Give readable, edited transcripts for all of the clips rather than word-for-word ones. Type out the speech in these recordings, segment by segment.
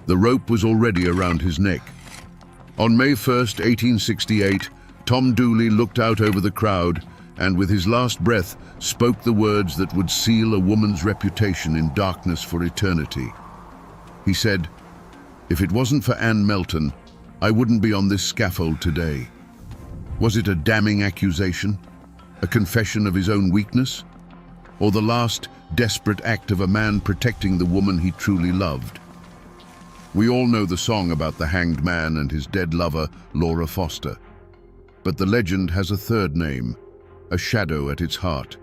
The rope was already around his neck. On May 1st, 1868, Tom Dooley looked out over the crowd and, with his last breath, spoke the words that would seal a woman's reputation in darkness for eternity. He said, "If it wasn't for Anne Melton, I wouldn't be on this scaffold today." Was it a damning accusation? A confession of his own weakness? Or the last desperate act of a man protecting the woman he truly loved? We all know the song about the hanged man and his dead lover, Laura Foster. But the legend has a third name, a shadow at its heart.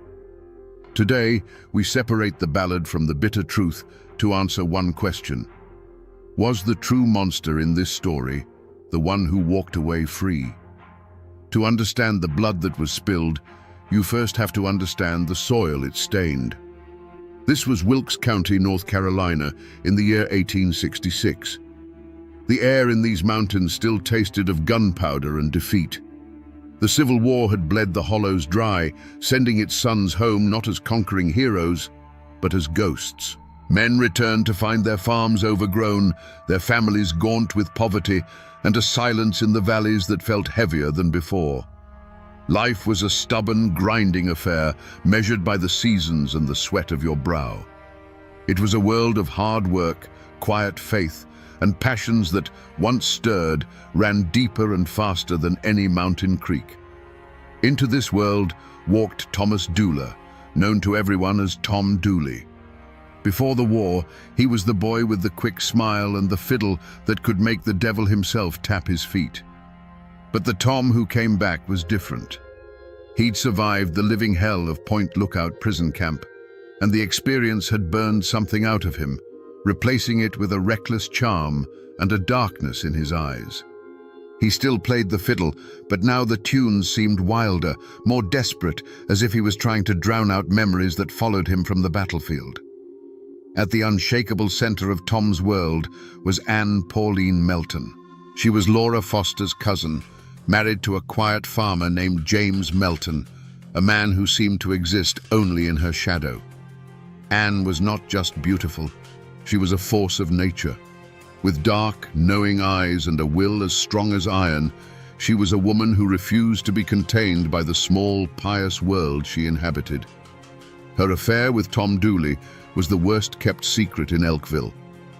Today, we separate the ballad from the bitter truth to answer one question. Was the true monster in this story the one who walked away free? To understand the blood that was spilled, you first have to understand the soil it stained. This was Wilkes County, North Carolina, in the year 1866. The air in these mountains still tasted of gunpowder and defeat. The Civil War had bled the hollows dry, sending its sons home not as conquering heroes, but as ghosts. Men returned to find their farms overgrown, their families gaunt with poverty, and a silence in the valleys that felt heavier than before. Life was a stubborn, grinding affair, measured by the seasons and the sweat of your brow. It was a world of hard work, quiet faith, and passions that, once stirred, ran deeper and faster than any mountain creek. Into this world walked Thomas Dooley, known to everyone as Tom Dooley. Before the war, he was the boy with the quick smile and the fiddle that could make the devil himself tap his feet. But the Tom who came back was different. He'd survived the living hell of Point Lookout prison camp, and the experience had burned something out of him, replacing it with a reckless charm and a darkness in his eyes. He still played the fiddle, but now the tunes seemed wilder, more desperate, as if he was trying to drown out memories that followed him from the battlefield. At the unshakable center of Tom's world was Anne Pauline Melton. She was Laura Foster's cousin, married to a quiet farmer named James Melton, a man who seemed to exist only in her shadow. Anne was not just beautiful, she was a force of nature. With dark, knowing eyes and a will as strong as iron, she was a woman who refused to be contained by the small, pious world she inhabited. Her affair with Tom Dooley was the worst-kept secret in Elkville,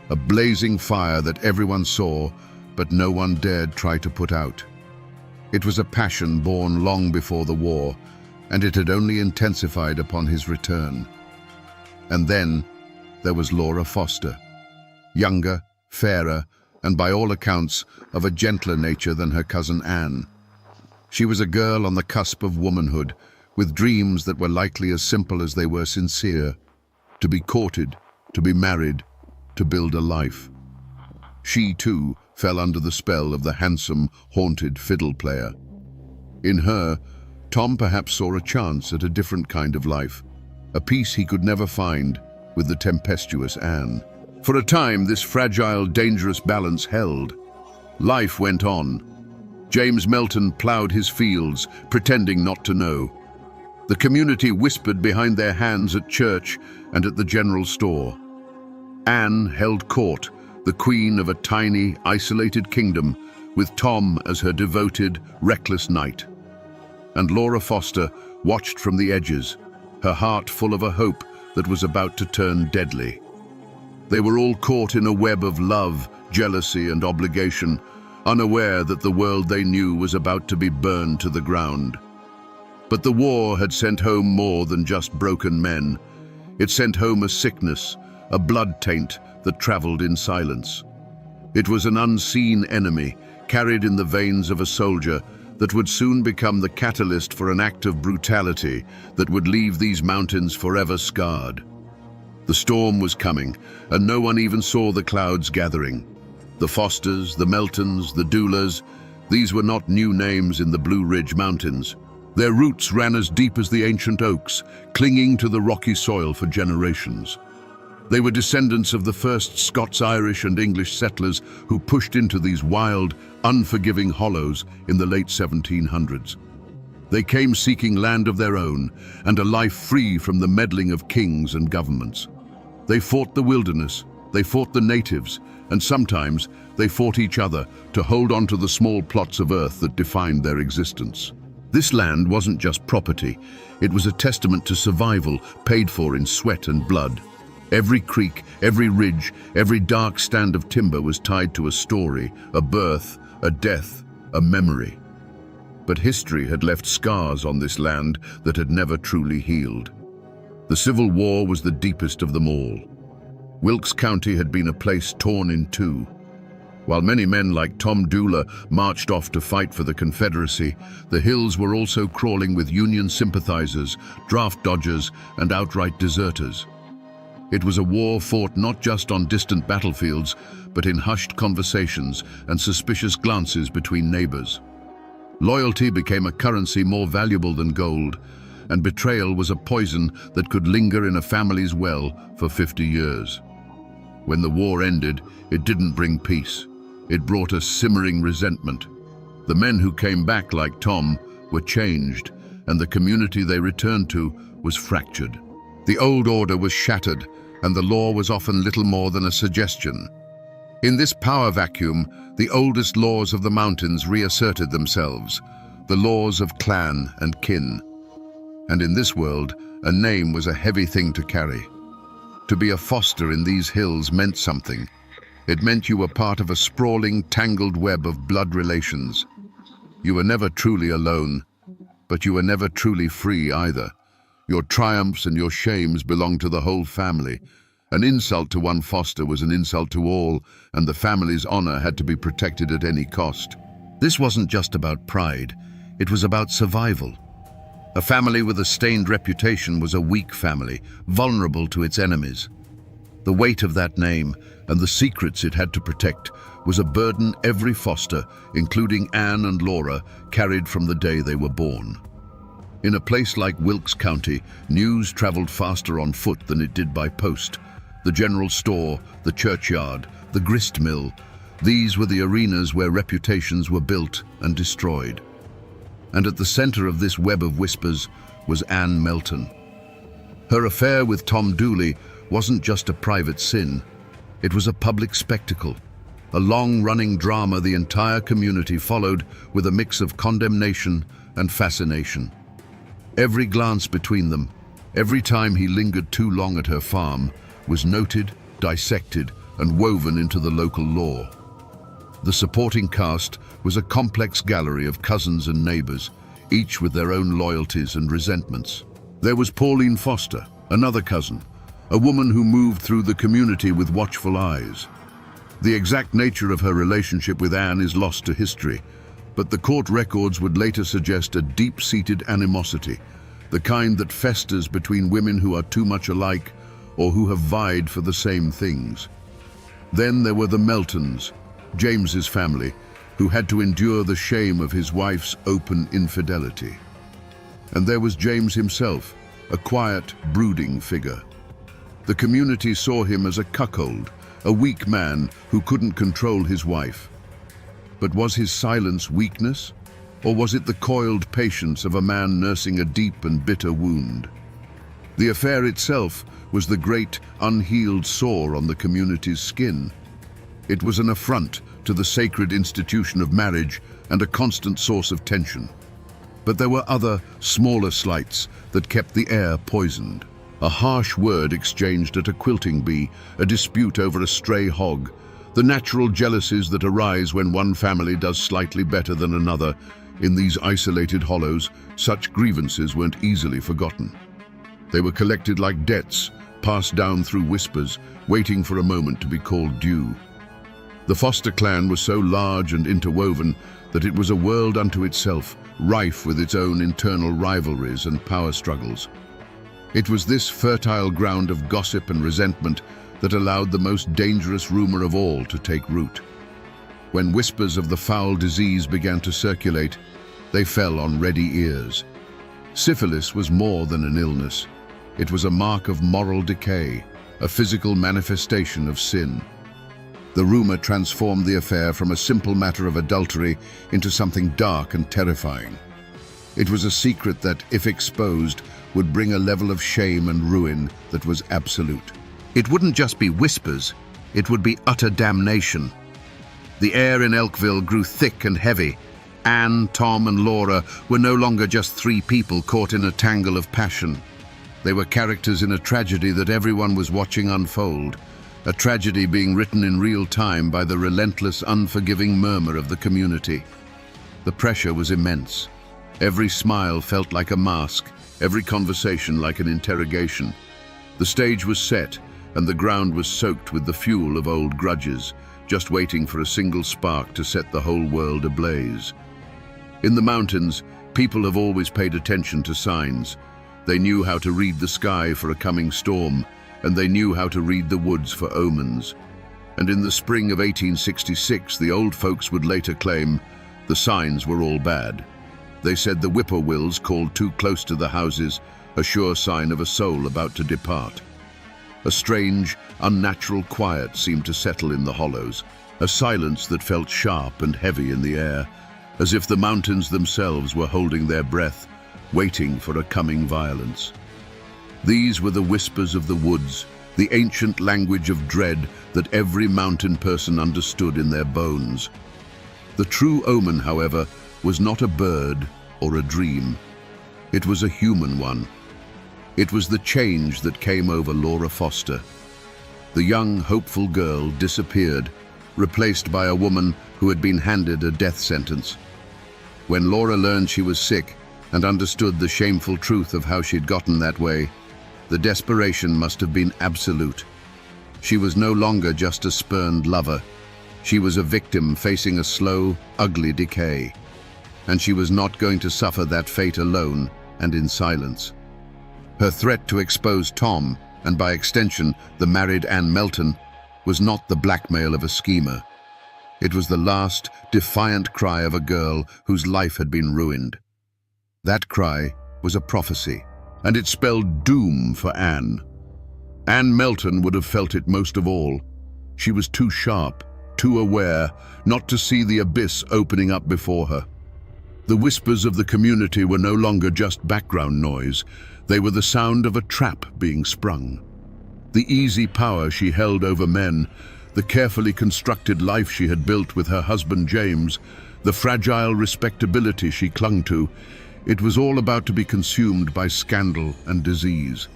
a blazing fire that everyone saw, but no one dared try to put out. It was a passion born long before the war, and it had only intensified upon his return. And then there was Laura Foster, younger, fairer, and by all accounts of a gentler nature than her cousin Anne. She was a girl on the cusp of womanhood, with dreams that were likely as simple as they were sincere: to be courted, to be married, to build a life. She, too, fell under the spell of the handsome, haunted fiddle player. In her, Tom perhaps saw a chance at a different kind of life, a peace he could never find with the tempestuous Anne. For a time, this fragile, dangerous balance held. Life went on. James Melton ploughed his fields, pretending not to know. The community whispered behind their hands at church and at the general store. Anne held court, the queen of a tiny, isolated kingdom, with Tom as her devoted, reckless knight. And Laura Foster watched from the edges, her heart full of a hope that was about to turn deadly. They were all caught in a web of love, jealousy, and obligation, unaware that the world they knew was about to be burned to the ground. But the war had sent home more than just broken men. It sent home a sickness, a blood taint that traveled in silence. It was an unseen enemy, carried in the veins of a soldier, that would soon become the catalyst for an act of brutality that would leave these mountains forever scarred. The storm was coming, and no one even saw the clouds gathering. The Fosters, the Meltons, the Dooleys, these were not new names in the Blue Ridge Mountains. Their roots ran as deep as the ancient oaks, clinging to the rocky soil for generations. They were descendants of the first Scots, Irish, and English settlers who pushed into these wild, unforgiving hollows in the late 1700s. They came seeking land of their own and a life free from the meddling of kings and governments. They fought the wilderness, they fought the natives, and sometimes they fought each other to hold on to the small plots of earth that defined their existence. This land wasn't just property, it was a testament to survival paid for in sweat and blood. Every creek, every ridge, every dark stand of timber was tied to a story, a birth, a death, a memory. But history had left scars on this land that had never truly healed. The Civil War was the deepest of them all. Wilkes County had been a place torn in two. While many men like Tom Dooley marched off to fight for the Confederacy, the hills were also crawling with Union sympathizers, draft dodgers, and outright deserters. It was a war fought not just on distant battlefields, but in hushed conversations and suspicious glances between neighbors. Loyalty became a currency more valuable than gold, and betrayal was a poison that could linger in a family's well for 50 years. When the war ended, it didn't bring peace. It brought a simmering resentment. The men who came back, like Tom, were changed, and the community they returned to was fractured. The old order was shattered, and the law was often little more than a suggestion. In this power vacuum, the oldest laws of the mountains reasserted themselves, the laws of clan and kin. And in this world, a name was a heavy thing to carry. To be a foster in these hills meant something. It meant you were part of a sprawling, tangled web of blood relations. You were never truly alone, but you were never truly free either. Your triumphs and your shames belonged to the whole family. An insult to one foster was an insult to all, and the family's honor had to be protected at any cost. This wasn't just about pride, it was about survival. A family with a stained reputation was a weak family, vulnerable to its enemies. The weight of that name and the secrets it had to protect was a burden every foster, including Anne and Laura, carried from the day they were born. In a place like Wilkes County, news traveled faster on foot than it did by post. The general store, the churchyard, the grist mill, these were the arenas where reputations were built and destroyed. And at the center of this web of whispers was Anne Melton. Her affair with Tom Dooley wasn't just a private sin, it was a public spectacle, a long-running drama the entire community followed with a mix of condemnation and fascination. Every glance between them, every time he lingered too long at her farm, was noted, dissected, and woven into the local law. The supporting cast was a complex gallery of cousins and neighbors, each with their own loyalties and resentments. There was Pauline Foster, another cousin, a woman who moved through the community with watchful eyes. The exact nature of her relationship with Anne is lost to history, but the court records would later suggest a deep-seated animosity, the kind that festers between women who are too much alike or who have vied for the same things. Then there were the Meltons, James's family, who had to endure the shame of his wife's open infidelity. And there was James himself, a quiet, brooding figure. The community saw him as a cuckold, a weak man who couldn't control his wife. But was his silence weakness, or was it the coiled patience of a man nursing a deep and bitter wound? The affair itself was the great, unhealed sore on the community's skin. It was an affront to the sacred institution of marriage and a constant source of tension. But there were other, smaller slights that kept the air poisoned. A harsh word exchanged at a quilting bee, a dispute over a stray hog, the natural jealousies that arise when one family does slightly better than another. In these isolated hollows, such grievances weren't easily forgotten. They were collected like debts, passed down through whispers, waiting for a moment to be called due. The Foster clan was so large and interwoven that it was a world unto itself, rife with its own internal rivalries and power struggles. It was this fertile ground of gossip and resentment that allowed the most dangerous rumor of all to take root. When whispers of the foul disease began to circulate, they fell on ready ears. Syphilis was more than an illness. It was a mark of moral decay, a physical manifestation of sin. The rumor transformed the affair from a simple matter of adultery into something dark and terrifying. It was a secret that, if exposed, would bring a level of shame and ruin that was absolute. It wouldn't just be whispers, It would be utter damnation. The air in Elkville grew thick and heavy. Anne, Tom, and Laura were no longer just three people caught in a tangle of passion. They were characters in a tragedy that everyone was watching unfold, a tragedy being written in real time by the relentless, unforgiving murmur of the community. The pressure was immense. Every smile felt like a mask, every conversation like an interrogation. The stage was set, and the ground was soaked with the fuel of old grudges, just waiting for a single spark to set the whole world ablaze. In the mountains, people have always paid attention to signs. They knew how to read the sky for a coming storm, and they knew how to read the woods for omens. And in the spring of 1866, the old folks would later claim the signs were all bad. They said the whippoorwills called too close to the houses, a sure sign of a soul about to depart. A strange, unnatural quiet seemed to settle in the hollows, a silence that felt sharp and heavy in the air, as if the mountains themselves were holding their breath, waiting for a coming violence. These were the whispers of the woods, the ancient language of dread that every mountain person understood in their bones. The true omen, however, was not a bird or a dream. It was a human one. It was the change that came over Laura Foster. The young, hopeful girl disappeared, replaced by a woman who had been handed a death sentence. When Laura learned she was sick and understood the shameful truth of how she'd gotten that way, the desperation must have been absolute. She was no longer just a spurned lover. She was a victim facing a slow, ugly decay. And she was not going to suffer that fate alone and in silence. Her threat to expose Tom, and by extension the married Anne Melton, was not the blackmail of a schemer. It was the last, defiant cry of a girl whose life had been ruined. That cry was a prophecy, and it spelled doom for Anne. Anne Melton would have felt it most of all. She was too sharp, too aware, not to see the abyss opening up before her. The whispers of the community were no longer just background noise. They were the sound of a trap being sprung. The easy power she held over men, the carefully constructed life she had built with her husband James, the fragile respectability she clung to, it was all about to be consumed by scandal and disease.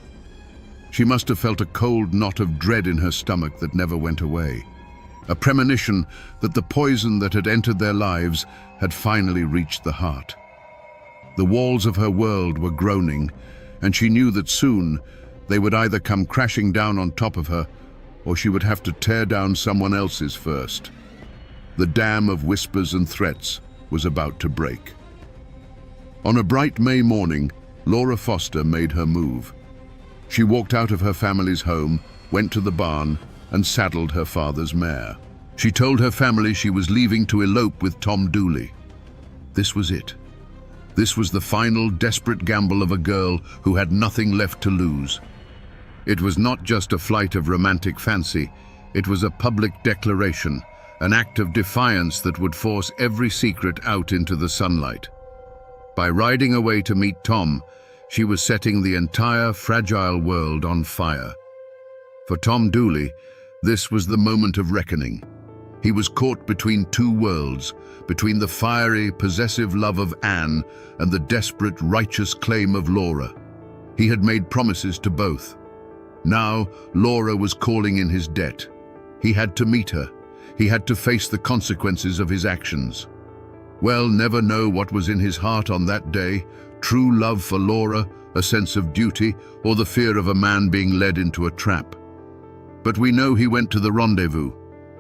She must have felt a cold knot of dread in her stomach that never went away, a premonition that the poison that had entered their lives had finally reached the heart. The walls of her world were groaning, and she knew that soon they would either come crashing down on top of her, or she would have to tear down someone else's first. The dam of whispers and threats was about to break. On a bright May morning, Laura Foster made her move. She walked out of her family's home, went to the barn, and saddled her father's mare. She told her family she was leaving to elope with Tom Dooley. This was it. This was the final desperate gamble of a girl who had nothing left to lose. It was not just a flight of romantic fancy, it was a public declaration, an act of defiance that would force every secret out into the sunlight. By riding away to meet Tom, she was setting the entire fragile world on fire. For Tom Dooley, this was the moment of reckoning. He was caught between two worlds, between the fiery, possessive love of Anne and the desperate, righteous claim of Laura. He had made promises to both. Now, Laura was calling in his debt. He had to meet her. He had to face the consequences of his actions. We'll never know what was in his heart on that day, true love for Laura, a sense of duty, or the fear of a man being led into a trap. But we know he went to the rendezvous.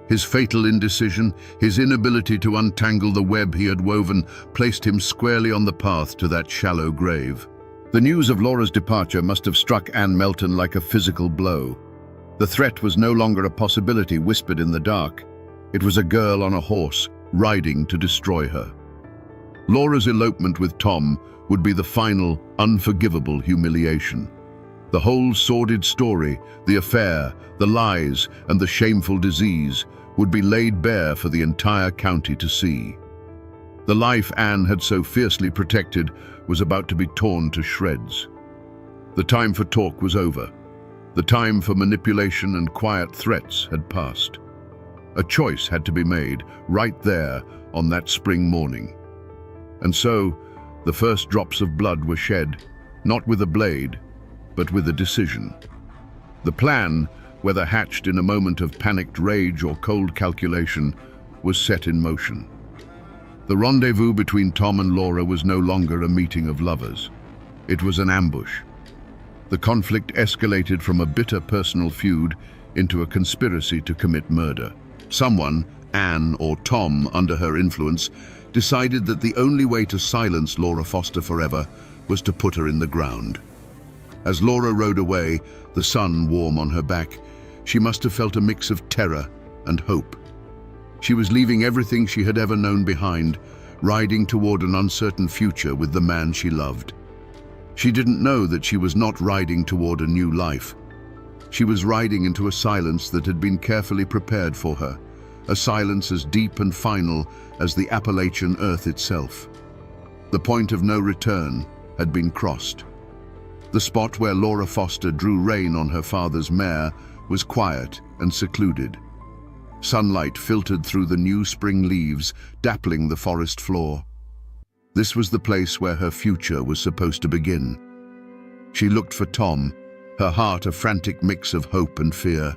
His fatal indecision, his inability to untangle the web he had woven, placed him squarely on the path to that shallow grave. The news of Laura's departure must have struck Anne Melton like a physical blow. The threat was no longer a possibility whispered in the dark. It was a girl on a horse, riding to destroy her. Laura's elopement with Tom would be the final, unforgivable humiliation. The whole sordid story, the affair, the lies, and the shameful disease would be laid bare for the entire county to see. The life Anne had so fiercely protected was about to be torn to shreds. The time for talk was over. The time for manipulation and quiet threats had passed. A choice had to be made right there on that spring morning. And so, the first drops of blood were shed, not with a blade, but with a decision. The plan, whether hatched in a moment of panicked rage or cold calculation, was set in motion. The rendezvous between Tom and Laura was no longer a meeting of lovers. It was an ambush. The conflict escalated from a bitter personal feud into a conspiracy to commit murder. Someone, Anne or Tom, under her influence, decided that the only way to silence Laura Foster forever was to put her in the ground. As Laura rode away, the sun warm on her back, she must have felt a mix of terror and hope. She was leaving everything she had ever known behind, riding toward an uncertain future with the man she loved. She didn't know that she was not riding toward a new life. She was riding into a silence that had been carefully prepared for her, a silence as deep and final as the Appalachian earth itself. The point of no return had been crossed. The spot where Laura Foster drew rein on her father's mare was quiet and secluded. Sunlight filtered through the new spring leaves, dappling the forest floor. This was the place where her future was supposed to begin. She looked for Tom, her heart a frantic mix of hope and fear.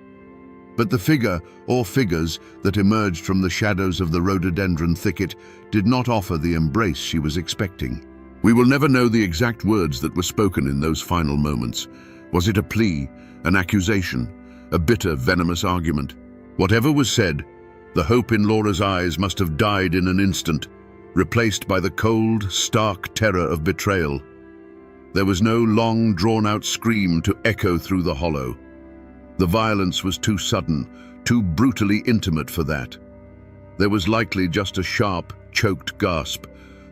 But the figure, or figures, that emerged from the shadows of the rhododendron thicket did not offer the embrace she was expecting. We will never know the exact words that were spoken in those final moments. Was it a plea, an accusation, a bitter, venomous argument? Whatever was said, the hope in Laura's eyes must have died in an instant, replaced by the cold, stark terror of betrayal. There was no long, drawn-out scream to echo through the hollow. The violence was too sudden, too brutally intimate for that. There was likely just a sharp, choked gasp,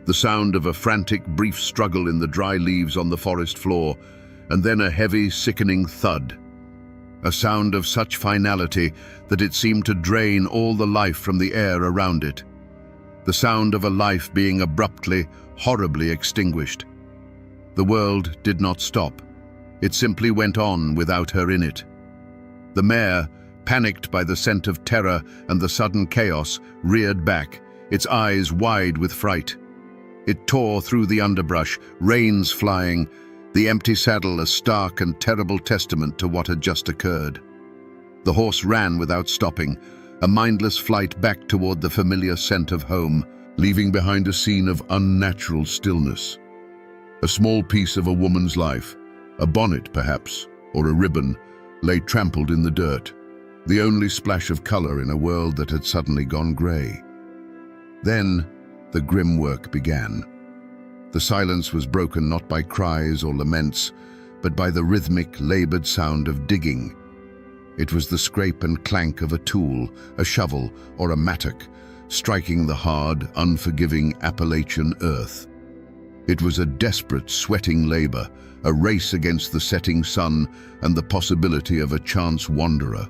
the sound of a frantic, brief struggle in the dry leaves on the forest floor, and then a heavy, sickening thud. A sound of such finality that it seemed to drain all the life from the air around it. The sound of a life being abruptly, horribly extinguished. The world did not stop. It simply went on without her in it. The mare, panicked by the scent of terror and the sudden chaos, reared back, its eyes wide with fright. It tore through the underbrush, reins flying, the empty saddle a stark and terrible testament to what had just occurred. The horse ran without stopping, a mindless flight back toward the familiar scent of home, leaving behind a scene of unnatural stillness. A small piece of a woman's life, a bonnet perhaps, or a ribbon, lay trampled in the dirt, the only splash of color in a world that had suddenly gone gray. Then, the grim work began. The silence was broken not by cries or laments, but by the rhythmic, labored sound of digging. It was the scrape and clank of a tool, a shovel, or a mattock, striking the hard, unforgiving Appalachian earth. It was a desperate, sweating labor, a race against the setting sun and the possibility of a chance wanderer.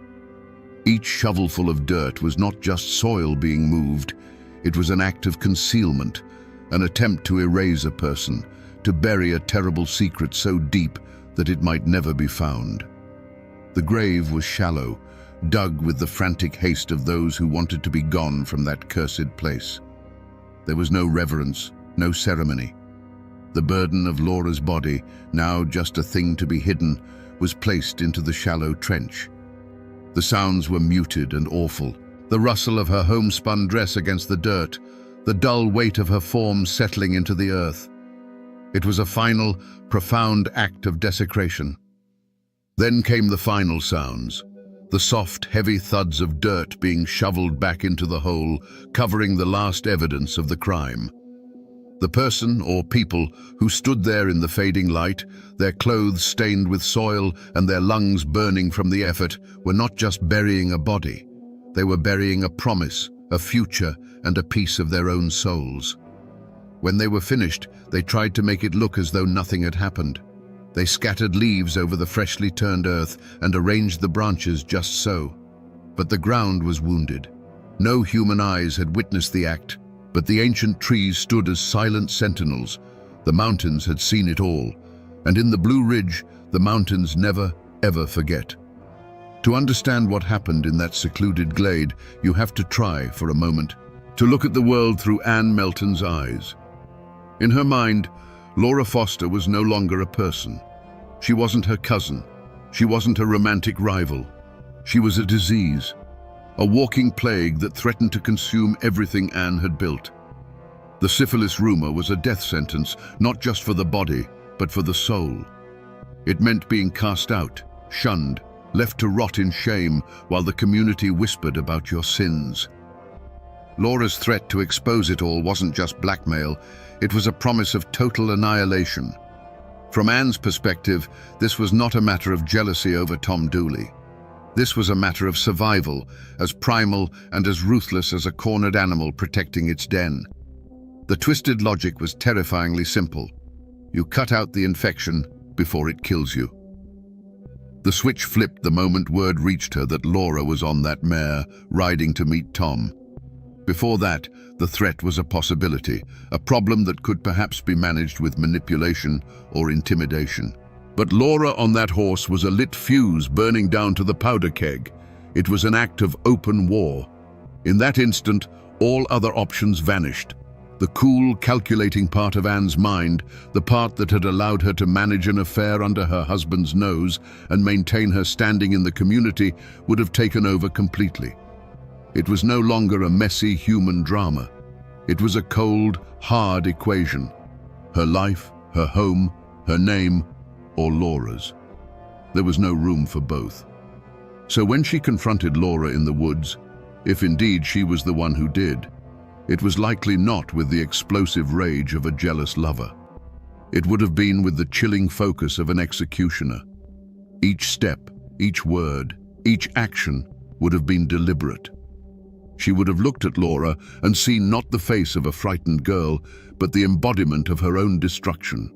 Each shovelful of dirt was not just soil being moved, it was an act of concealment, an attempt to erase a person, to bury a terrible secret so deep that it might never be found. The grave was shallow, dug with the frantic haste of those who wanted to be gone from that cursed place. There was no reverence, no ceremony. The burden of Laura's body, now just a thing to be hidden, was placed into the shallow trench. The sounds were muted and awful. The rustle of her homespun dress against the dirt, the dull weight of her form settling into the earth. It was a final, profound act of desecration. Then came the final sounds, the soft, heavy thuds of dirt being shoveled back into the hole, covering the last evidence of the crime. The person, or people, who stood there in the fading light, their clothes stained with soil and their lungs burning from the effort, were not just burying a body. They were burying a promise, a future, and a piece of their own souls. When they were finished, they tried to make it look as though nothing had happened. They scattered leaves over the freshly turned earth and arranged the branches just so. But the ground was wounded. No human eyes had witnessed the act, but the ancient trees stood as silent sentinels. The mountains had seen it all, and in the Blue Ridge, the mountains never, ever forget. To understand what happened in that secluded glade, you have to try, for a moment, to look at the world through Anne Melton's eyes. In her mind, Laura Foster was no longer a person. She wasn't her cousin. She wasn't a romantic rival. She was a disease, a walking plague that threatened to consume everything Anne had built. The syphilis rumor was a death sentence, not just for the body, but for the soul. It meant being cast out, shunned, left to rot in shame while the community whispered about your sins. Laura's threat to expose it all wasn't just blackmail, it was a promise of total annihilation. From Anne's perspective, this was not a matter of jealousy over Tom Dooley. This was a matter of survival, as primal and as ruthless as a cornered animal protecting its den. The twisted logic was terrifyingly simple. You cut out the infection before it kills you. The switch flipped the moment word reached her that Laura was on that mare, riding to meet Tom. Before that, the threat was a possibility, a problem that could perhaps be managed with manipulation or intimidation. But Laura on that horse was a lit fuse burning down to the powder keg. It was an act of open war. In that instant, all other options vanished. The cool, calculating part of Anne's mind, the part that had allowed her to manage an affair under her husband's nose and maintain her standing in the community, would have taken over completely. It was no longer a messy human drama. It was a cold, hard equation. Her life, her home, her name, or Laura's. There was no room for both. So when she confronted Laura in the woods, if indeed she was the one who did, it was likely not with the explosive rage of a jealous lover. It would have been with the chilling focus of an executioner. Each step, each word, each action would have been deliberate. She would have looked at Laura and seen not the face of a frightened girl, but the embodiment of her own destruction.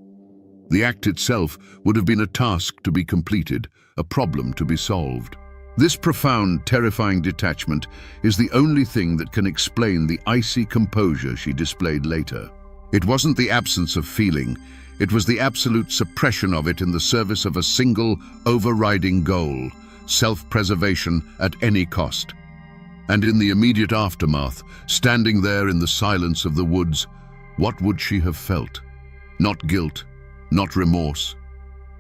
The act itself would have been a task to be completed, a problem to be solved. This profound, terrifying detachment is the only thing that can explain the icy composure she displayed later. It wasn't the absence of feeling, it was the absolute suppression of it in the service of a single, overriding goal, self-preservation at any cost. And in the immediate aftermath, standing there in the silence of the woods, what would she have felt? Not guilt, not remorse.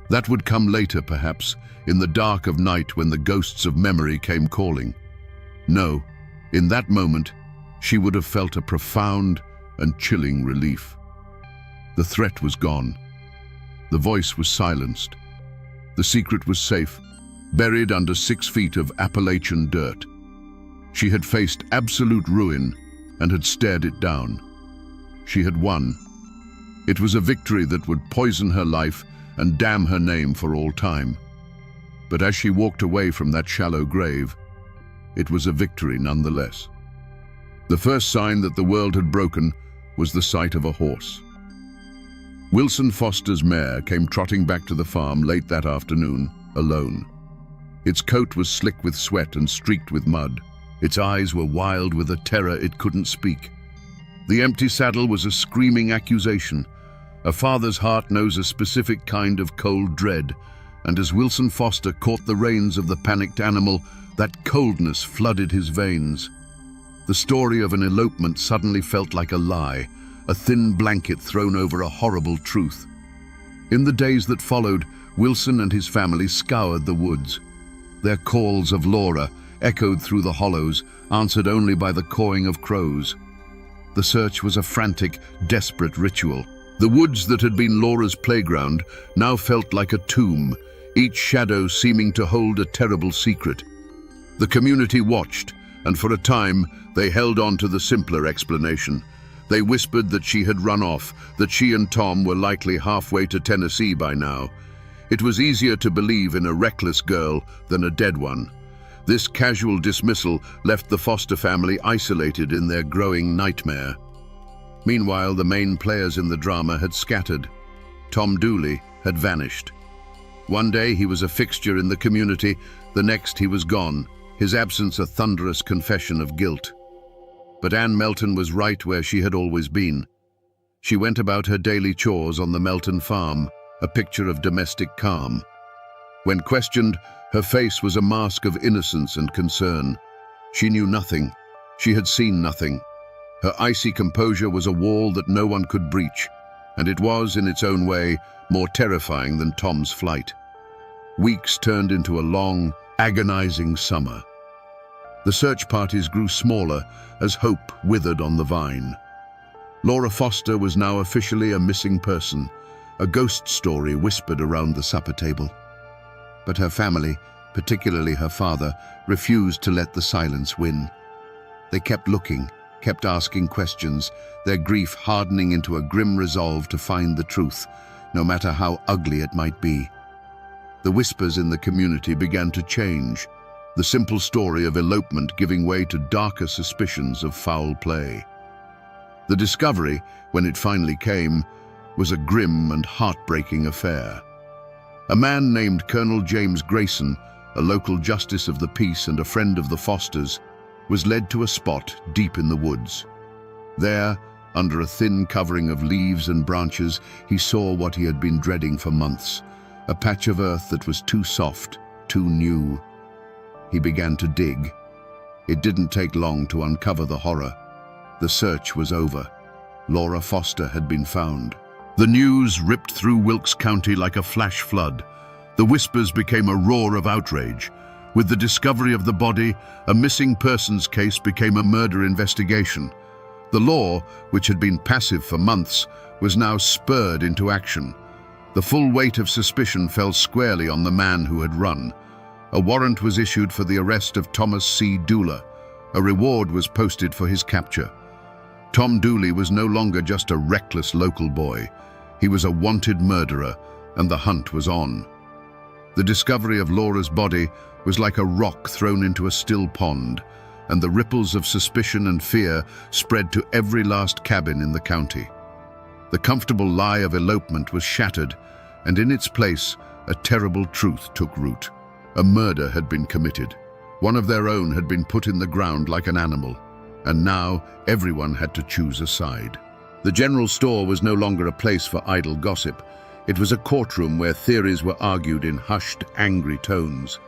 That would come later, perhaps, in the dark of night when the ghosts of memory came calling. No, in that moment, she would have felt a profound and chilling relief. The threat was gone. The voice was silenced. The secret was safe, buried under 6 feet of Appalachian dirt. She had faced absolute ruin and had stared it down. She had won. It was a victory that would poison her life and damn her name for all time. But as she walked away from that shallow grave, it was a victory nonetheless. The first sign that the world had broken was the sight of a horse. Wilson Foster's mare came trotting back to the farm late that afternoon, alone. Its coat was slick with sweat and streaked with mud. Its eyes were wild with a terror it couldn't speak. The empty saddle was a screaming accusation. A father's heart knows a specific kind of cold dread, and as Wilson Foster caught the reins of the panicked animal, that coldness flooded his veins. The story of an elopement suddenly felt like a lie, a thin blanket thrown over a horrible truth. In the days that followed, Wilson and his family scoured the woods. Their calls of Laura echoed through the hollows, answered only by the cawing of crows. The search was a frantic, desperate ritual. The woods that had been Laura's playground now felt like a tomb, each shadow seeming to hold a terrible secret. The community watched, and for a time they held on to the simpler explanation. They whispered that she had run off, that she and Tom were likely halfway to Tennessee by now. It was easier to believe in a reckless girl than a dead one. This casual dismissal left the Foster family isolated in their growing nightmare. Meanwhile, the main players in the drama had scattered. Tom Dooley had vanished. One day he was a fixture in the community, the next he was gone, his absence a thunderous confession of guilt. But Anne Melton was right where she had always been. She went about her daily chores on the Melton farm, a picture of domestic calm. When questioned, her face was a mask of innocence and concern. She knew nothing. She had seen nothing. Her icy composure was a wall that no one could breach, and it was, in its own way, more terrifying than Tom's flight. Weeks turned into a long, agonizing summer. The search parties grew smaller as hope withered on the vine. Laura Foster was now officially a missing person, a ghost story whispered around the supper table. But her family, particularly her father, refused to let the silence win. They kept looking, kept asking questions, their grief hardening into a grim resolve to find the truth, no matter how ugly it might be. The whispers in the community began to change, the simple story of elopement giving way to darker suspicions of foul play. The discovery, when it finally came, was a grim and heartbreaking affair. A man named Colonel James Grayson, a local justice of the peace and a friend of the Fosters, was led to a spot deep in the woods. There, under a thin covering of leaves and branches, he saw what he had been dreading for months, a patch of earth that was too soft, too new. He began to dig. It didn't take long to uncover the horror. The search was over. Laura Foster had been found. The news ripped through Wilkes County like a flash flood. The whispers became a roar of outrage. With the discovery of the body, a missing persons case became a murder investigation. The law, which had been passive for months, was now spurred into action. The full weight of suspicion fell squarely on the man who had run. A warrant was issued for the arrest of Thomas C. Dooley. A reward was posted for his capture. Tom Dooley was no longer just a reckless local boy. He was a wanted murderer, and the hunt was on. The discovery of Laura's body was like a rock thrown into a still pond, and the ripples of suspicion and fear spread to every last cabin in the county. The comfortable lie of elopement was shattered, and in its place, a terrible truth took root. A murder had been committed. One of their own had been put in the ground like an animal, and now everyone had to choose a side. The general store was no longer a place for idle gossip. It was a courtroom where theories were argued in hushed, angry tones.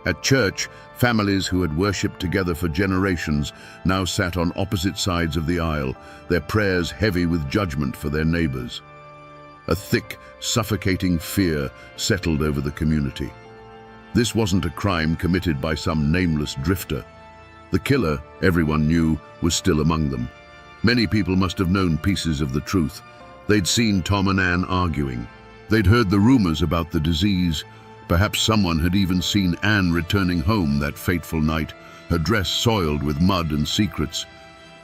At church, families who had worshipped together for generations now sat on opposite sides of the aisle, their prayers heavy with judgment for their neighbors. A thick, suffocating fear settled over the community. This wasn't a crime committed by some nameless drifter. The killer, everyone knew, was still among them. Many people must have known pieces of the truth. They'd seen Tom and Anne arguing. They'd heard the rumors about the disease. Perhaps someone had even seen Anne returning home that fateful night, her dress soiled with mud and secrets.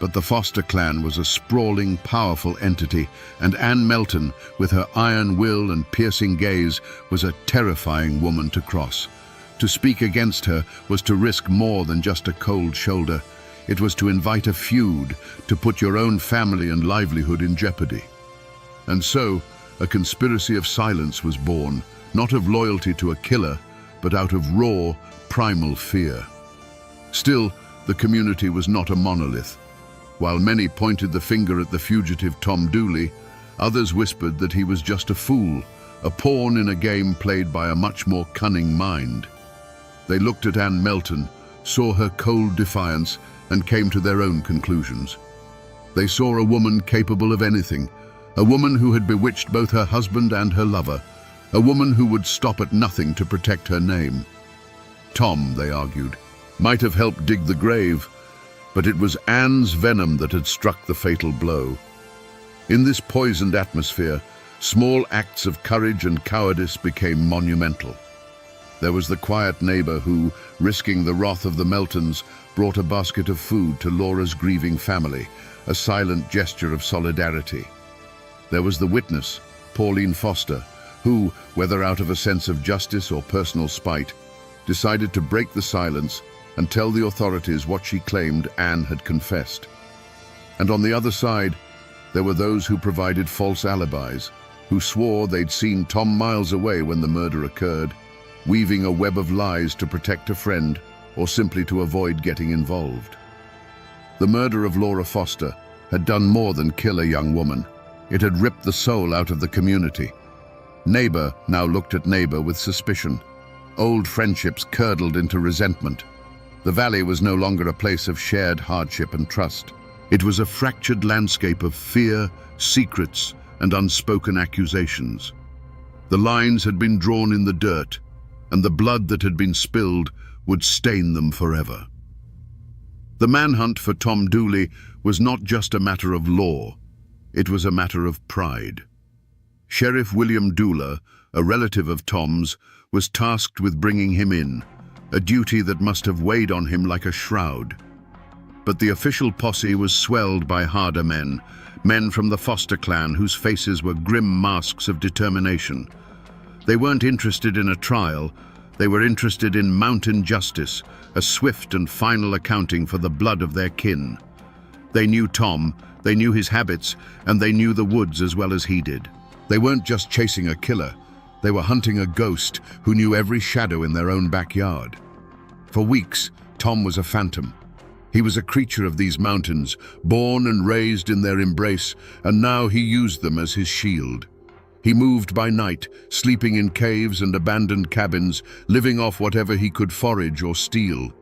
But the Foster clan was a sprawling, powerful entity, and Anne Melton, with her iron will and piercing gaze, was a terrifying woman to cross. To speak against her was to risk more than just a cold shoulder. It was to invite a feud, to put your own family and livelihood in jeopardy. And so, a conspiracy of silence was born, not of loyalty to a killer, but out of raw, primal fear. Still, the community was not a monolith. While many pointed the finger at the fugitive Tom Dooley, others whispered that he was just a fool, a pawn in a game played by a much more cunning mind. They looked at Anne Melton, saw her cold defiance, and came to their own conclusions. They saw a woman capable of anything, a woman who had bewitched both her husband and her lover, a woman who would stop at nothing to protect her name. Tom, they argued, might have helped dig the grave, but it was Anne's venom that had struck the fatal blow. In this poisoned atmosphere, small acts of courage and cowardice became monumental. There was the quiet neighbor who, risking the wrath of the Meltons, brought a basket of food to Laura's grieving family, a silent gesture of solidarity. There was the witness, Pauline Foster, who, whether out of a sense of justice or personal spite, decided to break the silence and tell the authorities what she claimed Anne had confessed. And on the other side, there were those who provided false alibis, who swore they'd seen Tom miles away when the murder occurred, weaving a web of lies to protect a friend or simply to avoid getting involved. The murder of Laura Foster had done more than kill a young woman. It had ripped the soul out of the community. Neighbor now looked at neighbor with suspicion. Old friendships curdled into resentment. The valley was no longer a place of shared hardship and trust. It was a fractured landscape of fear, secrets, and unspoken accusations. The lines had been drawn in the dirt, and the blood that had been spilled would stain them forever. The manhunt for Tom Dooley was not just a matter of law, it was a matter of pride. Sheriff William Dooley, a relative of Tom's, was tasked with bringing him in, a duty that must have weighed on him like a shroud. But the official posse was swelled by harder men from the Foster clan whose faces were grim masks of determination. They weren't interested in a trial, they were interested in mountain justice, a swift and final accounting for the blood of their kin. They knew Tom, they knew his habits, and they knew the woods as well as he did. They weren't just chasing a killer, they were hunting a ghost who knew every shadow in their own backyard. For weeks, Tom was a phantom. He was a creature of these mountains, born and raised in their embrace, and now he used them as his shield. He moved by night, sleeping in caves and abandoned cabins, living off whatever he could forage or steal.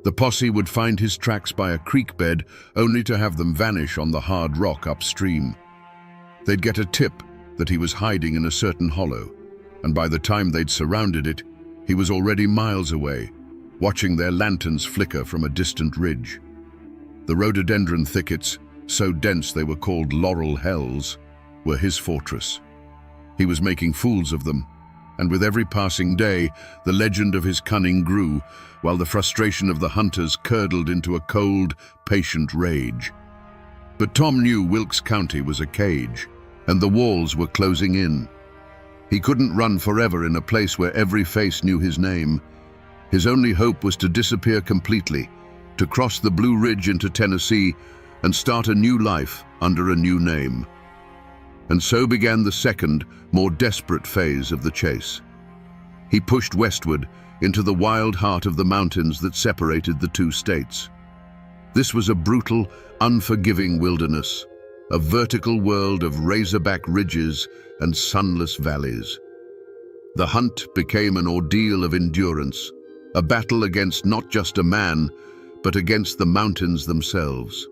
The posse would find his tracks by a creek bed, only to have them vanish on the hard rock upstream. They'd get a tip that he was hiding in a certain hollow, and by the time they'd surrounded it, he was already miles away, watching their lanterns flicker from a distant ridge. The rhododendron thickets, so dense they were called laurel hells, were his fortress. He was making fools of them, and with every passing day, the legend of his cunning grew, while the frustration of the hunters curdled into a cold, patient rage. But Tom knew Wilkes County was a cage, and the walls were closing in. He couldn't run forever in a place where every face knew his name. His only hope was to disappear completely, to cross the Blue Ridge into Tennessee and start a new life under a new name. And so began the second, more desperate phase of the chase. He pushed westward into the wild heart of the mountains that separated the two states. This was a brutal, unforgiving wilderness, a vertical world of razorback ridges and sunless valleys. The hunt became an ordeal of endurance, a battle against not just a man, but against the mountains themselves.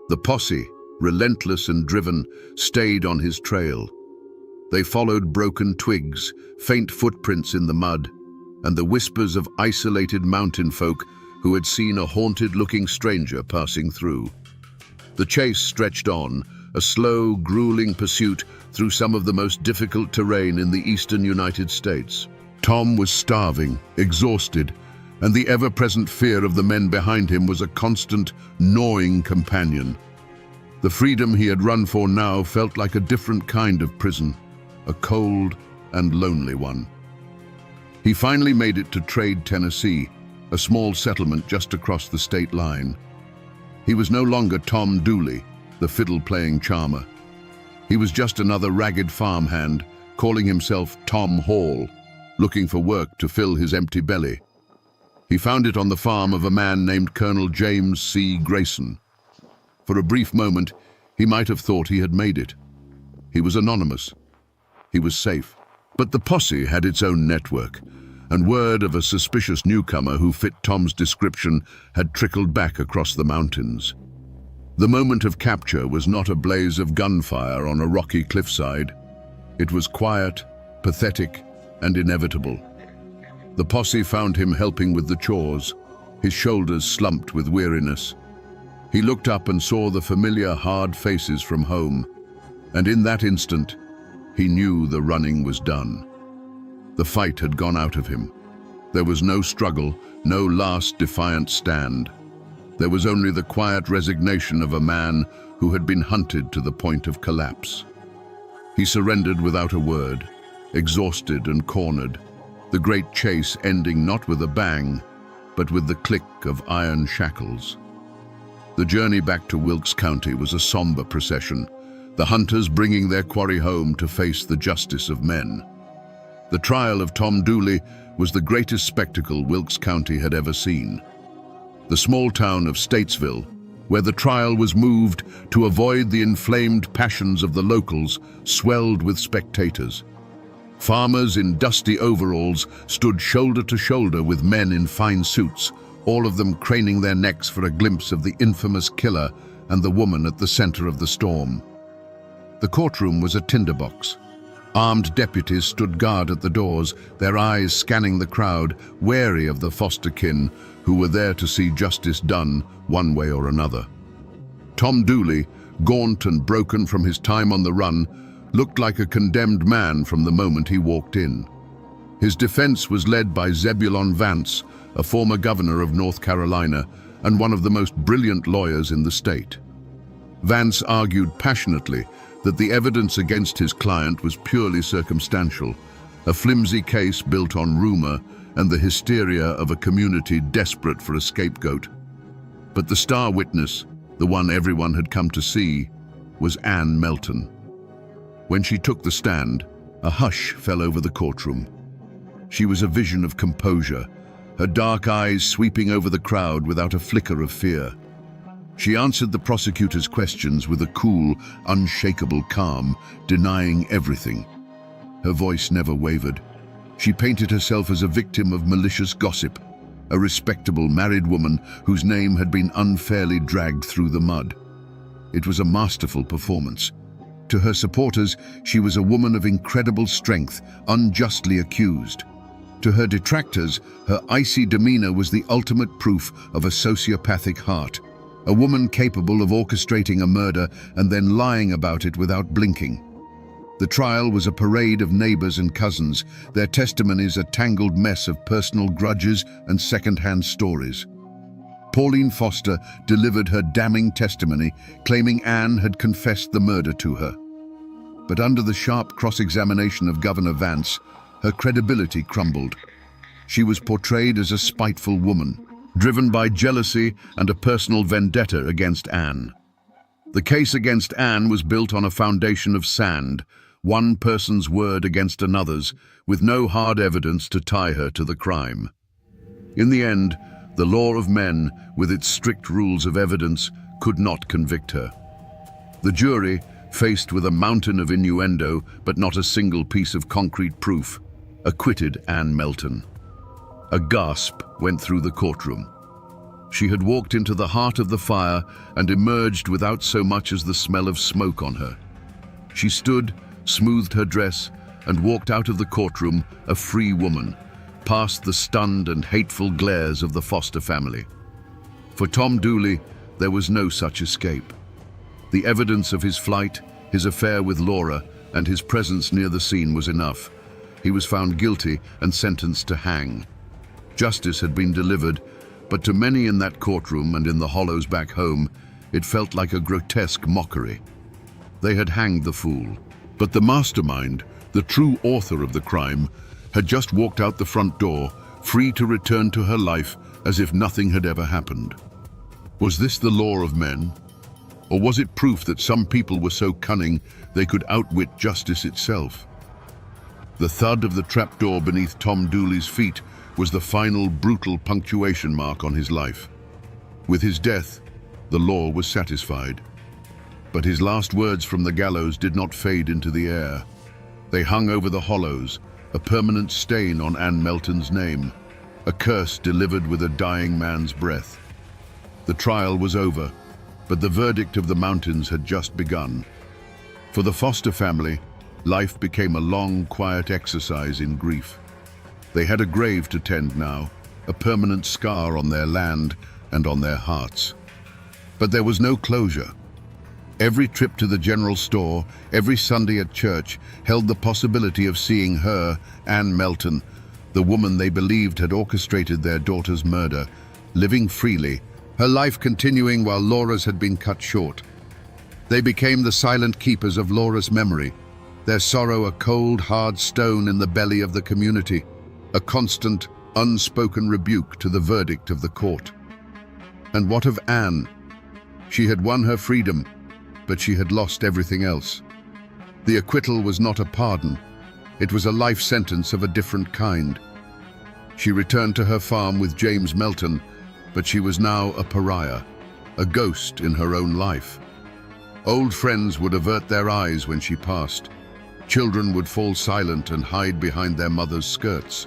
The posse, relentless and driven, stayed on his trail. They followed broken twigs, faint footprints in the mud, and the whispers of isolated mountain folk who had seen a haunted-looking stranger passing through. The chase stretched on, a slow, grueling pursuit through some of the most difficult terrain in the eastern United States. Tom was starving, exhausted, and the ever-present fear of the men behind him was a constant, gnawing companion. The freedom he had run for now felt like a different kind of prison, a cold and lonely one. He finally made it to Trade, Tennessee, a small settlement just across the state line. He was no longer Tom Dooley, the fiddle-playing charmer. He was just another ragged farmhand, calling himself Tom Hall, looking for work to fill his empty belly. He found it on the farm of a man named Colonel James C. Grayson. For a brief moment, he might have thought he had made it. He was anonymous. He was safe. But the posse had its own network, and word of a suspicious newcomer who fit Tom's description had trickled back across the mountains. The moment of capture was not a blaze of gunfire on a rocky cliffside. It was quiet, pathetic, and inevitable. The posse found him helping with the chores, his shoulders slumped with weariness. He looked up and saw the familiar hard faces from home, and in that instant, he knew the running was done. The fight had gone out of him. There was no struggle, no last defiant stand. There was only the quiet resignation of a man who had been hunted to the point of collapse. He surrendered without a word, exhausted and cornered, the great chase ending not with a bang, but with the click of iron shackles. The journey back to Wilkes County was a somber procession, the hunters bringing their quarry home to face the justice of men. The trial of Tom Dooley was the greatest spectacle Wilkes County had ever seen. The small town of Statesville, where the trial was moved to avoid the inflamed passions of the locals, swelled with spectators. Farmers in dusty overalls stood shoulder to shoulder with men in fine suits, all of them craning their necks for a glimpse of the infamous killer and the woman at the center of the storm. The courtroom was a tinderbox. Armed deputies stood guard at the doors, their eyes scanning the crowd, wary of the foster-kin who were there to see justice done one way or another. Tom Dooley, gaunt and broken from his time on the run, looked like a condemned man from the moment he walked in. His defense was led by Zebulon Vance, a former governor of North Carolina and one of the most brilliant lawyers in the state. Vance argued passionately that the evidence against his client was purely circumstantial, a flimsy case built on rumor and the hysteria of a community desperate for a scapegoat. But the star witness, the one everyone had come to see, was Ann Melton. When she took the stand, a hush fell over the courtroom. She was a vision of composure, her dark eyes sweeping over the crowd without a flicker of fear. She answered the prosecutor's questions with a cool, unshakable calm, denying everything. Her voice never wavered. She painted herself as a victim of malicious gossip, a respectable married woman whose name had been unfairly dragged through the mud. It was a masterful performance. To her supporters, she was a woman of incredible strength, unjustly accused. To her detractors, her icy demeanor was the ultimate proof of a sociopathic heart, a woman capable of orchestrating a murder and then lying about it without blinking. The trial was a parade of neighbors and cousins, their testimonies a tangled mess of personal grudges and second-hand stories. Pauline Foster delivered her damning testimony, claiming Anne had confessed the murder to her. But under the sharp cross-examination of Governor Vance, her credibility crumbled. She was portrayed as a spiteful woman, driven by jealousy and a personal vendetta against Anne. The case against Anne was built on a foundation of sand, one person's word against another's, with no hard evidence to tie her to the crime. In the end, the law of men, with its strict rules of evidence, could not convict her. The jury, faced with a mountain of innuendo but not a single piece of concrete proof, acquitted Ann Melton. A gasp went through the courtroom. She had walked into the heart of the fire and emerged without so much as the smell of smoke on her. She stood, smoothed her dress, and walked out of the courtroom a free woman, past the stunned and hateful glares of the Foster family. For Tom Dooley, there was no such escape. The evidence of his flight, his affair with Laura, and his presence near the scene was enough. He was found guilty and sentenced to hang. Justice had been delivered, but to many in that courtroom and in the hollows back home, it felt like a grotesque mockery. They had hanged the fool, but the mastermind, the true author of the crime, had just walked out the front door, free to return to her life as if nothing had ever happened. Was this the law of men? Or was it proof that some people were so cunning they could outwit justice itself? The thud of the trapdoor beneath Tom Dooley's feet was the final brutal punctuation mark on his life. With his death, the law was satisfied. But his last words from the gallows did not fade into the air. They hung over the hollows, a permanent stain on Ann Melton's name, a curse delivered with a dying man's breath. The trial was over, but the verdict of the mountains had just begun. For the Foster family, life became a long, quiet exercise in grief. They had a grave to tend now, a permanent scar on their land and on their hearts. But there was no closure. Every trip to the general store, every Sunday at church, held the possibility of seeing her, Ann Melton, the woman they believed had orchestrated their daughter's murder, living freely, her life continuing while Laura's had been cut short. They became the silent keepers of Laura's memory, their sorrow a cold, hard stone in the belly of the community, a constant, unspoken rebuke to the verdict of the court. And what of Anne? She had won her freedom, but she had lost everything else. The acquittal was not a pardon. It was a life sentence of a different kind. She returned to her farm with James Melton, but she was now a pariah, a ghost in her own life. Old friends would avert their eyes when she passed. Children would fall silent and hide behind their mothers' skirts.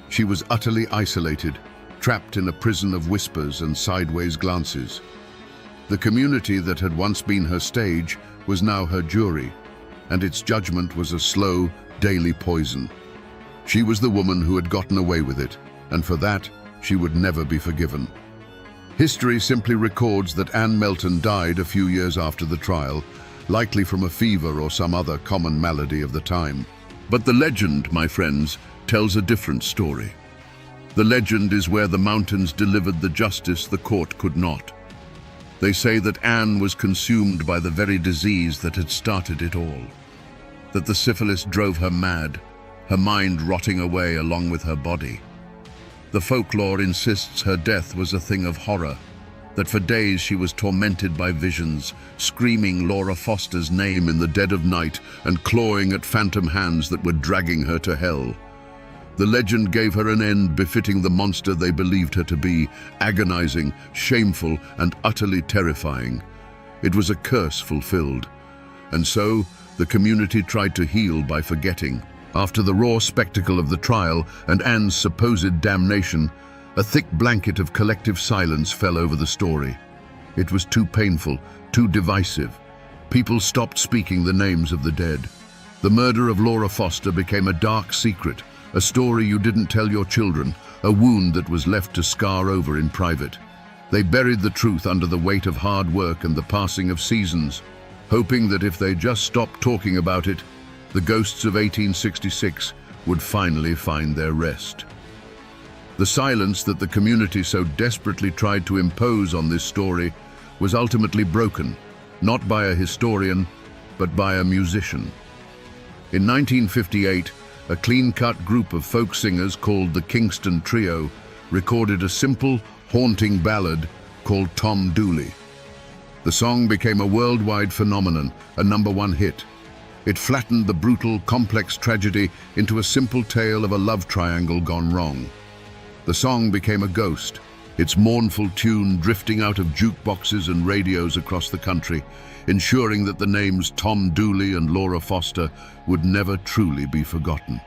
She was utterly isolated, trapped in a prison of whispers and sideways glances. The community that had once been her stage was now her jury, and its judgment was a slow, daily poison. She was the woman who had gotten away with it, and for that, she would never be forgiven. History simply records that Anne Melton died a few years after the trial, likely from a fever or some other common malady of the time. But the legend, my friends, tells a different story. The legend is where the mountains delivered the justice the court could not. They say that Anne was consumed by the very disease that had started it all. That the syphilis drove her mad, her mind rotting away along with her body. The folklore insists her death was a thing of horror, that for days she was tormented by visions, screaming Laura Foster's name in the dead of night and clawing at phantom hands that were dragging her to hell. The legend gave her an end befitting the monster they believed her to be, agonizing, shameful, and utterly terrifying. It was a curse fulfilled. And so, the community tried to heal by forgetting. After the raw spectacle of the trial and Anne's supposed damnation, a thick blanket of collective silence fell over the story. It was too painful, too divisive. People stopped speaking the names of the dead. The murder of Laura Foster became a dark secret, a story you didn't tell your children, a wound that was left to scar over in private. They buried the truth under the weight of hard work and the passing of seasons, hoping that if they just stopped talking about it, the ghosts of 1866 would finally find their rest. The silence that the community so desperately tried to impose on this story was ultimately broken, not by a historian, but by a musician. In 1958, a clean-cut group of folk singers called the Kingston Trio recorded a simple, haunting ballad called Tom Dooley. The song became a worldwide phenomenon, a #1 hit. It flattened the brutal, complex tragedy into a simple tale of a love triangle gone wrong. The song became a ghost, its mournful tune drifting out of jukeboxes and radios across the country, ensuring that the names Tom Dooley and Laura Foster would never truly be forgotten.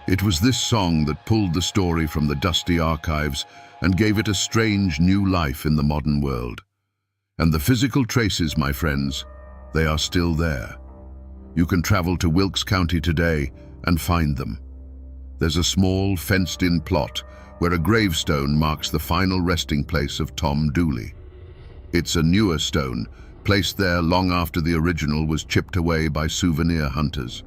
It was this song that pulled the story from the dusty archives and gave it a strange new life in the modern world. And the physical traces, my friends, they are still there. You can travel to Wilkes County today and find them. There's a small, fenced-in plot where a gravestone marks the final resting place of Tom Dooley. It's a newer stone, placed there long after the original was chipped away by souvenir hunters.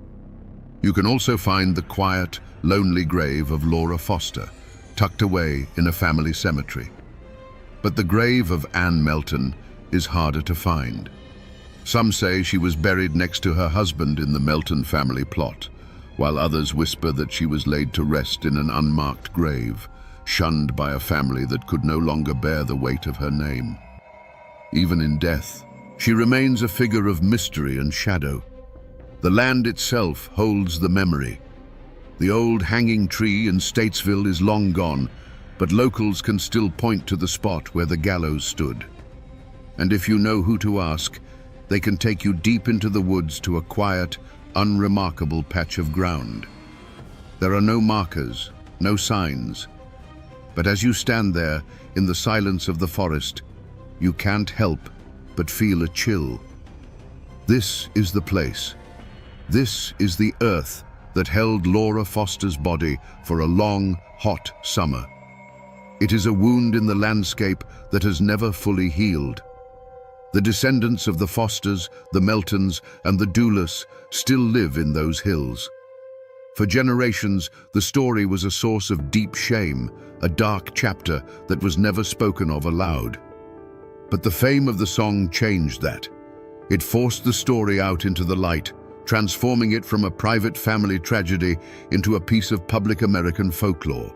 You can also find the quiet, lonely grave of Laura Foster, tucked away in a family cemetery. But the grave of Anne Melton is harder to find. Some say she was buried next to her husband in the Melton family plot, while others whisper that she was laid to rest in an unmarked grave, shunned by a family that could no longer bear the weight of her name. Even in death, she remains a figure of mystery and shadow. The land itself holds the memory. The old hanging tree in Statesville is long gone, but locals can still point to the spot where the gallows stood. And if you know who to ask, they can take you deep into the woods to a quiet, unremarkable patch of ground. There are no markers, no signs. But as you stand there in the silence of the forest, you can't help but feel a chill. This is the place. This is the earth that held Laura Foster's body for a long, hot summer. It is a wound in the landscape that has never fully healed. The descendants of the Fosters, the Meltons, and the Doulas still live in those hills. For generations, the story was a source of deep shame, a dark chapter that was never spoken of aloud. But the fame of the song changed that. It forced the story out into the light, transforming it from a private family tragedy into a piece of public American folklore.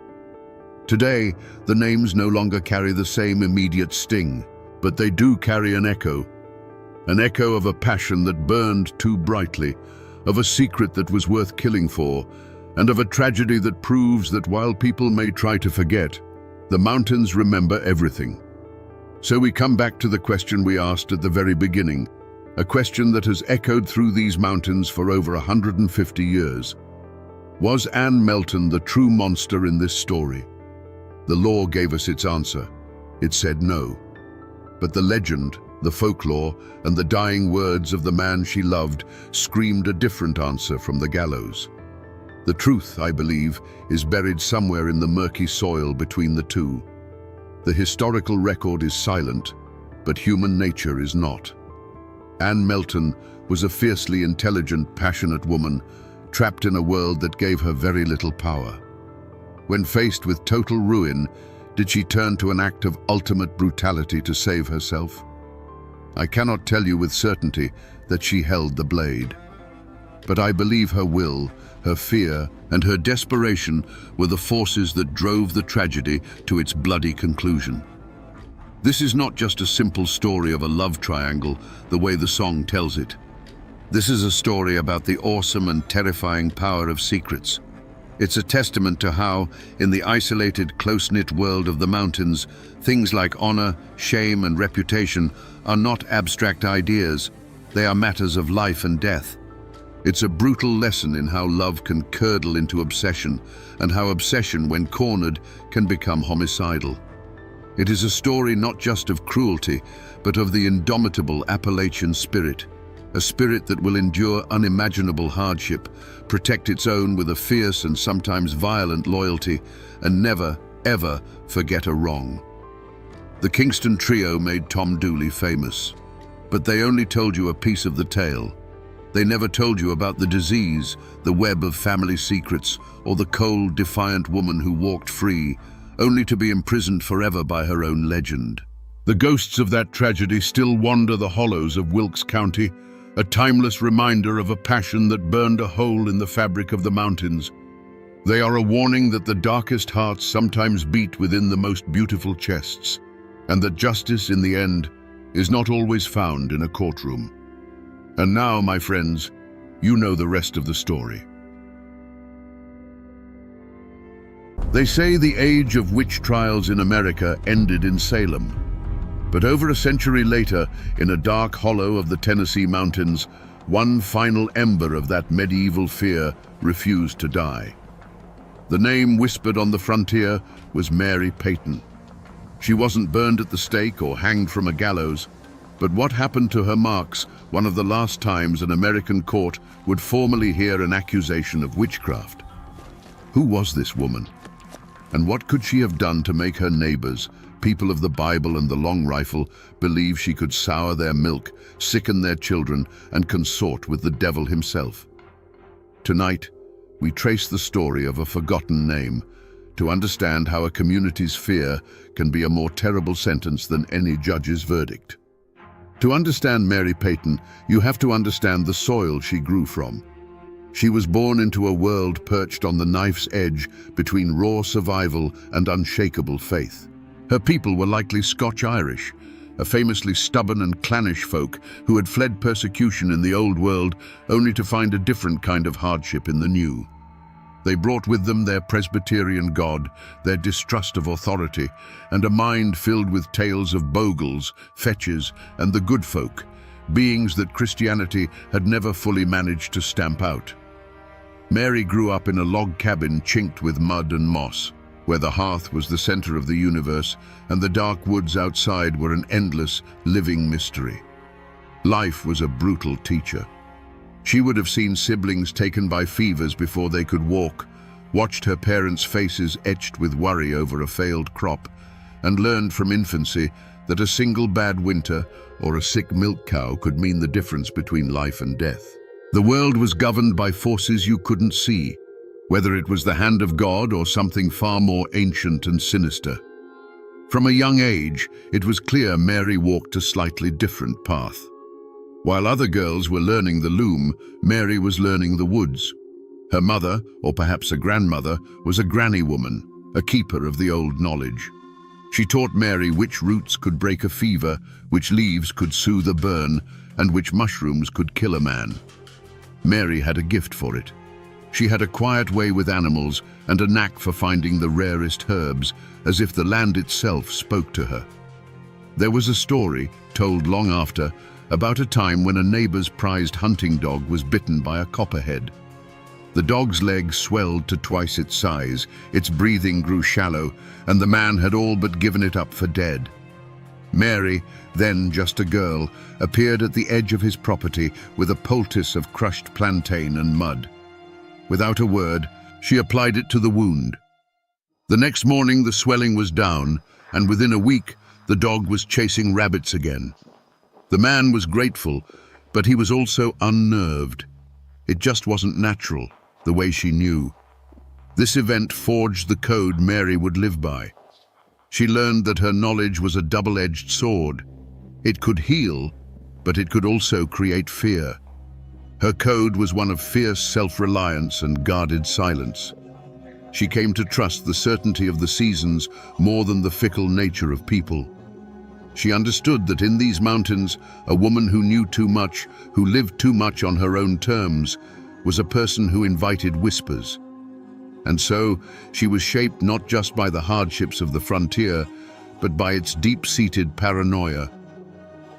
Today, the names no longer carry the same immediate sting, but they do carry an echo of a passion that burned too brightly, of a secret that was worth killing for, and of a tragedy that proves that while people may try to forget, the mountains remember everything. So we come back to the question we asked at the very beginning. a question that has echoed through these mountains for over 150 years. Was Anne Melton the true monster in this story? The law gave us its answer. It said no. But the legend, the folklore, and the dying words of the man she loved screamed a different answer from the gallows. The truth, I believe, is buried somewhere in the murky soil between the two. The historical record is silent, but human nature is not. Anne Melton was a fiercely intelligent, passionate woman, trapped in a world that gave her very little power. When faced with total ruin, did she turn to an act of ultimate brutality to save herself? I cannot tell you with certainty that she held the blade. But I believe her will, her fear, and her desperation were the forces that drove the tragedy to its bloody conclusion. This is not just a simple story of a love triangle, the way the song tells it. This is a story about the awesome and terrifying power of secrets. It's a testament to how, in the isolated, close-knit world of the mountains, things like honor, shame, and reputation are not abstract ideas. They are matters of life and death. It's a brutal lesson in how love can curdle into obsession, and how obsession, when cornered, can become homicidal. It is a story not just of cruelty, but of the indomitable Appalachian spirit, a spirit that will endure unimaginable hardship, protect its own with a fierce and sometimes violent loyalty, and never, ever forget a wrong. The Kingston Trio made Tom Dooley famous, but they only told you a piece of the tale. They never told you about the disease, the web of family secrets, or the cold, defiant woman who walked free, only to be imprisoned forever by her own legend. The ghosts of that tragedy still wander the hollows of Wilkes County, a timeless reminder of a passion that burned a hole in the fabric of the mountains. They are a warning that the darkest hearts sometimes beat within the most beautiful chests, and that justice, in the end, is not always found in a courtroom. And now, my friends, you know the rest of the story. They say the age of witch trials in America ended in Salem. But over a century later, in a dark hollow of the Tennessee mountains, one final ember of that medieval fear refused to die. The name whispered on the frontier was Mary Peyton. She wasn't burned at the stake or hanged from a gallows, but what happened to her marks one of the last times an American court would formally hear an accusation of witchcraft. Who was this woman? And what could she have done to make her neighbors, people of the Bible and the long rifle, believe she could sour their milk, sicken their children, and consort with the devil himself? Tonight, we trace the story of a forgotten name, to understand how a community's fear can be a more terrible sentence than any judge's verdict. To understand Mary Peyton, you have to understand the soil she grew from. She was born into a world perched on the knife's edge between raw survival and unshakable faith. Her people were likely Scotch-Irish, a famously stubborn and clannish folk who had fled persecution in the old world only to find a different kind of hardship in the new. They brought with them their Presbyterian God, their distrust of authority, and a mind filled with tales of bogles, fetches, and the good folk, beings that Christianity had never fully managed to stamp out. Mary grew up in a log cabin chinked with mud and moss, where the hearth was the center of the universe and the dark woods outside were an endless, living mystery. Life was a brutal teacher. She would have seen siblings taken by fevers before they could walk, watched her parents' faces etched with worry over a failed crop, and learned from infancy that a single bad winter or a sick milk cow could mean the difference between life and death. The world was governed by forces you couldn't see, whether it was the hand of God or something far more ancient and sinister. From a young age, it was clear Mary walked a slightly different path. While other girls were learning the loom, Mary was learning the woods. Her mother, or perhaps a grandmother, was a granny woman, a keeper of the old knowledge. She taught Mary which roots could break a fever, which leaves could soothe a burn, and which mushrooms could kill a man. Mary had a gift for it. She had a quiet way with animals and a knack for finding the rarest herbs, as if the land itself spoke to her. There was a story, told long after, about a time when a neighbor's prized hunting dog was bitten by a copperhead. The dog's leg swelled to twice its size, its breathing grew shallow, and the man had all but given it up for dead. Mary, then just a girl, appeared at the edge of his property with a poultice of crushed plantain and mud. Without a word, she applied it to the wound. The next morning the swelling was down, and within a week the dog was chasing rabbits again. The man was grateful, but he was also unnerved. It just wasn't natural, the way she knew. This event forged the code Mary would live by. She learned that her knowledge was a double-edged sword. It could heal, but it could also create fear. Her code was one of fierce self-reliance and guarded silence. She came to trust the certainty of the seasons more than the fickle nature of people. She understood that in these mountains, a woman who knew too much, who lived too much on her own terms, was a person who invited whispers. And so, she was shaped not just by the hardships of the frontier, but by its deep-seated paranoia.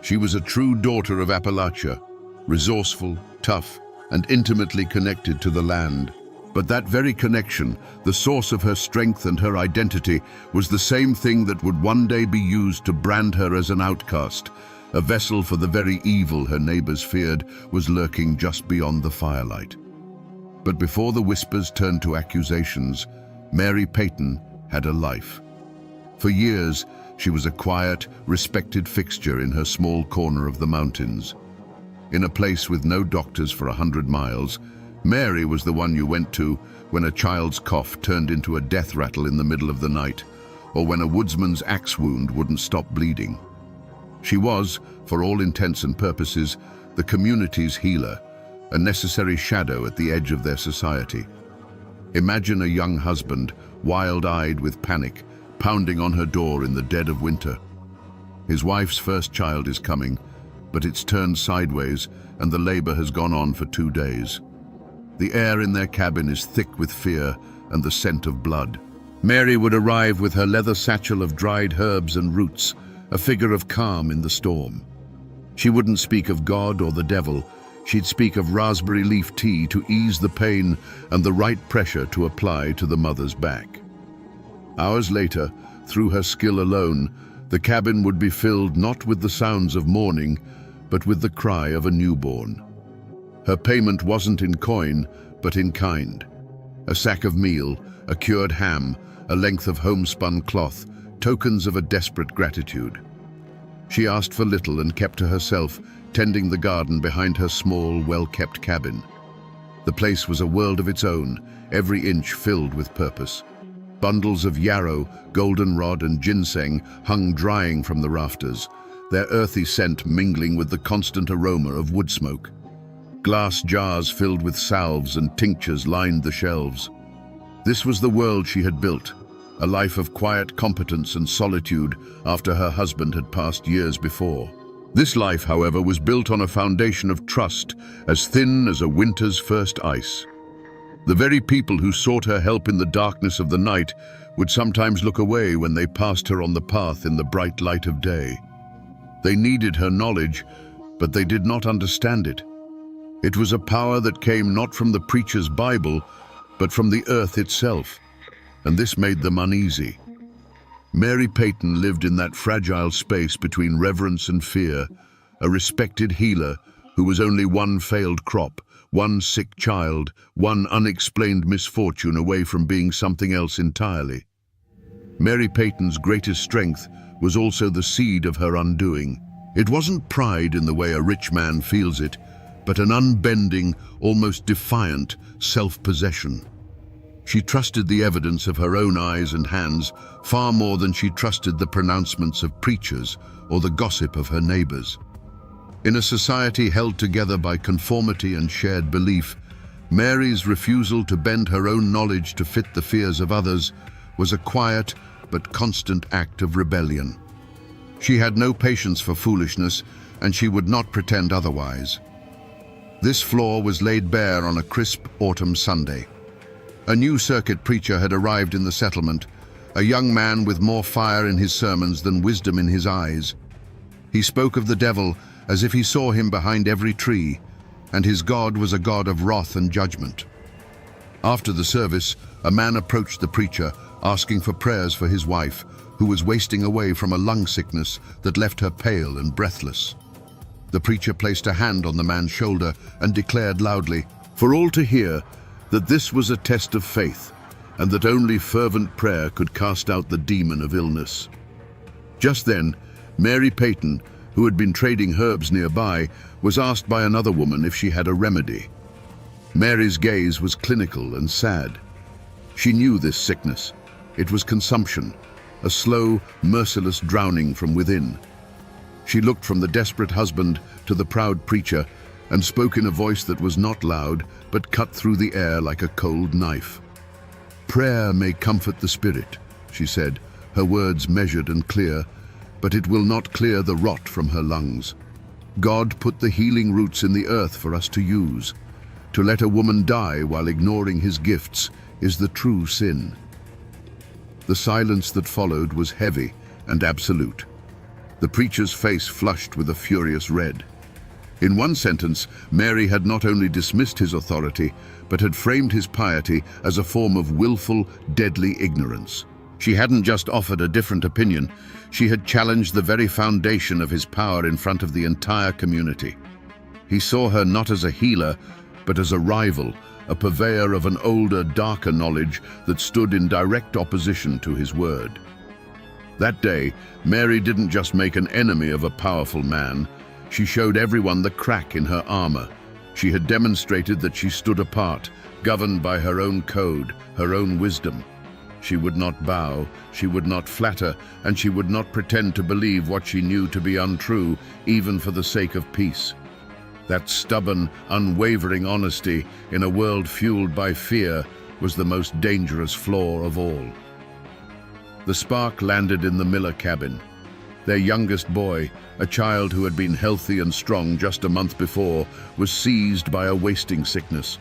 She was a true daughter of Appalachia, resourceful, tough, and intimately connected to the land. But that very connection, the source of her strength and her identity, was the same thing that would one day be used to brand her as an outcast. A vessel for the very evil her neighbors feared was lurking just beyond the firelight. But before the whispers turned to accusations, Mary Peyton had a life. For years, she was a quiet, respected fixture in her small corner of the mountains. In a place with no doctors for 100 miles, Mary was the one you went to when a child's cough turned into a death rattle in the middle of the night, or when a woodsman's axe wound wouldn't stop bleeding. She was, for all intents and purposes, the community's healer, a necessary shadow at the edge of their society. Imagine a young husband, wild-eyed with panic, pounding on her door in the dead of winter. His wife's first child is coming, but it's turned sideways and the labor has gone on for 2 days. The air in their cabin is thick with fear and the scent of blood. Mary would arrive with her leather satchel of dried herbs and roots, a figure of calm in the storm. She wouldn't speak of God or the devil. She'd speak of raspberry leaf tea to ease the pain and the right pressure to apply to the mother's back. Hours later, through her skill alone, the cabin would be filled not with the sounds of mourning, but with the cry of a newborn. Her payment wasn't in coin, but in kind. A sack of meal, a cured ham, a length of homespun cloth, tokens of a desperate gratitude. She asked for little and kept to herself, tending the garden behind her small, well-kept cabin. The place was a world of its own, every inch filled with purpose. Bundles of yarrow, goldenrod, and ginseng hung drying from the rafters, their earthy scent mingling with the constant aroma of wood smoke. Glass jars filled with salves and tinctures lined the shelves. This was the world she had built, a life of quiet competence and solitude after her husband had passed years before. This life, however, was built on a foundation of trust as thin as a winter's first ice. The very people who sought her help in the darkness of the night would sometimes look away when they passed her on the path in the bright light of day. They needed her knowledge, but they did not understand it. It was a power that came not from the preacher's Bible, but from the earth itself, and this made them uneasy. Mary Peyton lived in that fragile space between reverence and fear, a respected healer who was only one failed crop, one sick child, one unexplained misfortune away from being something else entirely. Mary Peyton's greatest strength was also the seed of her undoing. It wasn't pride in the way a rich man feels it, but an unbending, almost defiant self-possession. She trusted the evidence of her own eyes and hands far more than she trusted the pronouncements of preachers or the gossip of her neighbors. In a society held together by conformity and shared belief, Mary's refusal to bend her own knowledge to fit the fears of others was a quiet but constant act of rebellion. She had no patience for foolishness, and she would not pretend otherwise. This flaw was laid bare on a crisp autumn Sunday. A new circuit preacher had arrived in the settlement, a young man with more fire in his sermons than wisdom in his eyes. He spoke of the devil as if he saw him behind every tree, and his God was a God of wrath and judgment. After the service, a man approached the preacher, asking for prayers for his wife, who was wasting away from a lung sickness that left her pale and breathless. The preacher placed a hand on the man's shoulder and declared loudly, for all to hear, that this was a test of faith, and that only fervent prayer could cast out the demon of illness. Just then, Mary Peyton, who had been trading herbs nearby, was asked by another woman if she had a remedy. Mary's gaze was clinical and sad. She knew this sickness. It was consumption, a slow, merciless drowning from within. She looked from the desperate husband to the proud preacher and spoke in a voice that was not loud, but cut through the air like a cold knife. "Prayer may comfort the spirit," she said, her words measured and clear, "but it will not clear the rot from her lungs. God put the healing roots in the earth for us to use. To let a woman die while ignoring his gifts is the true sin." The silence that followed was heavy and absolute. The preacher's face flushed with a furious red. In one sentence, Mary had not only dismissed his authority, but had framed his piety as a form of willful, deadly ignorance. She hadn't just offered a different opinion, she had challenged the very foundation of his power in front of the entire community. He saw her not as a healer, but as a rival, a purveyor of an older, darker knowledge that stood in direct opposition to his word. That day, Mary didn't just make an enemy of a powerful man, she showed everyone the crack in her armor. She had demonstrated that she stood apart, governed by her own code, her own wisdom. She would not bow, she would not flatter, and she would not pretend to believe what she knew to be untrue, even for the sake of peace. That stubborn, unwavering honesty in a world fueled by fear was the most dangerous flaw of all. The spark landed in the Miller cabin. Their youngest boy, a child who had been healthy and strong just a month before, was seized by a wasting sickness.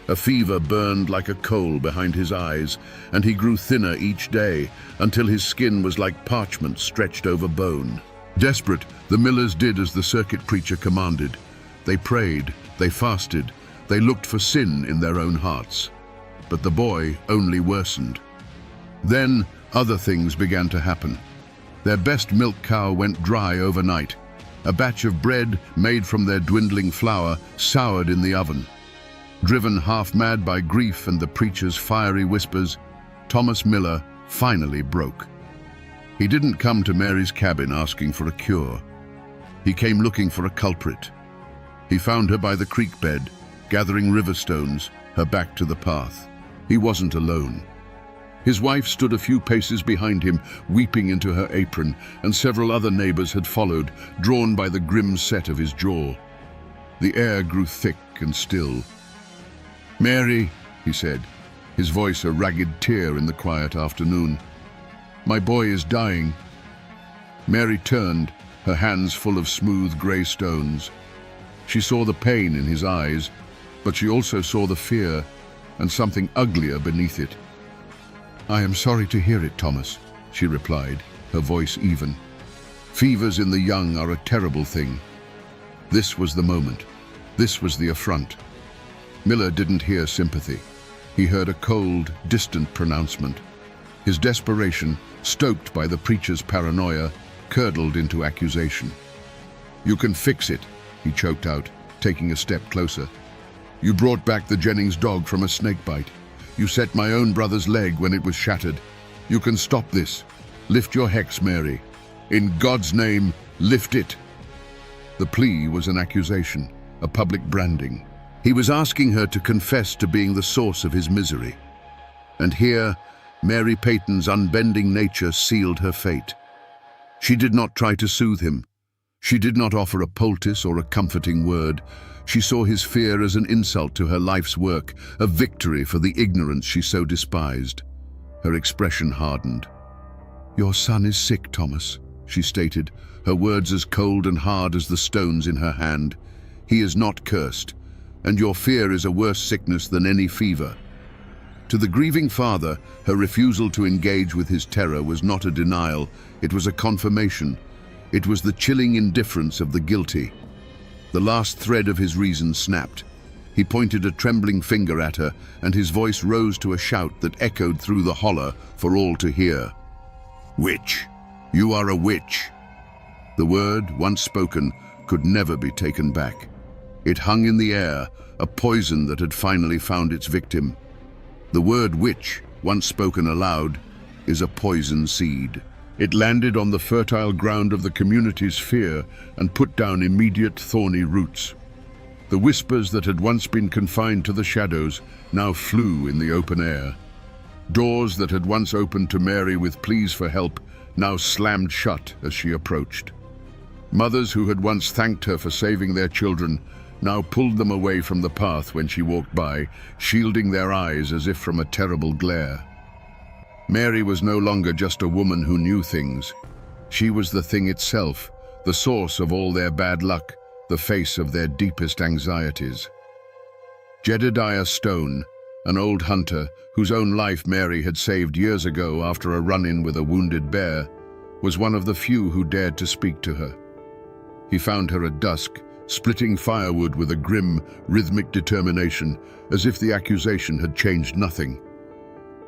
A fever burned like a coal behind his eyes, and he grew thinner each day until his skin was like parchment stretched over bone. Desperate, the Millers did as the circuit preacher commanded. They prayed, they fasted, they looked for sin in their own hearts. But the boy only worsened. Then other things began to happen. Their best milk cow went dry overnight. A batch of bread made from their dwindling flour soured in the oven. Driven half-mad by grief and the preacher's fiery whispers, Thomas Miller finally broke. He didn't come to Mary's cabin asking for a cure. He came looking for a culprit. He found her by the creek bed, gathering river stones, her back to the path. He wasn't alone. His wife stood a few paces behind him, weeping into her apron, and several other neighbors had followed, drawn by the grim set of his jaw. The air grew thick and still. "Mary," he said, his voice a ragged tear in the quiet afternoon, "my boy is dying." Mary turned, her hands full of smooth grey stones. She saw the pain in his eyes, but she also saw the fear and something uglier beneath it. "I am sorry to hear it, Thomas," she replied, her voice even. "Fevers in the young are a terrible thing." This was the moment. This was the affront. Miller didn't hear sympathy. He heard a cold, distant pronouncement. His desperation, stoked by the preacher's paranoia, curdled into accusation. "You can fix it," he choked out, taking a step closer. "You brought back the Jennings dog from a snake bite. You set my own brother's leg when it was shattered. You can stop this. Lift your hex, Mary. In God's name, lift it." The plea was an accusation, a public branding. He was asking her to confess to being the source of his misery. And here, Mary Peyton's unbending nature sealed her fate. She did not try to soothe him. She did not offer a poultice or a comforting word. She saw his fear as an insult to her life's work, a victory for the ignorance she so despised. Her expression hardened. "Your son is sick, Thomas," she stated, her words as cold and hard as the stones in her hand. "He is not cursed, and your fear is a worse sickness than any fever." To the grieving father, her refusal to engage with his terror was not a denial, it was a confirmation. It was the chilling indifference of the guilty. The last thread of his reason snapped. He pointed a trembling finger at her, and his voice rose to a shout that echoed through the hollow for all to hear. "Witch! You are a witch!" The word, once spoken, could never be taken back. It hung in the air, a poison that had finally found its victim. The word witch, once spoken aloud, is a poison seed. It landed on the fertile ground of the community's fear and put down immediate thorny roots. The whispers that had once been confined to the shadows now flew in the open air. Doors that had once opened to Mary with pleas for help now slammed shut as she approached. Mothers who had once thanked her for saving their children now pulled them away from the path when she walked by, shielding their eyes as if from a terrible glare. Mary was no longer just a woman who knew things. She was the thing itself, the source of all their bad luck, the face of their deepest anxieties. Jedediah Stone, an old hunter whose own life Mary had saved years ago after a run-in with a wounded bear, was one of the few who dared to speak to her. He found her at dusk, splitting firewood with a grim, rhythmic determination, as if the accusation had changed nothing.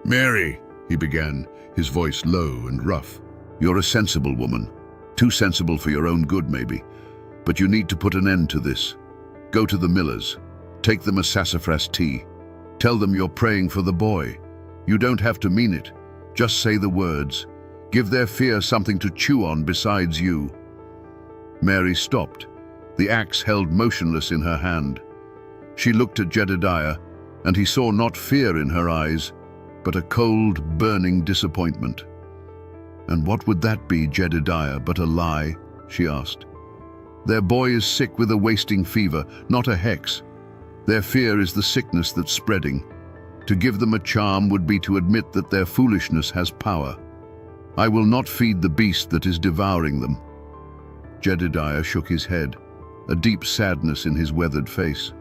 "Mary," he began, his voice low and rough, "you're a sensible woman. Too sensible for your own good, maybe. But you need to put an end to this. Go to the Millers. Take them a sassafras tea. Tell them you're praying for the boy. You don't have to mean it. Just say the words. Give their fear something to chew on besides you." Mary stopped, the axe held motionless in her hand. She looked at Jedediah, and he saw not fear in her eyes, but a cold, burning disappointment. "And what would that be, Jedediah, but a lie?" she asked. "Their boy is sick with a wasting fever, not a hex. Their fear is the sickness that's spreading. To give them a charm would be to admit that their foolishness has power. I will not feed the beast that is devouring them." Jedediah shook his head, a deep sadness in his weathered face.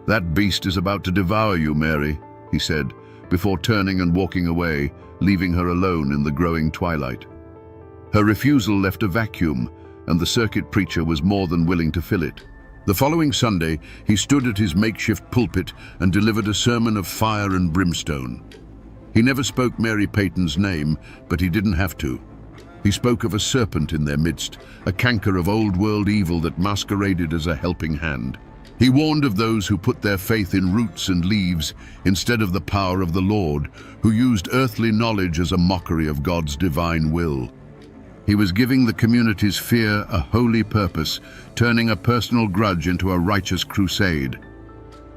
"That beast is about to devour you, Mary," he said, before turning and walking away, leaving her alone in the growing twilight. Her refusal left a vacuum, and the circuit preacher was more than willing to fill it. The following Sunday, he stood at his makeshift pulpit and delivered a sermon of fire and brimstone. He never spoke Mary Peyton's name, but he didn't have to. He spoke of a serpent in their midst, a canker of old-world evil that masqueraded as a helping hand. He warned of those who put their faith in roots and leaves instead of the power of the Lord, who used earthly knowledge as a mockery of God's divine will. He was giving the community's fear a holy purpose, turning a personal grudge into a righteous crusade.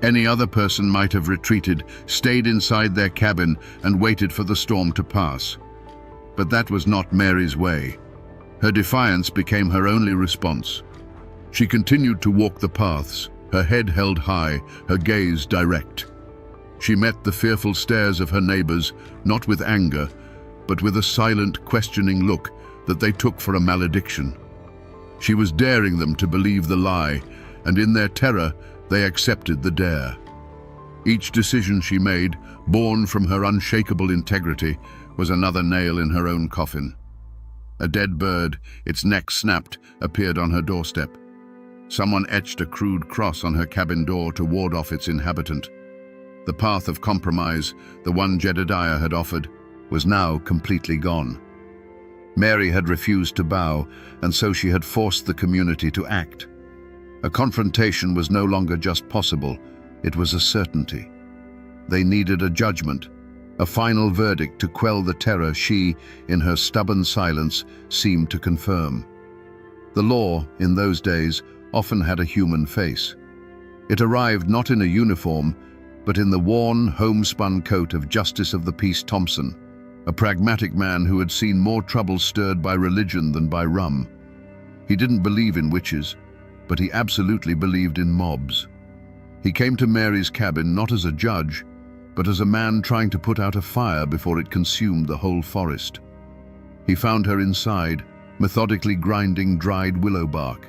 Any other person might have retreated, stayed inside their cabin, and waited for the storm to pass. But that was not Mary's way. Her defiance became her only response. She continued to walk the paths, her head held high, her gaze direct. She met the fearful stares of her neighbors, not with anger, but with a silent, questioning look that they took for a malediction. She was daring them to believe the lie, and in their terror, they accepted the dare. Each decision she made, born from her unshakable integrity, was another nail in her own coffin. A dead bird, its neck snapped, appeared on her doorstep. Someone etched a crude cross on her cabin door to ward off its inhabitant. The path of compromise, the one Jedediah had offered, was now completely gone. Mary had refused to bow, and so she had forced the community to act. A confrontation was no longer just possible, it was a certainty. They needed a judgment, a final verdict to quell the terror she, in her stubborn silence, seemed to confirm. The law, in those days, often had a human face. It arrived not in a uniform, but in the worn, homespun coat of Justice of the Peace Thompson, a pragmatic man who had seen more trouble stirred by religion than by rum. He didn't believe in witches, but he absolutely believed in mobs. He came to Mary's cabin not as a judge, but as a man trying to put out a fire before it consumed the whole forest. He found her inside, methodically grinding dried willow bark,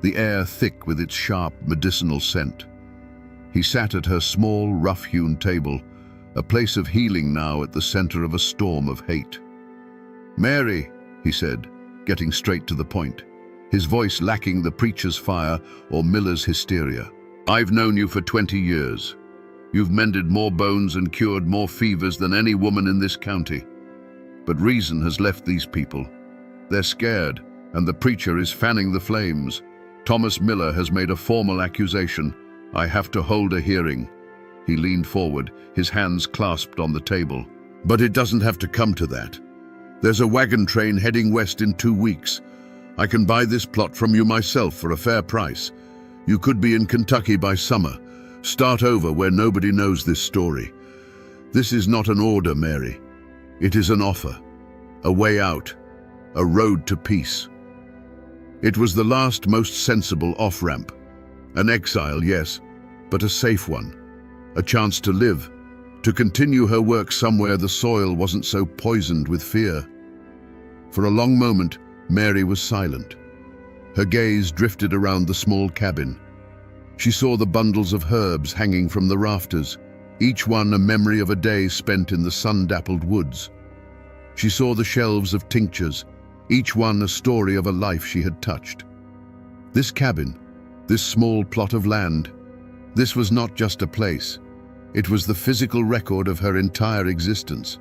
the air thick with its sharp medicinal scent. He sat at her small, rough-hewn table, a place of healing now at the center of a storm of hate. "Mary," he said, getting straight to the point, his voice lacking the preacher's fire or Miller's hysteria. "I've known you for 20 years. You've mended more bones and cured more fevers than any woman in this county. But reason has left these people. They're scared, and the preacher is fanning the flames. Thomas Miller has made a formal accusation. I have to hold a hearing." He leaned forward, his hands clasped on the table. "But it doesn't have to come to that. There's a wagon train heading west in 2 weeks. I can buy this plot from you myself for a fair price. You could be in Kentucky by summer. Start over where nobody knows this story. This is not an order, Mary. It is an offer, a way out, a road to peace." It was the last most sensible off-ramp. An exile, yes, but a safe one. A chance to live, to continue her work somewhere the soil wasn't so poisoned with fear. For a long moment, Mary was silent. Her gaze drifted around the small cabin. She saw the bundles of herbs hanging from the rafters, each one a memory of a day spent in the sun-dappled woods. She saw the shelves of tinctures, each one a story of a life she had touched. This cabin, this small plot of land, this was not just a place. It was the physical record of her entire existence.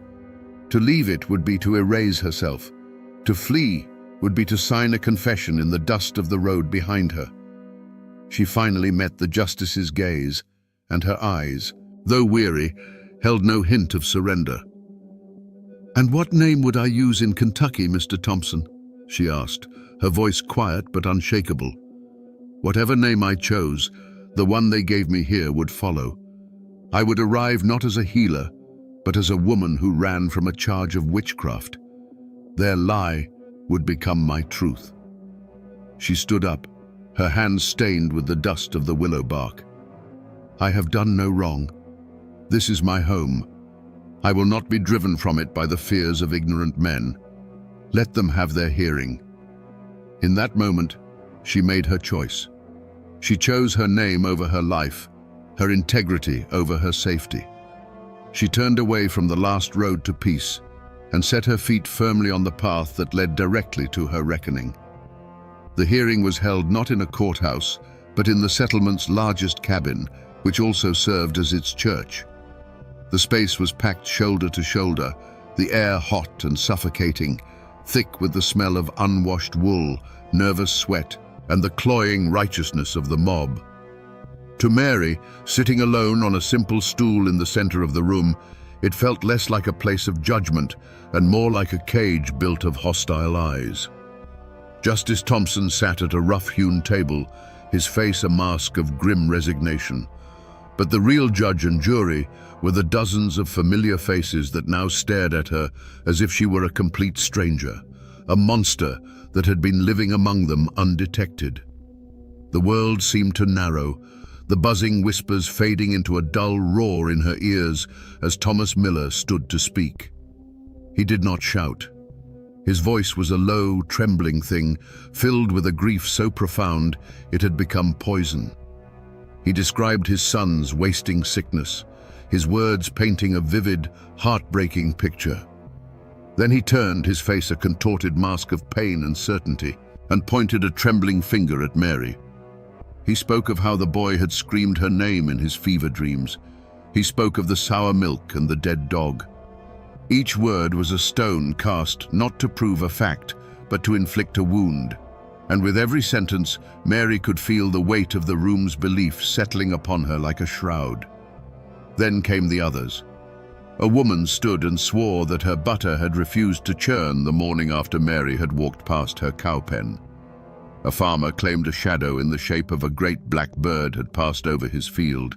To leave it would be to erase herself. To flee would be to sign a confession in the dust of the road behind her. She finally met the justice's gaze, and her eyes, though weary, held no hint of surrender. "And what name would I use in Kentucky, Mr. Thompson?" she asked, her voice quiet but unshakable. "Whatever name I chose, the one they gave me here would follow. I would arrive not as a healer, but as a woman who ran from a charge of witchcraft. Their lie would become my truth." She stood up, her hands stained with the dust of the willow bark. "I have done no wrong. This is my home. I will not be driven from it by the fears of ignorant men. Let them have their hearing." In that moment, she made her choice. She chose her name over her life, her integrity over her safety. She turned away from the last road to peace and set her feet firmly on the path that led directly to her reckoning. The hearing was held not in a courthouse, but in the settlement's largest cabin, which also served as its church. The space was packed shoulder to shoulder, the air hot and suffocating, thick with the smell of unwashed wool, nervous sweat, and the cloying righteousness of the mob. To Mary, sitting alone on a simple stool in the center of the room, it felt less like a place of judgment and more like a cage built of hostile eyes. Justice Thompson sat at a rough-hewn table, his face a mask of grim resignation. But the real judge and jury were the dozens of familiar faces that now stared at her as if she were a complete stranger, a monster that had been living among them undetected. The world seemed to narrow, the buzzing whispers fading into a dull roar in her ears as Thomas Miller stood to speak. He did not shout. His voice was a low, trembling thing, filled with a grief so profound it had become poison. He described his son's wasting sickness, his words painting a vivid, heartbreaking picture. Then he turned, his face a contorted mask of pain and certainty, and pointed a trembling finger at Mary. He spoke of how the boy had screamed her name in his fever dreams. He spoke of the sour milk and the dead dog. Each word was a stone cast not to prove a fact, but to inflict a wound. And with every sentence, Mary could feel the weight of the room's belief settling upon her like a shroud. Then came the others. A woman stood and swore that her butter had refused to churn the morning after Mary had walked past her cow pen. A farmer claimed a shadow in the shape of a great black bird had passed over his field,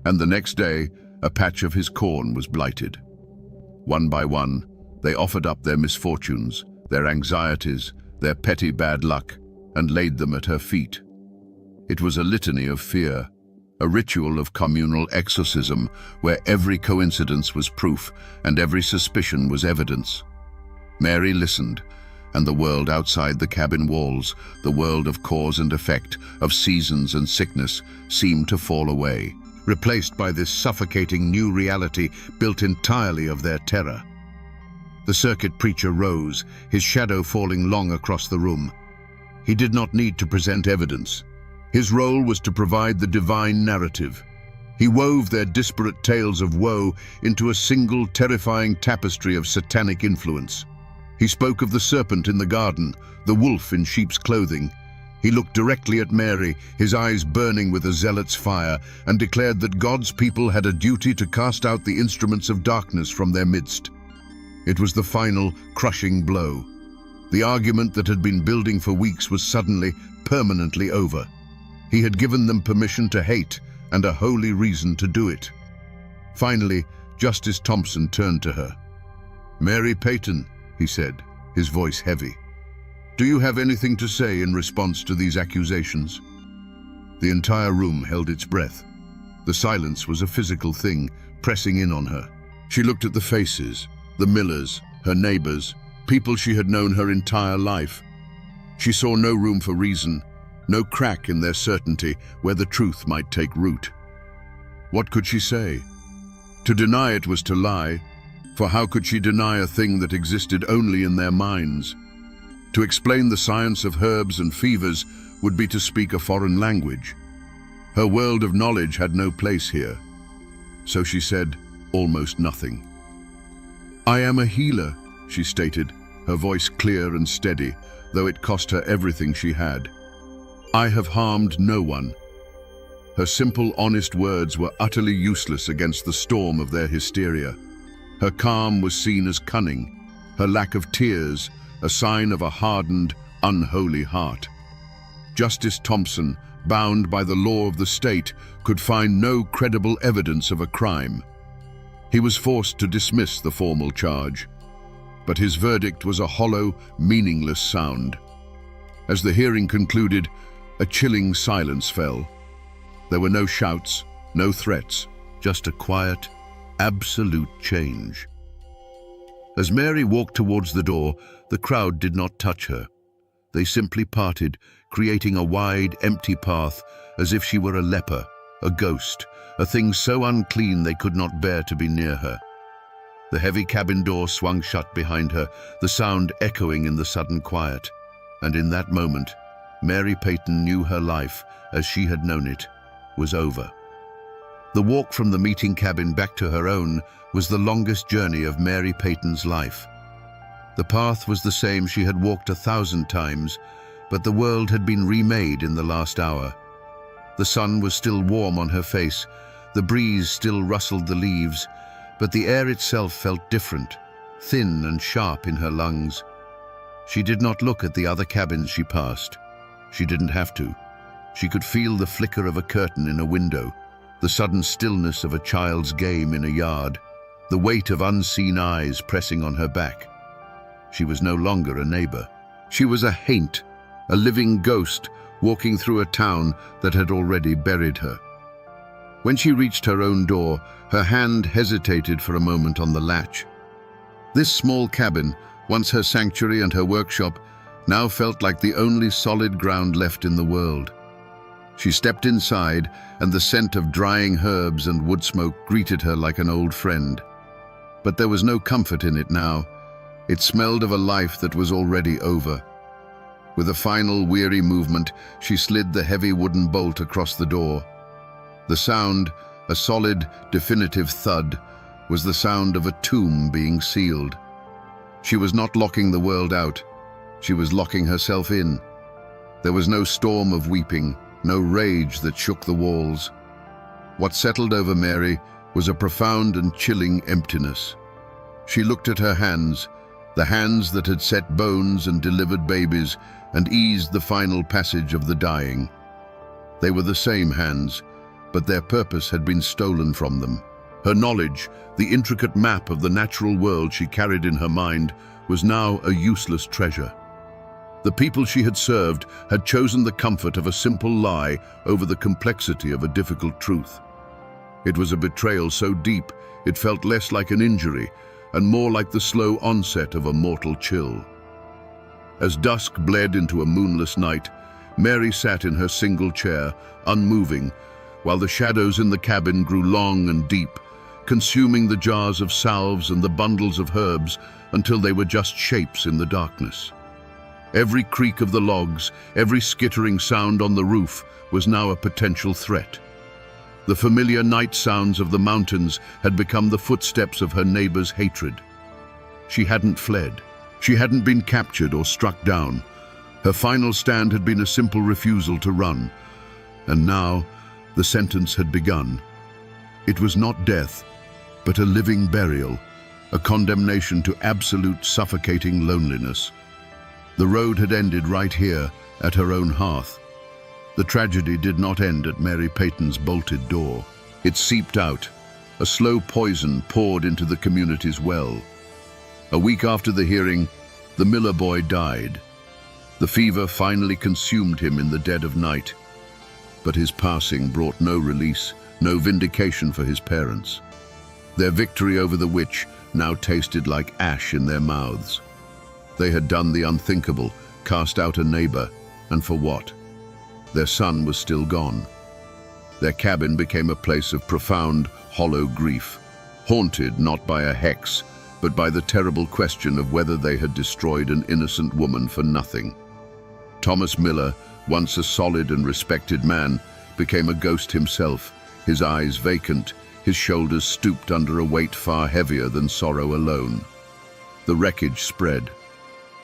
and the next day, a patch of his corn was blighted. One by one, they offered up their misfortunes, their anxieties, their petty bad luck, and laid them at her feet. It was a litany of fear, a ritual of communal exorcism where every coincidence was proof and every suspicion was evidence. Mary listened, and the world outside the cabin walls, the world of cause and effect, of seasons and sickness, seemed to fall away, replaced by this suffocating new reality built entirely of their terror. The circuit preacher rose, his shadow falling long across the room. He did not need to present evidence. His role was to provide the divine narrative. He wove their disparate tales of woe into a single terrifying tapestry of satanic influence. He spoke of the serpent in the garden, the wolf in sheep's clothing. He looked directly at Mary, his eyes burning with a zealot's fire, and declared that God's people had a duty to cast out the instruments of darkness from their midst. It was the final, crushing blow. The argument that had been building for weeks was suddenly, permanently over. He had given them permission to hate, and a holy reason to do it. Finally, Justice Thompson turned to her. "Mary Peyton," he said, his voice heavy, "do you have anything to say in response to these accusations?" The entire room held its breath. The silence was a physical thing, pressing in on her. She looked at the faces, the Millers, her neighbors, people she had known her entire life. She saw no room for reason, no crack in their certainty where the truth might take root. What could she say? To deny it was to lie, for how could she deny a thing that existed only in their minds? To explain the science of herbs and fevers would be to speak a foreign language. Her world of knowledge had no place here. So she said almost nothing. "I am a healer," she stated, her voice clear and steady, though it cost her everything she had. "I have harmed no one." Her simple, honest words were utterly useless against the storm of their hysteria. Her calm was seen as cunning, her lack of tears a sign of a hardened, unholy heart. Justice Thompson, bound by the law of the state, could find no credible evidence of a crime. He was forced to dismiss the formal charge, but his verdict was a hollow, meaningless sound. As the hearing concluded, a chilling silence fell. There were no shouts, no threats, just a quiet, absolute change. As Mary walked towards the door, the crowd did not touch her. They simply parted, creating a wide, empty path, as if she were a leper, a ghost, a thing so unclean they could not bear to be near her. The heavy cabin door swung shut behind her, the sound echoing in the sudden quiet. And in that moment, Mary Peyton knew her life, as she had known it, was over. The walk from the meeting cabin back to her own was the longest journey of Mary Peyton's life. The path was the same she had walked 1,000 times, but the world had been remade in the last hour. The sun was still warm on her face, the breeze still rustled the leaves, but the air itself felt different, thin and sharp in her lungs. She did not look at the other cabins she passed. She didn't have to. She could feel the flicker of a curtain in a window, the sudden stillness of a child's game in a yard, the weight of unseen eyes pressing on her back. She was no longer a neighbor. She was a haint, a living ghost walking through a town that had already buried her. When she reached her own door, her hand hesitated for a moment on the latch. This small cabin, once her sanctuary and her workshop, now felt like the only solid ground left in the world. She stepped inside, and the scent of drying herbs and wood smoke greeted her like an old friend. But there was no comfort in it now. It smelled of a life that was already over. With a final weary movement, she slid the heavy wooden bolt across the door. The sound, a solid, definitive thud, was the sound of a tomb being sealed. She was not locking the world out. She was locking herself in. There was no storm of weeping, no rage that shook the walls. What settled over Mary was a profound and chilling emptiness. She looked at her hands, the hands that had set bones and delivered babies and eased the final passage of the dying. They were the same hands, but their purpose had been stolen from them. Her knowledge, the intricate map of the natural world she carried in her mind, was now a useless treasure. The people she had served had chosen the comfort of a simple lie over the complexity of a difficult truth. It was a betrayal so deep it felt less like an injury and more like the slow onset of a mortal chill. As dusk bled into a moonless night, Mary sat in her single chair, unmoving, while the shadows in the cabin grew long and deep, consuming the jars of salves and the bundles of herbs until they were just shapes in the darkness. Every creak of the logs, every skittering sound on the roof was now a potential threat. The familiar night sounds of the mountains had become the footsteps of her neighbor's hatred. She hadn't fled. She hadn't been captured or struck down. Her final stand had been a simple refusal to run. And now, the sentence had begun. It was not death, but a living burial, a condemnation to absolute suffocating loneliness. The road had ended right here, at her own hearth. The tragedy did not end at Mary Peyton's bolted door. It seeped out. A slow poison poured into the community's well. A week after the hearing, the Miller boy died. The fever finally consumed him in the dead of night. But his passing brought no release, no vindication for his parents. Their victory over the witch now tasted like ash in their mouths. They had done the unthinkable, cast out a neighbor, and for what? Their son was still gone. Their cabin became a place of profound, hollow grief, haunted not by a hex, but by the terrible question of whether they had destroyed an innocent woman for nothing. Thomas Miller, once a solid and respected man, became a ghost himself, his eyes vacant, his shoulders stooped under a weight far heavier than sorrow alone. The wreckage spread.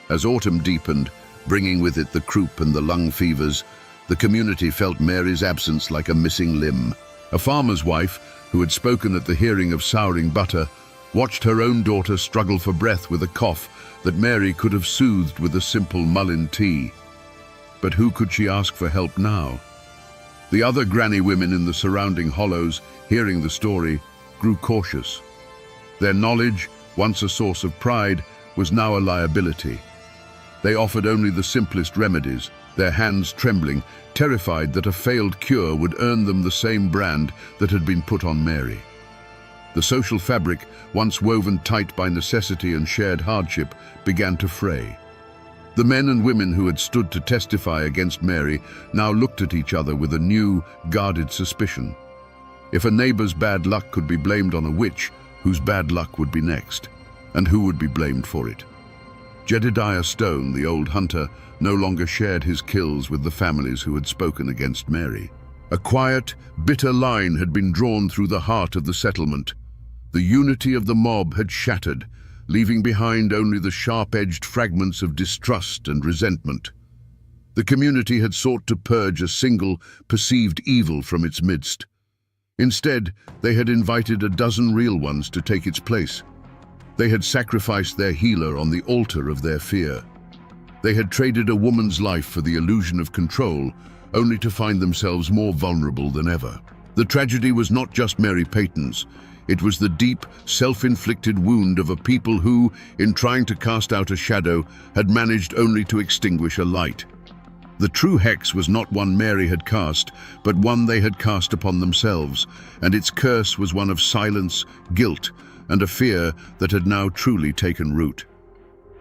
As autumn deepened, bringing with it the croup and the lung fevers, the community felt Mary's absence like a missing limb. A farmer's wife, who had spoken at the hearing of souring butter, watched her own daughter struggle for breath with a cough that Mary could have soothed with a simple mullein tea. But who could she ask for help now? The other granny women in the surrounding hollows, hearing the story, grew cautious. Their knowledge, once a source of pride, was now a liability. They offered only the simplest remedies, their hands trembling, terrified that a failed cure would earn them the same brand that had been put on Mary. The social fabric, once woven tight by necessity and shared hardship, began to fray. The men and women who had stood to testify against Mary now looked at each other with a new, guarded suspicion. If a neighbor's bad luck could be blamed on a witch, whose bad luck would be next? And who would be blamed for it? Jedediah Stone, the old hunter, no longer shared his kills with the families who had spoken against Mary. A quiet, bitter line had been drawn through the heart of the settlement. The unity of the mob had shattered, leaving behind only the sharp-edged fragments of distrust and resentment. The community had sought to purge a single, perceived evil from its midst. Instead, they had invited a dozen real ones to take its place. They had sacrificed their healer on the altar of their fear. They had traded a woman's life for the illusion of control, only to find themselves more vulnerable than ever. The tragedy was not just Mary Peyton's. It was the deep, self-inflicted wound of a people who, in trying to cast out a shadow, had managed only to extinguish a light. The true hex was not one Mary had cast, but one they had cast upon themselves, and its curse was one of silence, guilt, and a fear that had now truly taken root.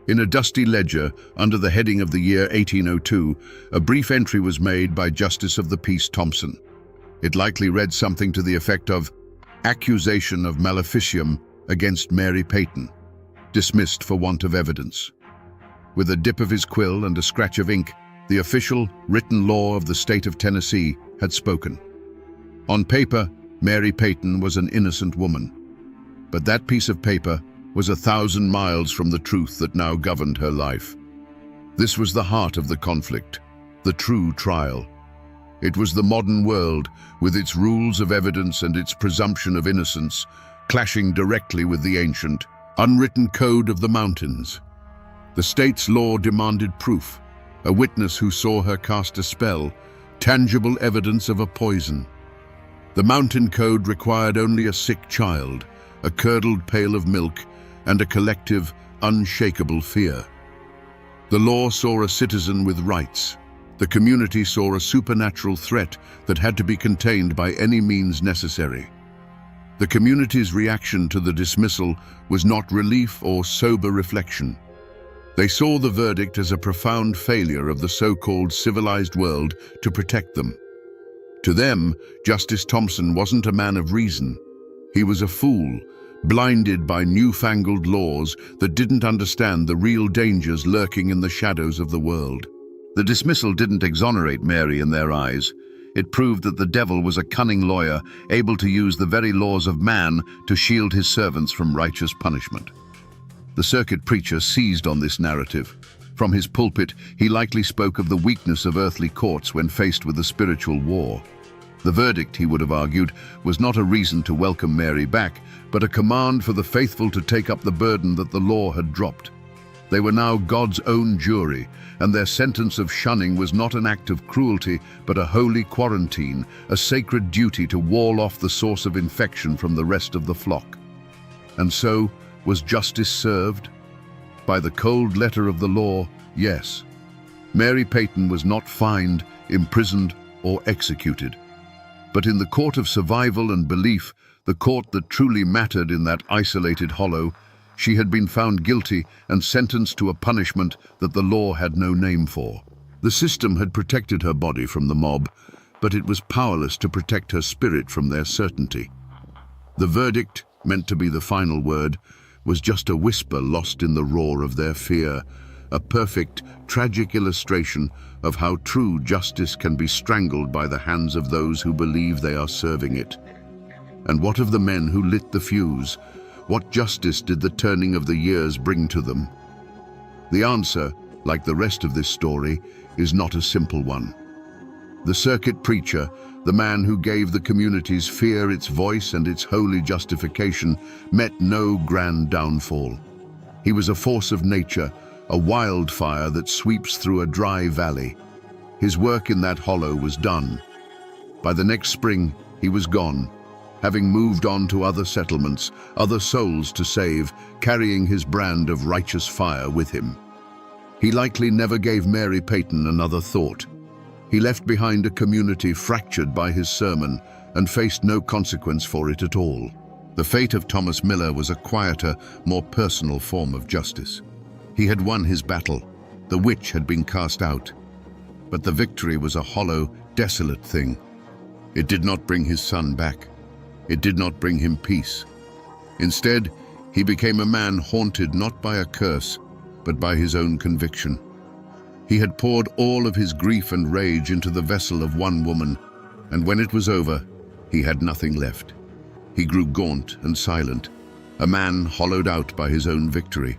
In a dusty ledger, under the heading of the year 1802, a brief entry was made by Justice of the Peace Thompson. It likely read something to the effect of, "Accusation of maleficium against Mary Peyton, dismissed for want of evidence." With a dip of his quill and a scratch of ink, the official, written law of the state of Tennessee had spoken. On paper, Mary Peyton was an innocent woman. But that piece of paper was 1,000 miles from the truth that now governed her life. This was the heart of the conflict, the true trial. It was the modern world, with its rules of evidence and its presumption of innocence, clashing directly with the ancient, unwritten code of the mountains. The state's law demanded proof, a witness who saw her cast a spell, tangible evidence of a poison. The mountain code required only a sick child, a curdled pail of milk, and a collective, unshakable fear. The law saw a citizen with rights. The community saw a supernatural threat that had to be contained by any means necessary. The community's reaction to the dismissal was not relief or sober reflection. They saw the verdict as a profound failure of the so-called civilized world to protect them. To them, Justice Thompson wasn't a man of reason. He was a fool, blinded by newfangled laws that didn't understand the real dangers lurking in the shadows of the world. The dismissal didn't exonerate Mary in their eyes. It proved that the devil was a cunning lawyer, able to use the very laws of man to shield his servants from righteous punishment. The circuit preacher seized on this narrative. From his pulpit, he likely spoke of the weakness of earthly courts when faced with a spiritual war. The verdict, he would have argued, was not a reason to welcome Mary back, but a command for the faithful to take up the burden that the law had dropped. They were now God's own jury, and their sentence of shunning was not an act of cruelty, but a holy quarantine, a sacred duty to wall off the source of infection from the rest of the flock. And so, was justice served? By the cold letter of the law, yes. Mary Peyton was not fined, imprisoned, or executed. But in the court of survival and belief, the court that truly mattered in that isolated hollow, she had been found guilty and sentenced to a punishment that the law had no name for. The system had protected her body from the mob, but it was powerless to protect her spirit from their certainty. The verdict, meant to be the final word, was just a whisper lost in the roar of their fear, a perfect, tragic illustration of how true justice can be strangled by the hands of those who believe they are serving it. And what of the men who lit the fuse? What justice did the turning of the years bring to them? The answer, like the rest of this story, is not a simple one. The circuit preacher, the man who gave the community's fear its voice and its holy justification, met no grand downfall. He was a force of nature, a wildfire that sweeps through a dry valley. His work in that hollow was done. By the next spring, he was gone, having moved on to other settlements, other souls to save, carrying his brand of righteous fire with him. He likely never gave Mary Peyton another thought. He left behind a community fractured by his sermon and faced no consequence for it at all. The fate of Thomas Miller was a quieter, more personal form of justice. He had won his battle. The witch had been cast out. But the victory was a hollow, desolate thing. It did not bring his son back. It did not bring him peace. Instead, he became a man haunted not by a curse, but by his own conviction. He had poured all of his grief and rage into the vessel of one woman, and when it was over, he had nothing left. He grew gaunt and silent, a man hollowed out by his own victory.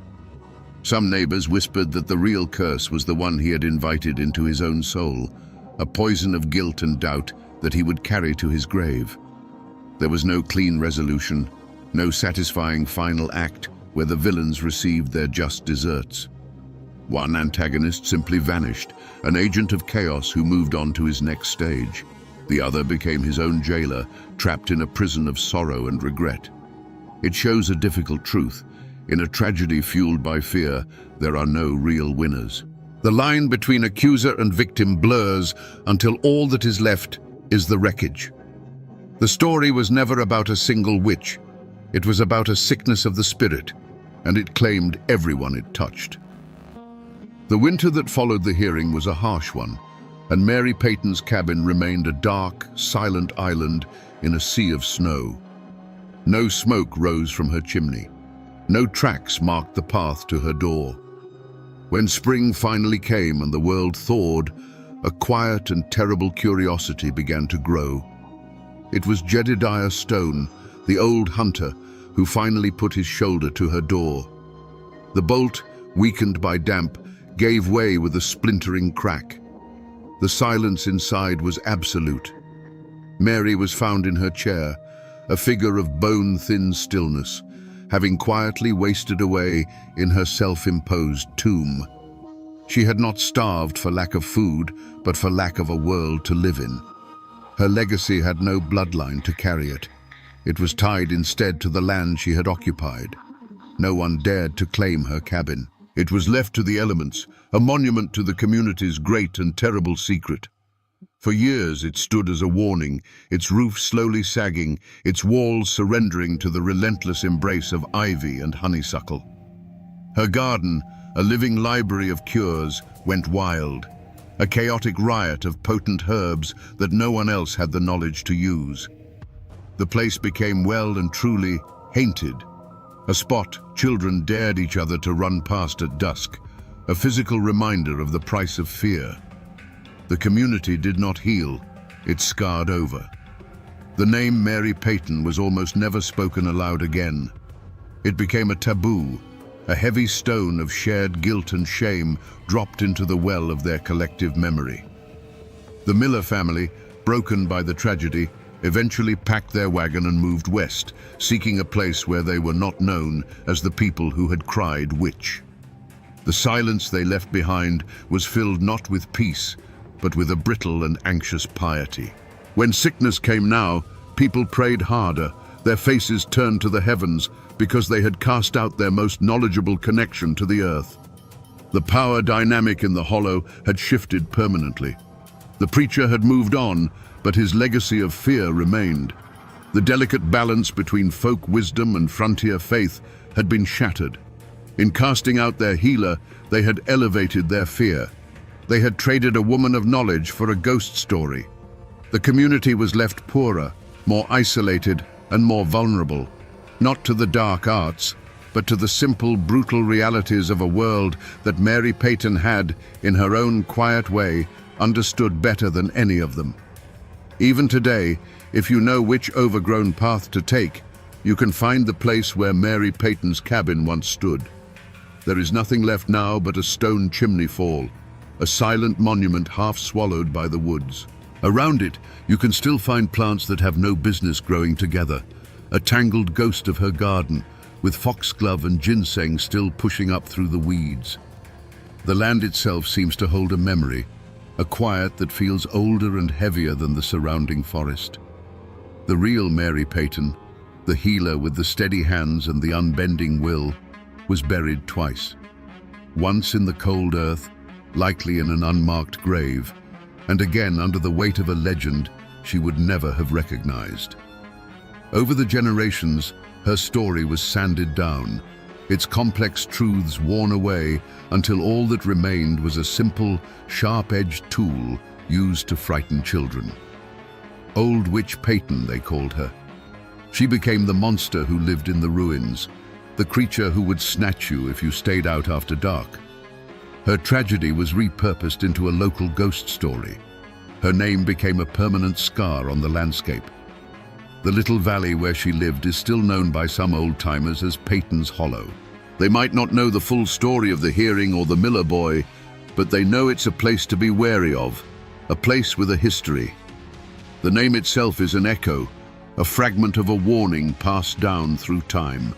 Some neighbors whispered that the real curse was the one he had invited into his own soul, a poison of guilt and doubt that he would carry to his grave. There was no clean resolution, no satisfying final act where the villains received their just deserts. One antagonist simply vanished, an agent of chaos who moved on to his next stage. The other became his own jailer, trapped in a prison of sorrow and regret. It shows a difficult truth. In a tragedy fueled by fear, there are no real winners. The line between accuser and victim blurs until all that is left is the wreckage. The story was never about a single witch. It was about a sickness of the spirit, and it claimed everyone it touched. The winter that followed the hearing was a harsh one, and Mary Peyton's cabin remained a dark, silent island in a sea of snow. No smoke rose from her chimney. No tracks marked the path to her door. When spring finally came and the world thawed, a quiet and terrible curiosity began to grow. It was Jedediah Stone, the old hunter, who finally put his shoulder to her door. The bolt, weakened by damp, gave way with a splintering crack. The silence inside was absolute. Mary was found in her chair, a figure of bone-thin stillness, having quietly wasted away in her self-imposed tomb. She had not starved for lack of food, but for lack of a world to live in. Her legacy had no bloodline to carry it. It was tied instead to the land she had occupied. No one dared to claim her cabin. It was left to the elements, a monument to the community's great and terrible secret. For years it stood as a warning, its roof slowly sagging, its walls surrendering to the relentless embrace of ivy and honeysuckle. Her garden, a living library of cures, went wild, a chaotic riot of potent herbs that no one else had the knowledge to use. The place became well and truly haunted, a spot children dared each other to run past at dusk, a physical reminder of the price of fear. The community did not heal, it scarred over. The name Mary Peyton was almost never spoken aloud again. It became a taboo, a heavy stone of shared guilt and shame dropped into the well of their collective memory. The Miller family, broken by the tragedy, eventually packed their wagon and moved west, seeking a place where they were not known as the people who had cried witch. The silence they left behind was filled not with peace, but with a brittle and anxious piety. When sickness came now, people prayed harder, their faces turned to the heavens because they had cast out their most knowledgeable connection to the earth. The power dynamic in the hollow had shifted permanently. The preacher had moved on, but his legacy of fear remained. The delicate balance between folk wisdom and frontier faith had been shattered. In casting out their healer, they had elevated their fear. They had traded a woman of knowledge for a ghost story. The community was left poorer, more isolated, and more vulnerable, not to the dark arts, but to the simple, brutal realities of a world that Mary Peyton had, in her own quiet way, understood better than any of them. Even today, if you know which overgrown path to take, you can find the place where Mary Peyton's cabin once stood. There is nothing left now but a stone chimney fall, a silent monument half swallowed by the woods. Around it, you can still find plants that have no business growing together, a tangled ghost of her garden, with foxglove and ginseng still pushing up through the weeds. The land itself seems to hold a memory, a quiet that feels older and heavier than the surrounding forest. The real Mary Peyton, the healer with the steady hands and the unbending will, was buried twice. Once in the cold earth, likely in an unmarked grave, and again under the weight of a legend she would never have recognized. Over the generations, her story was sanded down, its complex truths worn away until all that remained was a simple, sharp-edged tool used to frighten children. Old Witch Peyton, they called her. She became the monster who lived in the ruins, the creature who would snatch you if you stayed out after dark. Her tragedy was repurposed into a local ghost story. Her name became a permanent scar on the landscape. The little valley where she lived is still known by some old-timers as Peyton's Hollow. They might not know the full story of the Hearing or the Miller boy, but they know it's a place to be wary of, a place with a history. The name itself is an echo, a fragment of a warning passed down through time.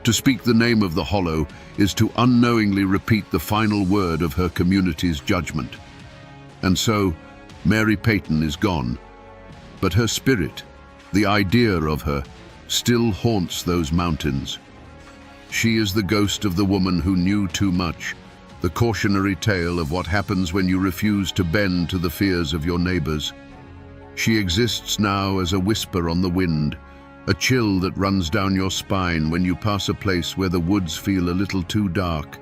To speak the name of the hollow is to unknowingly repeat the final word of her community's judgment. And so, Mary Peyton is gone, but her spirit, the idea of her, still haunts those mountains. She is the ghost of the woman who knew too much, the cautionary tale of what happens when you refuse to bend to the fears of your neighbors. She exists now as a whisper on the wind, a chill that runs down your spine when you pass a place where the woods feel a little too dark.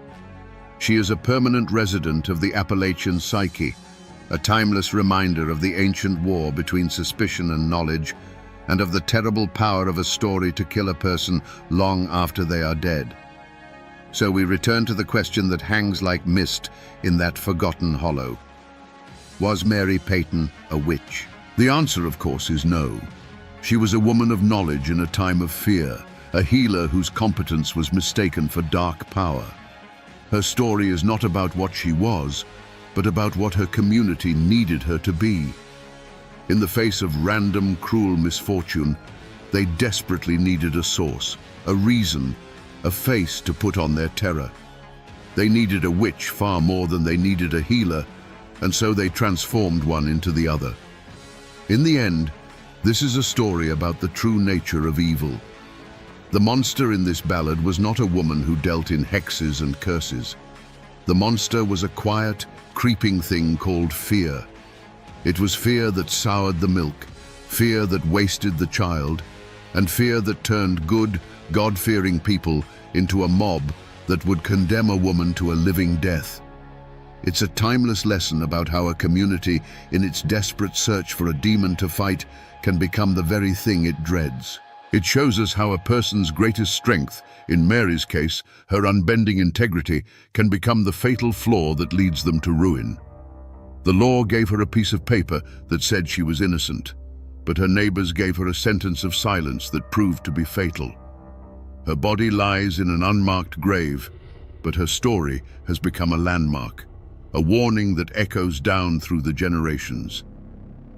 She is a permanent resident of the Appalachian psyche, a timeless reminder of the ancient war between suspicion and knowledge, and of the terrible power of a story to kill a person long after they are dead. So we return to the question that hangs like mist in that forgotten hollow. Was Mary Peyton a witch? The answer, of course, is no. She was a woman of knowledge in a time of fear, a healer whose competence was mistaken for dark power. Her story is not about what she was, but about what her community needed her to be. In the face of random, cruel misfortune, they desperately needed a source, a reason, a face to put on their terror. They needed a witch far more than they needed a healer, and so they transformed one into the other. In the end, this is a story about the true nature of evil. The monster in this ballad was not a woman who dealt in hexes and curses. The monster was a quiet, creeping thing called fear. It was fear that soured the milk, fear that wasted the child, and fear that turned good, God-fearing people into a mob that would condemn a woman to a living death. It's a timeless lesson about how a community, in its desperate search for a demon to fight, can become the very thing it dreads. It shows us how a person's greatest strength, in Mary's case, her unbending integrity, can become the fatal flaw that leads them to ruin. The law gave her a piece of paper that said she was innocent, but her neighbors gave her a sentence of silence that proved to be fatal. Her body lies in an unmarked grave, but her story has become a landmark, a warning that echoes down through the generations.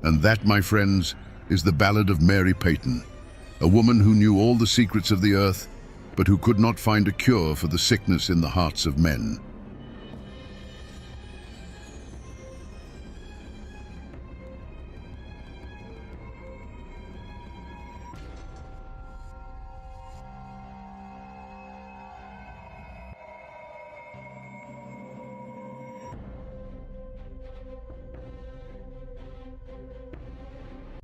And that, my friends, is the ballad of Mary Peyton, a woman who knew all the secrets of the earth, but who could not find a cure for the sickness in the hearts of men.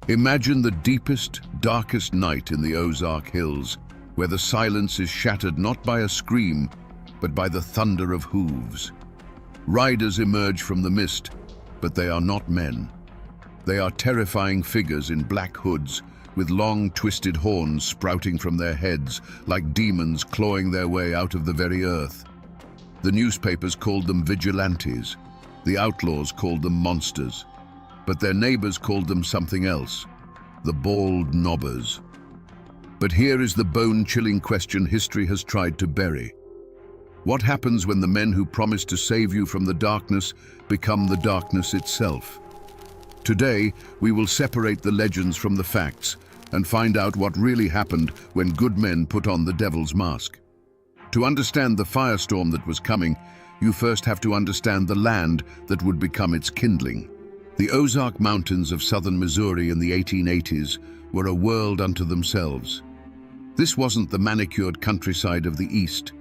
Imagine the deepest, darkest night in the Ozark Hills, where the silence is shattered not by a scream, but by the thunder of hooves. Riders emerge from the mist, but they are not men. They are terrifying figures in black hoods, with long, twisted horns sprouting from their heads, like demons clawing their way out of the very earth. The newspapers called them vigilantes. The outlaws called them monsters. But their neighbors called them something else, the bald knobbers. But here is the bone-chilling question history has tried to bury. What happens when the men who promise to save you from the darkness become the darkness itself? Today, we will separate the legends from the facts and find out what really happened when good men put on the devil's mask. To understand the firestorm that was coming, you first have to understand the land that would become its kindling. The Ozark Mountains of southern Missouri in the 1880s were a world unto themselves. This wasn't the manicured countryside of the East.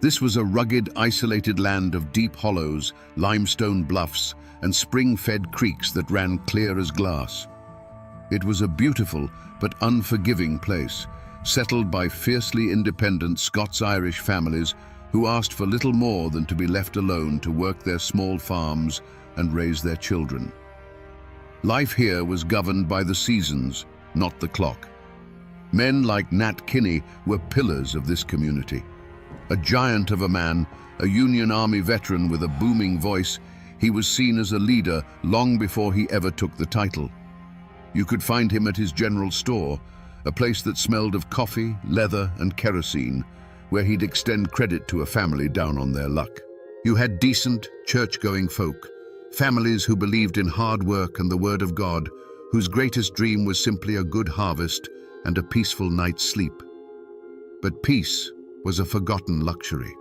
This was a rugged, isolated land of deep hollows, limestone bluffs, and spring-fed creeks that ran clear as glass. It was a beautiful but unforgiving place, settled by fiercely independent Scots-Irish families who asked for little more than to be left alone to work their small farms and raise their children. Life here was governed by the seasons, not the clock. Men like Nat Kinney were pillars of this community. A giant of a man, a Union Army veteran with a booming voice, he was seen as a leader long before he ever took the title. You could find him at his general store, a place that smelled of coffee, leather, and kerosene, where he'd extend credit to a family down on their luck. You had decent, church-going folk, families who believed in hard work and the word of God, whose greatest dream was simply a good harvest and a peaceful night's sleep. But peace was a forgotten luxury.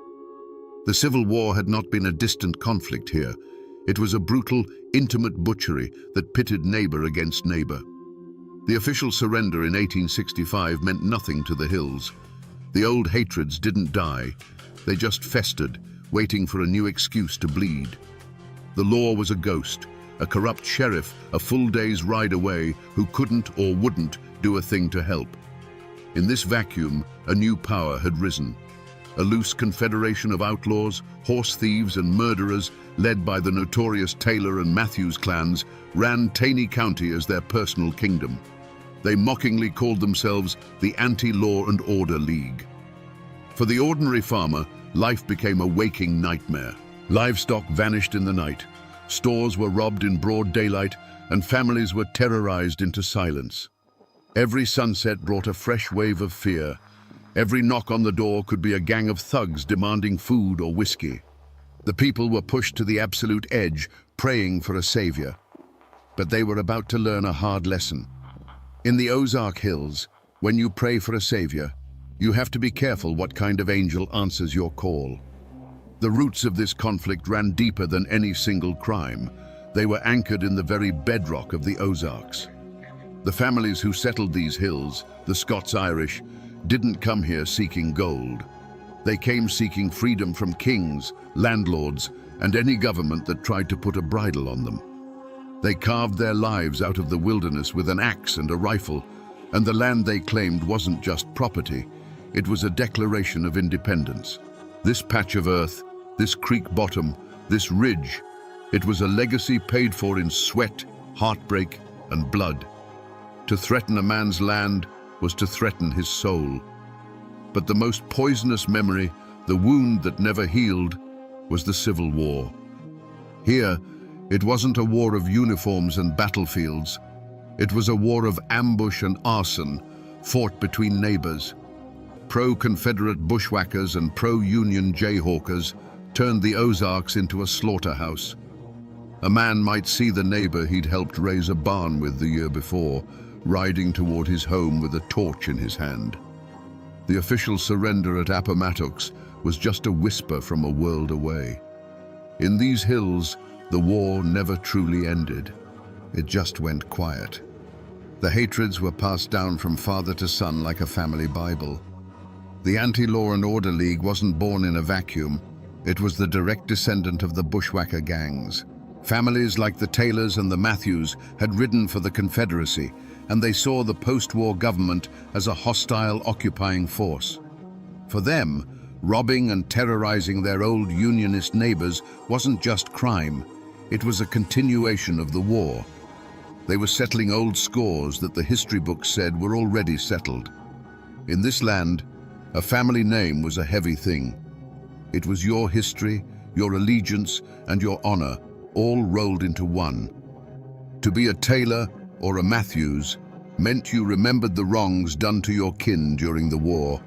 The Civil War had not been a distant conflict here. It was a brutal, intimate butchery that pitted neighbor against neighbor. The official surrender in 1865 meant nothing to the hills. The old hatreds didn't die. They just festered, waiting for a new excuse to bleed. The law was a ghost, a corrupt sheriff a full day's ride away who couldn't or wouldn't do a thing to help. In this vacuum, a new power had risen. A loose confederation of outlaws, horse thieves and murderers, led by the notorious Taylor and Matthews clans, ran Taney County as their personal kingdom. They mockingly called themselves the Anti-Law and Order League. For the ordinary farmer, life became a waking nightmare. Livestock vanished in the night, stores were robbed in broad daylight, and families were terrorized into silence. Every sunset brought a fresh wave of fear. Every knock on the door could be a gang of thugs demanding food or whiskey. The people were pushed to the absolute edge, praying for a savior. But they were about to learn a hard lesson. In the Ozark Hills, when you pray for a savior, you have to be careful what kind of angel answers your call. The roots of this conflict ran deeper than any single crime. They were anchored in the very bedrock of the Ozarks. The families who settled these hills, the Scots-Irish, didn't come here seeking gold. They came seeking freedom from kings, landlords, and any government that tried to put a bridle on them. They carved their lives out of the wilderness with an axe and a rifle, and the land they claimed wasn't just property, it was a declaration of independence. This patch of earth, this creek bottom, this ridge, it was a legacy paid for in sweat, heartbreak, and blood. To threaten a man's land was to threaten his soul. But the most poisonous memory, the wound that never healed, was the Civil War. Here, it wasn't a war of uniforms and battlefields. It was a war of ambush and arson, fought between neighbors. Pro-Confederate bushwhackers and pro-Union jayhawkers turned the Ozarks into a slaughterhouse. A man might see the neighbor he'd helped raise a barn with the year before, riding toward his home with a torch in his hand. The official surrender at Appomattox was just a whisper from a world away. In these hills, the war never truly ended. It just went quiet. The hatreds were passed down from father to son like a family Bible. The Anti-Law and Order League wasn't born in a vacuum. It was the direct descendant of the bushwhacker gangs. Families like the Taylors and the Matthews had ridden for the Confederacy, and they saw the post-war government as a hostile, occupying force. For them, robbing and terrorizing their old Unionist neighbors wasn't just crime. It was a continuation of the war. They were settling old scores that the history books said were already settled. In this land, a family name was a heavy thing. It was your history, your allegiance, and your honor, all rolled into one. To be a Taylor or a Matthews meant you remembered the wrongs done to your kin during the war,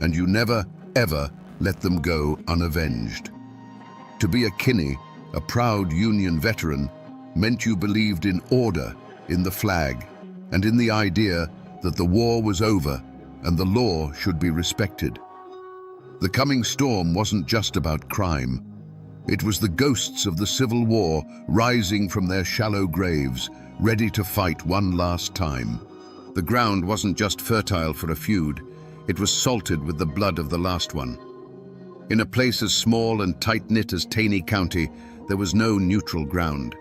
and you never, ever let them go unavenged. To be a Kinney, a proud Union veteran, meant you believed in order, in the flag, and in the idea that the war was over and the law should be respected. The coming storm wasn't just about crime. It was the ghosts of the Civil War rising from their shallow graves, ready to fight one last time. The ground wasn't just fertile for a feud, it was salted with the blood of the last one. In a place as small and tight-knit as Taney County, there was no neutral ground.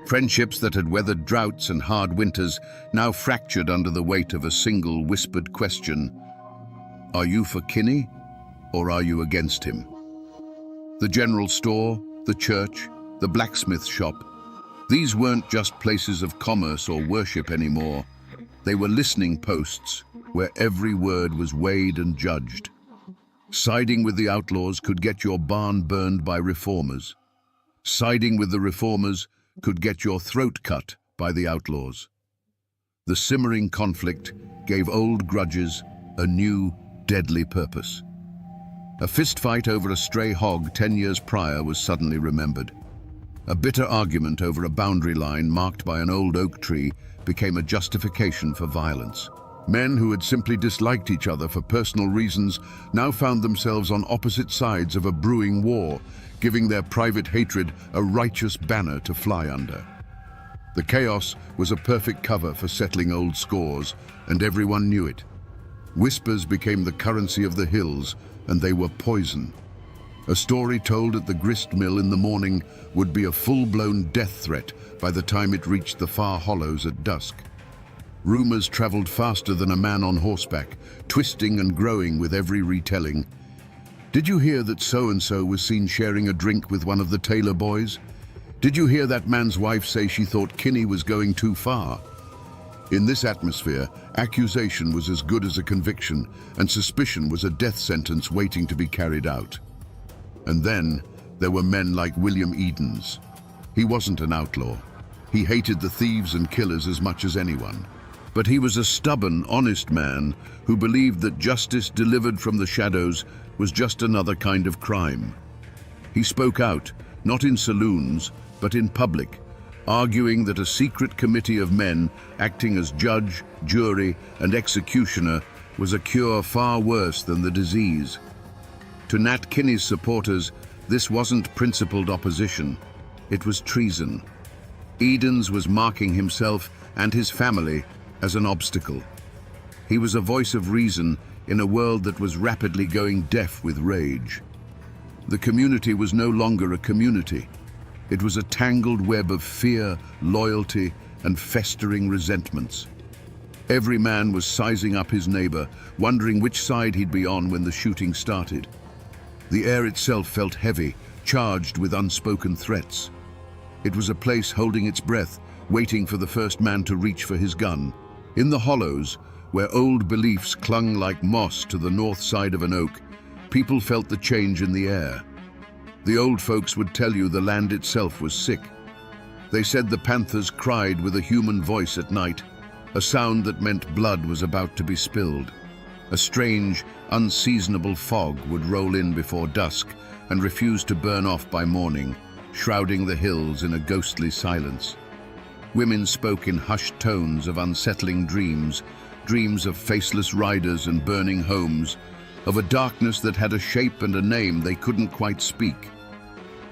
Friendships that had weathered droughts and hard winters now fractured under the weight of a single whispered question: are you for Kinney, or are you against him? The general store, the church, the blacksmith shop, these weren't just places of commerce or worship anymore. They were listening posts where every word was weighed and judged. Siding with the outlaws could get your barn burned by reformers. Siding with the reformers could get your throat cut by the outlaws. The simmering conflict gave old grudges a new, deadly purpose. A fistfight over a stray hog 10 years prior was suddenly remembered. A bitter argument over a boundary line marked by an old oak tree became a justification for violence. Men who had simply disliked each other for personal reasons now found themselves on opposite sides of a brewing war, giving their private hatred a righteous banner to fly under. The chaos was a perfect cover for settling old scores, and everyone knew it. Whispers became the currency of the hills, and they were poison. A story told at the grist mill in the morning would be a full-blown death threat by the time it reached the far hollows at dusk. Rumors traveled faster than a man on horseback, twisting and growing with every retelling. Did you hear that so-and-so was seen sharing a drink with one of the Taylor boys? Did you hear that man's wife say she thought Kinney was going too far? In this atmosphere, accusation was as good as a conviction, and suspicion was a death sentence waiting to be carried out. And then there were men like William Edens. He wasn't an outlaw. He hated the thieves and killers as much as anyone. But he was a stubborn, honest man who believed that justice delivered from the shadows was just another kind of crime. He spoke out, not in saloons, but in public, arguing that a secret committee of men acting as judge, jury, and executioner was a cure far worse than the disease. To Nat Kinney's supporters, this wasn't principled opposition, it was treason. Edens was marking himself and his family as an obstacle. He was a voice of reason in a world that was rapidly going deaf with rage. The community was no longer a community. It was a tangled web of fear, loyalty, and festering resentments. Every man was sizing up his neighbor, wondering which side he'd be on when the shooting started. The air itself felt heavy, charged with unspoken threats. It was a place holding its breath, waiting for the first man to reach for his gun. In the hollows, where old beliefs clung like moss to the north side of an oak, people felt the change in the air. The old folks would tell you the land itself was sick. They said the panthers cried with a human voice at night, a sound that meant blood was about to be spilled. A strange, unseasonable fog would roll in before dusk and refuse to burn off by morning, shrouding the hills in a ghostly silence. Women spoke in hushed tones of unsettling dreams, dreams of faceless riders and burning homes, of a darkness that had a shape and a name they couldn't quite speak.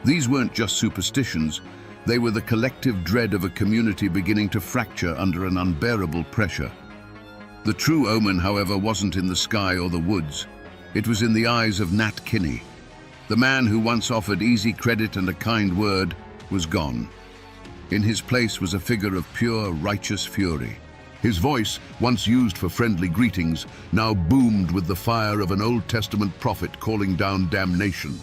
These weren't just superstitions, they were the collective dread of a community beginning to fracture under an unbearable pressure. The true omen, however, wasn't in the sky or the woods. It was in the eyes of Nat Kinney. The man who once offered easy credit and a kind word was gone. In his place was a figure of pure, righteous fury. His voice, once used for friendly greetings, now boomed with the fire of an Old Testament prophet calling down damnation.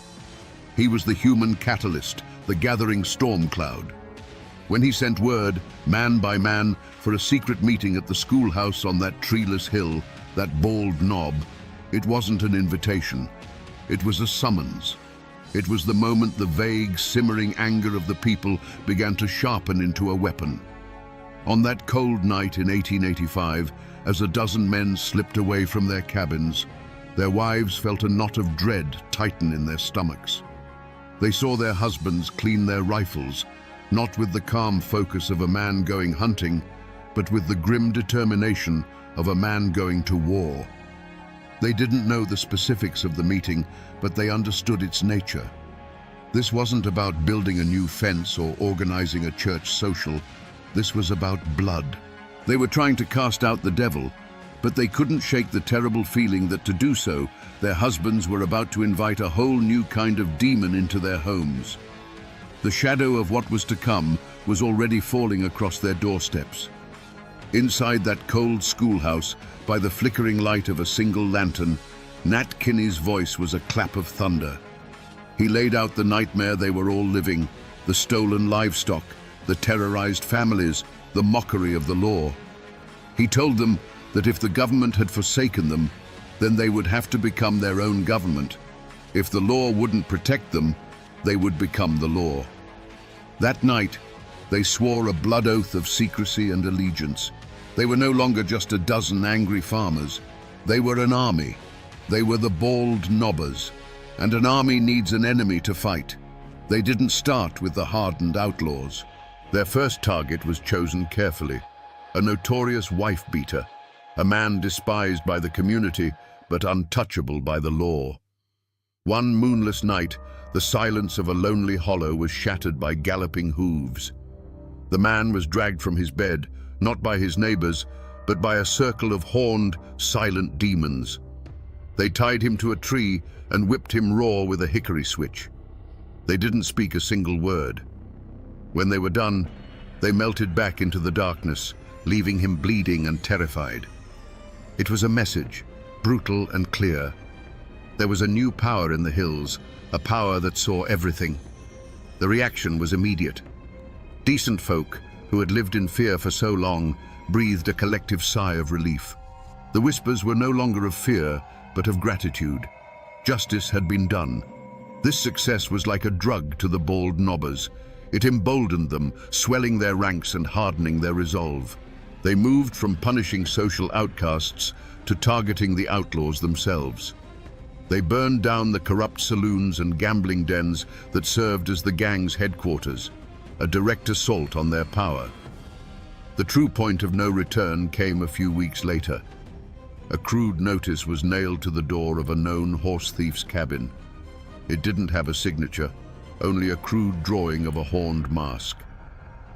He was the human catalyst, the gathering storm cloud. When he sent word, man by man, for a secret meeting at the schoolhouse on that treeless hill, that bald knob, it wasn't an invitation. It was a summons. It was the moment the vague, simmering anger of the people began to sharpen into a weapon. On that cold night in 1885, as a dozen men slipped away from their cabins, their wives felt a knot of dread tighten in their stomachs. They saw their husbands clean their rifles, not with the calm focus of a man going hunting, but with the grim determination of a man going to war. They didn't know the specifics of the meeting, but they understood its nature. This wasn't about building a new fence or organizing a church social. This was about blood. They were trying to cast out the devil, but they couldn't shake the terrible feeling that to do so, their husbands were about to invite a whole new kind of demon into their homes. The shadow of what was to come was already falling across their doorsteps. Inside that cold schoolhouse, by the flickering light of a single lantern, Nat Kinney's voice was a clap of thunder. He laid out the nightmare they were all living, the stolen livestock, the terrorized families, the mockery of the law. He told them that if the government had forsaken them, then they would have to become their own government. If the law wouldn't protect them, they would become the law. That night, they swore a blood oath of secrecy and allegiance. They were no longer just a dozen angry farmers. They were an army. They were the bald knobbers. And an army needs an enemy to fight. They didn't start with the hardened outlaws. Their first target was chosen carefully, a notorious wife-beater, a man despised by the community but untouchable by the law. One moonless night, the silence of a lonely hollow was shattered by galloping hooves. The man was dragged from his bed, not by his neighbors, but by a circle of horned, silent demons. They tied him to a tree and whipped him raw with a hickory switch. They didn't speak a single word. When they were done, they melted back into the darkness, leaving him bleeding and terrified. It was a message, brutal and clear. There was a new power in the hills, a power that saw everything. The reaction was immediate. Decent folk, who had lived in fear for so long, breathed a collective sigh of relief. The whispers were no longer of fear, but of gratitude. Justice had been done. This success was like a drug to the bald knobbers. It emboldened them, swelling their ranks and hardening their resolve. They moved from punishing social outcasts to targeting the outlaws themselves. They burned down the corrupt saloons and gambling dens that served as the gang's headquarters, a direct assault on their power. The true point of no return came a few weeks later. A crude notice was nailed to the door of a known horse thief's cabin. It didn't have a signature, only a crude drawing of a horned mask.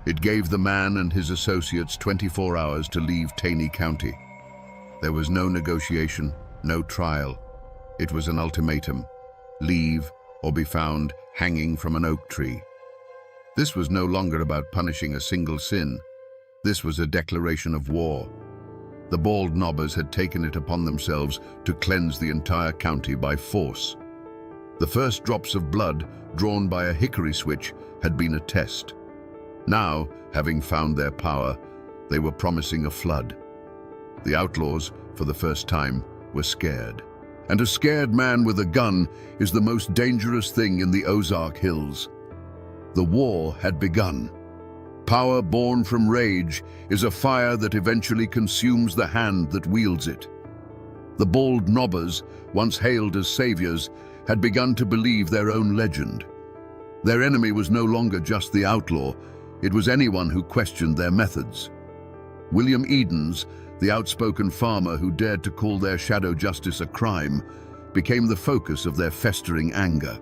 It gave the man and his associates 24 hours to leave Taney County. There was no negotiation, no trial. It was an ultimatum: leave or be found hanging from an oak tree. This was no longer about punishing a single sin. This was a declaration of war. The bald knobbers had taken it upon themselves to cleanse the entire county by force. The first drops of blood, drawn by a hickory switch, had been a test. Now, having found their power, they were promising a flood. The outlaws, for the first time, were scared. And a scared man with a gun is the most dangerous thing in the Ozark Hills. The war had begun. Power born from rage is a fire that eventually consumes the hand that wields it. The bald nobbers, once hailed as saviors, had begun to believe their own legend. Their enemy was no longer just the outlaw, it was anyone who questioned their methods. William Edens, the outspoken farmer who dared to call their shadow justice a crime, became the focus of their festering anger.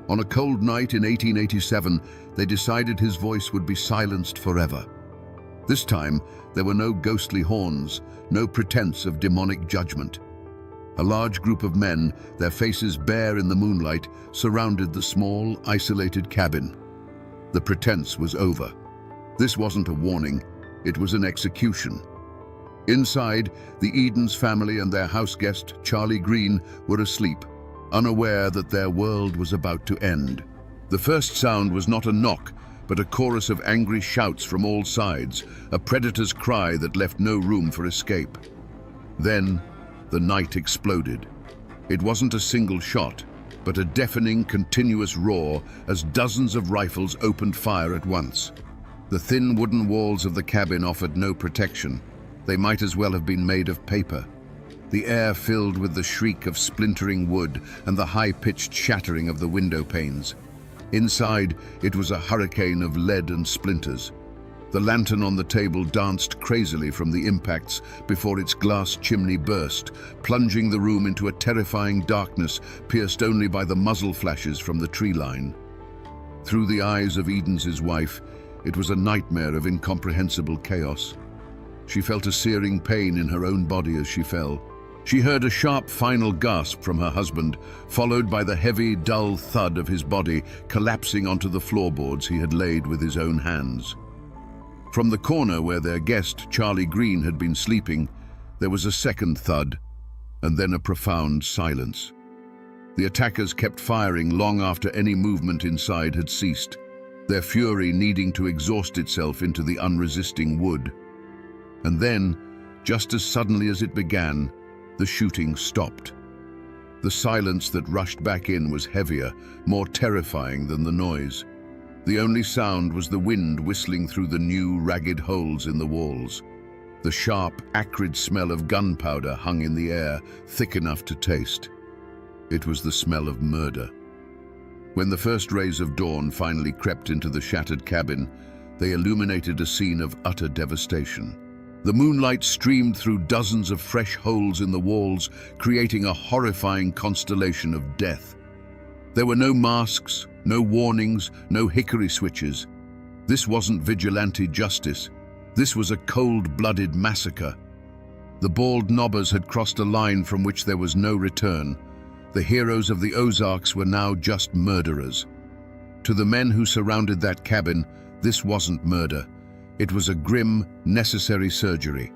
On a cold night in 1887, they decided his voice would be silenced forever. This time, there were no ghostly horns, no pretense of demonic judgment. A large group of men, their faces bare in the moonlight, surrounded the small, isolated cabin. The pretense was over. This wasn't a warning, it was an execution. Inside, the Edens family and their house guest, Charlie Green, were asleep, unaware that their world was about to end. The first sound was not a knock, but a chorus of angry shouts from all sides, a predator's cry that left no room for escape. Then, the night exploded. It wasn't a single shot, but a deafening, continuous roar as dozens of rifles opened fire at once. The thin wooden walls of the cabin offered no protection. They might as well have been made of paper. The air filled with the shriek of splintering wood and the high-pitched shattering of the window panes. Inside, it was a hurricane of lead and splinters. The lantern on the table danced crazily from the impacts before its glass chimney burst, plunging the room into a terrifying darkness pierced only by the muzzle flashes from the tree line. Through the eyes of Edens's wife, it was a nightmare of incomprehensible chaos. She felt a searing pain in her own body as she fell. She heard a sharp final gasp from her husband, followed by the heavy, dull thud of his body collapsing onto the floorboards he had laid with his own hands. From the corner where their guest, Charlie Green, had been sleeping, there was a second thud, and then a profound silence. The attackers kept firing long after any movement inside had ceased, their fury needing to exhaust itself into the unresisting wood. And then, just as suddenly as it began, the shooting stopped. The silence that rushed back in was heavier, more terrifying than the noise. The only sound was the wind whistling through the new, ragged holes in the walls. The sharp, acrid smell of gunpowder hung in the air, thick enough to taste. It was the smell of murder. When the first rays of dawn finally crept into the shattered cabin, they illuminated a scene of utter devastation. The moonlight streamed through dozens of fresh holes in the walls, creating a horrifying constellation of death. There were no masks, no warnings, no hickory switches. This wasn't vigilante justice. This was a cold-blooded massacre. The bald nobbers had crossed a line from which there was no return. The heroes of the Ozarks were now just murderers. To the men who surrounded that cabin, this wasn't murder. It was a grim, necessary surgery.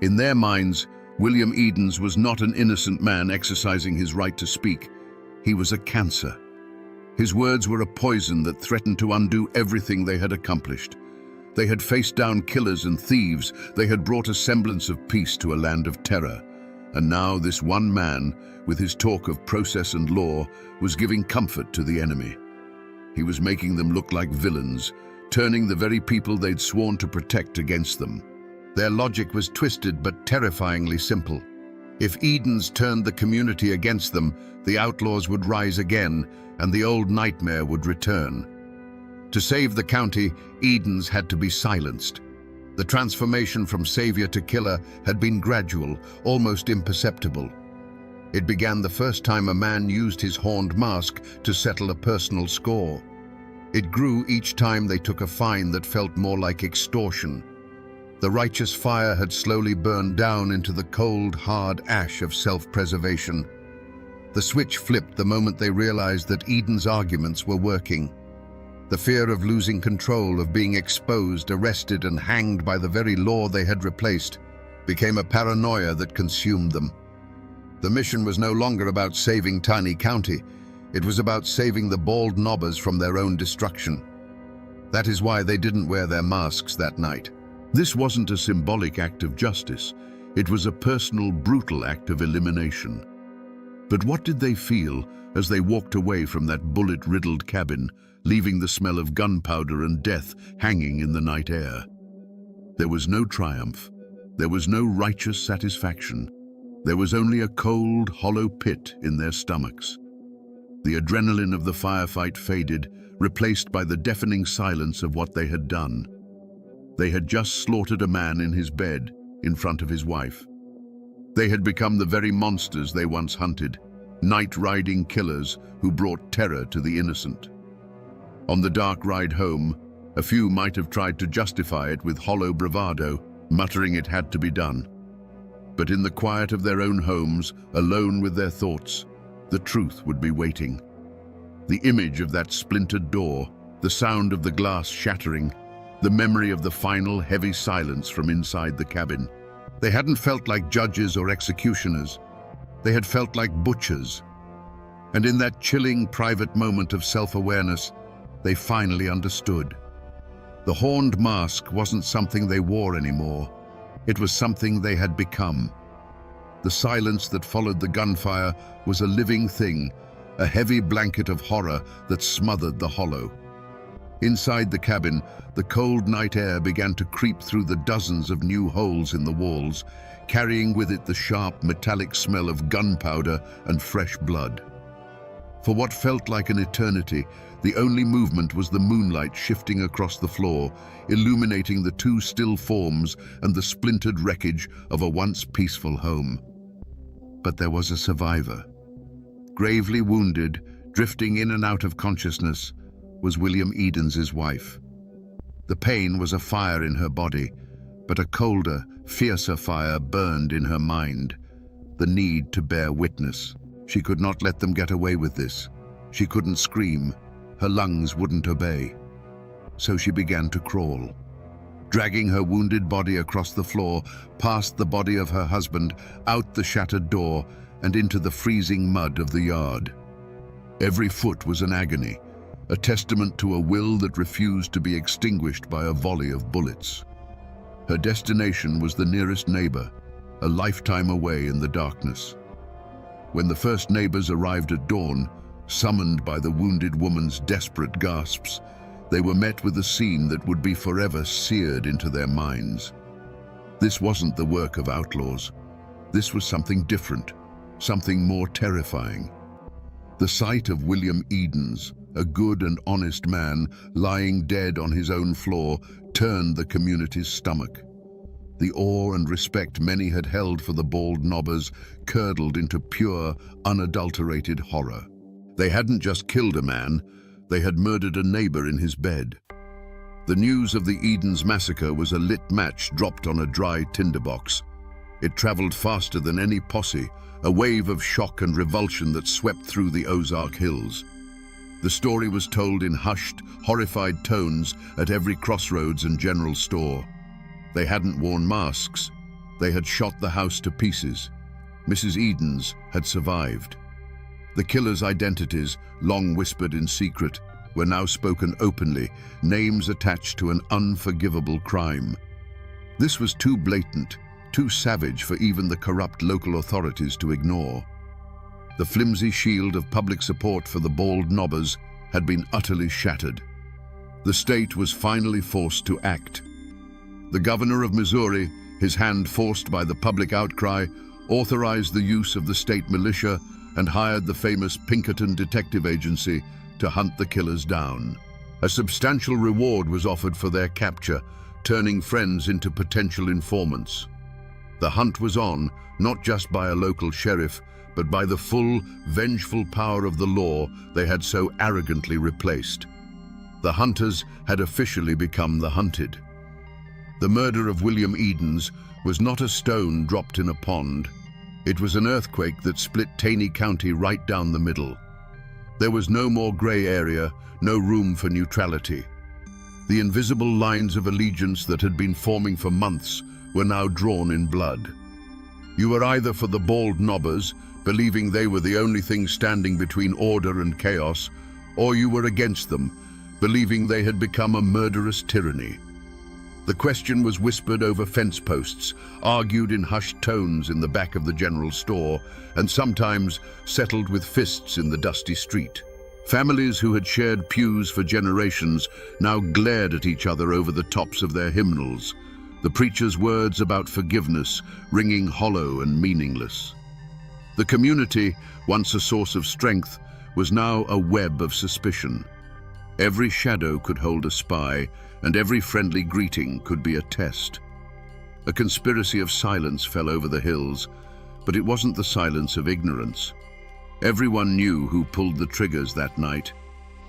In their minds, William Edens was not an innocent man exercising his right to speak. He was a cancer. His words were a poison that threatened to undo everything they had accomplished. They had faced down killers and thieves. They had brought a semblance of peace to a land of terror. And now this one man, with his talk of process and law, was giving comfort to the enemy. He was making them look like villains, turning the very people they'd sworn to protect against them. Their logic was twisted but terrifyingly simple. If Edens turned the community against them, the outlaws would rise again, and the old nightmare would return. To save the county, Edens had to be silenced. The transformation from savior to killer had been gradual, almost imperceptible. It began the first time a man used his horned mask to settle a personal score. It grew each time they took a fine that felt more like extortion. The righteous fire had slowly burned down into the cold, hard ash of self-preservation. The switch flipped the moment they realized that Edens' arguments were working. The fear of losing control, of being exposed, arrested, and hanged by the very law they had replaced, became a paranoia that consumed them. The mission was no longer about saving Tiny County. It was about saving the bald nobbers from their own destruction. That is why they didn't wear their masks that night. This wasn't a symbolic act of justice. It was a personal, brutal act of elimination. But what did they feel as they walked away from that bullet-riddled cabin, leaving the smell of gunpowder and death hanging in the night air? There was no triumph. There was no righteous satisfaction. There was only a cold, hollow pit in their stomachs. The adrenaline of the firefight faded, replaced by the deafening silence of what they had done. They had just slaughtered a man in his bed, in front of his wife. They had become the very monsters they once hunted, night-riding killers who brought terror to the innocent. On the dark ride home, a few might have tried to justify it with hollow bravado, muttering it had to be done. But in the quiet of their own homes, alone with their thoughts, the truth would be waiting. The image of that splintered door, the sound of the glass shattering, the memory of the final heavy silence from inside the cabin. They hadn't felt like judges or executioners. They had felt like butchers. And in that chilling, private moment of self-awareness, they finally understood. The horned mask wasn't something they wore anymore. It was something they had become. The silence that followed the gunfire was a living thing, a heavy blanket of horror that smothered the hollow. Inside the cabin, the cold night air began to creep through the dozens of new holes in the walls, carrying with it the sharp, metallic smell of gunpowder and fresh blood. For what felt like an eternity, the only movement was the moonlight shifting across the floor, illuminating the two still forms and the splintered wreckage of a once peaceful home. But there was a survivor. Gravely wounded, drifting in and out of consciousness, was William Edens's wife. The pain was a fire in her body, but a colder, fiercer fire burned in her mind, the need to bear witness. She could not let them get away with this. She couldn't scream. Her lungs wouldn't obey. So she began to crawl, dragging her wounded body across the floor, past the body of her husband, out the shattered door, and into the freezing mud of the yard. Every foot was an agony, a testament to a will that refused to be extinguished by a volley of bullets. Her destination was the nearest neighbor, a lifetime away in the darkness. When the first neighbors arrived at dawn, summoned by the wounded woman's desperate gasps, they were met with a scene that would be forever seared into their minds. This wasn't the work of outlaws. This was something different, something more terrifying. The sight of William Edens, a good and honest man, lying dead on his own floor, turned the community's stomach. The awe and respect many had held for the bald nobbers curdled into pure, unadulterated horror. They hadn't just killed a man, they had murdered a neighbor in his bed. The news of the Edens massacre was a lit match dropped on a dry tinderbox. It traveled faster than any posse, a wave of shock and revulsion that swept through the Ozark Hills. The story was told in hushed, horrified tones at every crossroads and general store. They hadn't worn masks. They had shot the house to pieces. Mrs. Edens had survived. The killers' identities, long whispered in secret, were now spoken openly, names attached to an unforgivable crime. This was too blatant, too savage for even the corrupt local authorities to ignore. The flimsy shield of public support for the bald nobbers had been utterly shattered. The state was finally forced to act. The governor of Missouri, his hand forced by the public outcry, authorized the use of the state militia and hired the famous Pinkerton Detective Agency to hunt the killers down. A substantial reward was offered for their capture, turning friends into potential informants. The hunt was on, not just by a local sheriff, but by the full, vengeful power of the law they had so arrogantly replaced. The hunters had officially become the hunted. The murder of William Edens was not a stone dropped in a pond. It was an earthquake that split Taney County right down the middle. There was no more gray area, no room for neutrality. The invisible lines of allegiance that had been forming for months were now drawn in blood. You were either for the bald nobbers, believing they were the only thing standing between order and chaos, or you were against them, believing they had become a murderous tyranny. The question was whispered over fence posts, argued in hushed tones in the back of the general store, and sometimes settled with fists in the dusty street. Families who had shared pews for generations now glared at each other over the tops of their hymnals, the preacher's words about forgiveness ringing hollow and meaningless. The community, once a source of strength, was now a web of suspicion. Every shadow could hold a spy, and every friendly greeting could be a test. A conspiracy of silence fell over the hills, but it wasn't the silence of ignorance. Everyone knew who pulled the triggers that night.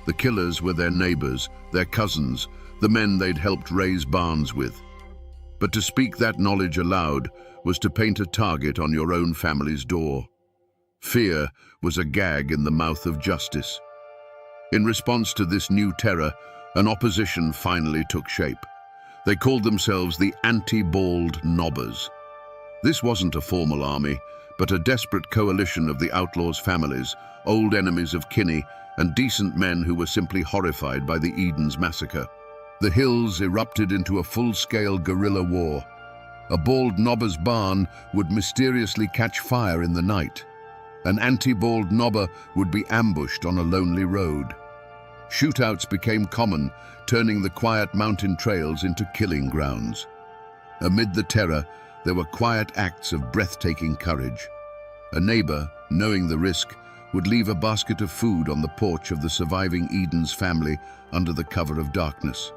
The killers were their neighbors, their cousins, the men they'd helped raise barns with. But to speak that knowledge aloud was to paint a target on your own family's door. Fear was a gag in the mouth of justice. In response to this new terror, an opposition finally took shape. They called themselves the Anti-Bald Nobbers. This wasn't a formal army, but a desperate coalition of the outlaws' families, old enemies of Kinney, and decent men who were simply horrified by the Edens massacre. The hills erupted into a full-scale guerrilla war. A bald nobber's barn would mysteriously catch fire in the night. An anti-bald nobber would be ambushed on a lonely road. Shootouts became common, turning the quiet mountain trails into killing grounds. Amid the terror, there were quiet acts of breathtaking courage. A neighbor, knowing the risk, would leave a basket of food on the porch of the surviving Edens family under the cover of darkness.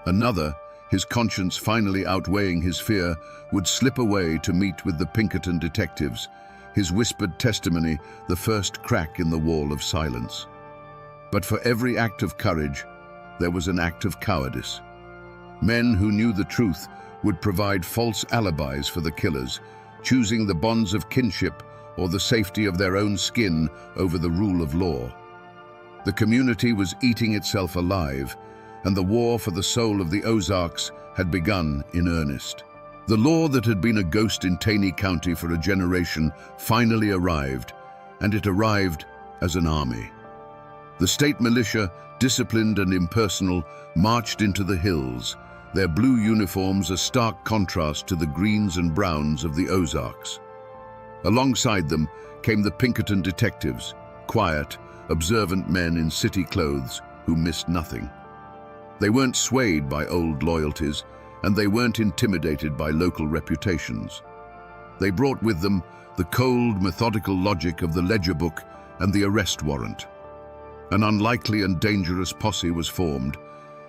Another, his conscience finally outweighing his fear, would slip away to meet with the Pinkerton detectives, his whispered testimony the first crack in the wall of silence. But for every act of courage, there was an act of cowardice. Men who knew the truth would provide false alibis for the killers, choosing the bonds of kinship or the safety of their own skin over the rule of law. The community was eating itself alive, and the war for the soul of the Ozarks had begun in earnest. The law that had been a ghost in Taney County for a generation finally arrived, and it arrived as an army. The state militia, disciplined and impersonal, marched into the hills, their blue uniforms a stark contrast to the greens and browns of the Ozarks. Alongside them came the Pinkerton detectives, quiet, observant men in city clothes who missed nothing. They weren't swayed by old loyalties, and they weren't intimidated by local reputations. They brought with them the cold, methodical logic of the ledger book and the arrest warrant. An unlikely and dangerous posse was formed.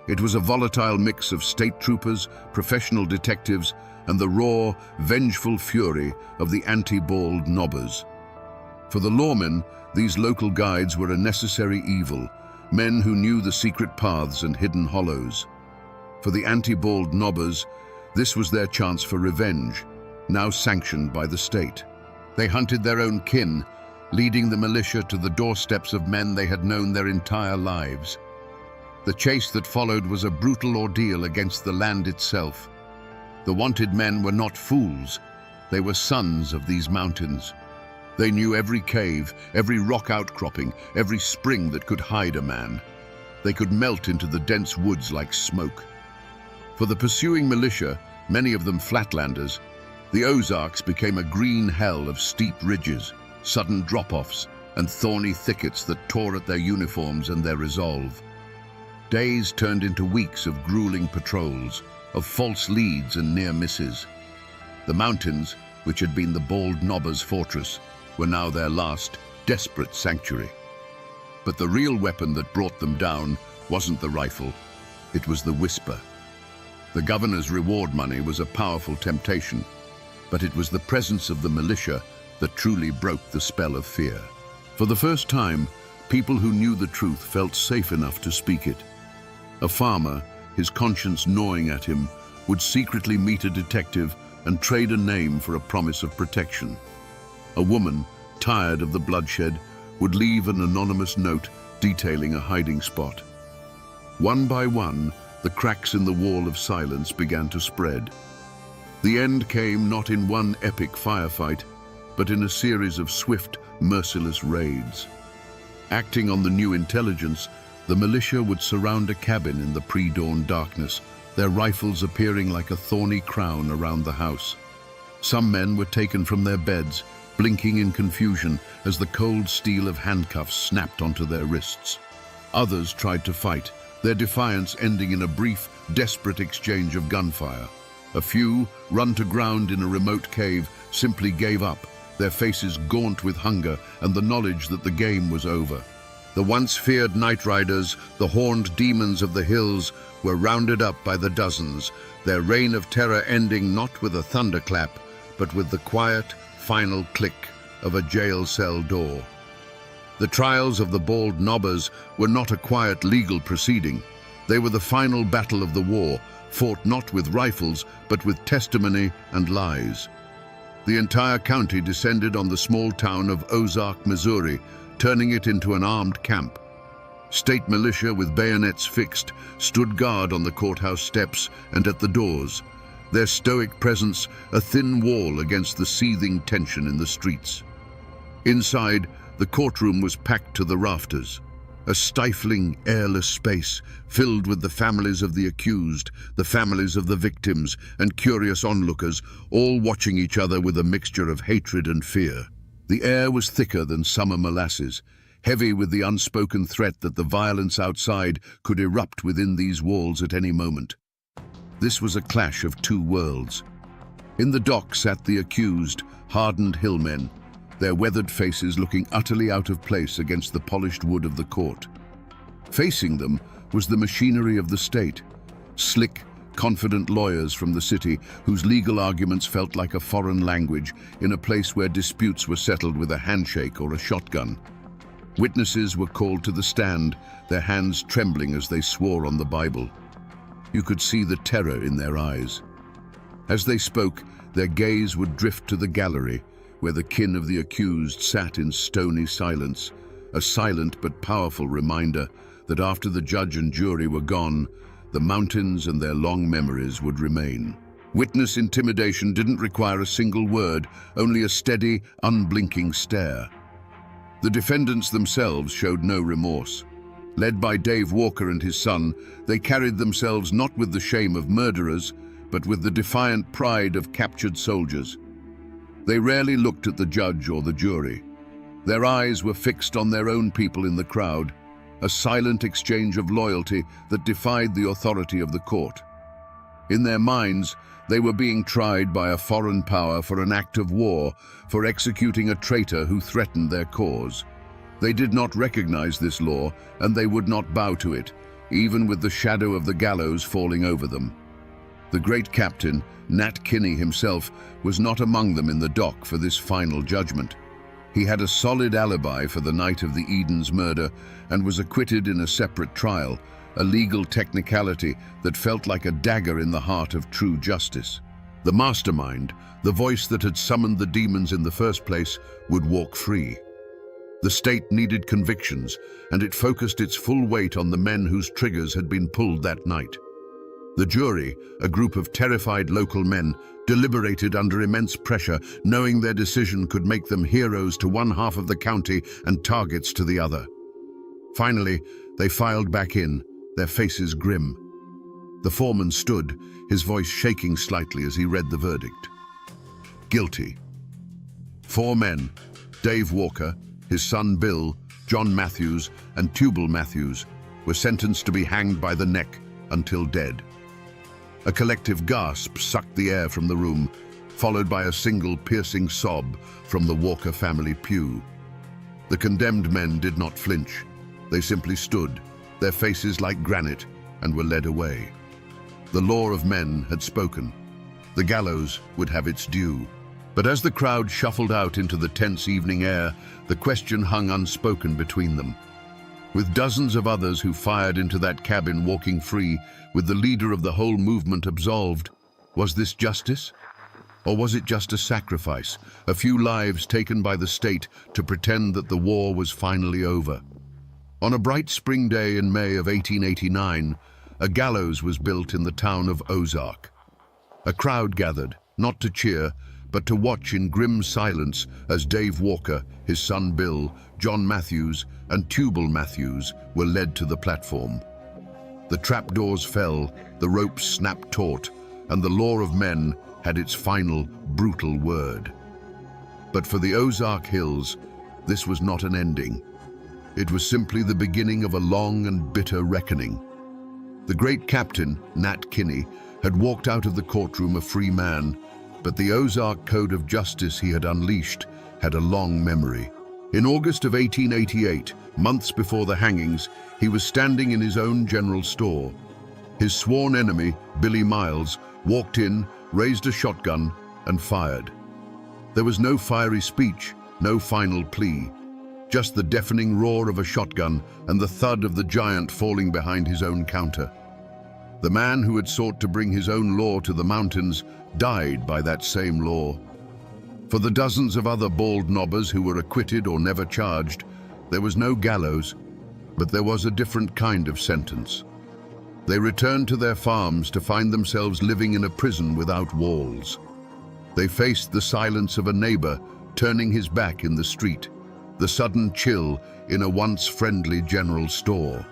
It was a volatile mix of state troopers, professional detectives, and the raw, vengeful fury of the anti-bald nobbers. For the lawmen, these local guides were a necessary evil, men who knew the secret paths and hidden hollows. For the anti-bald nobbers, this was their chance for revenge, now sanctioned by the state. They hunted their own kin, leading the militia to the doorsteps of men they had known their entire lives. The chase that followed was a brutal ordeal against the land itself. The wanted men were not fools. They were sons of these mountains. They knew every cave, every rock outcropping, every spring that could hide a man. They could melt into the dense woods like smoke. For the pursuing militia, many of them flatlanders, the Ozarks became a green hell of steep ridges, sudden drop-offs, and thorny thickets that tore at their uniforms and their resolve. Days turned into weeks of grueling patrols, of false leads and near misses. The mountains, which had been the bald nobbers' fortress, were now their last, desperate sanctuary. But the real weapon that brought them down wasn't the rifle, it was the whisper. The governor's reward money was a powerful temptation, but it was the presence of the militia that truly broke the spell of fear. For the first time, people who knew the truth felt safe enough to speak it. A farmer, his conscience gnawing at him, would secretly meet a detective and trade a name for a promise of protection. A woman, tired of the bloodshed, would leave an anonymous note detailing a hiding spot. One by one, the cracks in the wall of silence began to spread. The end came not in one epic firefight, but in a series of swift, merciless raids. Acting on the new intelligence, the militia would surround a cabin in the pre-dawn darkness, their rifles appearing like a thorny crown around the house. Some men were taken from their beds, blinking in confusion as the cold steel of handcuffs snapped onto their wrists. Others tried to fight, their defiance ending in a brief, desperate exchange of gunfire. A few, run to ground in a remote cave, simply gave up, their faces gaunt with hunger and the knowledge that the game was over. The once feared night riders, the horned demons of the hills, were rounded up by the dozens, their reign of terror ending not with a thunderclap, but with the quiet, final click of a jail cell door. The trials of the bald nobbers were not a quiet legal proceeding. They were the final battle of the war, fought not with rifles, but with testimony and lies. The entire county descended on the small town of Ozark, Missouri, turning it into an armed camp. State militia with bayonets fixed stood guard on the courthouse steps and at the doors, their stoic presence a thin wall against the seething tension in the streets. Inside, the courtroom was packed to the rafters, a stifling, airless space filled with the families of the accused, the families of the victims, and curious onlookers, all watching each other with a mixture of hatred and fear. The air was thicker than summer molasses, heavy with the unspoken threat that the violence outside could erupt within these walls at any moment. This was a clash of two worlds. In the dock sat the accused, hardened hillmen, their weathered faces looking utterly out of place against the polished wood of the court. Facing them was the machinery of the state, slick, confident lawyers from the city whose legal arguments felt like a foreign language in a place where disputes were settled with a handshake or a shotgun. Witnesses were called to the stand, their hands trembling as they swore on the Bible. You could see the terror in their eyes. As they spoke, their gaze would drift to the gallery, where the kin of the accused sat in stony silence, a silent but powerful reminder that after the judge and jury were gone, the mountains and their long memories would remain. Witness intimidation didn't require a single word, only a steady, unblinking stare. The defendants themselves showed no remorse. Led by Dave Walker and his son, they carried themselves not with the shame of murderers, but with the defiant pride of captured soldiers. They rarely looked at the judge or the jury. Their eyes were fixed on their own people in the crowd, a silent exchange of loyalty that defied the authority of the court. In their minds, they were being tried by a foreign power for an act of war, for executing a traitor who threatened their cause. They did not recognize this law, and they would not bow to it, even with the shadow of the gallows falling over them. The great captain, Nat Kinney himself, was not among them in the dock for this final judgment. He had a solid alibi for the night of the Eden's murder and was acquitted in a separate trial, a legal technicality that felt like a dagger in the heart of true justice. The mastermind, the voice that had summoned the demons in the first place, would walk free. The state needed convictions, and it focused its full weight on the men whose triggers had been pulled that night. The jury, a group of terrified local men, deliberated under immense pressure, knowing their decision could make them heroes to one half of the county and targets to the other. Finally, they filed back in, their faces grim. The foreman stood, his voice shaking slightly as he read the verdict. Guilty. 4 men, Dave Walker, his son Bill, John Matthews, and Tubal Matthews, were sentenced to be hanged by the neck until dead. A collective gasp sucked the air from the room, followed by a single piercing sob from the Walker family pew. The condemned men did not flinch. They simply stood, their faces like granite, and were led away. The law of men had spoken. The gallows would have its due. But as the crowd shuffled out into the tense evening air, the question hung unspoken between them. With dozens of others who fired into that cabin walking free, with the leader of the whole movement absolved, was this justice? Or was it just a sacrifice, a few lives taken by the state to pretend that the war was finally over? On a bright spring day in May of 1889, a gallows was built in the town of Ozark. A crowd gathered, not to cheer, but to watch in grim silence as Dave Walker, his son Bill, John Matthews, and Tubal Matthews were led to the platform. The trapdoors fell, the ropes snapped taut, and the law of men had its final, brutal word. But for the Ozark Hills, this was not an ending. It was simply the beginning of a long and bitter reckoning. The great captain, Nat Kinney, had walked out of the courtroom a free man, but the Ozark Code of Justice he had unleashed had a long memory. In August of 1888, months before the hangings, he was standing in his own general store. His sworn enemy, Billy Miles, walked in, raised a shotgun, and fired. There was no fiery speech, no final plea, just the deafening roar of a shotgun and the thud of the giant falling behind his own counter. The man who had sought to bring his own law to the mountains died by that same law. For the dozens of other bald knobbers who were acquitted or never charged, there was no gallows, but there was a different kind of sentence. They returned to their farms to find themselves living in a prison without walls. They faced the silence of a neighbor turning his back in the street, the sudden chill in a once friendly general store.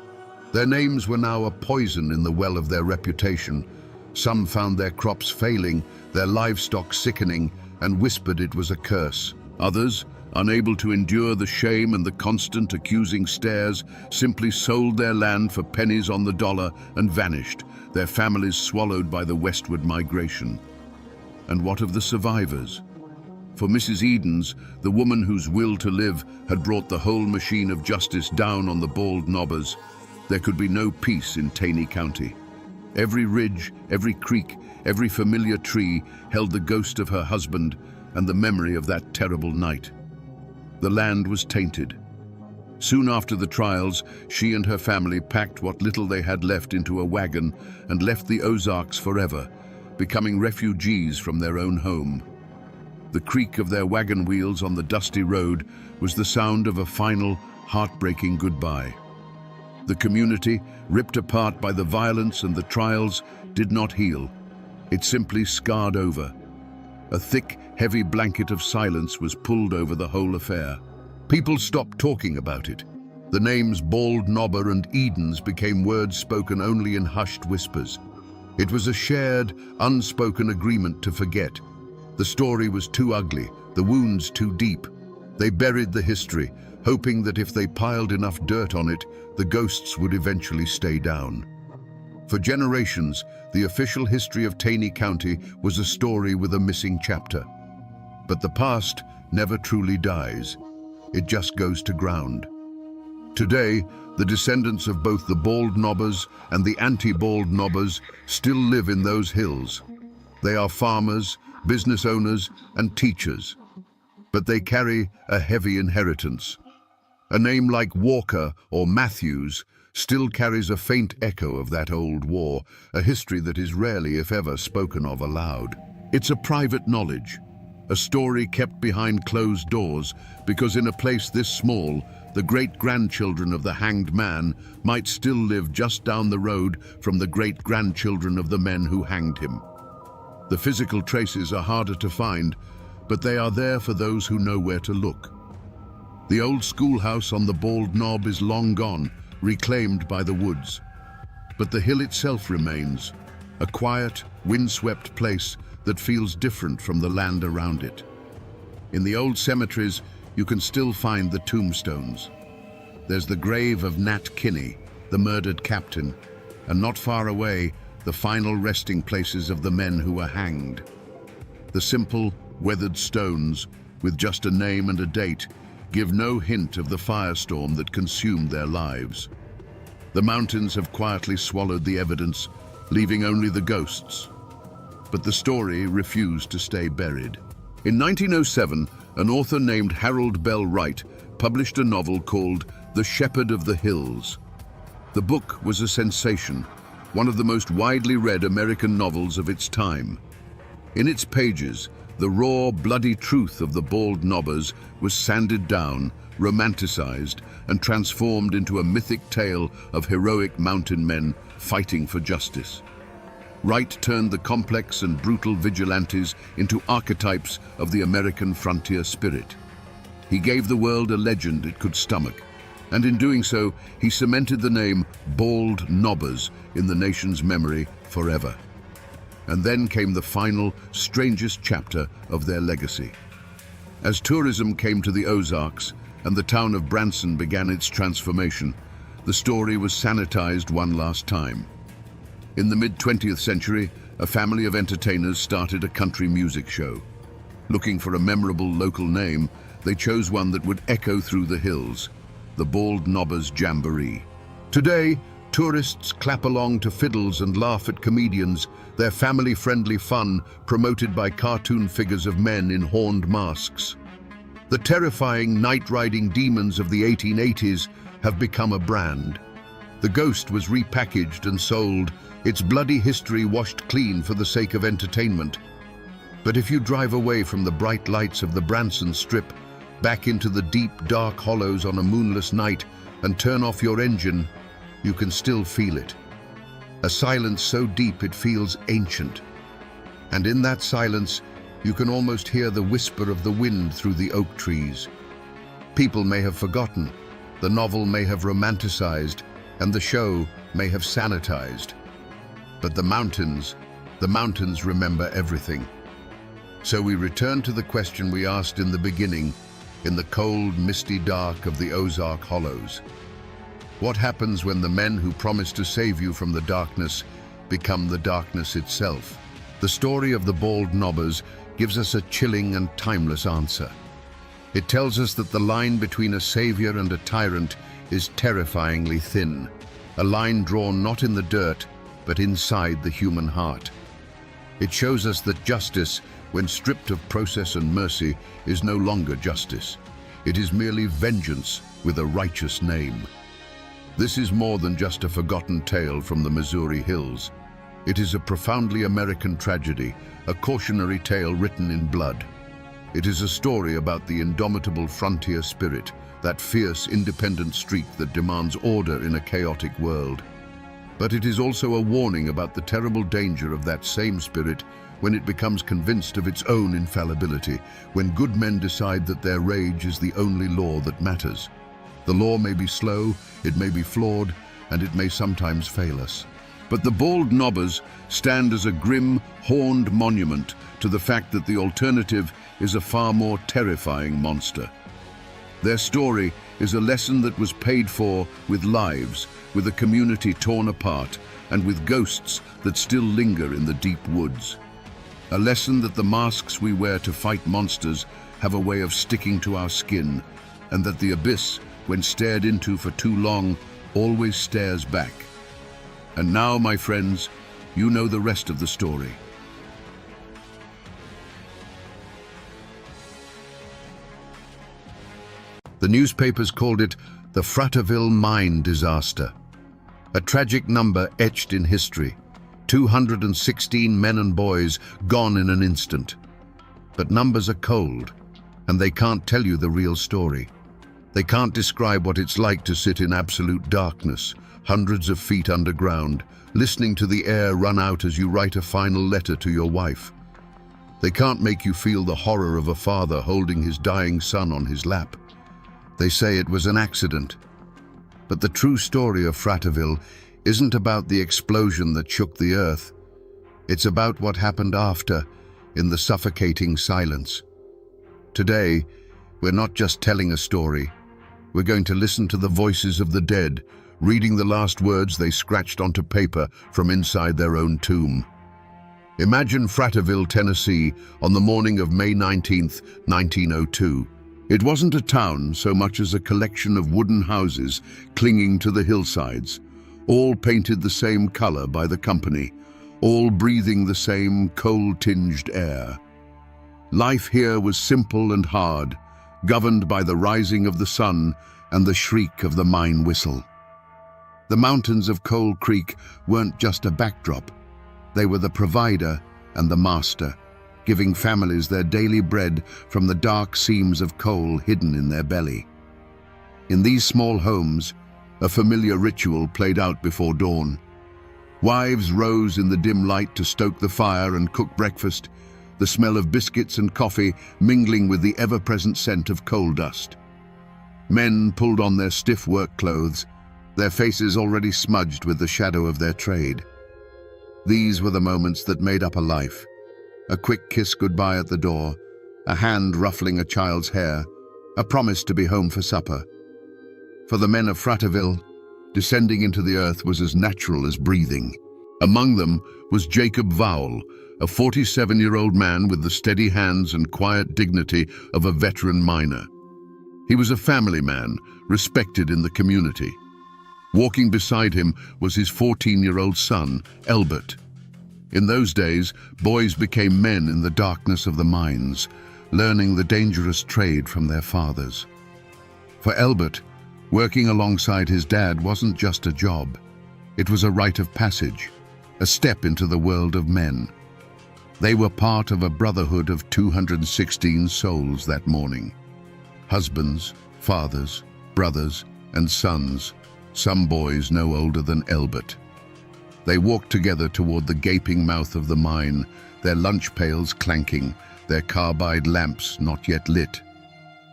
Their names were now a poison in the well of their reputation. Some found their crops failing, their livestock sickening, and whispered it was a curse. Others, unable to endure the shame and the constant accusing stares, simply sold their land for pennies on the dollar and vanished, their families swallowed by the westward migration. And what of the survivors? For Mrs. Edens, the woman whose will to live had brought the whole machine of justice down on the bald knobbers, there could be no peace in Taney County. Every ridge, every creek, every familiar tree held the ghost of her husband and the memory of that terrible night. The land was tainted. Soon after the trials, she and her family packed what little they had left into a wagon and left the Ozarks forever, becoming refugees from their own home. The creak of their wagon wheels on the dusty road was the sound of a final, heartbreaking goodbye. The community, ripped apart by the violence and the trials, did not heal. It simply scarred over. A thick, heavy blanket of silence was pulled over the whole affair. People stopped talking about it. The names Bald Knobber and Edens became words spoken only in hushed whispers. It was a shared, unspoken agreement to forget. The story was too ugly, the wounds too deep. They buried the history, hoping that if they piled enough dirt on it, the ghosts would eventually stay down. For generations, the official history of Taney County was a story with a missing chapter. But the past never truly dies. It just goes to ground. Today, the descendants of both the Bald Knobbers and the anti-Bald Knobbers still live in those hills. They are farmers, business owners, and teachers. But they carry a heavy inheritance. A name like Walker or Matthews still carries a faint echo of that old war, a history that is rarely, if ever, spoken of aloud. It's a private knowledge, a story kept behind closed doors, because in a place this small, the great-grandchildren of the hanged man might still live just down the road from the great-grandchildren of the men who hanged him. The physical traces are harder to find, but they are there for those who know where to look. The old schoolhouse on the Bald Knob is long gone, reclaimed by the woods. But the hill itself remains, a quiet, windswept place that feels different from the land around it. In the old cemeteries, you can still find the tombstones. There's the grave of Nat Kinney, the murdered captain, and not far away, the final resting places of the men who were hanged. The simple, weathered stones, with just a name and a date, give no hint of the firestorm that consumed their lives. The mountains have quietly swallowed the evidence, leaving only the ghosts. But the story refused to stay buried. In 1907, an author named Harold Bell Wright published a novel called The Shepherd of the Hills. The book was a sensation, one of the most widely read American novels of its time. In its pages, the raw, bloody truth of the Bald Knobbers was sanded down, romanticized, and transformed into a mythic tale of heroic mountain men fighting for justice. Wright turned the complex and brutal vigilantes into archetypes of the American frontier spirit. He gave the world a legend it could stomach, and in doing so, he cemented the name Bald Knobbers in the nation's memory forever. And then came the final, strangest chapter of their legacy. As tourism came to the Ozarks and the town of Branson began its transformation, the story was sanitized one last time. In the mid-20th century, a family of entertainers started a country music show. Looking for a memorable local name, they chose one that would echo through the hills, the Bald Knobbers Jamboree. Today, tourists clap along to fiddles and laugh at comedians, their family-friendly fun promoted by cartoon figures of men in horned masks. The terrifying night-riding demons of the 1880s have become a brand. The ghost was repackaged and sold, its bloody history washed clean for the sake of entertainment. But if you drive away from the bright lights of the Branson Strip, back into the deep, dark hollows on a moonless night, and turn off your engine, you can still feel it. A silence so deep it feels ancient. And in that silence, you can almost hear the whisper of the wind through the oak trees. People may have forgotten, the novel may have romanticized, and the show may have sanitized. But the mountains remember everything. So we return to the question we asked in the beginning, in the cold, misty dark of the Ozark Hollows. What happens when the men who promise to save you from the darkness become the darkness itself? The story of the Bald Knobbers gives us a chilling and timeless answer. It tells us that the line between a savior and a tyrant is terrifyingly thin, a line drawn not in the dirt, but inside the human heart. It shows us that justice, when stripped of process and mercy, is no longer justice. It is merely vengeance with a righteous name. This is more than just a forgotten tale from the Missouri hills. It is a profoundly American tragedy, a cautionary tale written in blood. It is a story about the indomitable frontier spirit, that fierce, independent streak that demands order in a chaotic world. But it is also a warning about the terrible danger of that same spirit when it becomes convinced of its own infallibility, when good men decide that their rage is the only law that matters. The law may be slow, it may be flawed, and it may sometimes fail us. But the Bald Knobbers stand as a grim, horned monument to the fact that the alternative is a far more terrifying monster. Their story is a lesson that was paid for with lives, with a community torn apart, and with ghosts that still linger in the deep woods. A lesson that the masks we wear to fight monsters have a way of sticking to our skin, and that the abyss, when stared into for too long, always stares back. And now, my friends, you know the rest of the story. The newspapers called it the Fratterville mine disaster. A tragic number etched in history. 216 men and boys gone in an instant. But numbers are cold, and they can't tell you the real story. They can't describe what it's like to sit in absolute darkness, hundreds of feet underground, listening to the air run out as you write a final letter to your wife. They can't make you feel the horror of a father holding his dying son on his lap. They say it was an accident. But the true story of Fratterville isn't about the explosion that shook the earth. It's about what happened after, in the suffocating silence. Today, we're not just telling a story. We're going to listen to the voices of the dead, reading the last words they scratched onto paper from inside their own tomb. Imagine Fratterville, Tennessee, on the morning of May 19th, 1902. It wasn't a town so much as a collection of wooden houses clinging to the hillsides, all painted the same color by the company, all breathing the same coal-tinged air. Life here was simple and hard, governed by the rising of the sun and the shriek of the mine whistle. The mountains of Coal Creek weren't just a backdrop. They were the provider and the master, giving families their daily bread from the dark seams of coal hidden in their belly. In these small homes, a familiar ritual played out before dawn. Wives rose in the dim light to stoke the fire and cook breakfast, the smell of biscuits and coffee mingling with the ever-present scent of coal dust. Men pulled on their stiff work clothes, their faces already smudged with the shadow of their trade. These were the moments that made up a life. A quick kiss goodbye at the door, a hand ruffling a child's hair, a promise to be home for supper. For the men of Frateville, descending into the earth was as natural as breathing. Among them was Jacob Vowell, a 47-year-old man with the steady hands and quiet dignity of a veteran miner. He was a family man, respected in the community. Walking beside him was his 14-year-old son, Elbert. In those days, boys became men in the darkness of the mines, learning the dangerous trade from their fathers. For Elbert, working alongside his dad wasn't just a job. It was a rite of passage, a step into the world of men. They were part of a brotherhood of 216 souls that morning. Husbands, fathers, brothers, and sons, some boys no older than Elbert. They walked together toward the gaping mouth of the mine, their lunch pails clanking, their carbide lamps not yet lit.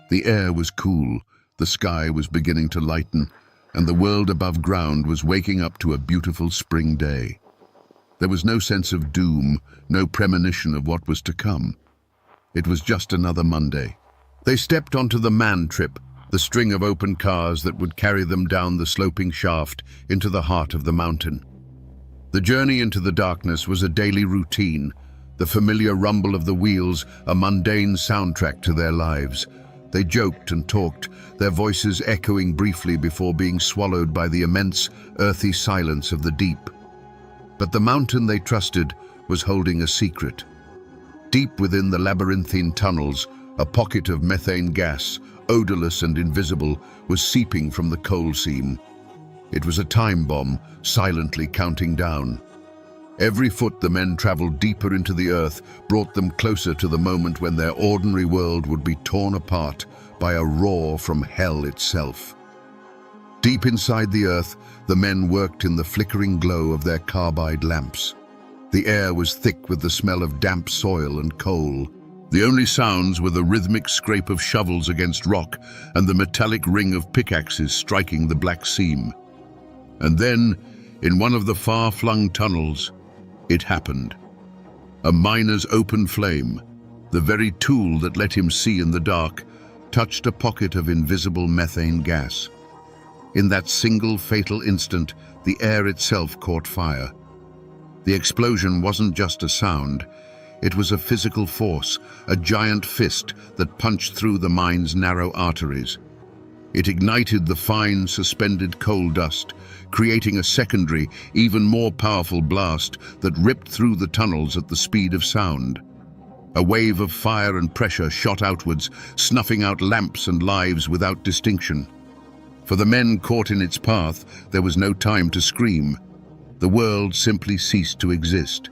The air was cool, the sky was beginning to lighten, and the world above ground was waking up to a beautiful spring day. There was no sense of doom, no premonition of what was to come. It was just another Monday. They stepped onto the man trip, the string of open cars that would carry them down the sloping shaft into the heart of the mountain. The journey into the darkness was a daily routine, the familiar rumble of the wheels a mundane soundtrack to their lives. They joked and talked, their voices echoing briefly before being swallowed by the immense, earthy silence of the deep. But the mountain they trusted was holding a secret. Deep within the labyrinthine tunnels, a pocket of methane gas, odorless and invisible, was seeping from the coal seam. It was a time bomb, silently counting down. Every foot the men traveled deeper into the earth brought them closer to the moment when their ordinary world would be torn apart by a roar from hell itself. Deep inside the earth, the men worked in the flickering glow of their carbide lamps. The air was thick with the smell of damp soil and coal. The only sounds were the rhythmic scrape of shovels against rock and the metallic ring of pickaxes striking the black seam. And then, in one of the far-flung tunnels, it happened. A miner's open flame, the very tool that let him see in the dark, touched a pocket of invisible methane gas. In that single fatal instant, the air itself caught fire. The explosion wasn't just a sound, it was a physical force, a giant fist that punched through the mine's narrow arteries. It ignited the fine, suspended coal dust, creating a secondary, even more powerful blast that ripped through the tunnels at the speed of sound. A wave of fire and pressure shot outwards, snuffing out lamps and lives without distinction. For the men caught in its path, there was no time to scream. The world simply ceased to exist.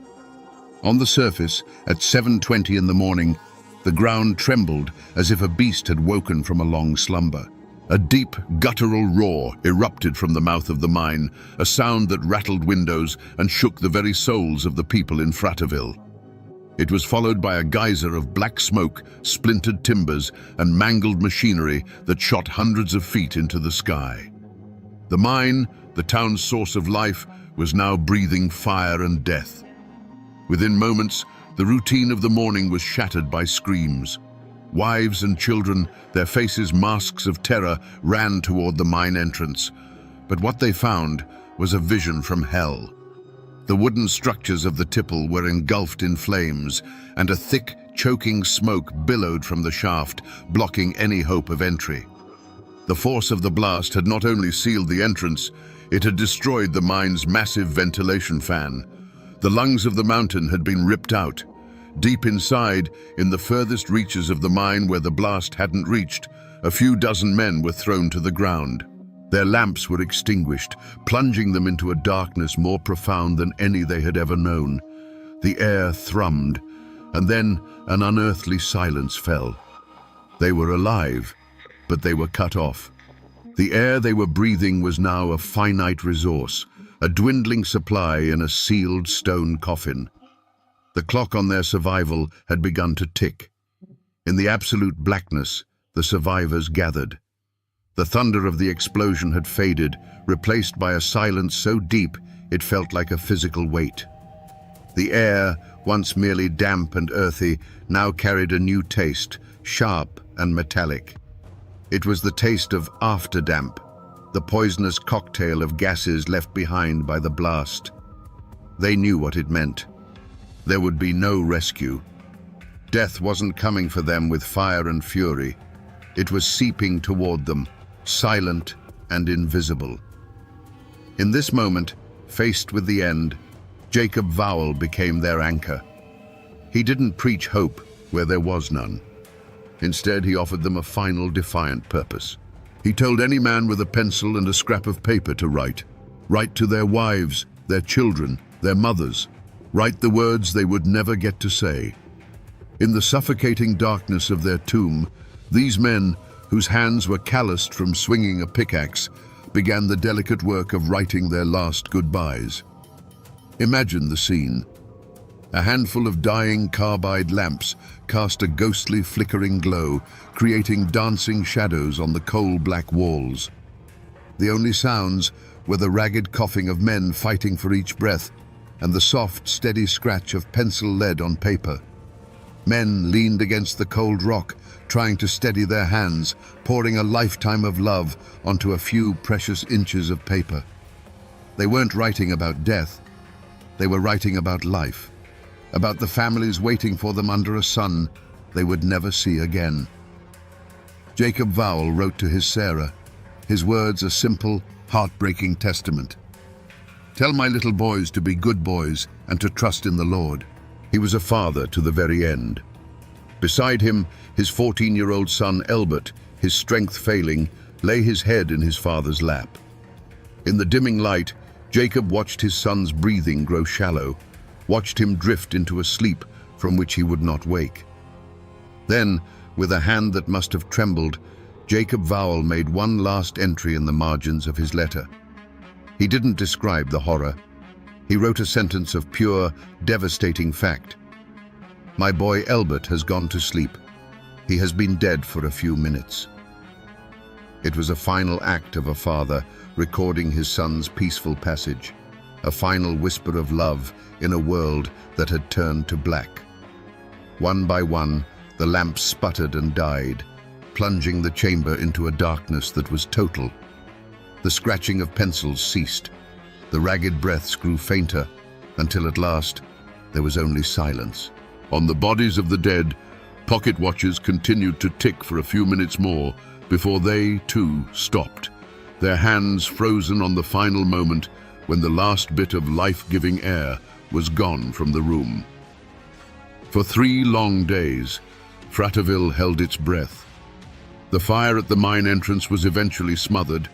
On the surface, at 7:20 in the morning, the ground trembled as if a beast had woken from a long slumber. A deep, guttural roar erupted from the mouth of the mine, a sound that rattled windows and shook the very souls of the people in Frateville. It was followed by a geyser of black smoke, splintered timbers, and mangled machinery that shot hundreds of feet into the sky. The mine, the town's source of life, was now breathing fire and death. Within moments, the routine of the morning was shattered by screams. Wives and children, their faces masks of terror, ran toward the mine entrance. But what they found was a vision from hell. The wooden structures of the tipple were engulfed in flames, and a thick, choking smoke billowed from the shaft, blocking any hope of entry. The force of the blast had not only sealed the entrance, it had destroyed the mine's massive ventilation fan. The lungs of the mountain had been ripped out. Deep inside, in the furthest reaches of the mine where the blast hadn't reached, a few dozen men were thrown to the ground. Their lamps were extinguished, plunging them into a darkness more profound than any they had ever known. The air thrummed, and then an unearthly silence fell. They were alive, but they were cut off. The air they were breathing was now a finite resource, a dwindling supply in a sealed stone coffin. The clock on their survival had begun to tick. In the absolute blackness, the survivors gathered. The thunder of the explosion had faded, replaced by a silence so deep it felt like a physical weight. The air, once merely damp and earthy, now carried a new taste, sharp and metallic. It was the taste of afterdamp, the poisonous cocktail of gases left behind by the blast. They knew what it meant. There would be no rescue. Death wasn't coming for them with fire and fury. It was seeping toward them, silent and invisible. In this moment, faced with the end, Jacob Vowell became their anchor. He didn't preach hope where there was none. Instead, he offered them a final defiant purpose. He told any man with a pencil and a scrap of paper to write. Write to their wives, their children, their mothers. Write the words they would never get to say. In the suffocating darkness of their tomb, these men, whose hands were calloused from swinging a pickaxe, began the delicate work of writing their last goodbyes. Imagine the scene. A handful of dying carbide lamps cast a ghostly flickering glow, creating dancing shadows on the coal-black walls. The only sounds were the ragged coughing of men fighting for each breath and the soft, steady scratch of pencil lead on paper. Men leaned against the cold rock, trying to steady their hands, pouring a lifetime of love onto a few precious inches of paper. They weren't writing about death. They were writing about life, about the families waiting for them under a sun they would never see again. Jacob Vowell wrote to his Sarah, his words a simple, heartbreaking testament. Tell my little boys to be good boys and to trust in the Lord. He was a father to the very end. Beside him, his 14-year-old son Elbert, his strength failing, lay his head in his father's lap. In the dimming light, Jacob watched his son's breathing grow shallow, watched him drift into a sleep from which he would not wake. Then, with a hand that must have trembled, Jacob Vowell made one last entry in the margins of his letter. He didn't describe the horror. He wrote a sentence of pure, devastating fact. My boy Elbert has gone to sleep. He has been dead for a few minutes. It was a final act of a father recording his son's peaceful passage, a final whisper of love in a world that had turned to black. One by one, the lamps sputtered and died, plunging the chamber into a darkness that was total. The scratching of pencils ceased. The ragged breaths grew fainter, until at last there was only silence. On the bodies of the dead, pocket watches continued to tick for a few minutes more before they, too, stopped, their hands frozen on the final moment when the last bit of life-giving air was gone from the room. For 3 long days, Frateville held its breath. The fire at the mine entrance was eventually smothered,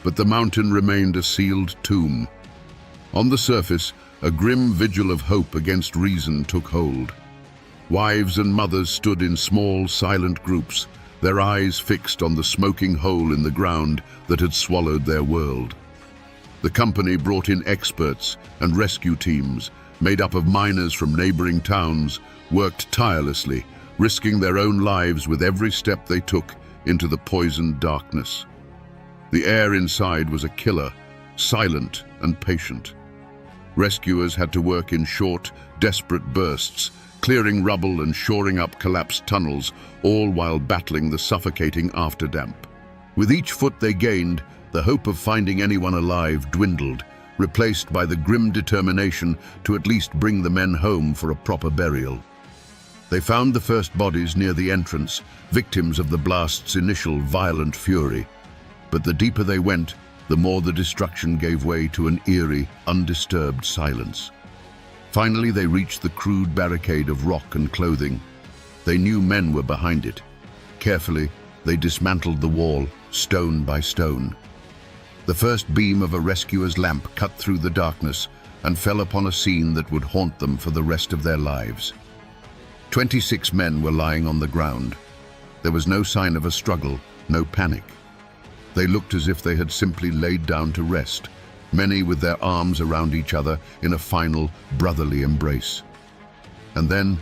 but the mountain remained a sealed tomb. On the surface, a grim vigil of hope against reason took hold. Wives and mothers stood in small, silent groups, their eyes fixed on the smoking hole in the ground that had swallowed their world. The company brought in experts and rescue teams, made up of miners from neighboring towns, worked tirelessly, risking their own lives with every step they took into the poisoned darkness. The air inside was a killer, silent and patient. Rescuers had to work in short, desperate bursts, clearing rubble and shoring up collapsed tunnels, all while battling the suffocating afterdamp. With each foot they gained, the hope of finding anyone alive dwindled, replaced by the grim determination to at least bring the men home for a proper burial. They found the first bodies near the entrance, victims of the blast's initial violent fury. But the deeper they went, the more the destruction gave way to an eerie, undisturbed silence. Finally, they reached the crude barricade of rock and clothing. They knew men were behind it. Carefully, they dismantled the wall, stone by stone. The first beam of a rescuer's lamp cut through the darkness and fell upon a scene that would haunt them for the rest of their lives. 26 men were lying on the ground. There was no sign of a struggle, no panic. They looked as if they had simply laid down to rest, many with their arms around each other in a final, brotherly embrace. And then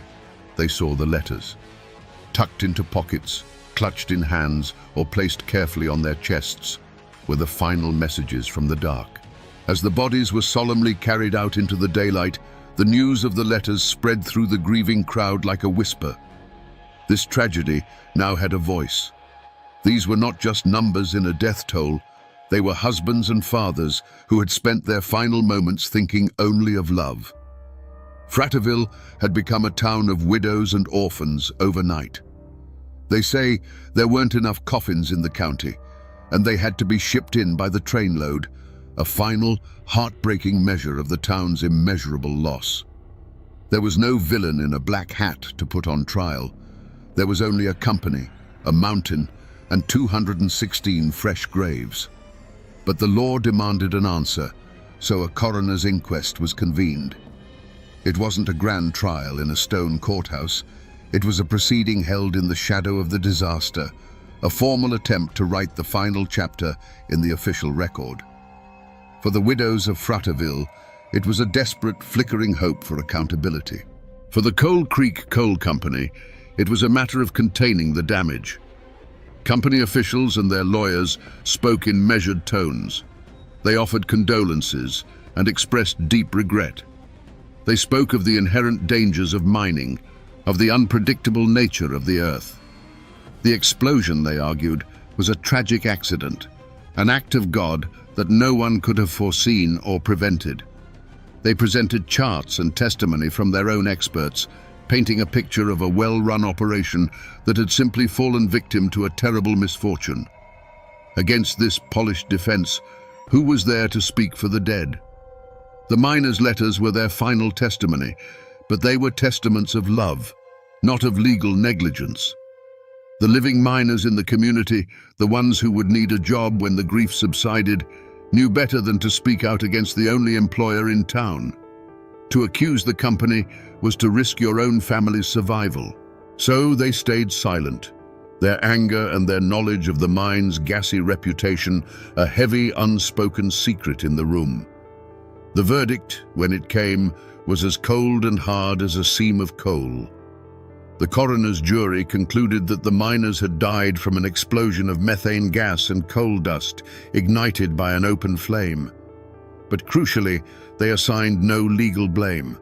they saw the letters. Tucked into pockets, clutched in hands or placed carefully on their chests, were the final messages from the dark. As the bodies were solemnly carried out into the daylight, the news of the letters spread through the grieving crowd like a whisper. This tragedy now had a voice. These were not just numbers in a death toll, they were husbands and fathers who had spent their final moments thinking only of love. Frateville had become a town of widows and orphans overnight. They say there weren't enough coffins in the county, and they had to be shipped in by the trainload, a final, heartbreaking measure of the town's immeasurable loss. There was no villain in a black hat to put on trial. There was only a company, a mountain, and 216 fresh graves. But the law demanded an answer, so a coroner's inquest was convened. It wasn't a grand trial in a stone courthouse. It was a proceeding held in the shadow of the disaster, a formal attempt to write the final chapter in the official record. For the widows of Frateville, it was a desperate, flickering hope for accountability. For the Coal Creek Coal Company, it was a matter of containing the damage. Company officials and their lawyers spoke in measured tones. They offered condolences and expressed deep regret. They spoke of the inherent dangers of mining, of the unpredictable nature of the earth. The explosion, they argued, was a tragic accident, an act of God that no one could have foreseen or prevented. They presented charts and testimony from their own experts, painting a picture of a well-run operation that had simply fallen victim to a terrible misfortune. Against this polished defense, who was there to speak for the dead? The miners' letters were their final testimony, but they were testaments of love, not of legal negligence. The living miners in the community, the ones who would need a job when the grief subsided, knew better than to speak out against the only employer in town. To accuse the company was to risk your own family's survival. So they stayed silent, their anger and their knowledge of the mine's gassy reputation a heavy, unspoken secret in the room. The verdict, when it came, was as cold and hard as a seam of coal. The coroner's jury concluded that the miners had died from an explosion of methane gas and coal dust ignited by an open flame. But crucially, they assigned no legal blame.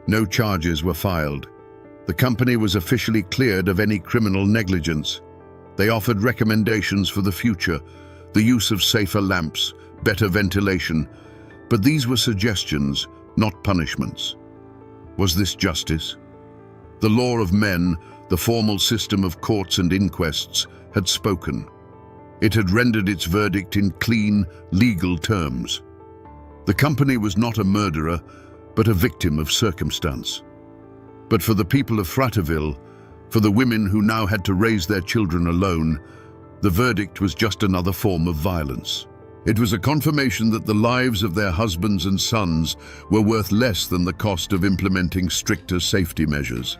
No charges were filed. The company was officially cleared of any criminal negligence. They offered recommendations for the future, the use of safer lamps, better ventilation, but these were suggestions, not punishments. Was this justice? The law of men, the formal system of courts and inquests, had spoken. It had rendered its verdict in clean, legal terms. The company was not a murderer, but a victim of circumstance. But for the people of Frateville, for the women who now had to raise their children alone, the verdict was just another form of violence. It was a confirmation that the lives of their husbands and sons were worth less than the cost of implementing stricter safety measures.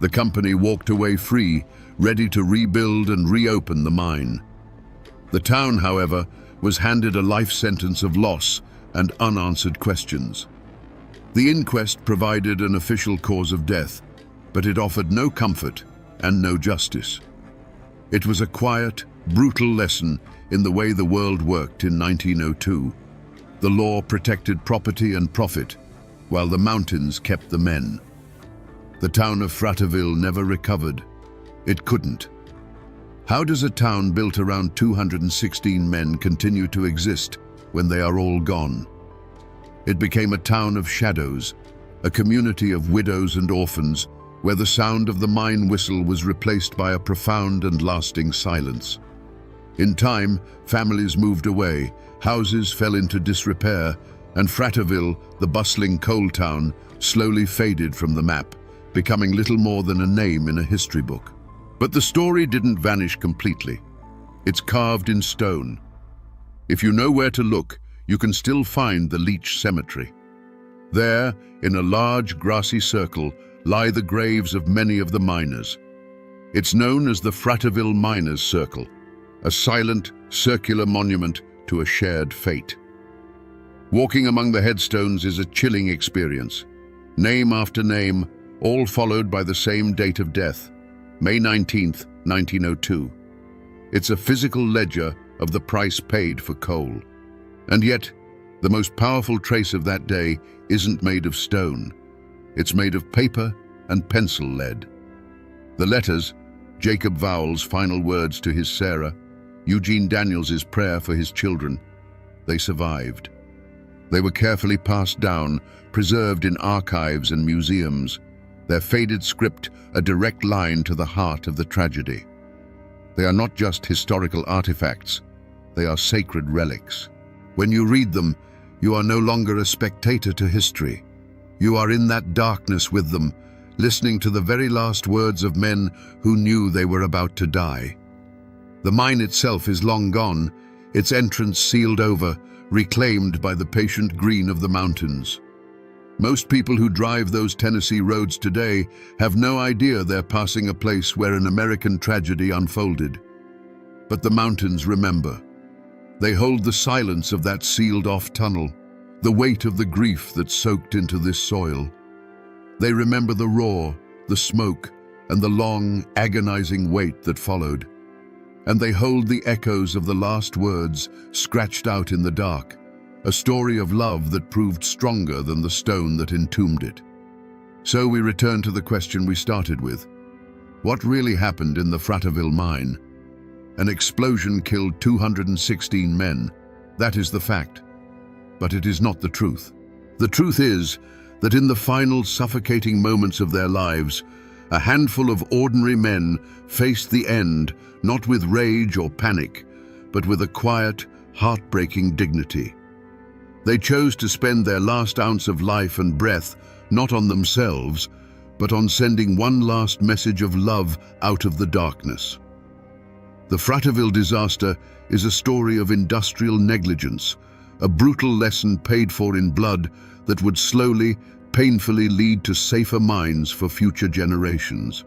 The company walked away free, ready to rebuild and reopen the mine. The town, however, was handed a life sentence of loss and unanswered questions. The inquest provided an official cause of death, but it offered no comfort and no justice. It was a quiet, brutal lesson in the way the world worked in 1902. The law protected property and profit, while the mountains kept the men. The town of Frateville never recovered. It couldn't. How does a town built around 216 men continue to exist when they are all gone? It became a town of shadows, a community of widows and orphans, where the sound of the mine whistle was replaced by a profound and lasting silence. In time, families moved away, houses fell into disrepair, and Frateville, the bustling coal town, slowly faded from the map, becoming little more than a name in a history book. But the story didn't vanish completely. It's carved in stone. If you know where to look, you can still find the Leach Cemetery. There, in a large grassy circle, lie the graves of many of the miners. It's known as the Frateville Miners' Circle, a silent, circular monument to a shared fate. Walking among the headstones is a chilling experience. Name after name, all followed by the same date of death, May 19th, 1902. It's a physical ledger of the price paid for coal. And yet, the most powerful trace of that day isn't made of stone. It's made of paper and pencil lead. The letters, Jacob Vowell's final words to his Sarah, Eugene Daniels's prayer for his children, they survived. They were carefully passed down, preserved in archives and museums, their faded script a direct line to the heart of the tragedy. They are not just historical artifacts, they are sacred relics. When you read them, you are no longer a spectator to history. You are in that darkness with them, listening to the very last words of men who knew they were about to die. The mine itself is long gone, its entrance sealed over, reclaimed by the patient green of the mountains. Most people who drive those Tennessee roads today have no idea they're passing a place where an American tragedy unfolded. But the mountains remember. They hold the silence of that sealed-off tunnel, the weight of the grief that soaked into this soil. They remember the roar, the smoke, and the long, agonizing wait that followed. And they hold the echoes of the last words scratched out in the dark, a story of love that proved stronger than the stone that entombed it. So we return to the question we started with. What really happened in the Frateville mine? An explosion killed 216 men. That is the fact. But it is not the truth. The truth is that in the final suffocating moments of their lives, a handful of ordinary men faced the end not with rage or panic, but with a quiet, heartbreaking dignity. They chose to spend their last ounce of life and breath not on themselves, but on sending one last message of love out of the darkness. The Frateville disaster is a story of industrial negligence, a brutal lesson paid for in blood that would slowly, painfully lead to safer mines for future generations.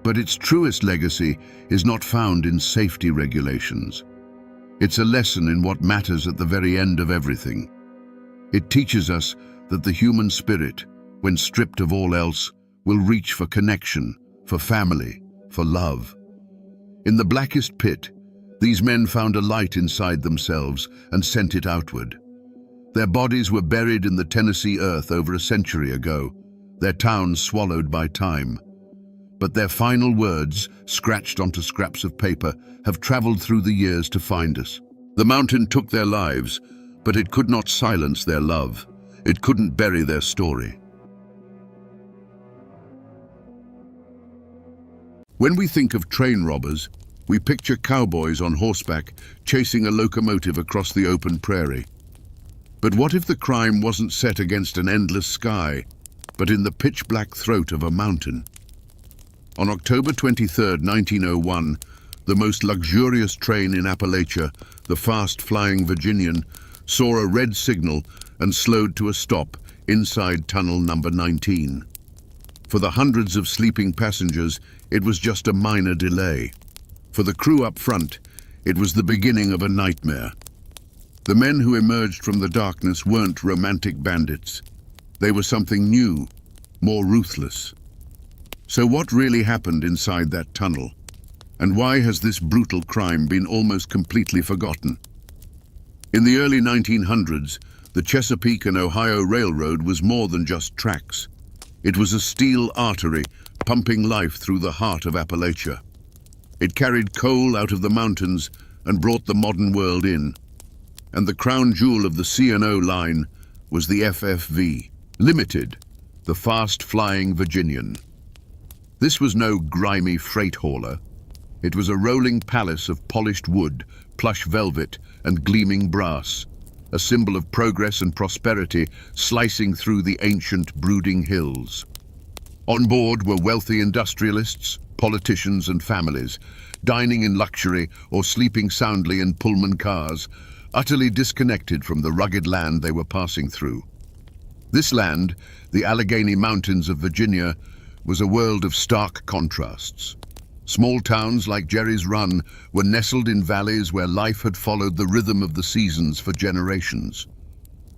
But its truest legacy is not found in safety regulations. It's a lesson in what matters at the very end of everything. It teaches us that the human spirit, when stripped of all else, will reach for connection, for family, for love. In the blackest pit, these men found a light inside themselves and sent it outward. Their bodies were buried in the Tennessee earth over a century ago, their towns swallowed by time. But their final words, scratched onto scraps of paper, have traveled through the years to find us. The mountain took their lives, but it could not silence their love. It couldn't bury their story. When we think of train robbers, we picture cowboys on horseback chasing a locomotive across the open prairie. But what if the crime wasn't set against an endless sky, but in the pitch-black throat of a mountain? On October 23, 1901, the most luxurious train in Appalachia, the fast-flying Virginian, saw a red signal and slowed to a stop inside tunnel number 19. For the hundreds of sleeping passengers, it was just a minor delay. For the crew up front, it was the beginning of a nightmare. The men who emerged from the darkness weren't romantic bandits. They were something new, more ruthless. So what really happened inside that tunnel? And why has this brutal crime been almost completely forgotten? In the early 1900s, the Chesapeake and Ohio Railroad was more than just tracks. It was a steel artery pumping life through the heart of Appalachia. It carried coal out of the mountains and brought the modern world in. And the crown jewel of the C&O line was the FFV, Limited, the fast-flying Virginian. This was no grimy freight hauler. It was a rolling palace of polished wood, plush velvet, and gleaming brass, a symbol of progress and prosperity slicing through the ancient, brooding hills. On board were wealthy industrialists, politicians, and families, dining in luxury or sleeping soundly in Pullman cars, utterly disconnected from the rugged land they were passing through. This land, the Allegheny Mountains of Virginia, was a world of stark contrasts. Small towns like Jerry's Run were nestled in valleys where life had followed the rhythm of the seasons for generations.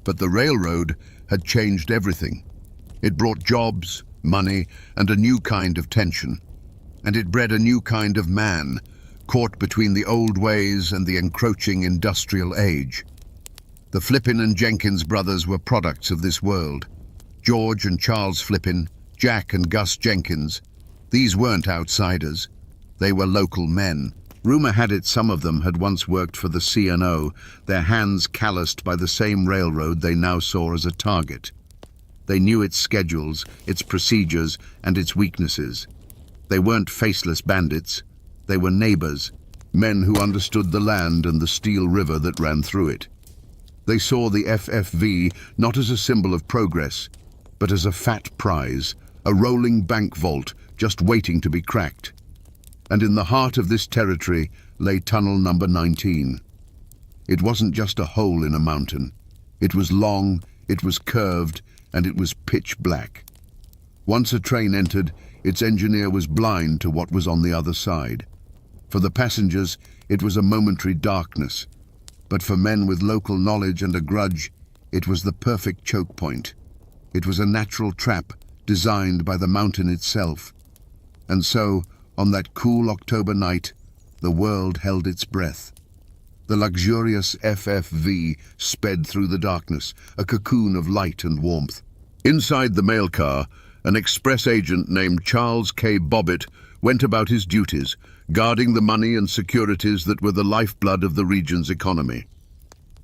But the railroad had changed everything. It brought jobs, money, and a new kind of tension. and it bred a new kind of man, caught between the old ways and the encroaching industrial age. The Flippin and Jenkins brothers were products of this world. George and Charles Flippin, Jack and Gus Jenkins. These weren't outsiders. They were local men. Rumor had it some of them had once worked for the C&O, their hands calloused by the same railroad they now saw as a target. They knew its schedules, its procedures, and its weaknesses. They weren't faceless bandits. They were neighbors, men who understood the land and the steel river that ran through it. They saw the FFV not as a symbol of progress, but as a fat prize, a rolling bank vault just waiting to be cracked. And in the heart of this territory lay tunnel number 19. It wasn't just a hole in a mountain. It was long, it was curved, and it was pitch black. Once a train entered, its engineer was blind to what was on the other side. For the passengers, it was a momentary darkness. But for men with local knowledge and a grudge, it was the perfect choke point. It was a natural trap designed by the mountain itself. And so, on that cool October night, the world held its breath. The luxurious FFV sped through the darkness, a cocoon of light and warmth. Inside the mail car, an express agent named Charles K. Bobbitt went about his duties, guarding the money and securities that were the lifeblood of the region's economy.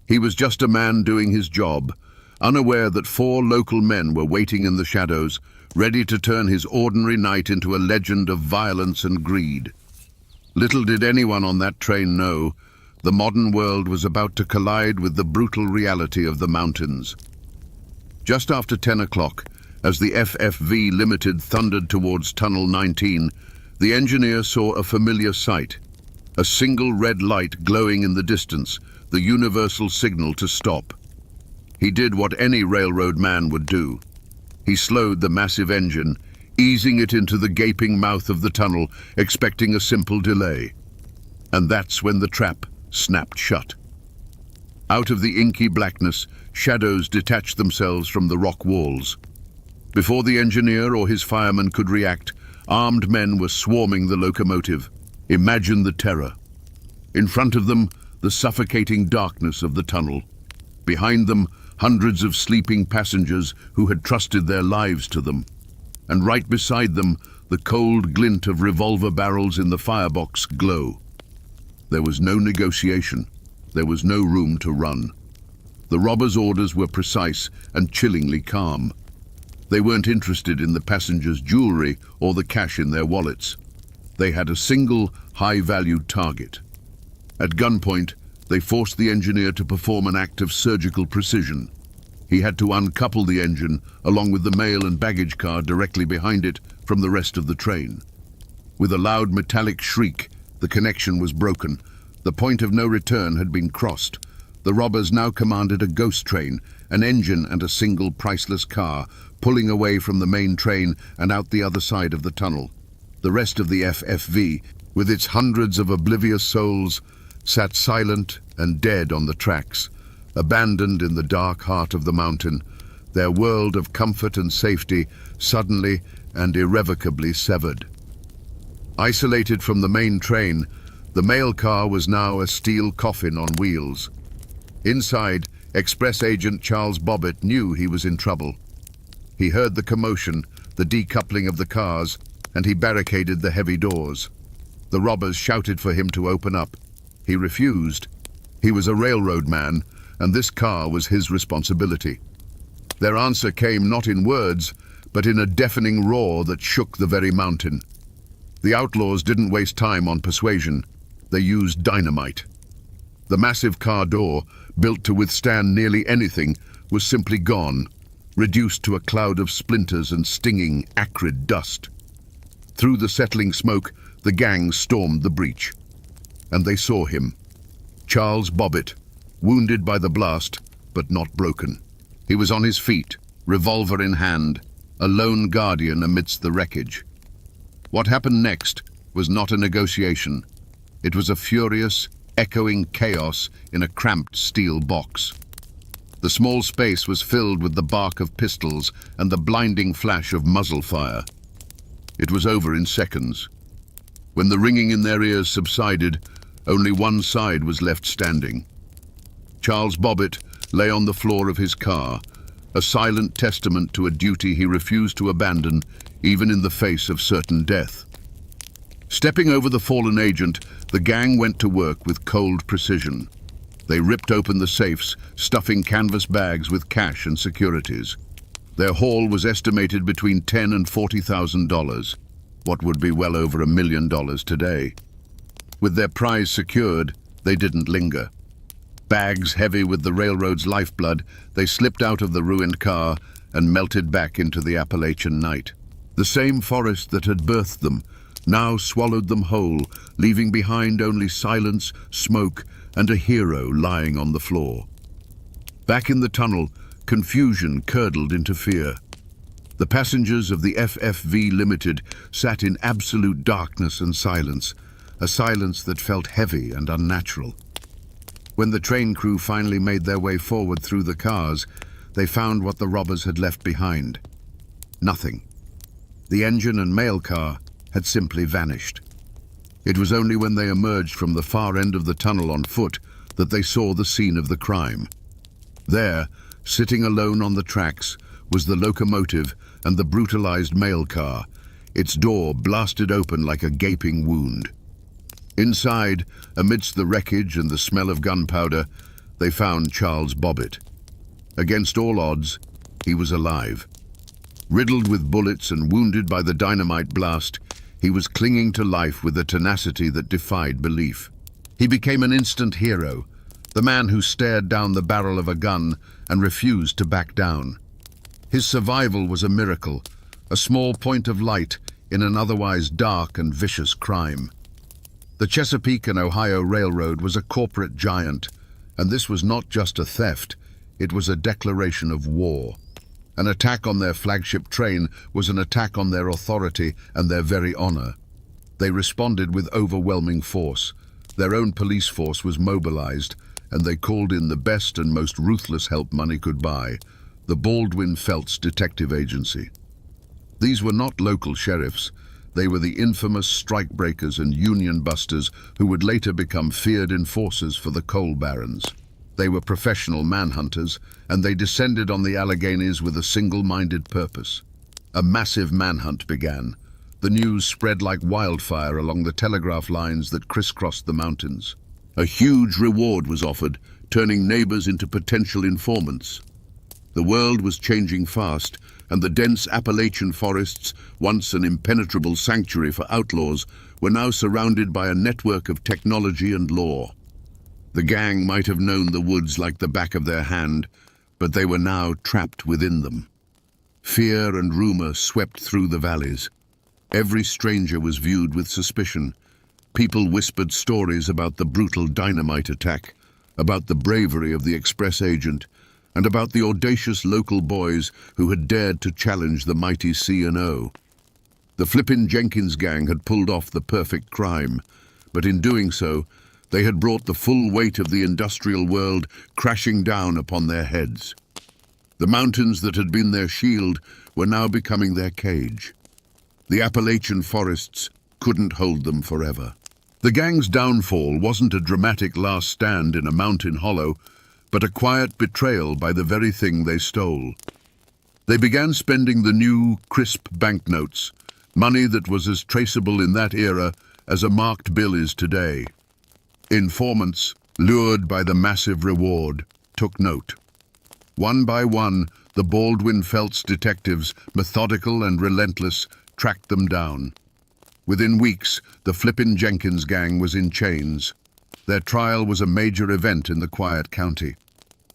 He was just a man doing his job, unaware that 4 local men were waiting in the shadows, ready to turn his ordinary night into a legend of violence and greed. Little did anyone on that train know, the modern world was about to collide with the brutal reality of the mountains. Just after 10 o'clock, as the FFV Limited thundered towards Tunnel 19, the engineer saw a familiar sight. A single red light glowing in the distance, the universal signal to stop. He did what any railroad man would do. He slowed the massive engine, easing it into the gaping mouth of the tunnel, expecting a simple delay. And that's when the trap snapped shut. Out of the inky blackness, shadows detached themselves from the rock walls. Before the engineer or his fireman could react, armed men were swarming the locomotive. Imagine the terror. In front of them, the suffocating darkness of the tunnel. Behind them, hundreds of sleeping passengers who had trusted their lives to them. And right beside them, the cold glint of revolver barrels in the firebox glow. There was no negotiation. There was no room to run. The robbers' orders were precise and chillingly calm. They weren't interested in the passengers' jewelry or the cash in their wallets. They had a single, high-valued target. At gunpoint, they forced the engineer to perform an act of surgical precision. He had to uncouple the engine, along with the mail and baggage car directly behind it, from the rest of the train. With a loud metallic shriek, the connection was broken. The point of no return had been crossed. The robbers now commanded a ghost train, an engine and a single priceless car, pulling away from the main train and out the other side of the tunnel. The rest of the FFV, with its hundreds of oblivious souls, sat silent and dead on the tracks, abandoned in the dark heart of the mountain, their world of comfort and safety suddenly and irrevocably severed. Isolated from the main train, the mail car was now a steel coffin on wheels. Inside, express agent Charles Bobbitt knew he was in trouble. He heard the commotion, the decoupling of the cars, and he barricaded the heavy doors. The robbers shouted for him to open up. He refused. He was a railroad man, and this car was his responsibility. Their answer came not in words, but in a deafening roar that shook the very mountain. The outlaws didn't waste time on persuasion. They used dynamite. The massive car door, built to withstand nearly anything, was simply gone, reduced to a cloud of splinters and stinging, acrid dust. Through the settling smoke, the gang stormed the breach. And they saw him, Charles Bobbitt, wounded by the blast, but not broken. He was on his feet, revolver in hand, a lone guardian amidst the wreckage. What happened next was not a negotiation. It was a furious, echoing chaos in a cramped steel box. The small space was filled with the bark of pistols and the blinding flash of muzzle fire. It was over in seconds. When the ringing in their ears subsided, only one side was left standing. Charles Bobbitt lay on the floor of his car, a silent testament to a duty he refused to abandon, even in the face of certain death. Stepping over the fallen agent, the gang went to work with cold precision. They ripped open the safes, stuffing canvas bags with cash and securities. Their haul was estimated between $10,000 and $40,000, what would be well over $1 million today. With their prize secured, they didn't linger. Bags heavy with the railroad's lifeblood, they slipped out of the ruined car and melted back into the Appalachian night. The same forest that had birthed them now swallowed them whole, leaving behind only silence, smoke, and a hero lying on the floor. Back in the tunnel, confusion curdled into fear. The passengers of the FFV Limited sat in absolute darkness and silence, a silence that felt heavy and unnatural. When the train crew finally made their way forward through the cars, they found what the robbers had left behind. Nothing. The engine and mail car had simply vanished. It was only when they emerged from the far end of the tunnel on foot that they saw the scene of the crime. There, sitting alone on the tracks, was the locomotive and the brutalized mail car, its door blasted open like a gaping wound. Inside, amidst the wreckage and the smell of gunpowder, they found Charles Bobbitt. Against all odds, he was alive. Riddled with bullets and wounded by the dynamite blast, he was clinging to life with a tenacity that defied belief. He became an instant hero, the man who stared down the barrel of a gun and refused to back down. His survival was a miracle, a small point of light in an otherwise dark and vicious crime. The Chesapeake and Ohio Railroad was a corporate giant, and this was not just a theft, it was a declaration of war. An attack on their flagship train was an attack on their authority and their very honor. They responded with overwhelming force. Their own police force was mobilized, and they called in the best and most ruthless help money could buy, the Baldwin Felts Detective Agency. These were not local sheriffs. They were the infamous strikebreakers and union busters who would later become feared enforcers for the coal barons. They were professional manhunters, and they descended on the Alleghenies with a single-minded purpose. A massive manhunt began. The news spread like wildfire along the telegraph lines that crisscrossed the mountains. A huge reward was offered, turning neighbors into potential informants. The world was changing fast, and the dense Appalachian forests, once an impenetrable sanctuary for outlaws, were now surrounded by a network of technology and law. The gang might have known the woods like the back of their hand, but they were now trapped within them. Fear and rumor swept through the valleys. Every stranger was viewed with suspicion. People whispered stories about the brutal dynamite attack, about the bravery of the express agent, and about the audacious local boys who had dared to challenge the mighty C&O. The Flippin' Jenkins gang had pulled off the perfect crime, but in doing so, they had brought the full weight of the industrial world crashing down upon their heads. The mountains that had been their shield were now becoming their cage. The Appalachian forests couldn't hold them forever. The gang's downfall wasn't a dramatic last stand in a mountain hollow, but a quiet betrayal by the very thing they stole. They began spending the new, crisp banknotes, money that was as traceable in that era as a marked bill is today. Informants, lured by the massive reward, took note. One by one, the Baldwin Felts detectives, methodical and relentless, tracked them down. Within weeks, the Flippin' Jenkins gang was in chains. Their trial was a major event in the quiet county.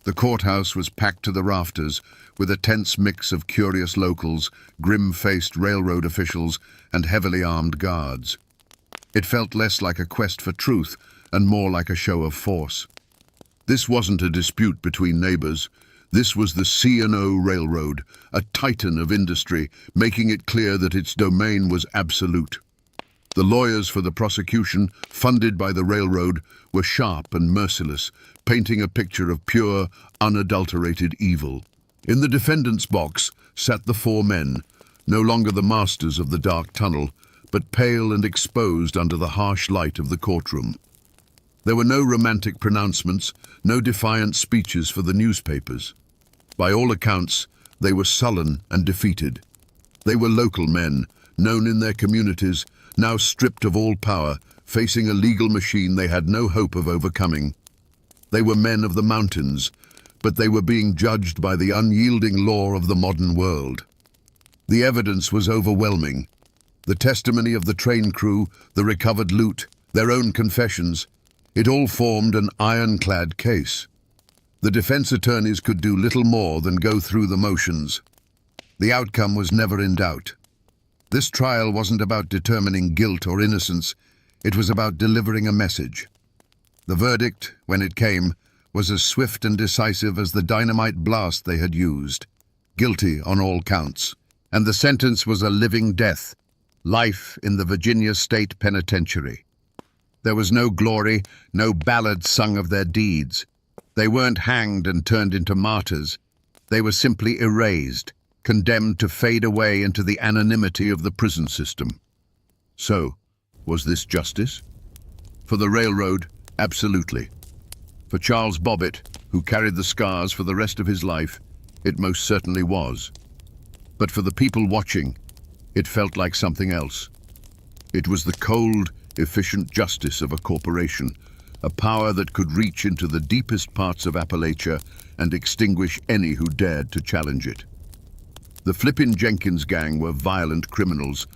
The courthouse was packed to the rafters, with a tense mix of curious locals, grim-faced railroad officials, and heavily armed guards. It felt less like a quest for truth and more like a show of force. This wasn't a dispute between neighbors. This was the C&O Railroad, a titan of industry, making it clear that its domain was absolute. The lawyers for the prosecution, funded by the railroad, were sharp and merciless, painting a picture of pure, unadulterated evil. In the defendant's box sat the four men, no longer the masters of the dark tunnel, but pale and exposed under the harsh light of the courtroom. There were no romantic pronouncements, no defiant speeches for the newspapers. By all accounts, they were sullen and defeated. They were local men, known in their communities, now stripped of all power, facing a legal machine they had no hope of overcoming. They were men of the mountains, but they were being judged by the unyielding law of the modern world. The evidence was overwhelming. The testimony of the train crew, the recovered loot, their own confessions, it all formed an ironclad case. The defense attorneys could do little more than go through the motions. The outcome was never in doubt. This trial wasn't about determining guilt or innocence, it was about delivering a message. The verdict, when it came, was as swift and decisive as the dynamite blast they had used. Guilty on all counts. And the sentence was a living death, life in the Virginia State Penitentiary. There was no glory, no ballad sung of their deeds. They weren't hanged and turned into martyrs. They were simply erased, condemned to fade away into the anonymity of the prison system. So, was this justice? For the railroad, absolutely. For Charles Bobbitt, who carried the scars for the rest of his life, it most certainly was. But for the people watching, it felt like something else. It was the cold, efficient justice of a corporation, a power that could reach into the deepest parts of Appalachia and extinguish any who dared to challenge it. The Flippin' Jenkins gang were violent criminals,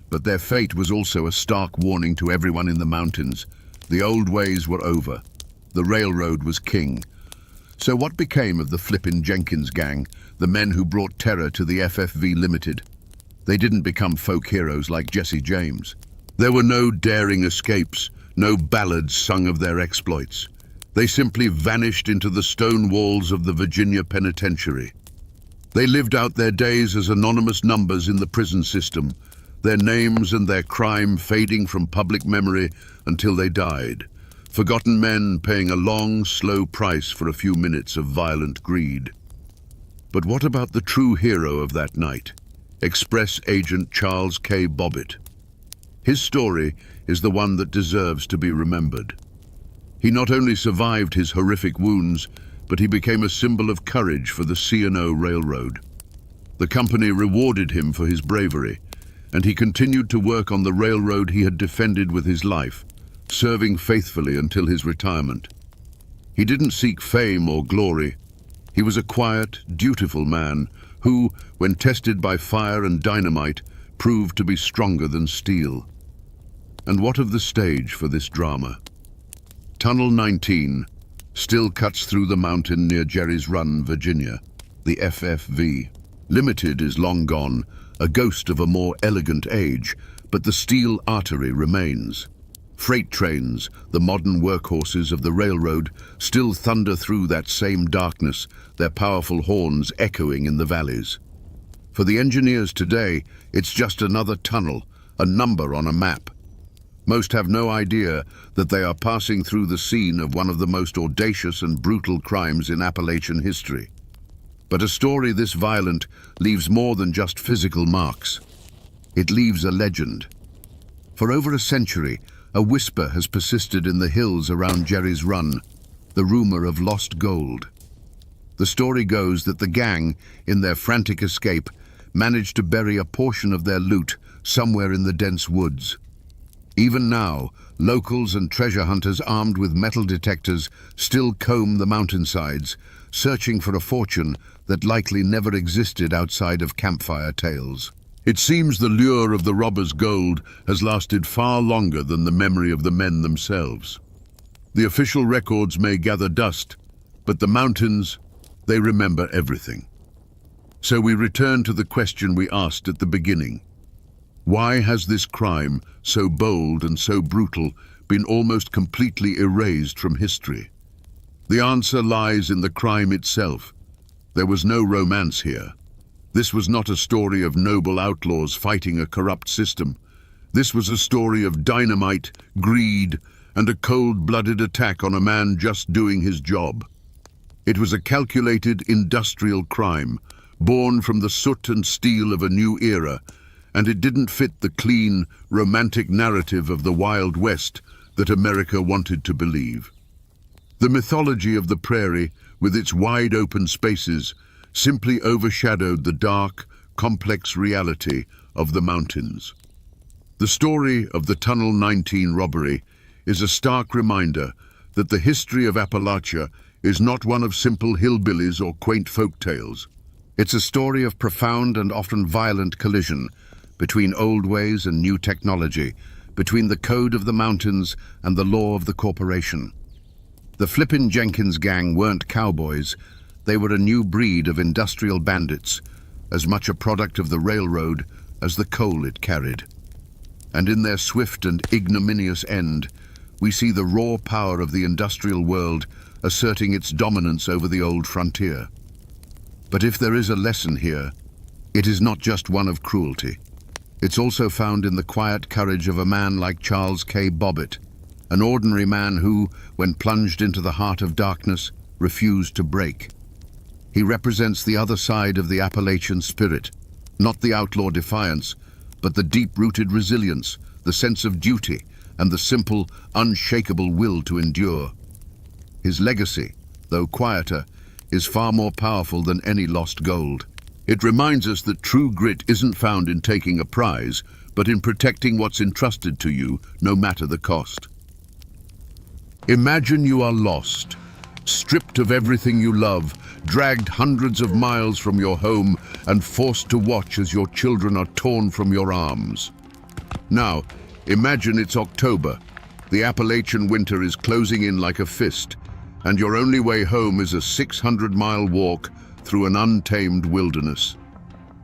but their fate was also a stark warning to everyone in the mountains. The old ways were over. The railroad was king. So what became of the Flippin' Jenkins gang, the men who brought terror to the FFV Limited? They didn't become folk heroes like Jesse James. There were no daring escapes, no ballads sung of their exploits. They simply vanished into the stone walls of the Virginia Penitentiary. They lived out their days as anonymous numbers in the prison system, their names and their crime fading from public memory until they died. Forgotten men paying a long, slow price for a few minutes of violent greed. But what about the true hero of that night? Express Agent Charles K. Bobbitt. His story is the one that deserves to be remembered. He not only survived his horrific wounds, but he became a symbol of courage for the C&O Railroad. The company rewarded him for his bravery, and he continued to work on the railroad he had defended with his life, serving faithfully until his retirement. He didn't seek fame or glory. He was a quiet, dutiful man who, when tested by fire and dynamite, proved to be stronger than steel. And what of the stage for this drama? Tunnel 19 still cuts through the mountain near Jerry's Run, Virginia. The FFV Limited is long gone, a ghost of a more elegant age, but the steel artery remains. Freight trains, the modern workhorses of the railroad, still thunder through that same darkness, their powerful horns echoing in the valleys. For the engineers today, it's just another tunnel, a number on a map. Most have no idea that they are passing through the scene of one of the most audacious and brutal crimes in Appalachian history. But a story this violent leaves more than just physical marks. It leaves a legend. For over a century, a whisper has persisted in the hills around Jerry's Run, the rumor of lost gold. The story goes that the gang, in their frantic escape, managed to bury a portion of their loot somewhere in the dense woods. Even now, locals and treasure hunters armed with metal detectors still comb the mountainsides, searching for a fortune that likely never existed outside of campfire tales. It seems the lure of the robbers' gold has lasted far longer than the memory of the men themselves. The official records may gather dust, but the mountains, they remember everything. So we return to the question we asked at the beginning. Why has this crime, so bold and so brutal, been almost completely erased from history? The answer lies in the crime itself. There was no romance here. This was not a story of noble outlaws fighting a corrupt system. This was a story of dynamite, greed, and a cold-blooded attack on a man just doing his job. It was a calculated industrial crime, born from the soot and steel of a new era, and it didn't fit the clean, romantic narrative of the Wild West that America wanted to believe. The mythology of the prairie, with its wide-open spaces, simply overshadowed the dark, complex reality of the mountains. The story of the Tunnel 19 robbery is a stark reminder that the history of Appalachia is not one of simple hillbillies or quaint folk tales. It's a story of profound and often violent collision between old ways and new technology, between the code of the mountains and the law of the corporation. The Flippin' Jenkins gang weren't cowboys. They were a new breed of industrial bandits, as much a product of the railroad as the coal it carried. And in their swift and ignominious end, we see the raw power of the industrial world asserting its dominance over the old frontier. But if there is a lesson here, it is not just one of cruelty. It's also found in the quiet courage of a man like Charles K. Bobbitt, an ordinary man who, when plunged into the heart of darkness, refused to break. He represents the other side of the Appalachian spirit, not the outlaw defiance, but the deep-rooted resilience, the sense of duty, and the simple, unshakable will to endure. His legacy, though quieter, is far more powerful than any lost gold. It reminds us that true grit isn't found in taking a prize, but in protecting what's entrusted to you, no matter the cost. Imagine you are lost, stripped of everything you love, dragged hundreds of miles from your home, and forced to watch as your children are torn from your arms. Now, imagine it's October. The Appalachian winter is closing in like a fist, and your only way home is a 600-mile walk through an untamed wilderness.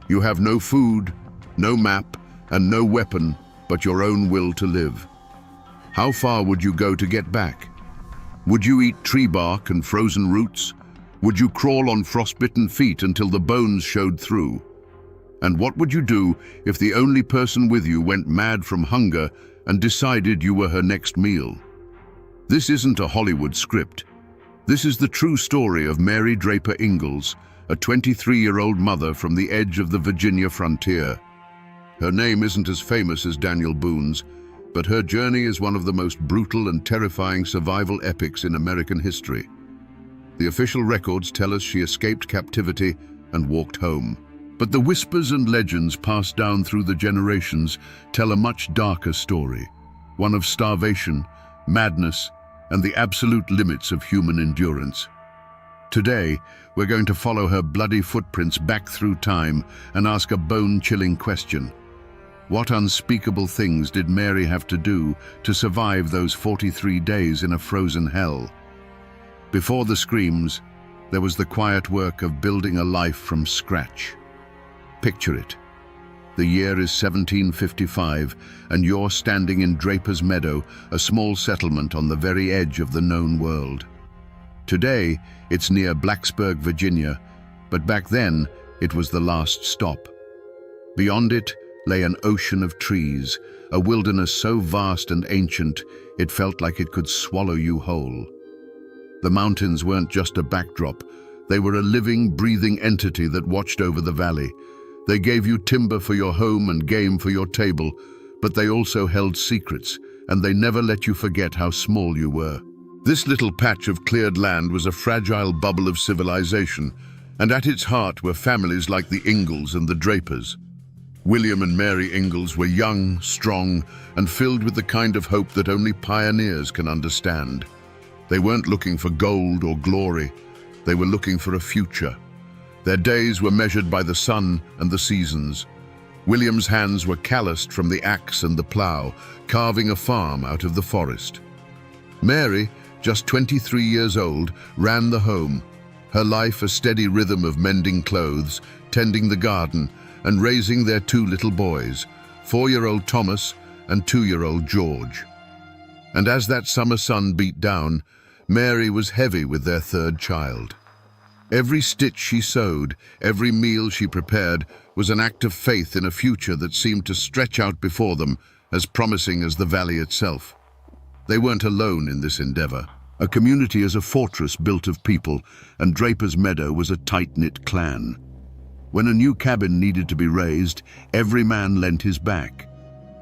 You have no food, no map, and no weapon but your own will to live. How far would you go to get back? Would you eat tree bark and frozen roots? Would you crawl on frostbitten feet until the bones showed through? And what would you do if the only person with you went mad from hunger and decided you were her next meal? This isn't a Hollywood script. This is the true story of Mary Draper Ingalls, a 23-year-old mother from the edge of the Virginia frontier. Her name isn't as famous as Daniel Boone's, but her journey is one of the most brutal and terrifying survival epics in American history. The official records tell us she escaped captivity and walked home. But the whispers and legends passed down through the generations tell a much darker story, one of starvation, madness, and the absolute limits of human endurance. Today, we're going to follow her bloody footprints back through time and ask a bone-chilling question. What unspeakable things did Mary have to do to survive those 43 days in a frozen hell? Before the screams, there was the quiet work of building a life from scratch. Picture it. The year is 1755, and you're standing in Draper's Meadow, a small settlement on the very edge of the known world. Today, it's near Blacksburg, Virginia, but back then, it was the last stop. Beyond it lay an ocean of trees, a wilderness so vast and ancient, it felt like it could swallow you whole. The mountains weren't just a backdrop. They were a living, breathing entity that watched over the valley. They gave you timber for your home and game for your table, but they also held secrets, and they never let you forget how small you were. This little patch of cleared land was a fragile bubble of civilization, and at its heart were families like the Ingalls and the Drapers. William and Mary Ingalls were young, strong, and filled with the kind of hope that only pioneers can understand. They weren't looking for gold or glory. They were looking for a future. Their days were measured by the sun and the seasons. William's hands were calloused from the axe and the plow, carving a farm out of the forest. Mary, just 23 years old, ran the home, her life a steady rhythm of mending clothes, tending the garden, and raising their two little boys, 4-year-old Thomas and 2-year-old George. And as that summer sun beat down, Mary was heavy with their third child. Every stitch she sewed, every meal she prepared, was an act of faith in a future that seemed to stretch out before them, as promising as the valley itself. They weren't alone in this endeavor. A community is a fortress built of people, and Draper's Meadow was a tight-knit clan. When a new cabin needed to be raised, every man lent his back.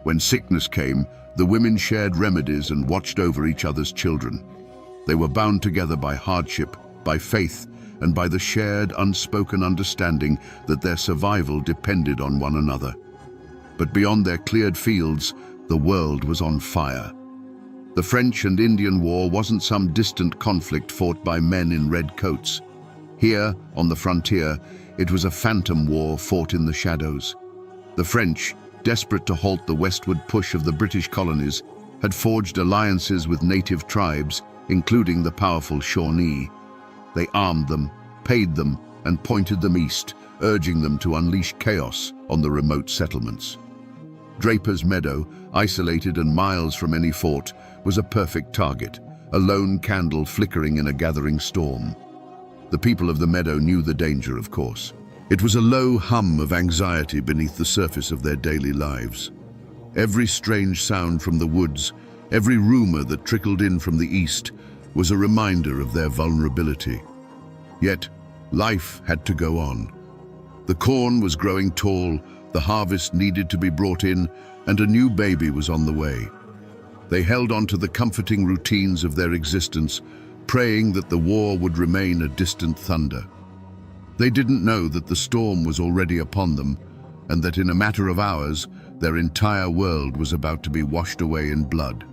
When sickness came, the women shared remedies and watched over each other's children. They were bound together by hardship, by faith, and by the shared, unspoken understanding that their survival depended on one another. But beyond their cleared fields, the world was on fire. The French and Indian War wasn't some distant conflict fought by men in red coats. Here, on the frontier, it was a phantom war fought in the shadows. The French, desperate to halt the westward push of the British colonies, had forged alliances with native tribes, including the powerful Shawnee. They armed them, paid them, and pointed them east, urging them to unleash chaos on the remote settlements. Draper's Meadow, isolated and miles from any fort, was a perfect target, a lone candle flickering in a gathering storm. The people of the meadow knew the danger, of course. It was a low hum of anxiety beneath the surface of their daily lives. Every strange sound from the woods, every rumor that trickled in from the east, was a reminder of their vulnerability. Yet, life had to go on. The corn was growing tall, the harvest needed to be brought in, and a new baby was on the way. They held on to the comforting routines of their existence, praying that the war would remain a distant thunder. They didn't know that the storm was already upon them, and that in a matter of hours, their entire world was about to be washed away in blood.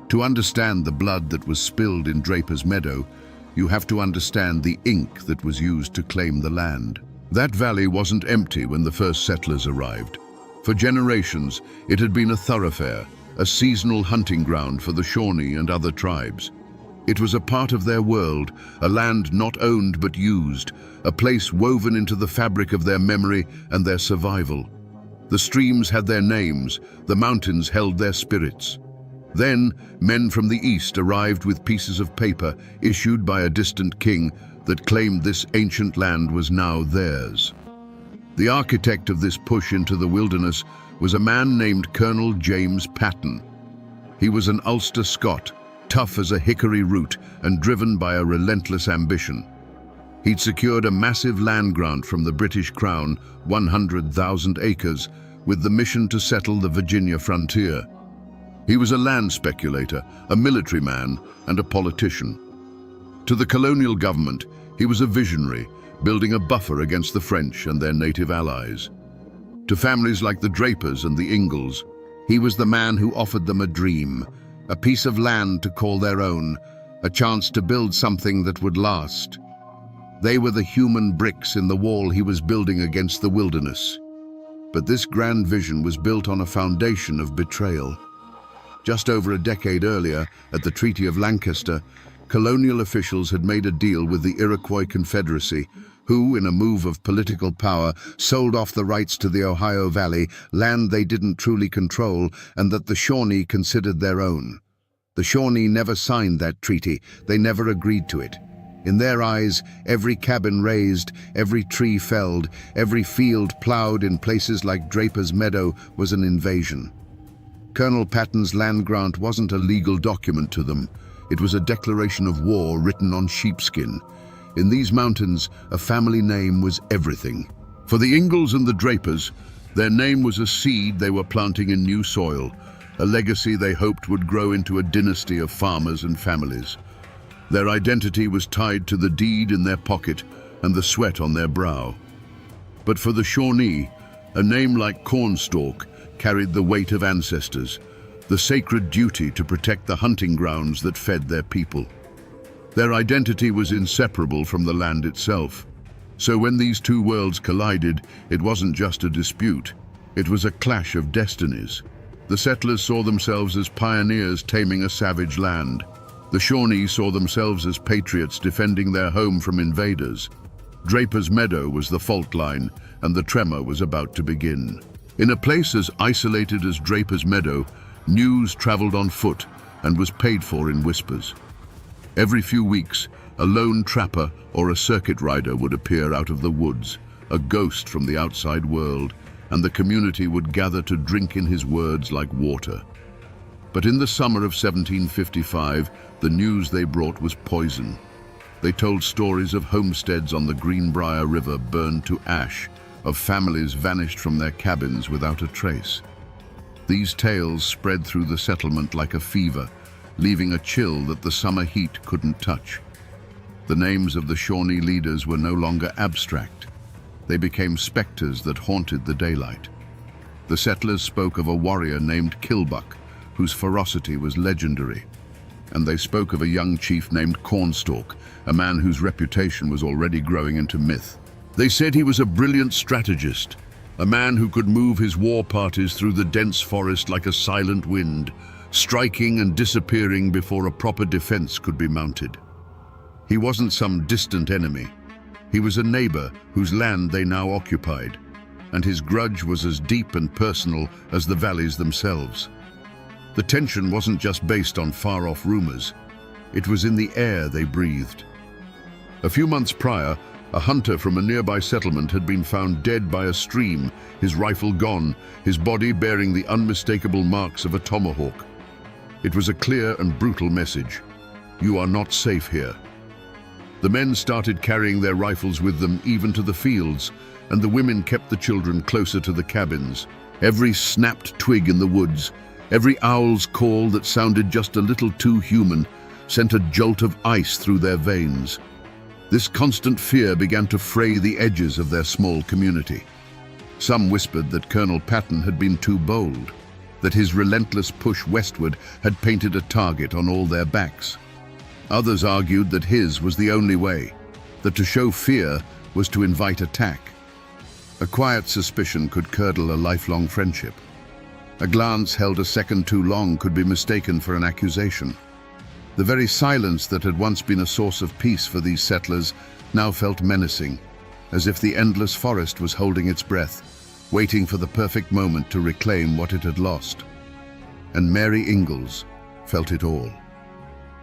To understand the blood that was spilled in Draper's Meadow, you have to understand the ink that was used to claim the land. That valley wasn't empty when the first settlers arrived. For generations, it had been a thoroughfare, a seasonal hunting ground for the Shawnee and other tribes. It was a part of their world, a land not owned but used, a place woven into the fabric of their memory and their survival. The streams had their names, the mountains held their spirits. Then, men from the east arrived with pieces of paper issued by a distant king that claimed this ancient land was now theirs. The architect of this push into the wilderness was a man named Colonel James Patton. He was an Ulster Scot, tough as a hickory root and driven by a relentless ambition. He'd secured a massive land grant from the British Crown, 100,000 acres, with the mission to settle the Virginia frontier. He was a land speculator, a military man, and a politician. To the colonial government, he was a visionary, building a buffer against the French and their native allies. To families like the Drapers and the Ingalls, he was the man who offered them a dream, a piece of land to call their own, a chance to build something that would last. They were the human bricks in the wall he was building against the wilderness. But this grand vision was built on a foundation of betrayal. Just over a decade earlier, at the Treaty of Lancaster, colonial officials had made a deal with the Iroquois Confederacy, who, in a move of political power, sold off the rights to the Ohio Valley, land they didn't truly control and that the Shawnee considered their own. The Shawnee never signed that treaty. They never agreed to it. In their eyes, every cabin razed, every tree felled, every field plowed in places like Draper's Meadow was an invasion. Colonel Patton's land grant wasn't a legal document to them. It was a declaration of war written on sheepskin. In these mountains, a family name was everything. For the Ingalls and the Drapers, their name was a seed they were planting in new soil, a legacy they hoped would grow into a dynasty of farmers and families. Their identity was tied to the deed in their pocket and the sweat on their brow. But for the Shawnee, a name like Cornstalk carried the weight of ancestors, the sacred duty to protect the hunting grounds that fed their people. Their identity was inseparable from the land itself. So when these two worlds collided, it wasn't just a dispute. It was a clash of destinies. The settlers saw themselves as pioneers taming a savage land. The Shawnee saw themselves as patriots defending their home from invaders. Draper's Meadow was the fault line, and the tremor was about to begin. In a place as isolated as Draper's Meadow, news traveled on foot and was paid for in whispers. Every few weeks, a lone trapper or a circuit rider would appear out of the woods, a ghost from the outside world, and the community would gather to drink in his words like water. But in the summer of 1755, the news they brought was poison. They told stories of homesteads on the Greenbrier River burned to ash, of families vanished from their cabins without a trace. These tales spread through the settlement like a fever, leaving a chill that the summer heat couldn't touch. The names of the Shawnee leaders were no longer abstract. They became specters that haunted the daylight. The settlers spoke of a warrior named Kilbuck, whose ferocity was legendary. And they spoke of a young chief named Cornstalk, a man whose reputation was already growing into myth. They said he was a brilliant strategist, a man who could move his war parties through the dense forest like a silent wind, striking and disappearing before a proper defense could be mounted. He wasn't some distant enemy. He was a neighbor whose land they now occupied, and his grudge was as deep and personal as the valleys themselves. The tension wasn't just based on far-off rumors. It was in the air they breathed. A few months prior, a hunter from a nearby settlement had been found dead by a stream, his rifle gone, his body bearing the unmistakable marks of a tomahawk. It was a clear and brutal message. You are not safe here. The men started carrying their rifles with them even to the fields, and the women kept the children closer to the cabins. Every snapped twig in the woods, every owl's call that sounded just a little too human, sent a jolt of ice through their veins. This constant fear began to fray the edges of their small community. Some whispered that Colonel Patton had been too bold, that his relentless push westward had painted a target on all their backs. Others argued that his was the only way, that to show fear was to invite attack. A quiet suspicion could curdle a lifelong friendship. A glance held a second too long could be mistaken for an accusation. The very silence that had once been a source of peace for these settlers now felt menacing, as if the endless forest was holding its breath, waiting for the perfect moment to reclaim what it had lost. And Mary Ingalls felt it all.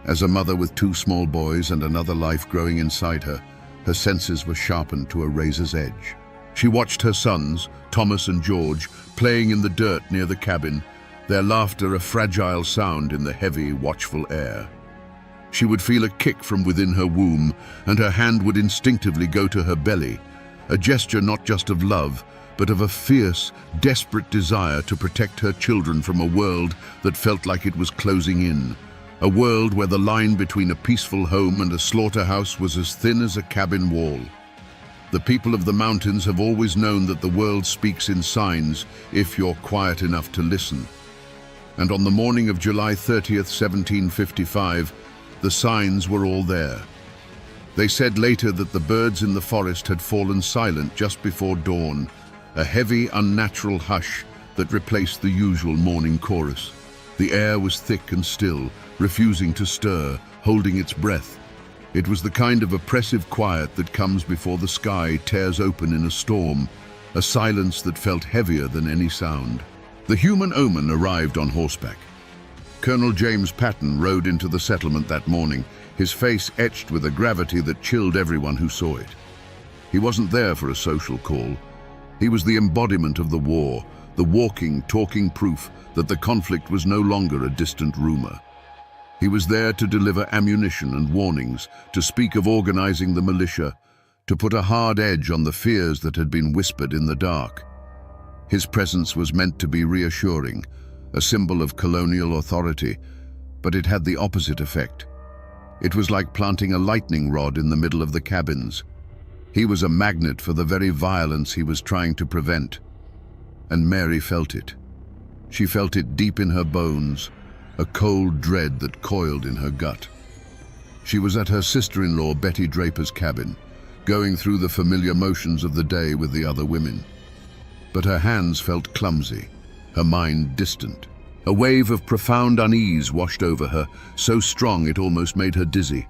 As a mother with two small boys and another life growing inside her, her senses were sharpened to a razor's edge. She watched her sons, Thomas and George, playing in the dirt near the cabin, their laughter a fragile sound in the heavy, watchful air. She would feel a kick from within her womb, and her hand would instinctively go to her belly, a gesture not just of love, but of a fierce, desperate desire to protect her children from a world that felt like it was closing in, a world where the line between a peaceful home and a slaughterhouse was as thin as a cabin wall. The people of the mountains have always known that the world speaks in signs if you're quiet enough to listen. And on the morning of July 30th, 1755, the signs were all there. They said later that the birds in the forest had fallen silent just before dawn, a heavy, unnatural hush that replaced the usual morning chorus. The air was thick and still, refusing to stir, holding its breath. It was the kind of oppressive quiet that comes before the sky tears open in a storm, a silence that felt heavier than any sound. The human omen arrived on horseback. Colonel James Patton rode into the settlement that morning, his face etched with a gravity that chilled everyone who saw it. He wasn't there for a social call. He was the embodiment of the war, the walking, talking proof that the conflict was no longer a distant rumor. He was there to deliver ammunition and warnings, to speak of organizing the militia, to put a hard edge on the fears that had been whispered in the dark. His presence was meant to be reassuring, a symbol of colonial authority, but it had the opposite effect. It was like planting a lightning rod in the middle of the cabins. He was a magnet for the very violence he was trying to prevent. And Mary felt it. She felt it deep in her bones, a cold dread that coiled in her gut. She was at her sister-in-law Betty Draper's cabin, going through the familiar motions of the day with the other women. But her hands felt clumsy, her mind distant. A wave of profound unease washed over her, so strong it almost made her dizzy.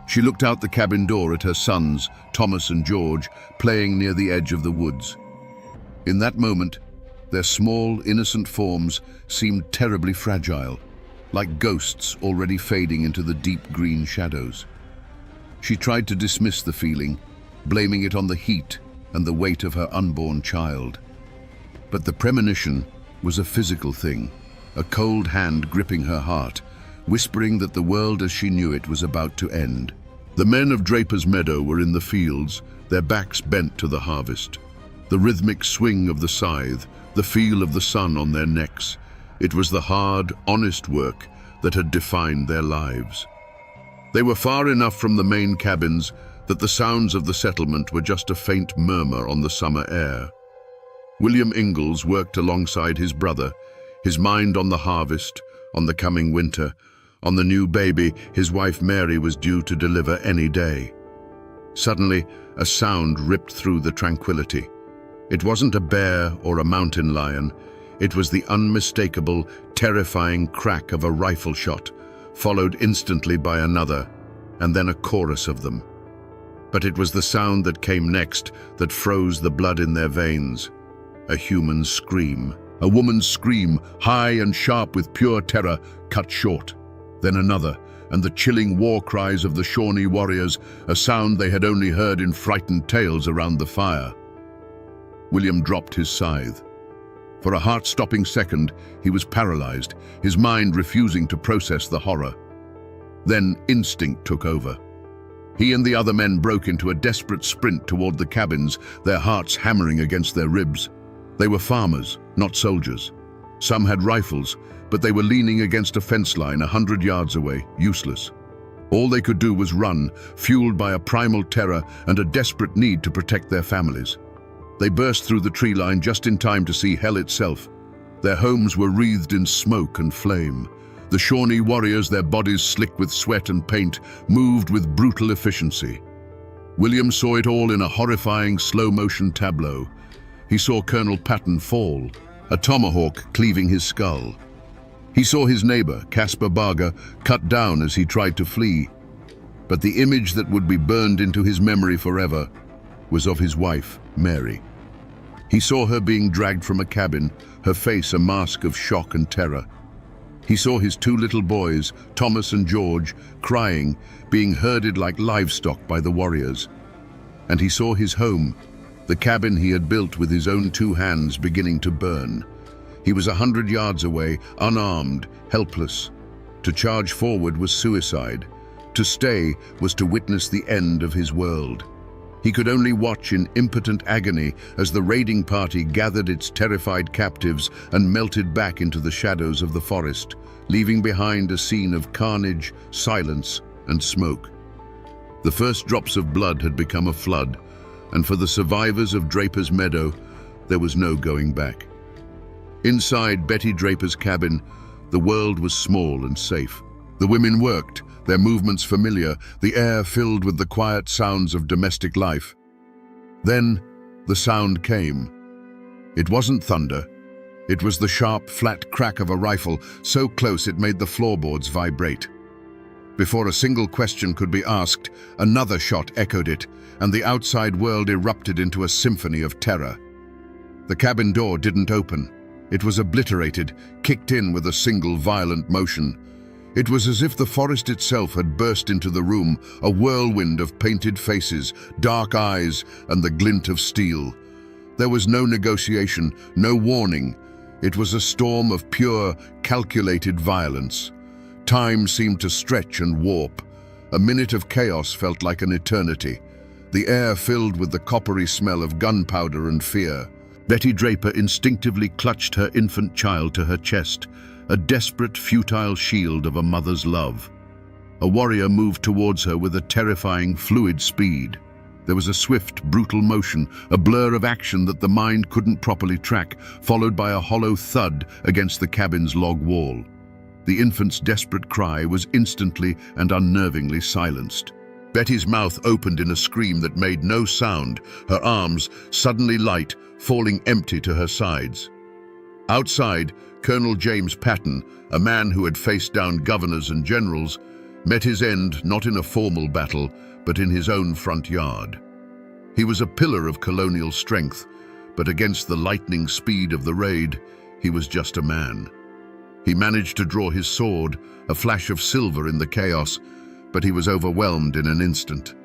She looked out the cabin door at her sons, Thomas and George, playing near the edge of the woods. In that moment, their small, innocent forms seemed terribly fragile, like ghosts already fading into the deep green shadows. She tried to dismiss the feeling, blaming it on the heat and the weight of her unborn child. But the premonition was a physical thing, a cold hand gripping her heart, whispering that the world as she knew it was about to end. The men of Draper's Meadow were in the fields, their backs bent to the harvest. The rhythmic swing of the scythe, the feel of the sun on their necks. It was the hard, honest work that had defined their lives. They were far enough from the main cabins that the sounds of the settlement were just a faint murmur on the summer air. William Ingalls worked alongside his brother, his mind on the harvest, on the coming winter, on the new baby his wife Mary was due to deliver any day. Suddenly, a sound ripped through the tranquility. It wasn't a bear or a mountain lion. It was the unmistakable, terrifying crack of a rifle shot, followed instantly by another, and then a chorus of them. But it was the sound that came next that froze the blood in their veins. A human scream. A woman's scream, high and sharp with pure terror, cut short. Then another, and the chilling war cries of the Shawnee warriors, a sound they had only heard in frightened tales around the fire. William dropped his scythe. For a heart-stopping second, he was paralyzed, his mind refusing to process the horror. Then instinct took over. He and the other men broke into a desperate sprint toward the cabins, their hearts hammering against their ribs. They were farmers, not soldiers. Some had rifles, but they were leaning against a fence line 100 yards away, useless. All they could do was run, fueled by a primal terror and a desperate need to protect their families. They burst through the tree line just in time to see hell itself. Their homes were wreathed in smoke and flame. The Shawnee warriors, their bodies slick with sweat and paint, moved with brutal efficiency. William saw it all in a horrifying slow-motion tableau. He saw Colonel Patton fall, a tomahawk cleaving his skull. He saw his neighbor, Caspar Barger, cut down as he tried to flee. But the image that would be burned into his memory forever was of his wife, Mary. He saw her being dragged from a cabin, her face a mask of shock and terror. He saw his two little boys, Thomas and George, crying, being herded like livestock by the warriors. And he saw his home, the cabin he had built with his own two hands, beginning to burn. He was 100 yards away, unarmed, helpless. To charge forward was suicide. To stay was to witness the end of his world. He could only watch in impotent agony as the raiding party gathered its terrified captives and melted back into the shadows of the forest, leaving behind a scene of carnage, silence, and smoke. The first drops of blood had become a flood, and for the survivors of Draper's Meadow, there was no going back. Inside Betty Draper's cabin, the world was small and safe. The women worked, their movements familiar, the air filled with the quiet sounds of domestic life. Then, the sound came. It wasn't thunder. It was the sharp, flat crack of a rifle, so close it made the floorboards vibrate. Before a single question could be asked, another shot echoed it, and the outside world erupted into a symphony of terror. The cabin door didn't open. It was obliterated, kicked in with a single violent motion. It was as if the forest itself had burst into the room, a whirlwind of painted faces, dark eyes, and the glint of steel. There was no negotiation, no warning. It was a storm of pure, calculated violence. Time seemed to stretch and warp. A minute of chaos felt like an eternity. The air filled with the coppery smell of gunpowder and fear. Betty Draper instinctively clutched her infant child to her chest, a desperate, futile shield of a mother's love. A warrior moved towards her with a terrifying, fluid speed. There was a swift, brutal motion, a blur of action that the mind couldn't properly track, followed by a hollow thud against the cabin's log wall. The infant's desperate cry was instantly and unnervingly silenced. Betty's mouth opened in a scream that made no sound, her arms, suddenly light, falling empty to her sides. Outside, Colonel James Patton, a man who had faced down governors and generals, met his end not in a formal battle, but in his own front yard. He was a pillar of colonial strength, but against the lightning speed of the raid, he was just a man. He managed to draw his sword, a flash of silver in the chaos, but he was overwhelmed in an instant.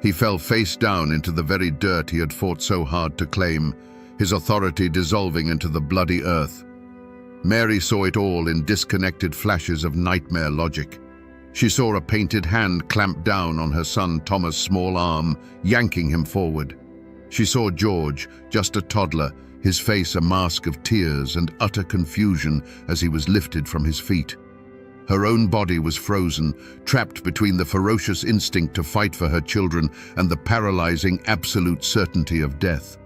He fell face down into the very dirt he had fought so hard to claim, his authority dissolving into the bloody earth. Mary saw it all in disconnected flashes of nightmare logic. She saw a painted hand clamp down on her son Thomas' small arm, yanking him forward. She saw George, just a toddler, his face a mask of tears and utter confusion as he was lifted from his feet. Her own body was frozen, trapped between the ferocious instinct to fight for her children and the paralyzing absolute certainty of death.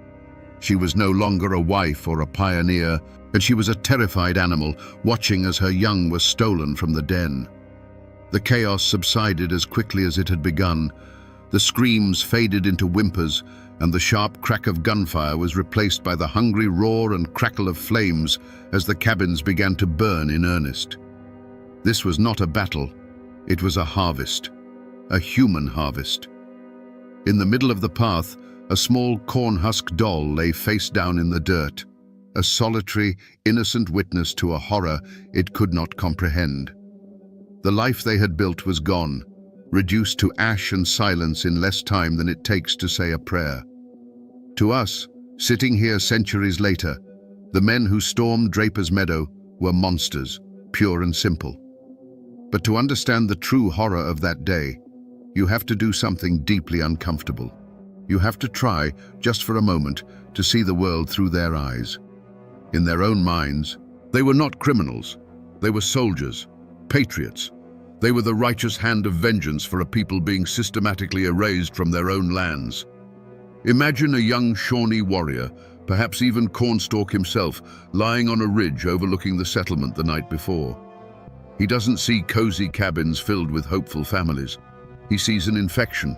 She was no longer a wife or a pioneer, but she was a terrified animal, watching as her young were stolen from the den. The chaos subsided as quickly as it had begun. The screams faded into whimpers, and the sharp crack of gunfire was replaced by the hungry roar and crackle of flames as the cabins began to burn in earnest. This was not a battle, it was a harvest, a human harvest. In the middle of the path, a small corn-husk doll lay face down in the dirt, a solitary, innocent witness to a horror it could not comprehend. The life they had built was gone, reduced to ash and silence in less time than it takes to say a prayer. To us, sitting here centuries later, the men who stormed Draper's Meadow were monsters, pure and simple. But to understand the true horror of that day, you have to do something deeply uncomfortable. You have to try, just for a moment, to see the world through their eyes. In their own minds, they were not criminals. They were soldiers, patriots. They were the righteous hand of vengeance for a people being systematically erased from their own lands. Imagine a young Shawnee warrior, perhaps even Cornstalk himself, lying on a ridge overlooking the settlement the night before. He doesn't see cozy cabins filled with hopeful families. He sees an infection.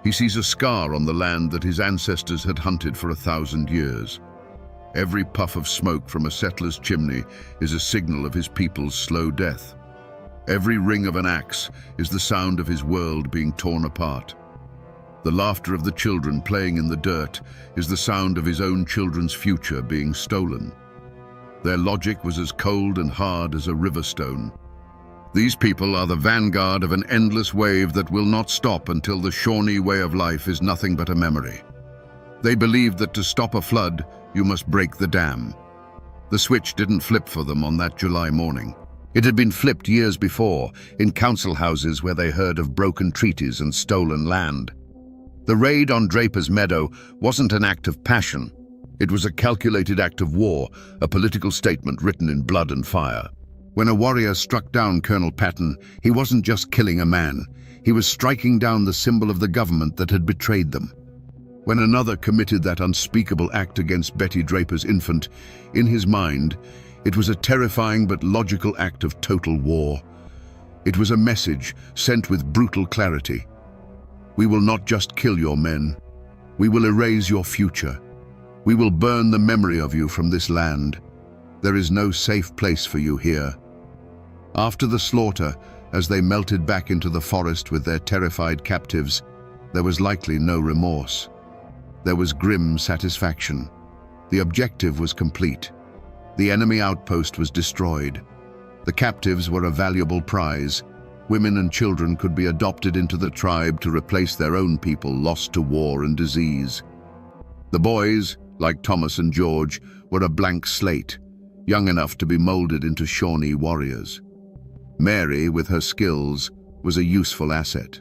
He sees a scar on the land that his ancestors had hunted for 1,000 years. Every puff of smoke from a settler's chimney is a signal of his people's slow death. Every ring of an axe is the sound of his world being torn apart. The laughter of the children playing in the dirt is the sound of his own children's future being stolen. Their logic was as cold and hard as a river stone. These people are the vanguard of an endless wave that will not stop until the Shawnee way of life is nothing but a memory. They believed that to stop a flood, you must break the dam. The switch didn't flip for them on that July morning. It had been flipped years before, in council houses where they heard of broken treaties and stolen land. The raid on Draper's Meadow wasn't an act of passion. It was a calculated act of war, a political statement written in blood and fire. When a warrior struck down Colonel Patton, he wasn't just killing a man. He was striking down the symbol of the government that had betrayed them. When another committed that unspeakable act against Betty Draper's infant, in his mind, it was a terrifying but logical act of total war. It was a message sent with brutal clarity. We will not just kill your men. We will erase your future. We will burn the memory of you from this land. There is no safe place for you here. After the slaughter, as they melted back into the forest with their terrified captives, there was likely no remorse. There was grim satisfaction. The objective was complete. The enemy outpost was destroyed. The captives were a valuable prize. Women and children could be adopted into the tribe to replace their own people lost to war and disease. The boys, like Thomas and George, were a blank slate, young enough to be molded into Shawnee warriors. Mary, with her skills, was a useful asset.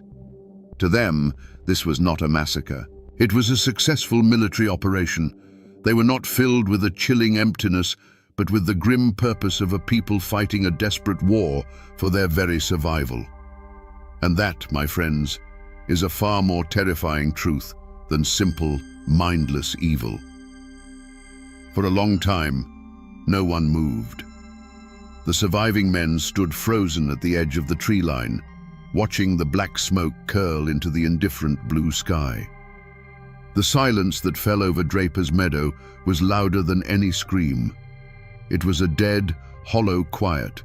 To them, this was not a massacre. It was a successful military operation. They were not filled with a chilling emptiness, but with the grim purpose of a people fighting a desperate war for their very survival. And that, my friends, is a far more terrifying truth than simple, mindless evil. For a long time, no one moved. The surviving men stood frozen at the edge of the tree line, watching the black smoke curl into the indifferent blue sky. The silence that fell over Draper's Meadow was louder than any scream. It was a dead, hollow quiet,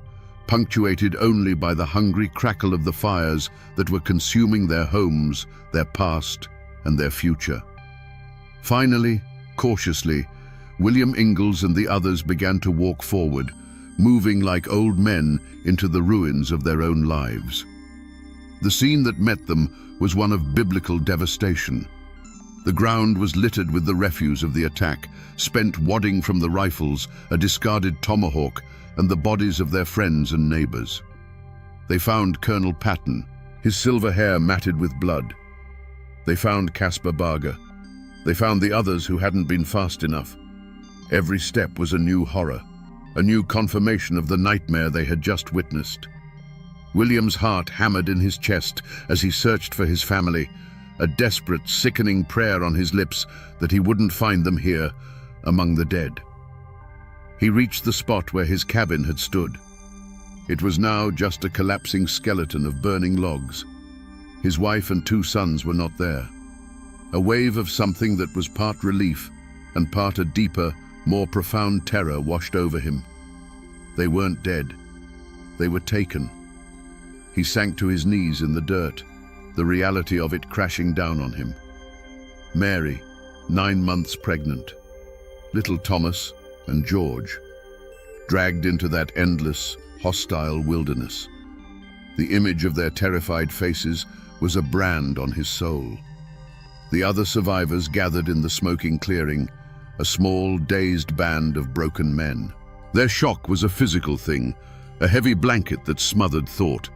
punctuated only by the hungry crackle of the fires that were consuming their homes, their past, and their future. Finally, cautiously, William Ingalls and the others began to walk forward, moving like old men into the ruins of their own lives. The scene that met them was one of biblical devastation. The ground was littered with the refuse of the attack, spent wadding from the rifles, a discarded tomahawk, and the bodies of their friends and neighbors. They found Colonel Patton, his silver hair matted with blood. They found Caspar Barger. They found the others who hadn't been fast enough. Every step was a new horror, a new confirmation of the nightmare they had just witnessed. William's heart hammered in his chest as he searched for his family, a desperate, sickening prayer on his lips that he wouldn't find them here, among the dead. He reached the spot where his cabin had stood. It was now just a collapsing skeleton of burning logs. His wife and 2 sons were not there. A wave of something that was part relief and part a deeper, more profound terror washed over him. They weren't dead. They were taken. He sank to his knees in the dirt, the reality of it crashing down on him. Mary, 9 months pregnant. Little Thomas and George, dragged into that endless, hostile wilderness. The image of their terrified faces was a brand on his soul. The other survivors gathered in the smoking clearing, a small, dazed band of broken men. Their shock was a physical thing, a heavy blanket that smothered thought.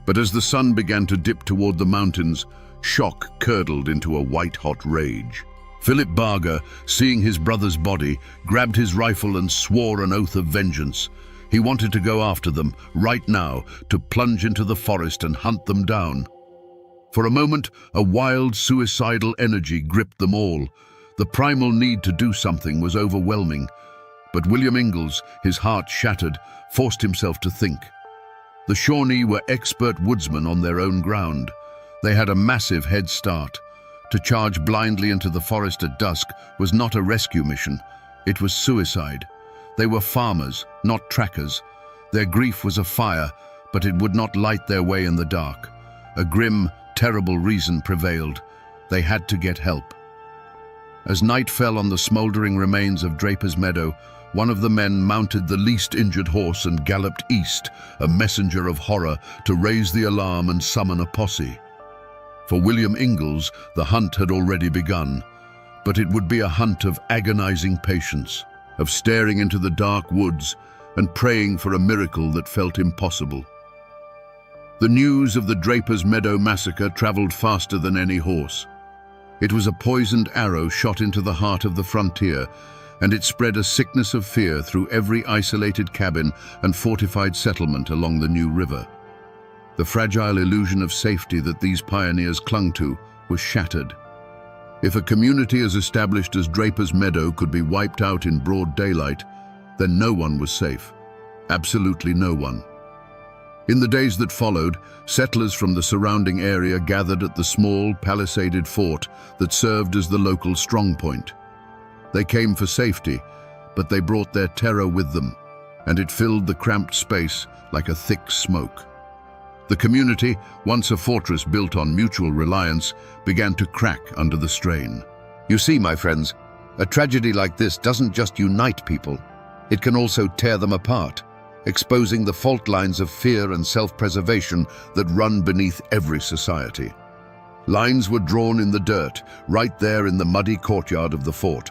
But as the sun began to dip toward the mountains, shock curdled into a white-hot rage. Philip Barger, seeing his brother's body, grabbed his rifle and swore an oath of vengeance. He wanted to go after them, right now, to plunge into the forest and hunt them down. For a moment, a wild, suicidal energy gripped them all. The primal need to do something was overwhelming. But William Ingalls, his heart shattered, forced himself to think. The Shawnee were expert woodsmen on their own ground. They had a massive head start. To charge blindly into the forest at dusk was not a rescue mission. It was suicide. They were farmers, not trackers. Their grief was a fire, but it would not light their way in the dark. A grim, terrible reason prevailed. They had to get help. As night fell on the smoldering remains of Draper's Meadow, one of the men mounted the least injured horse and galloped east, a messenger of horror, to raise the alarm and summon a posse. For William Ingalls, the hunt had already begun, but it would be a hunt of agonizing patience, of staring into the dark woods and praying for a miracle that felt impossible. The news of the Draper's Meadow massacre traveled faster than any horse. It was a poisoned arrow shot into the heart of the frontier, and it spread a sickness of fear through every isolated cabin and fortified settlement along the New River. The fragile illusion of safety that these pioneers clung to was shattered. If a community as established as Draper's Meadow could be wiped out in broad daylight, then no one was safe. Absolutely no one. In the days that followed, settlers from the surrounding area gathered at the small, palisaded fort that served as the local strongpoint. They came for safety, but they brought their terror with them, and it filled the cramped space like a thick smoke. The community, once a fortress built on mutual reliance, began to crack under the strain. You see, my friends, a tragedy like this doesn't just unite people, it can also tear them apart, exposing the fault lines of fear and self-preservation that run beneath every society. Lines were drawn in the dirt, right there in the muddy courtyard of the fort.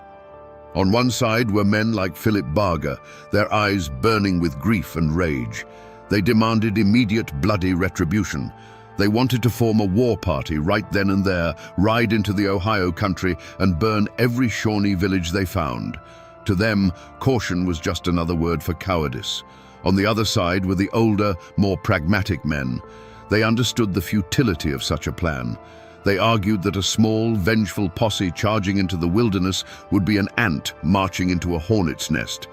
On one side were men like Philip Barger, their eyes burning with grief and rage. They demanded immediate bloody retribution. They wanted to form a war party right then and there, ride into the Ohio country and burn every Shawnee village they found. To them, caution was just another word for cowardice. On the other side were the older, more pragmatic men. They understood the futility of such a plan. They argued that a small, vengeful posse charging into the wilderness would be an ant marching into a hornet's nest.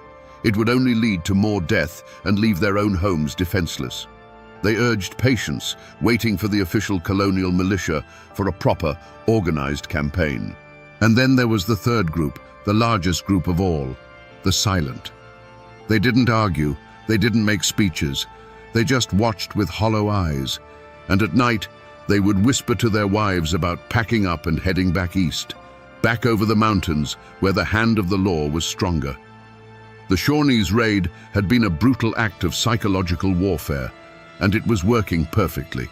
It would only lead to more death and leave their own homes defenseless. They urged patience, waiting for the official colonial militia for a proper, organized campaign. And then there was the third group, the largest group of all, the silent. They didn't argue, they didn't make speeches, they just watched with hollow eyes. And at night, they would whisper to their wives about packing up and heading back east, back over the mountains where the hand of the law was stronger. The Shawnees' raid had been a brutal act of psychological warfare, and it was working perfectly.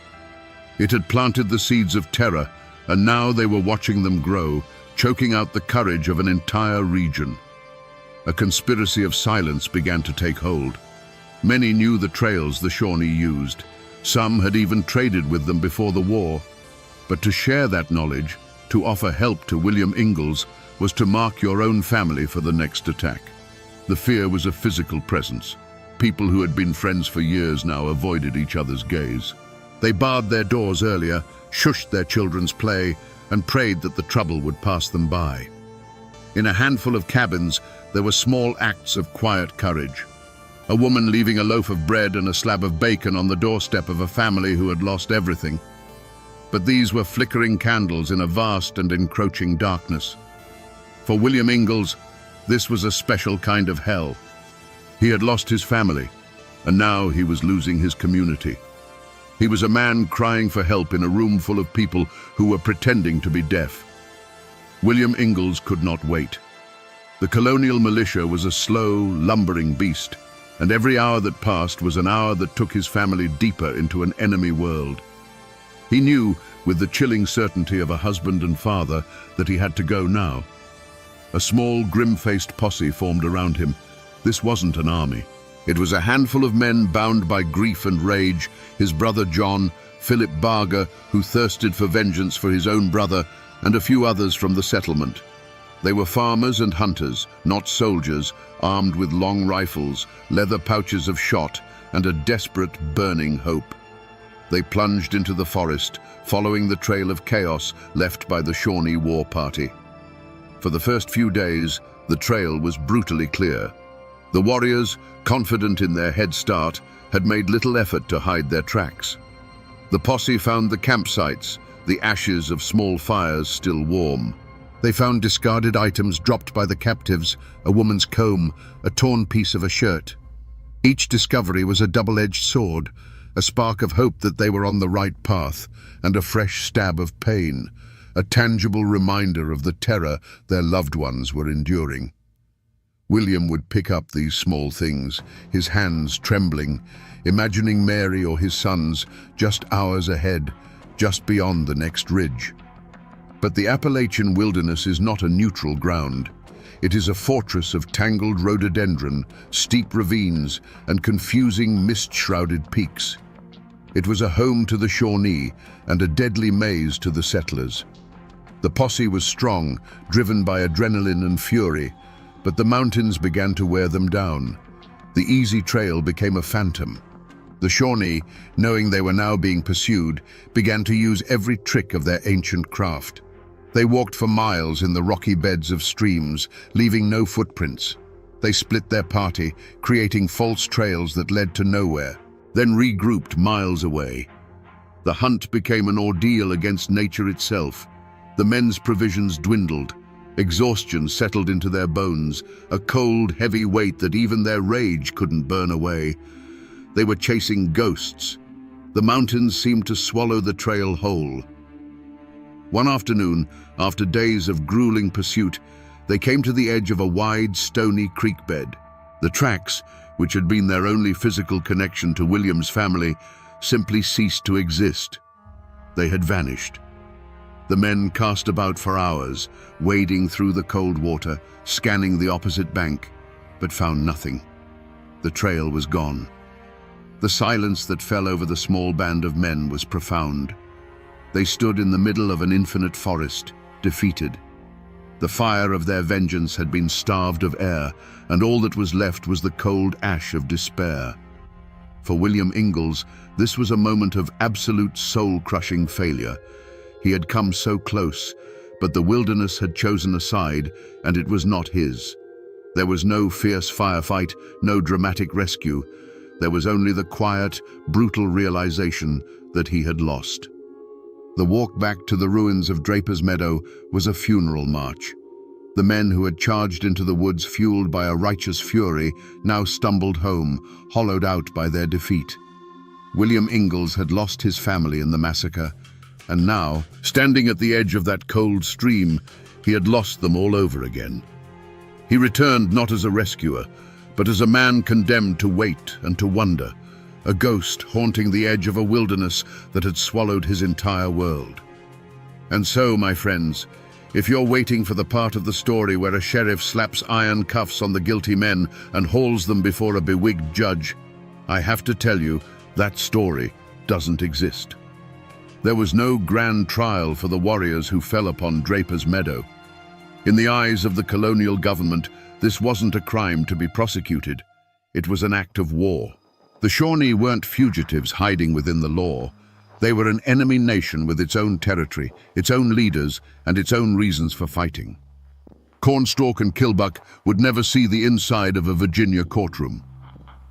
It had planted the seeds of terror, and now they were watching them grow, choking out the courage of an entire region. A conspiracy of silence began to take hold. Many knew the trails the Shawnee used, Some had even traded with them before the war. But to share that knowledge, to offer help to William Ingalls, was to mark your own family for the next attack. The fear was a physical presence. People who had been friends for years now avoided each other's gaze. They barred their doors earlier, shushed their children's play, and prayed that the trouble would pass them by. In a handful of cabins, there were small acts of quiet courage. A woman leaving a loaf of bread and a slab of bacon on the doorstep of a family who had lost everything. But these were flickering candles in a vast and encroaching darkness. For William Ingalls, this was a special kind of hell. He had lost his family, and now he was losing his community. He was a man crying for help in a room full of people who were pretending to be deaf. William Ingalls could not wait. The colonial militia was a slow, lumbering beast, and every hour that passed was an hour that took his family deeper into an enemy world. He knew, with the chilling certainty of a husband and father, that he had to go now. A small, grim-faced posse formed around him. This wasn't an army. It was a handful of men bound by grief and rage, his brother John, Philip Barger, who thirsted for vengeance for his own brother, and a few others from the settlement. They were farmers and hunters, not soldiers, armed with long rifles, leather pouches of shot, and a desperate, burning hope. They plunged into the forest, following the trail of chaos left by the Shawnee war party. For the first few days, the trail was brutally clear. The warriors, confident in their head start, had made little effort to hide their tracks. The posse found the campsites, the ashes of small fires still warm. They found discarded items dropped by the captives, a woman's comb, a torn piece of a shirt. Each discovery was a double-edged sword, a spark of hope that they were on the right path, and a fresh stab of pain, a tangible reminder of the terror their loved ones were enduring. William would pick up these small things, his hands trembling, imagining Mary or his sons just hours ahead, just beyond the next ridge. But the Appalachian wilderness is not a neutral ground. It is a fortress of tangled rhododendron, steep ravines, and confusing mist-shrouded peaks. It was a home to the Shawnee and a deadly maze to the settlers. The posse was strong, driven by adrenaline and fury, but the mountains began to wear them down. The easy trail became a phantom. The Shawnee, knowing they were now being pursued, began to use every trick of their ancient craft. They walked for miles in the rocky beds of streams, leaving no footprints. They split their party, creating false trails that led to nowhere, then regrouped miles away. The hunt became an ordeal against nature itself. The men's provisions dwindled. Exhaustion settled into their bones, a cold, heavy weight that even their rage couldn't burn away. They were chasing ghosts. The mountains seemed to swallow the trail whole. One afternoon, after days of grueling pursuit, they came to the edge of a wide, stony creek bed. The tracks, which had been their only physical connection to William's family, simply ceased to exist. They had vanished. The men cast about for hours, wading through the cold water, scanning the opposite bank, but found nothing. The trail was gone. The silence that fell over the small band of men was profound. They stood in the middle of an infinite forest, defeated. The fire of their vengeance had been starved of air, and all that was left was the cold ash of despair. For William Ingalls, this was a moment of absolute soul-crushing failure. He had come so close, but the wilderness had chosen a side, and it was not his. There was no fierce firefight, no dramatic rescue. There was only the quiet, brutal realization that he had lost. The walk back to the ruins of Draper's Meadow was a funeral march. The men who had charged into the woods fueled by a righteous fury now stumbled home, hollowed out by their defeat. William Ingalls had lost his family in the massacre, and now, standing at the edge of that cold stream, he had lost them all over again. He returned not as a rescuer, but as a man condemned to wait and to wonder, a ghost haunting the edge of a wilderness that had swallowed his entire world. And so, my friends, if you're waiting for the part of the story where a sheriff slaps iron cuffs on the guilty men and hauls them before a bewigged judge, I have to tell you, that story doesn't exist. There was no grand trial for the warriors who fell upon Draper's Meadow. In the eyes of the colonial government, this wasn't a crime to be prosecuted. It was an act of war. The Shawnee weren't fugitives hiding within the law. They were an enemy nation with its own territory, its own leaders, and its own reasons for fighting. Cornstalk and Kilbuck would never see the inside of a Virginia courtroom.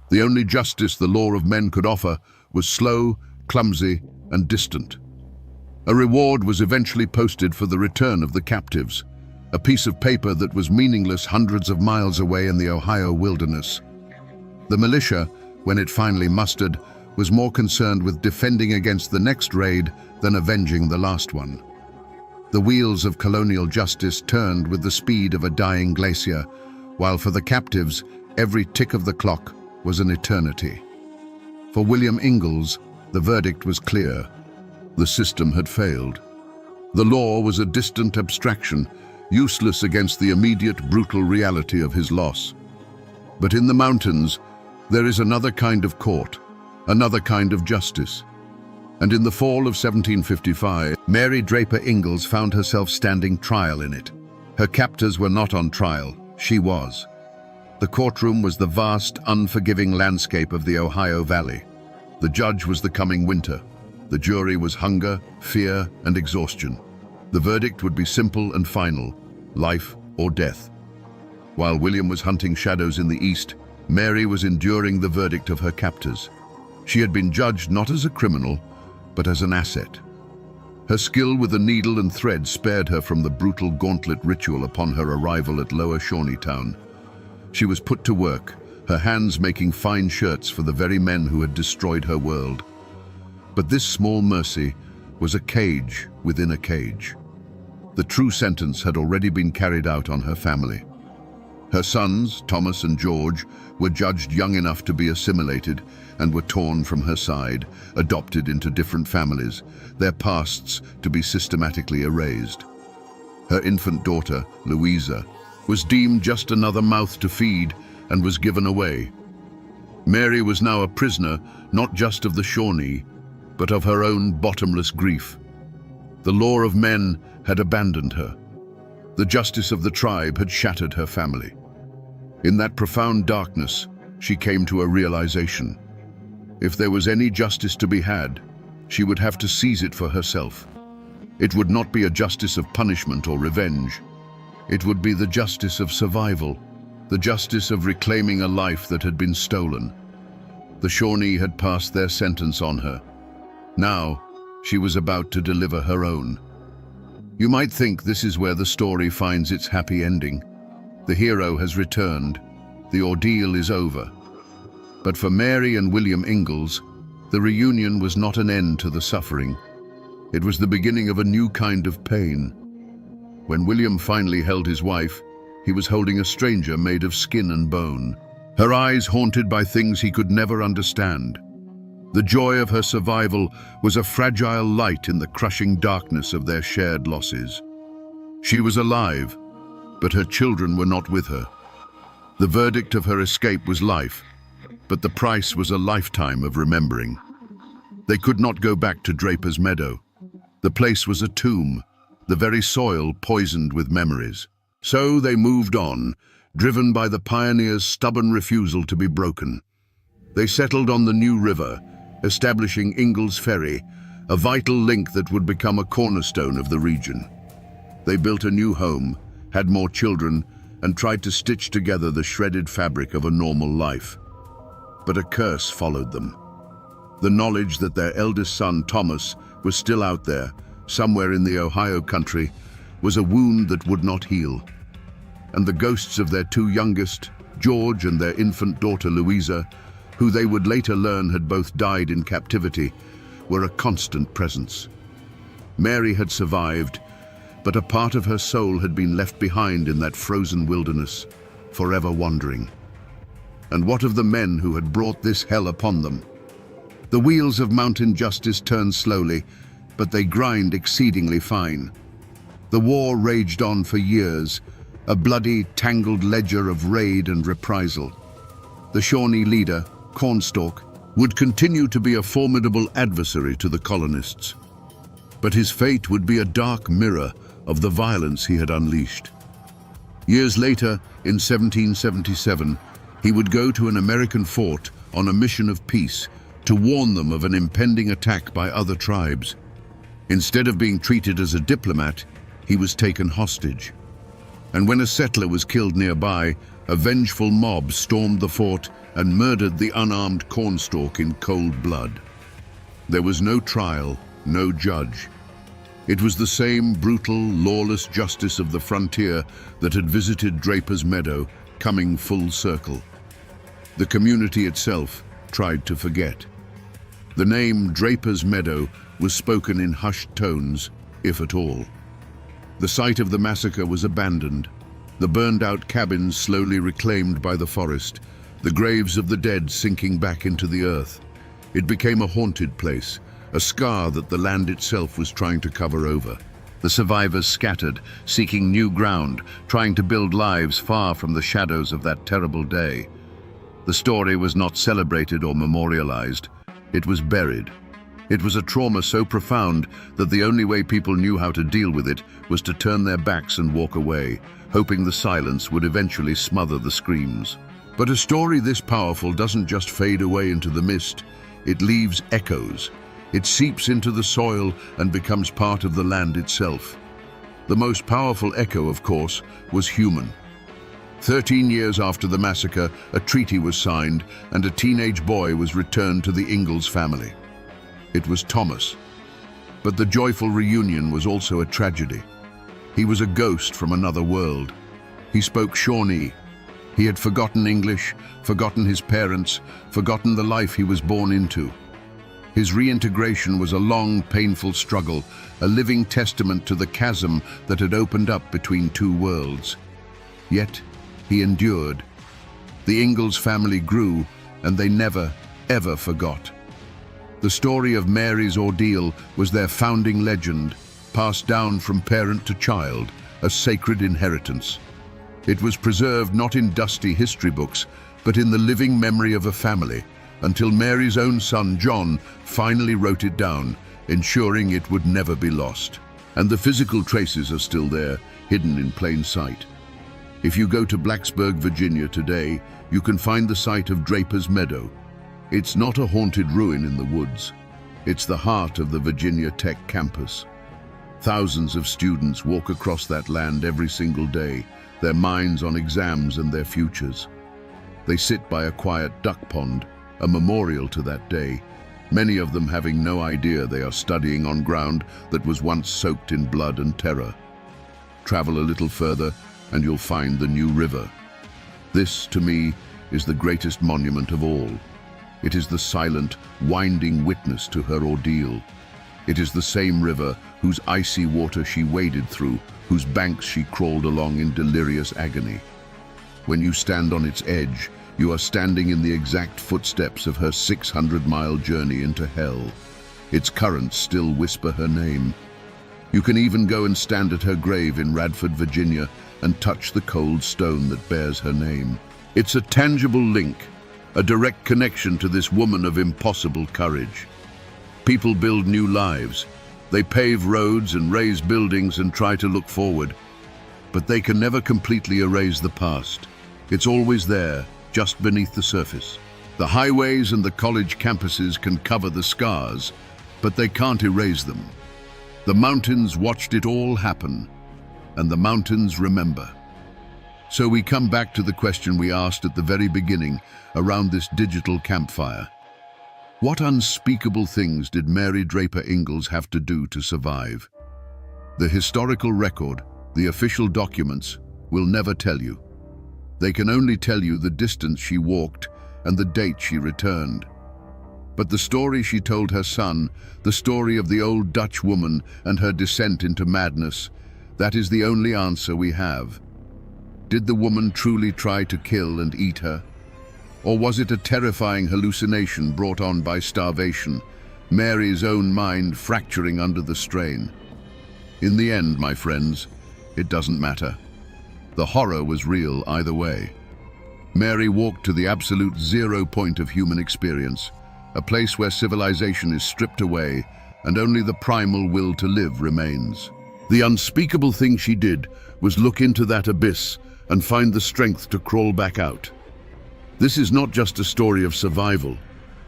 The only justice the law of men could offer was slow, clumsy, and distant. A reward was eventually posted for the return of the captives, a piece of paper that was meaningless hundreds of miles away in the Ohio wilderness. The militia, when it finally mustered, was more concerned with defending against the next raid than avenging the last one. The wheels of colonial justice turned with the speed of a dying glacier, while for the captives, every tick of the clock was an eternity. For William Ingalls, the verdict was clear. The system had failed. The law was a distant abstraction, useless against the immediate brutal reality of his loss. But in the mountains, there is another kind of court, another kind of justice. And in the fall of 1755, Mary Draper Ingalls found herself standing trial in it. Her captors were not on trial, she was. The courtroom was the vast, unforgiving landscape of the Ohio Valley. The judge was the coming winter. The jury was hunger, fear, and exhaustion. The verdict would be simple and final, life or death. While William was hunting shadows in the east, Mary was enduring the verdict of her captors. She had been judged not as a criminal, but as an asset. Her skill with the needle and thread spared her from the brutal gauntlet ritual upon her arrival at Lower Shawneetown. She was put to work, her hands making fine shirts for the very men who had destroyed her world. But this small mercy was a cage within a cage. The true sentence had already been carried out on her family. Her sons, Thomas and George, were judged young enough to be assimilated and were torn from her side, adopted into different families, their pasts to be systematically erased. Her infant daughter, Louisa, was deemed just another mouth to feed and was given away. Mary was now a prisoner, not just of the Shawnee, but of her own bottomless grief. The law of men had abandoned her. The justice of the tribe had shattered her family. In that profound darkness, she came to a realization. If there was any justice to be had, she would have to seize it for herself. It would not be a justice of punishment or revenge. It would be the justice of survival, the justice of reclaiming a life that had been stolen. The Shawnee had passed their sentence on her. Now, she was about to deliver her own. You might think this is where the story finds its happy ending. The hero has returned. The ordeal is over. But for Mary and William Ingalls, the reunion was not an end to the suffering. It was the beginning of a new kind of pain. When William finally held his wife, he was holding a stranger made of skin and bone, her eyes haunted by things he could never understand. The joy of her survival was a fragile light in the crushing darkness of their shared losses. She was alive, but her children were not with her. The verdict of her escape was life, but the price was a lifetime of remembering. They could not go back to Draper's Meadow. The place was a tomb, the very soil poisoned with memories. So they moved on, driven by the pioneers' stubborn refusal to be broken. They settled on the New River, establishing Ingalls Ferry, a vital link that would become a cornerstone of the region. They built a new home, had more children, and tried to stitch together the shredded fabric of a normal life. But a curse followed them. The knowledge that their eldest son, Thomas, was still out there, somewhere in the Ohio country, was a wound that would not heal. And the ghosts of their two youngest, George and their infant daughter Louisa, who they would later learn had both died in captivity, were a constant presence. Mary had survived, but a part of her soul had been left behind in that frozen wilderness, forever wandering. And what of the men who had brought this hell upon them? The wheels of mountain justice turn slowly, but they grind exceedingly fine. The war raged on for years, a bloody, tangled ledger of raid and reprisal. The Shawnee leader, Cornstalk, would continue to be a formidable adversary to the colonists. But his fate would be a dark mirror of the violence he had unleashed. Years later, in 1777, he would go to an American fort on a mission of peace to warn them of an impending attack by other tribes. Instead of being treated as a diplomat, he was taken hostage. And when a settler was killed nearby, a vengeful mob stormed the fort and murdered the unarmed cornstalk in cold blood. There was no trial, no judge. It was the same brutal, lawless justice of the frontier that had visited Draper's Meadow, coming full circle. The community itself tried to forget. The name Draper's Meadow was spoken in hushed tones, if at all. The site of the massacre was abandoned, the burned-out cabins slowly reclaimed by the forest, the graves of the dead sinking back into the earth. It became a haunted place, a scar that the land itself was trying to cover over. The survivors scattered, seeking new ground, trying to build lives far from the shadows of that terrible day. The story was not celebrated or memorialized. It was buried. It was a trauma so profound that the only way people knew how to deal with it was to turn their backs and walk away, hoping the silence would eventually smother the screams. But a story this powerful doesn't just fade away into the mist. It leaves echoes. It seeps into the soil and becomes part of the land itself. The most powerful echo, of course, was human. 13 years after the massacre, a treaty was signed and a teenage boy was returned to the Ingalls family. It was Thomas. But the joyful reunion was also a tragedy. He was a ghost from another world. He spoke Shawnee. He had forgotten English, forgotten his parents, forgotten the life he was born into. His reintegration was a long, painful struggle, a living testament to the chasm that had opened up between two worlds. Yet, he endured. The Ingalls family grew, and they never, ever forgot. The story of Mary's ordeal was their founding legend, passed down from parent to child, a sacred inheritance. It was preserved not in dusty history books, but in the living memory of a family, until Mary's own son, John, finally wrote it down, ensuring it would never be lost. And the physical traces are still there, hidden in plain sight. If you go to Blacksburg, Virginia today, you can find the site of Draper's Meadow. It's not a haunted ruin in the woods. It's the heart of the Virginia Tech campus. Thousands of students walk across that land every single day, their minds on exams and their futures. They sit by a quiet duck pond, a memorial to that day, many of them having no idea they are studying on ground that was once soaked in blood and terror. Travel a little further and you'll find the New River. This, to me, is the greatest monument of all. It is the silent, winding witness to her ordeal. It is the same river whose icy water she waded through, whose banks she crawled along in delirious agony. When you stand on its edge, you are standing in the exact footsteps of her 600-mile journey into hell. Its currents still whisper her name. You can even go and stand at her grave in Radford, Virginia, and touch the cold stone that bears her name. It's a tangible link, a direct connection to this woman of impossible courage. People build new lives. They pave roads and raise buildings and try to look forward. But they can never completely erase the past. It's always there, just beneath the surface. The highways and the college campuses can cover the scars, but they can't erase them. The mountains watched it all happen, and the mountains remember. So we come back to the question we asked at the very beginning around this digital campfire. What unspeakable things did Mary Draper Ingalls have to do to survive? The historical record, the official documents, will never tell you. They can only tell you the distance she walked and the date she returned. But the story she told her son, the story of the old Dutch woman and her descent into madness, that is the only answer we have. Did the woman truly try to kill and eat her? Or was it a terrifying hallucination brought on by starvation, Mary's own mind fracturing under the strain? In the end, my friends, it doesn't matter. The horror was real either way. Mary walked to the absolute zero point of human experience, a place where civilization is stripped away and only the primal will to live remains. The unspeakable thing she did was look into that abyss and find the strength to crawl back out. This is not just a story of survival.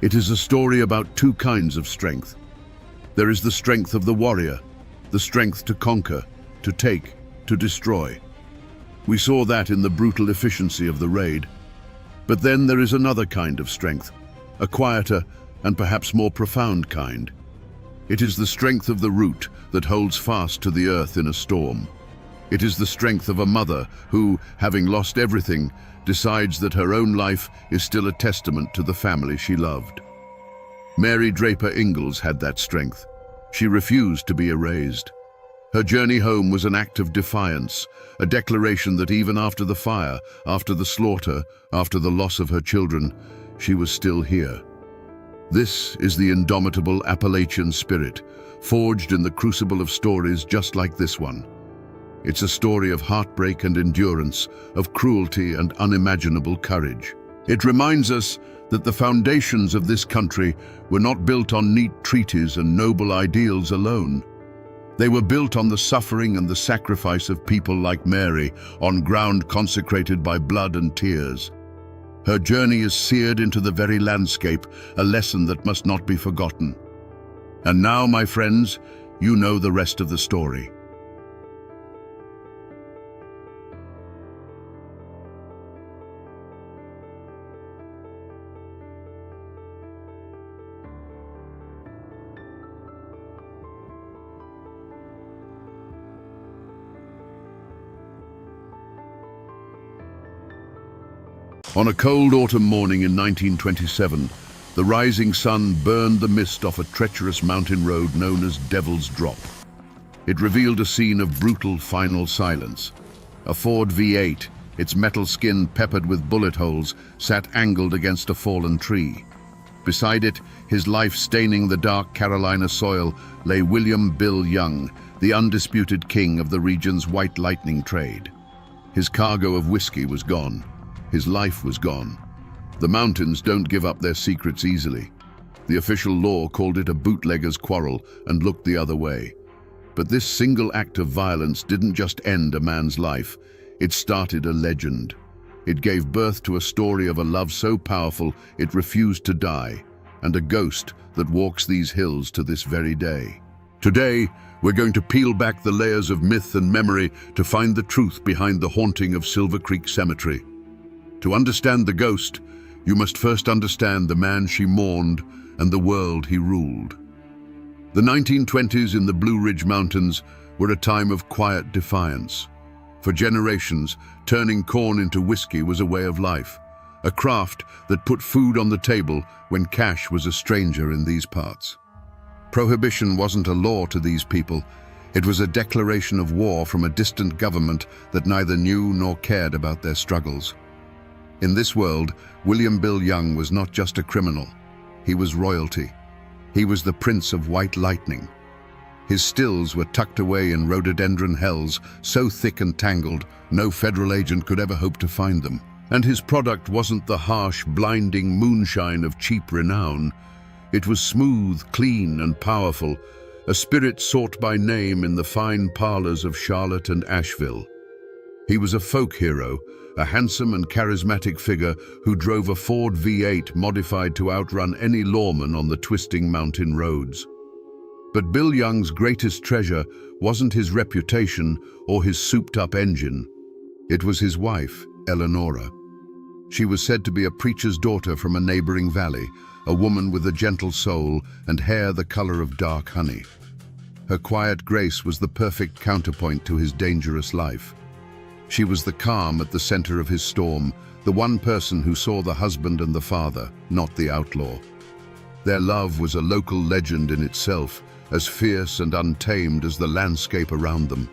It is a story about two kinds of strength. There is the strength of the warrior, the strength to conquer, to take, to destroy. We saw that in the brutal efficiency of the raid. But then there is another kind of strength, a quieter and perhaps more profound kind. It is the strength of the root that holds fast to the earth in a storm. It is the strength of a mother who, having lost everything, decides that her own life is still a testament to the family she loved. Mary Draper Ingalls had that strength. She refused to be erased. Her journey home was an act of defiance, a declaration that even after the fire, after the slaughter, after the loss of her children, she was still here. This is the indomitable Appalachian spirit, forged in the crucible of stories just like this one. It's a story of heartbreak and endurance, of cruelty and unimaginable courage. It reminds us that the foundations of this country were not built on neat treaties and noble ideals alone. They were built on the suffering and the sacrifice of people like Mary, on ground consecrated by blood and tears. Her journey is seared into the very landscape, a lesson that must not be forgotten. And now, my friends, you know the rest of the story. On a cold autumn morning in 1927, the rising sun burned the mist off a treacherous mountain road known as Devil's Drop. It revealed a scene of brutal final silence. A Ford V8, its metal skin peppered with bullet holes, sat angled against a fallen tree. Beside it, his life staining the dark Carolina soil, lay William Bill Young, the undisputed king of the region's white lightning trade. His cargo of whiskey was gone. His life was gone. The mountains don't give up their secrets easily. The official law called it a bootlegger's quarrel and looked the other way. But this single act of violence didn't just end a man's life. It started a legend. It gave birth to a story of a love so powerful it refused to die, and a ghost that walks these hills to this very day. Today, we're going to peel back the layers of myth and memory to find the truth behind the haunting of Silver Creek Cemetery. To understand the ghost, you must first understand the man she mourned and the world he ruled. The 1920s in the Blue Ridge Mountains were a time of quiet defiance. For generations, turning corn into whiskey was a way of life, a craft that put food on the table when cash was a stranger in these parts. Prohibition wasn't a law to these people. It was a declaration of war from a distant government that neither knew nor cared about their struggles. In this world, William Bill Young was not just a criminal. He was royalty. He was the Prince of White Lightning. His stills were tucked away in rhododendron hells, so thick and tangled, no federal agent could ever hope to find them. And his product wasn't the harsh, blinding moonshine of cheap renown. It was smooth, clean, and powerful, a spirit sought by name in the fine parlors of Charlotte and Asheville. He was a folk hero, a handsome and charismatic figure who drove a Ford V8 modified to outrun any lawman on the twisting mountain roads. But Bill Young's greatest treasure wasn't his reputation or his souped-up engine. It was his wife, Eleanora. She was said to be a preacher's daughter from a neighboring valley, a woman with a gentle soul and hair the color of dark honey. Her quiet grace was the perfect counterpoint to his dangerous life. She was the calm at the center of his storm, the one person who saw the husband and the father, not the outlaw. Their love was a local legend in itself, as fierce and untamed as the landscape around them.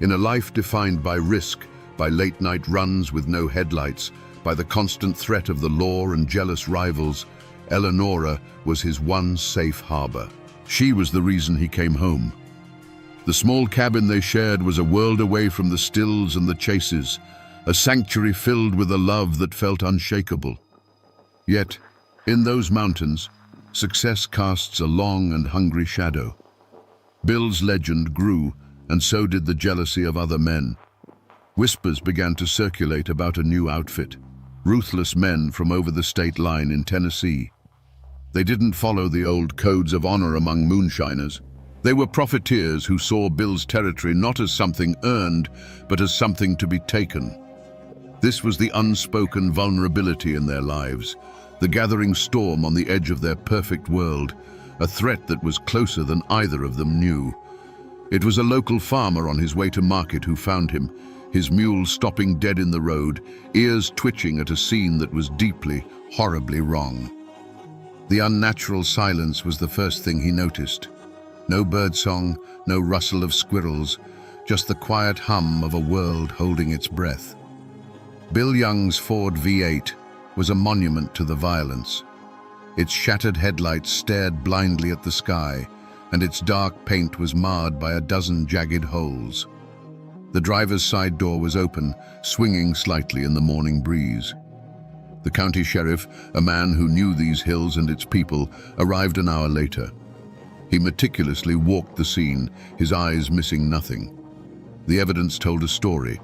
In a life defined by risk, by late-night runs with no headlights, by the constant threat of the law and jealous rivals, Eleanora was his one safe harbor. She was the reason he came home. The small cabin they shared was a world away from the stills and the chases, a sanctuary filled with a love that felt unshakable. Yet, in those mountains, Success casts a long and hungry shadow. Bill's legend grew, and so did the jealousy of other men. Whispers began to circulate about a new outfit. Ruthless men from over the state line in Tennessee. They didn't follow the old codes of honor among moonshiners. They were profiteers who saw Bill's territory not as something earned, but as something to be taken. This was the unspoken vulnerability in their lives, the gathering storm on the edge of their perfect world, a threat that was closer than either of them knew. It was a local farmer on his way to market who found him, his mule stopping dead in the road, ears twitching at a scene that was deeply, horribly wrong. The unnatural silence was the first thing he noticed. No birdsong, no rustle of squirrels, just the quiet hum of a world holding its breath. Bill Young's Ford V8 was a monument to the violence. Its shattered headlights stared blindly at the sky, and its dark paint was marred by a dozen jagged holes. The driver's side door was open, swinging slightly in the morning breeze. The county sheriff, a man who knew these hills and its people, arrived an hour later. He meticulously walked the scene, his eyes missing nothing. The evidence told a story,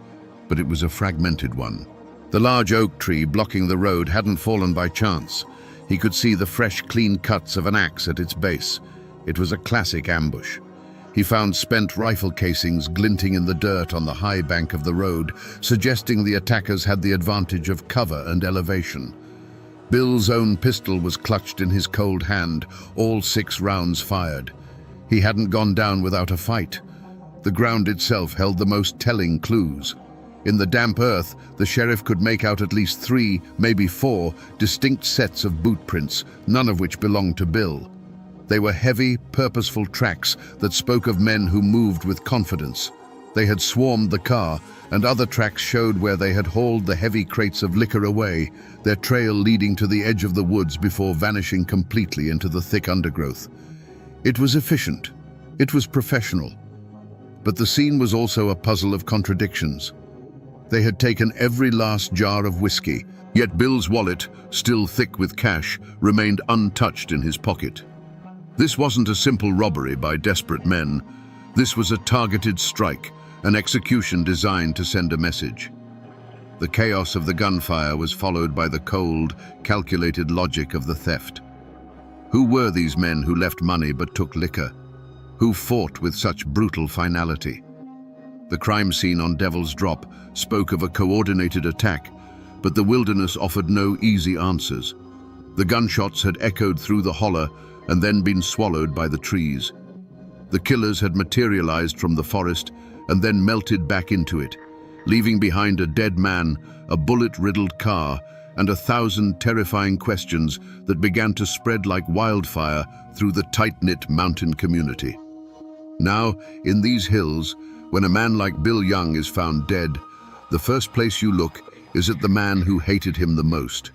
but it was a fragmented one. The large oak tree blocking the road hadn't fallen by chance. He could see the fresh, clean cuts of an axe at its base. It was a classic ambush. He found spent rifle casings glinting in the dirt on the high bank of the road, suggesting the attackers had the advantage of cover and elevation. Bill's own pistol was clutched in his cold hand, all 6 rounds fired. He hadn't gone down without a fight. The ground itself held the most telling clues. In the damp earth, the sheriff could make out at least 3, maybe 4, distinct sets of boot prints, none of which belonged to Bill. They were heavy, purposeful tracks that spoke of men who moved with confidence. They had swarmed the car, and other tracks showed where they had hauled the heavy crates of liquor away, their trail leading to the edge of the woods before vanishing completely into the thick undergrowth. It was efficient. It was professional. But the scene was also a puzzle of contradictions. They had taken every last jar of whiskey, yet Bill's wallet, still thick with cash, remained untouched in his pocket. This wasn't a simple robbery by desperate men. This was a targeted strike, an execution designed to send a message. The chaos of the gunfire was followed by the cold, calculated logic of the theft. Who were these men who left money but took liquor? Who fought with such brutal finality? The crime scene on Devil's Drop spoke of a coordinated attack, but the wilderness offered no easy answers. The gunshots had echoed through the holler and then been swallowed by the trees. The killers had materialized from the forest and then melted back into it, leaving behind a dead man, a bullet-riddled car, and 1,000 terrifying questions that began to spread like wildfire through the tight-knit mountain community. Now, in these hills, when a man like Bill Young is found dead, the first place you look is at the man who hated him the most.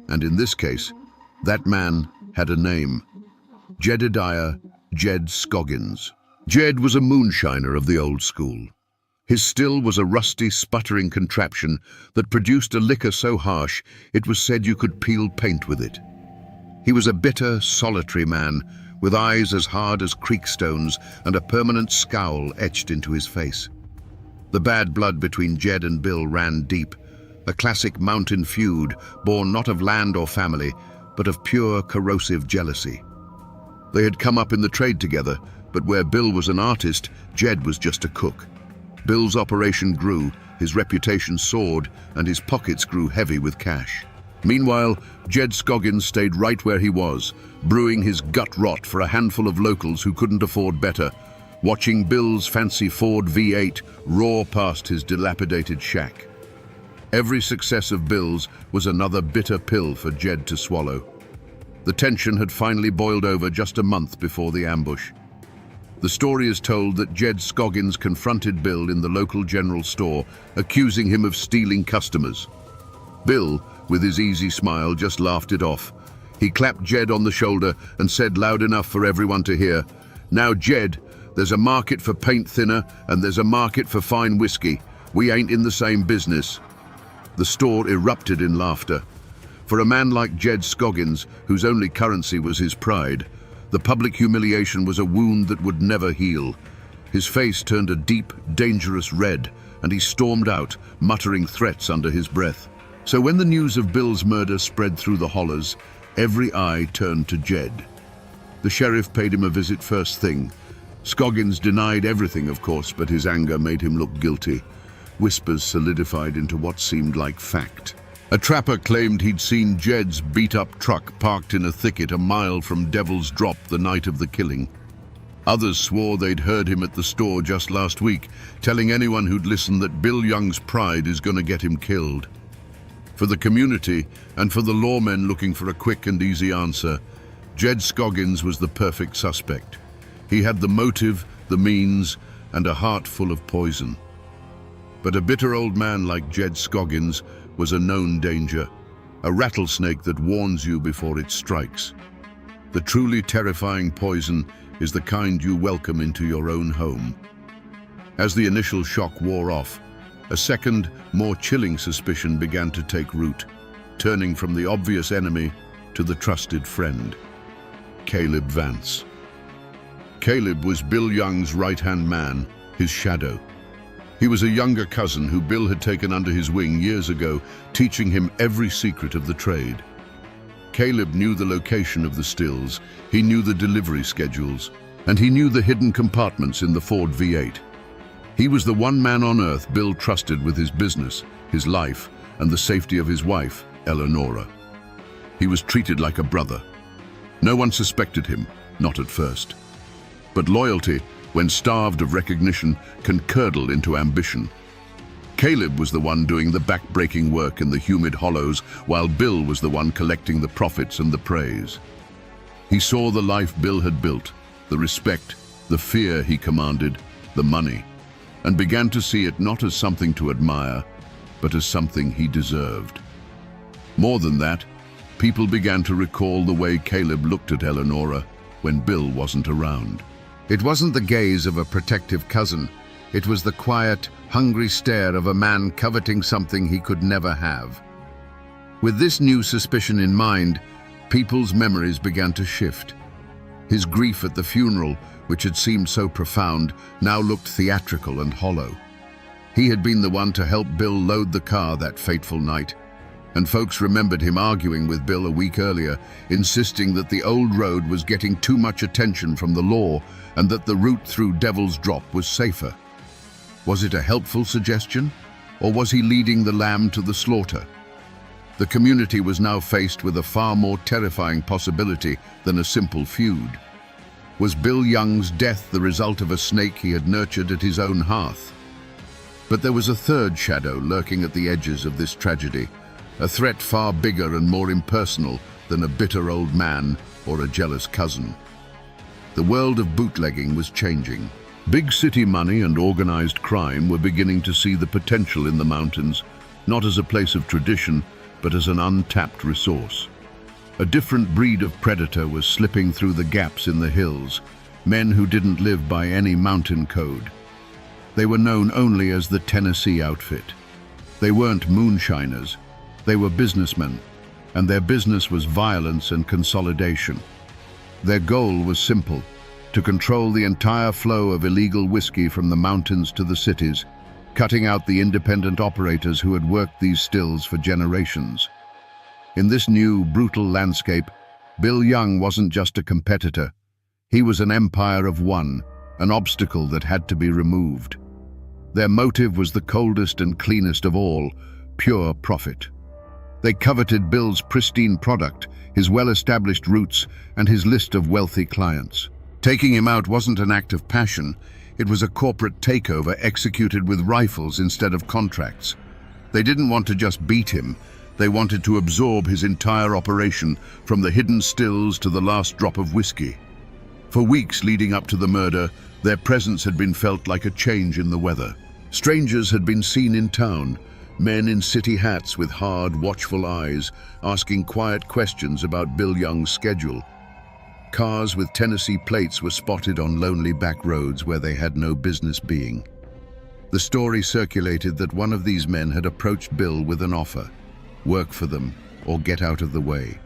And in this case, that man had a name: Jedediah Jed Scoggins. Jed was a moonshiner of the old school. His still was a rusty, sputtering contraption that produced a liquor so harsh it was said you could peel paint with it. He was a bitter, solitary man, with eyes as hard as creek stones and a permanent scowl etched into his face. The bad blood between Jed and Bill ran deep, a classic mountain feud born not of land or family, but of pure, corrosive jealousy. They had come up in the trade together, but where Bill was an artist, Jed was just a cook. Bill's operation grew, his reputation soared, and his pockets grew heavy with cash. Meanwhile, Jed Scoggins stayed right where he was, brewing his gut rot for a handful of locals who couldn't afford better, watching Bill's fancy Ford V8 roar past his dilapidated shack. Every success of Bill's was another bitter pill for Jed to swallow. The tension had finally boiled over just a month before the ambush. The story is told that Jed Scoggins confronted Bill in the local general store, accusing him of stealing customers. Bill, with his easy smile, just laughed it off. He clapped Jed on the shoulder and said loud enough for everyone to hear, "Now, Jed, there's a market for paint thinner and there's a market for fine whiskey. We ain't in the same business." The store erupted in laughter. For a man like Jed Scoggins, whose only currency was his pride, the public humiliation was a wound that would never heal. His face turned a deep, dangerous red, and he stormed out, muttering threats under his breath. So when the news of Bill's murder spread through the hollers, every eye turned to Jed. The sheriff paid him a visit first thing. Scoggins denied everything, of course, but his anger made him look guilty. Whispers solidified into what seemed like fact. A trapper claimed he'd seen Jed's beat-up truck parked in a thicket a mile from Devil's Drop the night of the killing. Others swore they'd heard him at the store just last week, telling anyone who'd listen that Bill Young's pride is gonna get him killed. For the community, and for the lawmen looking for a quick and easy answer, Jed Scoggins was the perfect suspect. He had the motive, the means, and a heart full of poison. But a bitter old man like Jed Scoggins was a known danger, a rattlesnake that warns you before it strikes. The truly terrifying poison is the kind you welcome into your own home. As the initial shock wore off, a second, more chilling suspicion began to take root, turning from the obvious enemy to the trusted friend. Caleb Vance. Caleb was Bill Young's right-hand man, his shadow. He was a younger cousin who Bill had taken under his wing years ago, teaching him every secret of the trade. Caleb knew the location of the stills, he knew the delivery schedules, and he knew the hidden compartments in the Ford V8. He was the one man on earth Bill trusted with his business, his life, and the safety of his wife, Eleonora. He was treated like a brother. No one suspected him, not at first. But loyalty, when starved of recognition, can curdle into ambition. Caleb was the one doing the back-breaking work in the humid hollows, while Bill was the one collecting the profits and the praise. He saw the life Bill had built, the respect, the fear he commanded, the money, and began to see it not as something to admire, but as something he deserved. More than that, people began to recall the way Caleb looked at Eleonora when Bill wasn't around. It wasn't the gaze of a protective cousin. It was the quiet, hungry stare of a man coveting something he could never have. With this new suspicion in mind, people's memories began to shift. His grief at the funeral, which had seemed so profound, now looked theatrical and hollow. He had been the one to help Bill load the car that fateful night, and folks remembered him arguing with Bill a week earlier, insisting that the old road was getting too much attention from the law and that the route through Devil's Drop was safer. Was it a helpful suggestion, or was he leading the lamb to the slaughter? The community was now faced with a far more terrifying possibility than a simple feud. Was Bill Young's death the result of a snake he had nurtured at his own hearth? But there was a third shadow lurking at the edges of this tragedy, a threat far bigger and more impersonal than a bitter old man or a jealous cousin. The world of bootlegging was changing. Big city money and organized crime were beginning to see the potential in the mountains, not as a place of tradition, but as an untapped resource. A different breed of predator was slipping through the gaps in the hills, men who didn't live by any mountain code. They were known only as the Tennessee outfit. They weren't moonshiners, they were businessmen, and their business was violence and consolidation. Their goal was simple: to control the entire flow of illegal whiskey from the mountains to the cities, cutting out the independent operators who had worked these stills for generations. In this new, brutal landscape, Bill Young wasn't just a competitor. He was an empire of one, an obstacle that had to be removed. Their motive was the coldest and cleanest of all: pure profit. They coveted Bill's pristine product, his well-established routes, and his list of wealthy clients. Taking him out wasn't an act of passion, it was a corporate takeover executed with rifles instead of contracts. They didn't want to just beat him, they wanted to absorb his entire operation, from the hidden stills to the last drop of whiskey. For weeks leading up to the murder, their presence had been felt like a change in the weather. Strangers had been seen in town, men in city hats with hard, watchful eyes, asking quiet questions about Bill Young's schedule. Cars with Tennessee plates were spotted on lonely back roads where they had no business being. The story circulated that one of these men had approached Bill with an offer: work for them, or get out of the way.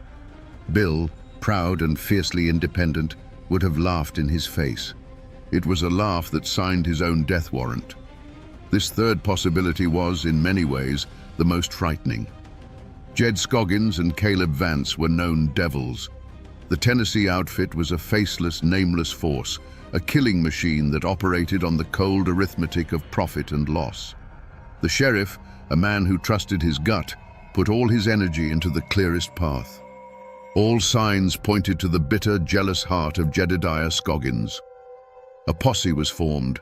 Bill, proud and fiercely independent, would have laughed in his face. It was a laugh that signed his own death warrant. This third possibility was, in many ways, the most frightening. Jed Scoggins and Caleb Vance were known devils. The Tennessee outfit was a faceless, nameless force, a killing machine that operated on the cold arithmetic of profit and loss. The sheriff, a man who trusted his gut, put all his energy into the clearest path. All signs pointed to the bitter, jealous heart of Jedediah Scoggins. A posse was formed,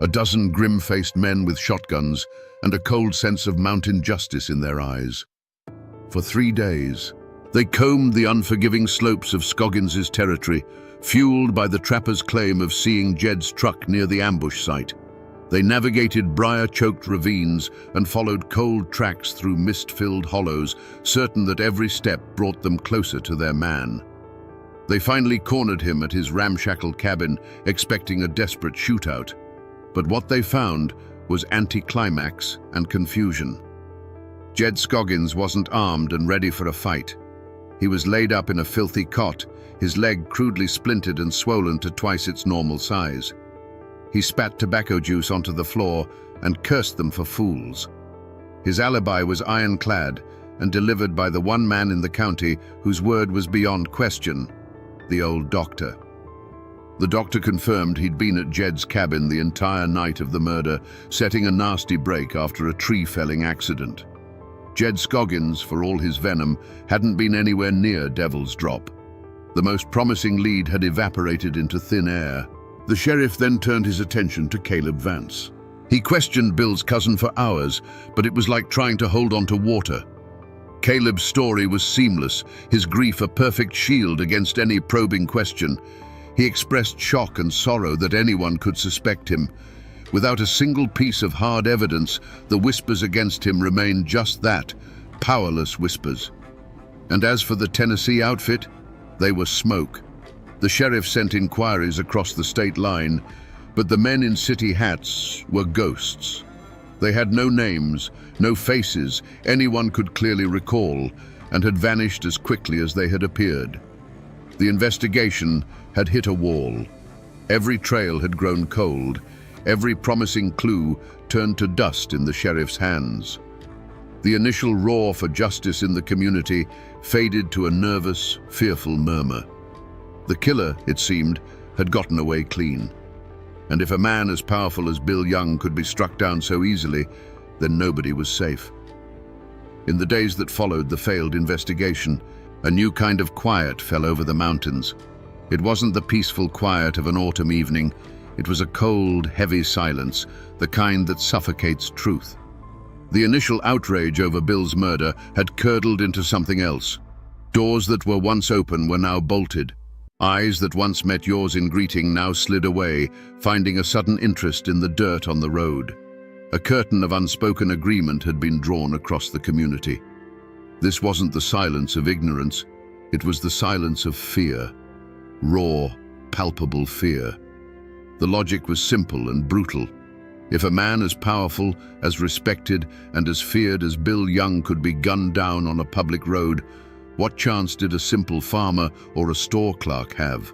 a dozen grim-faced men with shotguns and a cold sense of mountain justice in their eyes. For 3 days, they combed the unforgiving slopes of Scoggins's territory, fueled by the trapper's claim of seeing Jed's truck near the ambush site. They navigated briar-choked ravines and followed cold tracks through mist-filled hollows, certain that every step brought them closer to their man. They finally cornered him at his ramshackle cabin, expecting a desperate shootout. But what they found was anticlimax and confusion. Jed Scoggins wasn't armed and ready for a fight. He was laid up in a filthy cot, his leg crudely splintered and swollen to twice its normal size. He spat tobacco juice onto the floor and cursed them for fools. His alibi was ironclad and delivered by the one man in the county whose word was beyond question, the old doctor. The doctor confirmed he'd been at Jed's cabin the entire night of the murder, setting a nasty break after a tree-felling accident. Jed Scoggins, for all his venom, hadn't been anywhere near Devil's Drop. The most promising lead had evaporated into thin air. The sheriff then turned his attention to Caleb Vance. He questioned Bill's cousin for hours, but it was like trying to hold on to water. Caleb's story was seamless, his grief a perfect shield against any probing question. He expressed shock and sorrow that anyone could suspect him. Without a single piece of hard evidence, the whispers against him remained just that, powerless whispers. And as for the Tennessee outfit, they were smoke. The sheriff sent inquiries across the state line, but the men in city hats were ghosts. They had no names, no faces anyone could clearly recall, and had vanished as quickly as they had appeared. The investigation had hit a wall. Every trail had grown cold. Every promising clue turned to dust in the sheriff's hands. The initial roar for justice in the community faded to a nervous, fearful murmur. The killer, it seemed, had gotten away clean. And if a man as powerful as Bill Young could be struck down so easily, then nobody was safe. In the days that followed the failed investigation, a new kind of quiet fell over the mountains. It wasn't the peaceful quiet of an autumn evening. It was a cold, heavy silence, the kind that suffocates truth. The initial outrage over Bill's murder had curdled into something else. Doors that were once open were now bolted. Eyes that once met yours in greeting now slid away, finding a sudden interest in the dirt on the road. A curtain of unspoken agreement had been drawn across the community. This wasn't the silence of ignorance, it was the silence of fear. Raw, palpable fear. The logic was simple and brutal. If a man as powerful, as respected, and as feared as Bill Young could be gunned down on a public road, what chance did a simple farmer or a store clerk have?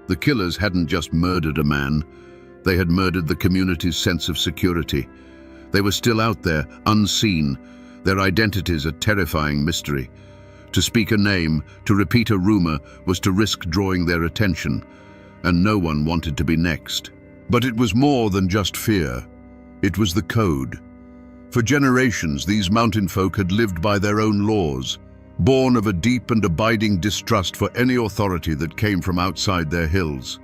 The killers hadn't just murdered a man, they had murdered the community's sense of security. They were still out there, unseen, their identities a terrifying mystery. To speak a name, to repeat a rumor, was to risk drawing their attention, and no one wanted to be next. But it was more than just fear. It was the code. For generations, these mountain folk had lived by their own laws, born of a deep and abiding distrust for any authority that came from outside their hills.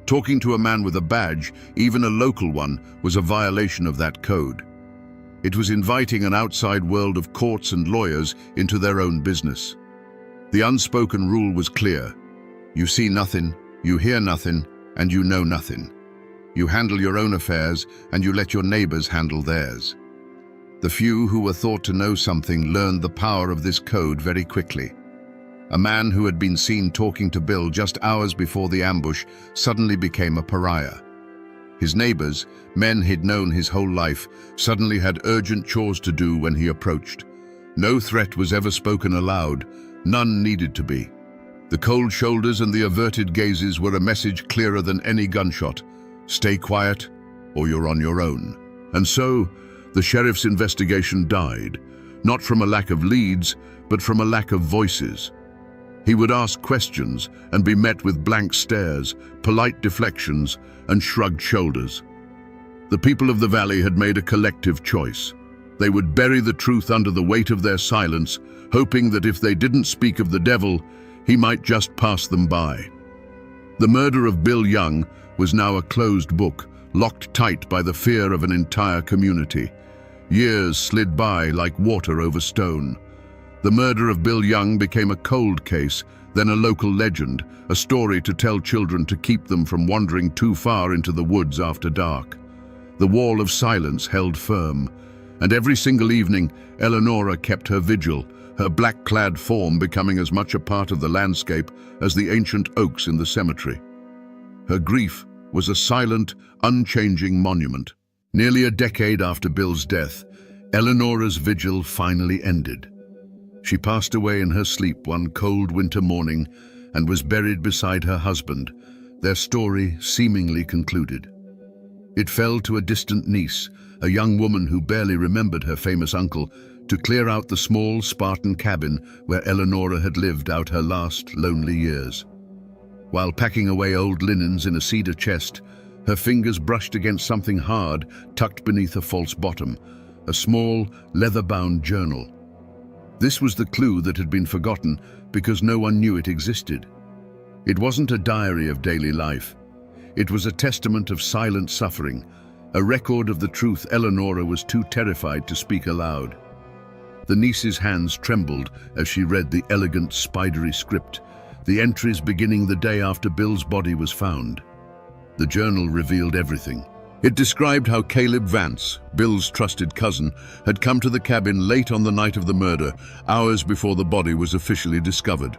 Talking to a man with a badge, even a local one, was a violation of that code. It was inviting an outside world of courts and lawyers into their own business. The unspoken rule was clear. You see nothing, you hear nothing, and you know nothing. You handle your own affairs, and you let your neighbors handle theirs. The few who were thought to know something learned the power of this code very quickly. A man who had been seen talking to Bill just hours before the ambush suddenly became a pariah. His neighbors, men he'd known his whole life, suddenly had urgent chores to do when he approached. No threat was ever spoken aloud. None needed to be. The cold shoulders and the averted gazes were a message clearer than any gunshot. Stay quiet, or you're on your own. And so, the sheriff's investigation died, not from a lack of leads, but from a lack of voices. He would ask questions and be met with blank stares, polite deflections, and shrugged shoulders. The people of the valley had made a collective choice. They would bury the truth under the weight of their silence, hoping that if they didn't speak of the devil, he might just pass them by. The murder of Bill Young was now a closed book, locked tight by the fear of an entire community. Years slid by like water over stone. The murder of Bill Young became a cold case, then a local legend, a story to tell children to keep them from wandering too far into the woods after dark. The wall of silence held firm, and every single evening, Eleanora kept her vigil, her black-clad form becoming as much a part of the landscape as the ancient oaks in the cemetery. Her grief was a silent, unchanging monument. Nearly a decade after Bill's death, Eleanora's vigil finally ended. She passed away in her sleep one cold winter morning and was buried beside her husband, their story seemingly concluded. It fell to a distant niece, a young woman who barely remembered her famous uncle, to clear out the small Spartan cabin where Eleanora had lived out her last lonely years. While packing away old linens in a cedar chest, her fingers brushed against something hard tucked beneath a false bottom, a small, leather-bound journal. This was the clue that had been forgotten because no one knew it existed. It wasn't a diary of daily life. It was a testament of silent suffering, a record of the truth Eleanora was too terrified to speak aloud. The niece's hands trembled as she read the elegant, spidery script, the entries beginning the day after Bill's body was found. The journal revealed everything. It described how Caleb Vance, Bill's trusted cousin, had come to the cabin late on the night of the murder, hours before the body was officially discovered.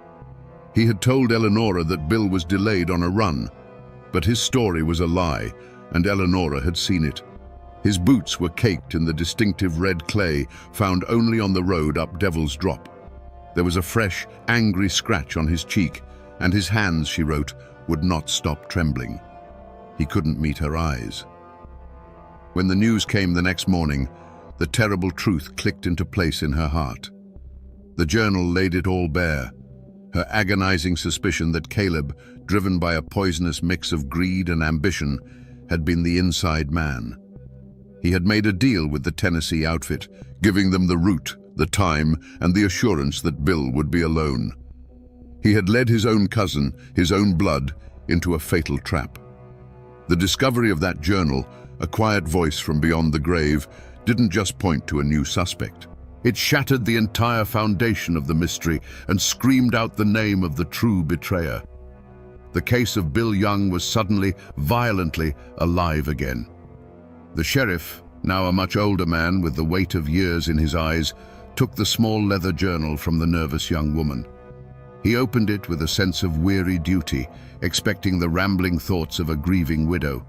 He had told Eleanora that Bill was delayed on a run, but his story was a lie, and Eleanora had seen it. His boots were caked in the distinctive red clay found only on the road up Devil's Drop. There was a fresh, angry scratch on his cheek, and his hands, she wrote, would not stop trembling. He couldn't meet her eyes. When the news came the next morning, the terrible truth clicked into place in her heart. The journal laid it all bare, her agonizing suspicion that Caleb, driven by a poisonous mix of greed and ambition, had been the inside man. He had made a deal with the Tennessee outfit, giving them the route, the time, and the assurance that Bill would be alone. He had led his own cousin, his own blood, into a fatal trap. The discovery of that journal, a quiet voice from beyond the grave, didn't just point to a new suspect. It shattered the entire foundation of the mystery and screamed out the name of the true betrayer. The case of Bill Young was suddenly, violently alive again. The sheriff, now a much older man with the weight of years in his eyes, took the small leather journal from the nervous young woman. He opened it with a sense of weary duty, expecting the rambling thoughts of a grieving widow.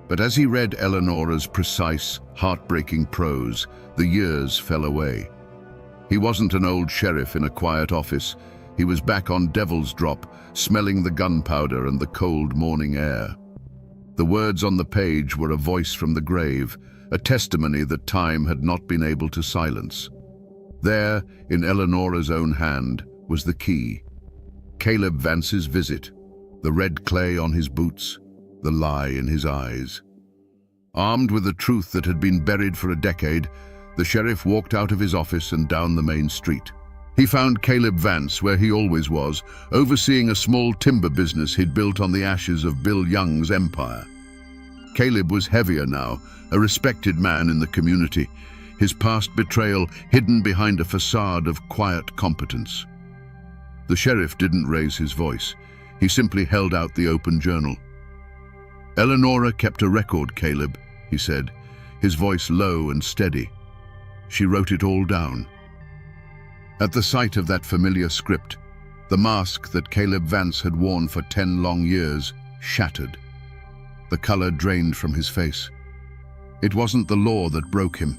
But as he read Eleanora's precise, heartbreaking prose, the years fell away. He wasn't an old sheriff in a quiet office. He was back on Devil's Drop, smelling the gunpowder and the cold morning air. The words on the page were a voice from the grave, a testimony that time had not been able to silence. There, in Eleanora's own hand, was the key. Caleb Vance's visit, the red clay on his boots, the lie in his eyes. Armed with the truth that had been buried for a decade, the sheriff walked out of his office and down the main street. He found Caleb Vance where he always was, overseeing a small timber business he'd built on the ashes of Bill Young's empire. Caleb was heavier now, a respected man in the community, his past betrayal hidden behind a facade of quiet competence. The sheriff didn't raise his voice. He simply held out the open journal. "Eleanora kept a record, Caleb," he said, his voice low and steady. She wrote it all down. At the sight of that familiar script, the mask that Caleb Vance had worn for 10 long years shattered. The color drained from his face. It wasn't the law that broke him.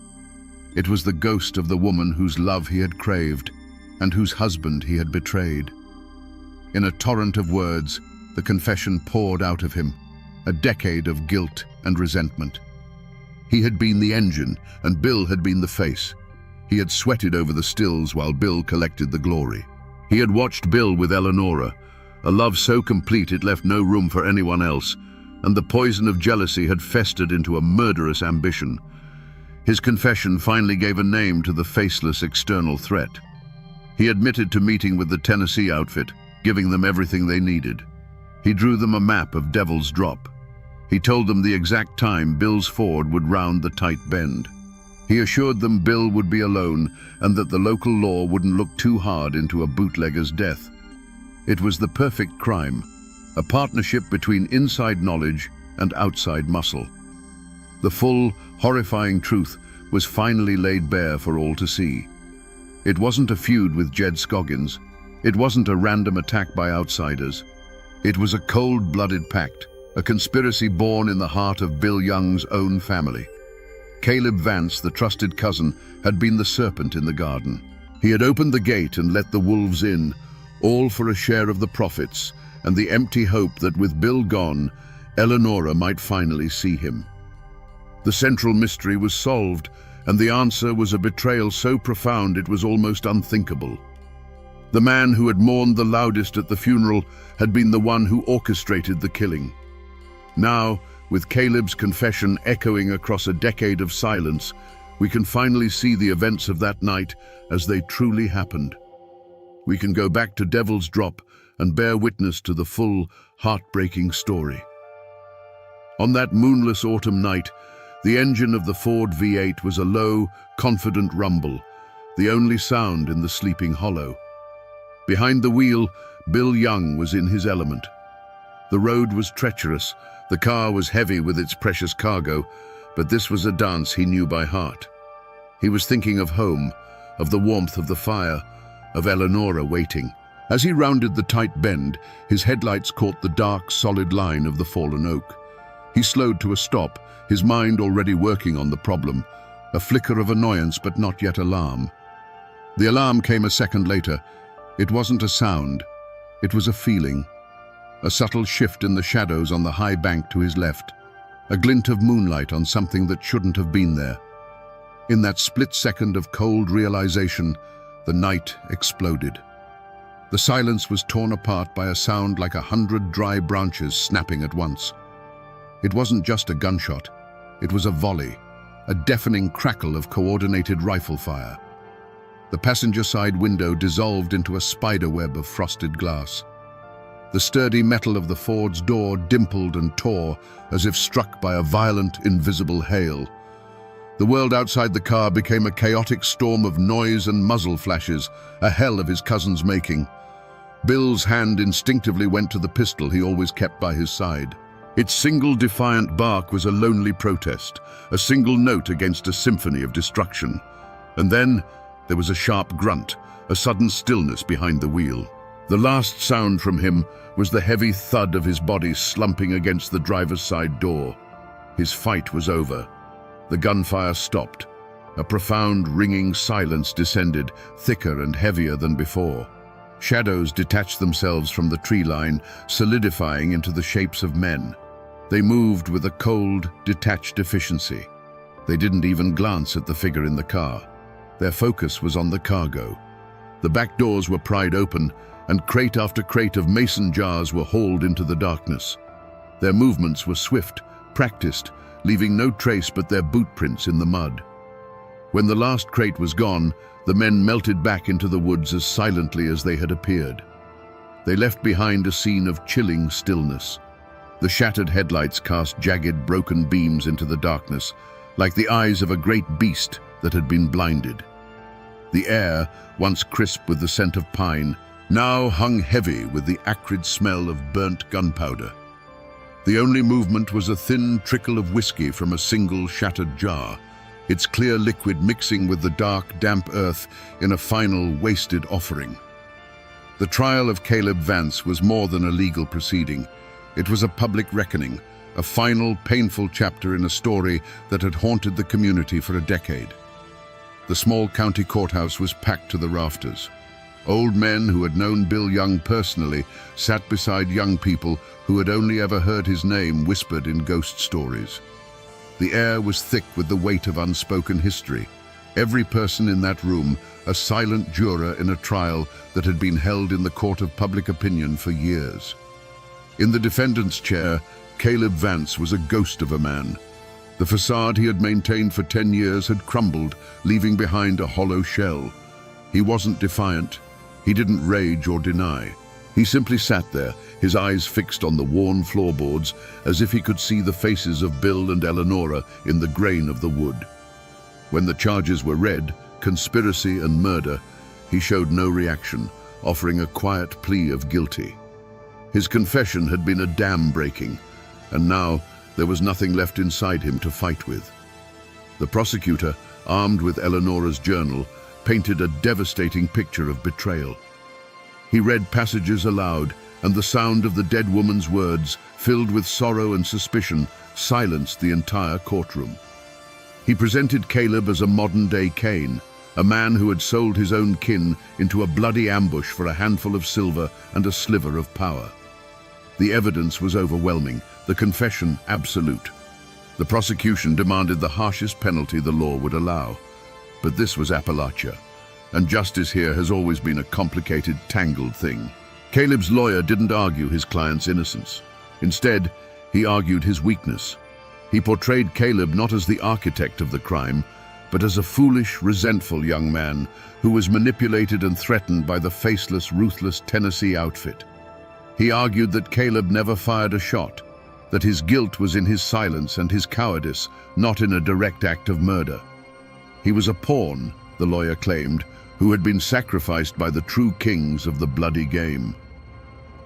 It was the ghost of the woman whose love he had craved and whose husband he had betrayed. In a torrent of words, the confession poured out of him, a decade of guilt and resentment. He had been the engine, and Bill had been the face. He had sweated over the stills while Bill collected the glory. He had watched Bill with Eleonora, a love so complete it left no room for anyone else, and the poison of jealousy had festered into a murderous ambition. His confession finally gave a name to the faceless external threat. He admitted to meeting with the Tennessee outfit, giving them everything they needed. He drew them a map of Devil's Drop. He told them the exact time Bill's Ford would round the tight bend. He assured them Bill would be alone and that the local law wouldn't look too hard into a bootlegger's death. It was the perfect crime, a partnership between inside knowledge and outside muscle. The full, horrifying truth was finally laid bare for all to see. It wasn't a feud with Jed Scoggins. It wasn't a random attack by outsiders. It was a cold-blooded pact, a conspiracy born in the heart of Bill Young's own family. Caleb Vance, the trusted cousin, had been the serpent in the garden. He had opened the gate and let the wolves in, all for a share of the profits and the empty hope that with Bill gone, Eleonora might finally see him. The central mystery was solved, and the answer was a betrayal so profound it was almost unthinkable. The man who had mourned the loudest at the funeral had been the one who orchestrated the killing. Now, with Caleb's confession echoing across a decade of silence, we can finally see the events of that night as they truly happened. We can go back to Devil's Drop and bear witness to the full, heartbreaking story. On that moonless autumn night, the engine of the Ford V8 was a low, confident rumble, the only sound in the sleeping hollow. Behind the wheel, Bill Young was in his element. The road was treacherous, the car was heavy with its precious cargo, but this was a dance he knew by heart. He was thinking of home, of the warmth of the fire, of Eleonora waiting. As he rounded the tight bend, his headlights caught the dark, solid line of the fallen oak. He slowed to a stop, his mind already working on the problem, a flicker of annoyance but not yet alarm. The alarm came a second later. It wasn't a sound, it was a feeling. A subtle shift in the shadows on the high bank to his left, a glint of moonlight on something that shouldn't have been there. In that split second of cold realization, the night exploded. The silence was torn apart by a sound like 100 dry branches snapping at once. It wasn't just a gunshot, it was a volley, a deafening crackle of coordinated rifle fire. The passenger side window dissolved into a spider web of frosted glass. The sturdy metal of the Ford's door dimpled and tore as if struck by a violent, invisible hail. The world outside the car became a chaotic storm of noise and muzzle flashes, a hell of his cousin's making. Bill's hand instinctively went to the pistol he always kept by his side. Its single defiant bark was a lonely protest, a single note against a symphony of destruction. And then there was a sharp grunt, a sudden stillness behind the wheel. The last sound from him was the heavy thud of his body slumping against the driver's side door. His fight was over. The gunfire stopped. A profound, ringing silence descended, thicker and heavier than before. Shadows detached themselves from the tree line, solidifying into the shapes of men. They moved with a cold, detached efficiency. They didn't even glance at the figure in the car. Their focus was on the cargo. The back doors were pried open, and crate after crate of mason jars were hauled into the darkness. Their movements were swift, practiced, leaving no trace but their boot prints in the mud. When the last crate was gone, the men melted back into the woods as silently as they had appeared. They left behind a scene of chilling stillness. The shattered headlights cast jagged, broken beams into the darkness, like the eyes of a great beast that had been blinded. The air, once crisp with the scent of pine, now hung heavy with the acrid smell of burnt gunpowder. The only movement was a thin trickle of whiskey from a single shattered jar, its clear liquid mixing with the dark, damp earth in a final, wasted offering. The trial of Caleb Vance was more than a legal proceeding. It was a public reckoning, a final, painful chapter in a story that had haunted the community for a decade. The small county courthouse was packed to the rafters. Old men who had known Bill Young personally sat beside young people who had only ever heard his name whispered in ghost stories. The air was thick with the weight of unspoken history. Every person in that room, a silent juror in a trial that had been held in the court of public opinion for years. In the defendant's chair, Caleb Vance was a ghost of a man. The facade he had maintained for 10 years had crumbled, leaving behind a hollow shell. He wasn't defiant. He didn't rage or deny. He simply sat there, his eyes fixed on the worn floorboards, as if he could see the faces of Bill and Eleonora in the grain of the wood. When the charges were read, conspiracy and murder, he showed no reaction, offering a quiet plea of guilty. His confession had been a dam breaking, and now there was nothing left inside him to fight with. The prosecutor, armed with Eleonora's journal, painted a devastating picture of betrayal. He read passages aloud, and the sound of the dead woman's words, filled with sorrow and suspicion, silenced the entire courtroom. He presented Caleb as a modern-day Cain, a man who had sold his own kin into a bloody ambush for a handful of silver and a sliver of power. The evidence was overwhelming, the confession absolute. The prosecution demanded the harshest penalty the law would allow. But this was Appalachia, and justice here has always been a complicated, tangled thing. Caleb's lawyer didn't argue his client's innocence. Instead, he argued his weakness. He portrayed Caleb not as the architect of the crime, but as a foolish, resentful young man who was manipulated and threatened by the faceless, ruthless Tennessee outfit. He argued that Caleb never fired a shot, that his guilt was in his silence and his cowardice, not in a direct act of murder. He was a pawn, the lawyer claimed, who had been sacrificed by the true kings of the bloody game.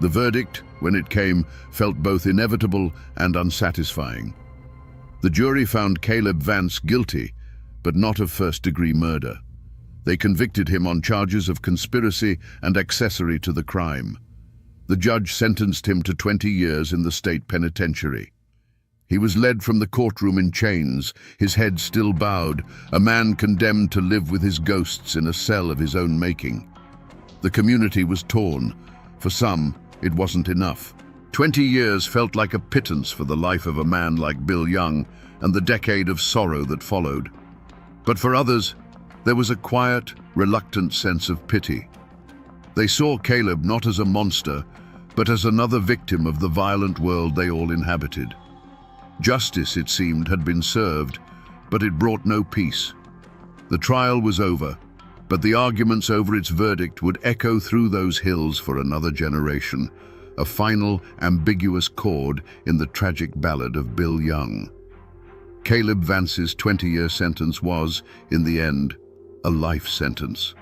The verdict, when it came, felt both inevitable and unsatisfying. The jury found Caleb Vance guilty, but not of first-degree murder. They convicted him on charges of conspiracy and accessory to the crime. The judge sentenced him to 20 years in the state penitentiary. He was led from the courtroom in chains, his head still bowed, a man condemned to live with his ghosts in a cell of his own making. The community was torn. For some, it wasn't enough. 20 years felt like a pittance for the life of a man like Bill Young and the decade of sorrow that followed. But for others, there was a quiet, reluctant sense of pity. They saw Caleb not as a monster, but as another victim of the violent world they all inhabited. Justice, it seemed, had been served, but it brought no peace. The trial was over, but the arguments over its verdict would echo through those hills for another generation, a final, ambiguous chord in the tragic ballad of Bill Young. Caleb Vance's 20-year sentence was, in the end, a life sentence.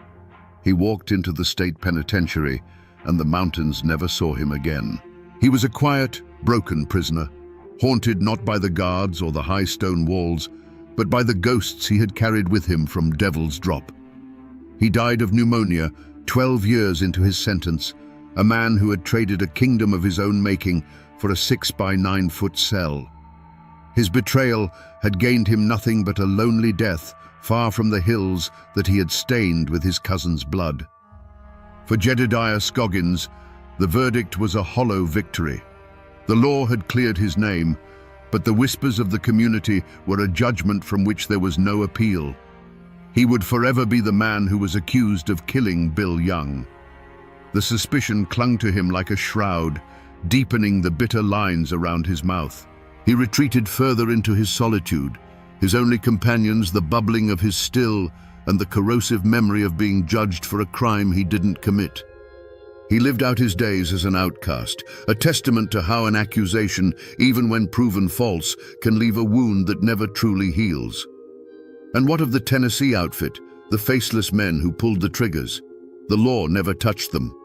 He walked into the state penitentiary, and the mountains never saw him again. He was a quiet, broken prisoner, haunted not by the guards or the high stone walls, but by the ghosts he had carried with him from Devil's Drop. He died of pneumonia 12 years into his sentence, a man who had traded a kingdom of his own making for a 6-by-9-foot cell. His betrayal had gained him nothing but a lonely death, far from the hills that he had stained with his cousin's blood. For Jedediah Scoggins, the verdict was a hollow victory. The law had cleared his name, but the whispers of the community were a judgment from which there was no appeal. He would forever be the man who was accused of killing Bill Young. The suspicion clung to him like a shroud, deepening the bitter lines around his mouth. He retreated further into his solitude, his only companions the bubbling of his still and the corrosive memory of being judged for a crime he didn't commit. He lived out his days as an outcast, a testament to how an accusation, even when proven false, can leave a wound that never truly heals. And what of the Tennessee outfit, the faceless men who pulled the triggers? The law never touched them.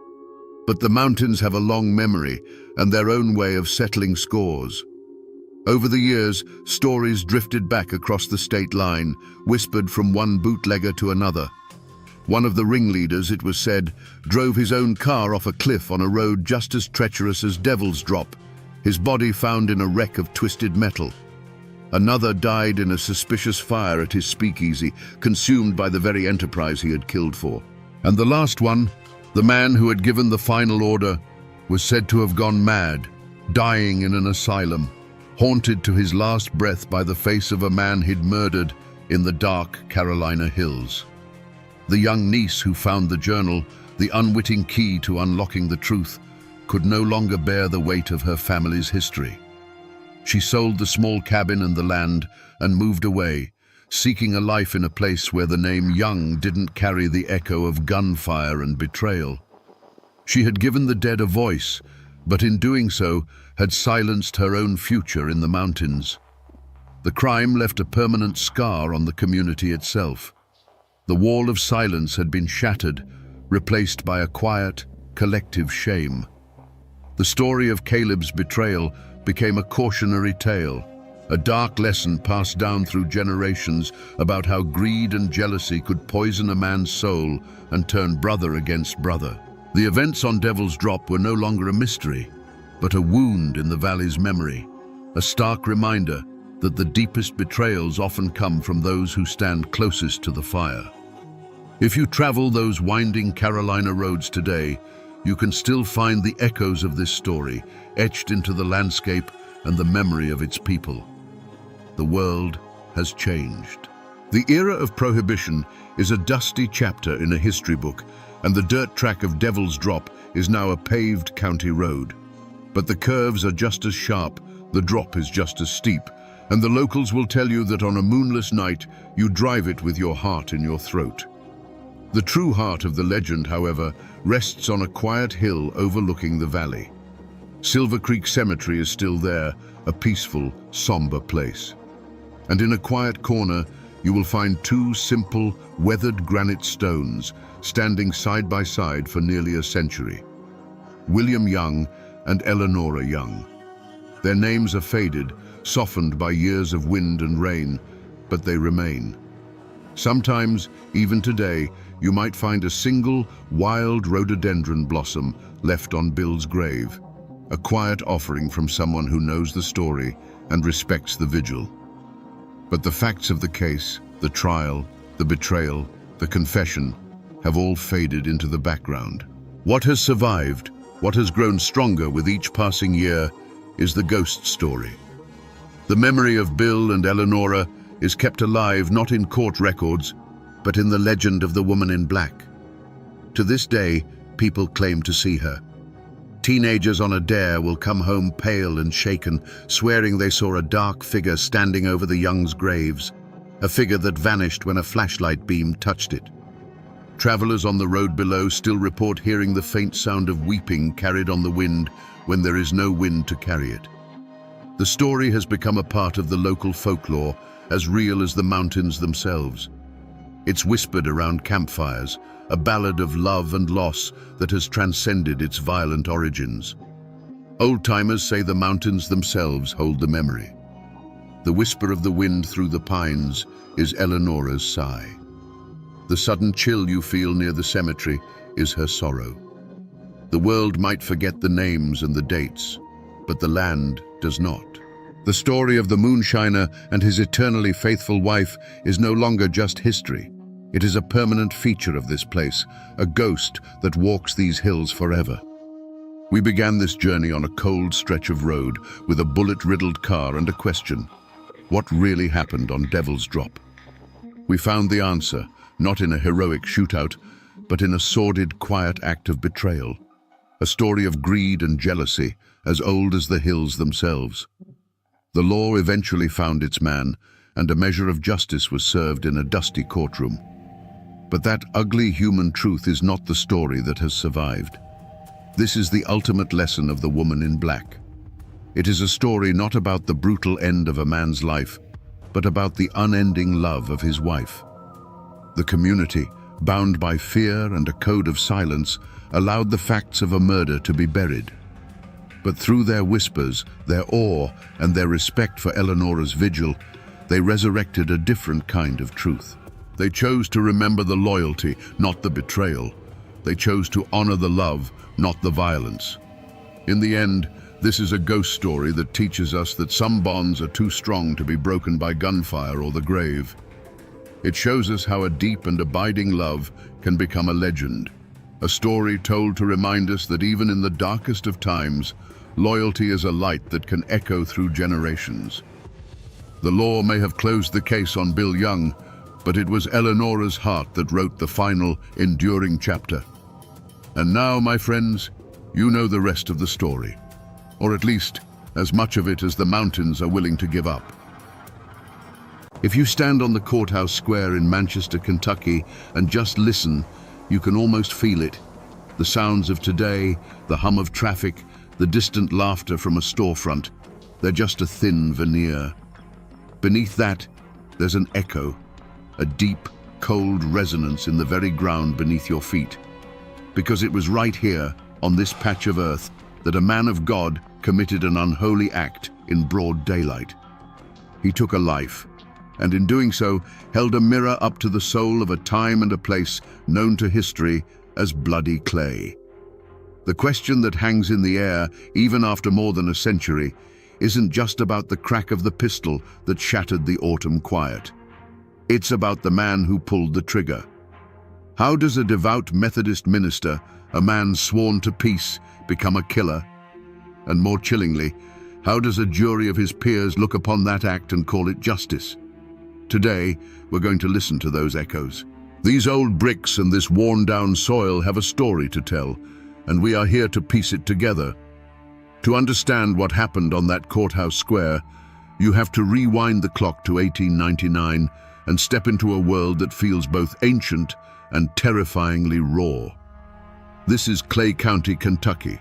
But the mountains have a long memory and their own way of settling scores. Over the years, stories drifted back across the state line, whispered from one bootlegger to another. One of the ringleaders, it was said, drove his own car off a cliff on a road just as treacherous as Devil's Drop, his body found in a wreck of twisted metal. Another died in a suspicious fire at his speakeasy, consumed by the very enterprise he had killed for. And the last one, the man who had given the final order, was said to have gone mad, dying in an asylum, haunted to his last breath by the face of a man he'd murdered in the dark Carolina hills. The young niece who found the journal, the unwitting key to unlocking the truth, could no longer bear the weight of her family's history. She sold the small cabin and the land and moved away, seeking a life in a place where the name Young didn't carry the echo of gunfire and betrayal. She had given the dead a voice, but in doing so had silenced her own future in the mountains. The crime left a permanent scar on the community itself. The wall of silence had been shattered, replaced by a quiet, collective shame. The story of Caleb's betrayal became a cautionary tale, a dark lesson passed down through generations about how greed and jealousy could poison a man's soul and turn brother against brother. The events on Devil's Drop were no longer a mystery, but a wound in the valley's memory, a stark reminder that the deepest betrayals often come from those who stand closest to the fire. If you travel those winding Carolina roads today, you can still find the echoes of this story etched into the landscape and the memory of its people. The world has changed. The era of Prohibition is a dusty chapter in a history book, and the dirt track of Devil's Drop is now a paved county road. But the curves are just as sharp, the drop is just as steep, and the locals will tell you that on a moonless night, you drive it with your heart in your throat. The true heart of the legend, however, rests on a quiet hill overlooking the valley. Silver Creek Cemetery is still there, a peaceful, somber place. And in a quiet corner, you will find two simple, weathered granite stones standing side by side for nearly a century. William Young and Eleanora Young. Their names are faded, softened by years of wind and rain, but they remain. Sometimes, even today, you might find a single wild rhododendron blossom left on Bill's grave, a quiet offering from someone who knows the story and respects the vigil. But the facts of the case, the trial, the betrayal, the confession, have all faded into the background. What has survived, what has grown stronger with each passing year, is the ghost story. The memory of Bill and Eleanora is kept alive not in court records, but in the legend of the woman in black. To this day, people claim to see her. Teenagers on a dare will come home pale and shaken, swearing they saw a dark figure standing over the Youngs' graves, a figure that vanished when a flashlight beam touched it. Travelers on the road below still report hearing the faint sound of weeping carried on the wind when there is no wind to carry it. The story has become a part of the local folklore, as real as the mountains themselves. It's whispered around campfires, a ballad of love and loss that has transcended its violent origins. Old-timers say the mountains themselves hold the memory. The whisper of the wind through the pines is Eleanora's sigh. The sudden chill you feel near the cemetery is her sorrow. The world might forget the names and the dates, but the land does not. The story of the moonshiner and his eternally faithful wife is no longer just history. It is a permanent feature of this place, a ghost that walks these hills forever. We began this journey on a cold stretch of road with a bullet-riddled car and a question: what really happened on Devil's Drop? We found the answer, not in a heroic shootout, but in a sordid, quiet act of betrayal. A story of greed and jealousy, as old as the hills themselves. The law eventually found its man, and a measure of justice was served in a dusty courtroom. But that ugly human truth is not the story that has survived. This is the ultimate lesson of the woman in black. It is a story not about the brutal end of a man's life, but about the unending love of his wife. The community, bound by fear and a code of silence, allowed the facts of a murder to be buried. But through their whispers, their awe, and their respect for Eleanora's vigil, they resurrected a different kind of truth. They chose to remember the loyalty, not the betrayal. They chose to honor the love, not the violence. In the end, This is a ghost story that teaches us that some bonds are too strong to be broken by gunfire or the grave. It shows us how a deep and abiding love can become a legend, a story told to remind us that even in the darkest of times, loyalty is a light that can echo through generations. The law may have closed the case on Bill Young, but it was Eleanora's heart that wrote the final, enduring chapter. And now, my friends, you know the rest of the story, or at least as much of it as the mountains are willing to give up. If you stand on the courthouse square in Manchester, Kentucky, and just listen, you can almost feel it. The sounds of today, the hum of traffic, the distant laughter from a storefront, they're just a thin veneer. Beneath that, there's an echo, a deep, cold resonance in the very ground beneath your feet. Because it was right here, on this patch of earth, that a man of God committed an unholy act in broad daylight. He took a life, and in doing so, held a mirror up to the soul of a time and a place known to history as bloody clay. The question that hangs in the air, even after more than a century, isn't just about the crack of the pistol that shattered the autumn quiet. It's about the man who pulled the trigger. How does a devout Methodist minister, a man sworn to peace, become a killer? And more chillingly, how does a jury of his peers look upon that act and call it justice? Today, we're going to listen to those echoes. These old bricks and this worn-down soil have a story to tell, and we are here to piece it together. To understand what happened on that courthouse square, you have to rewind the clock to 1899 and step into a world that feels both ancient and terrifyingly raw. This is Clay County, Kentucky.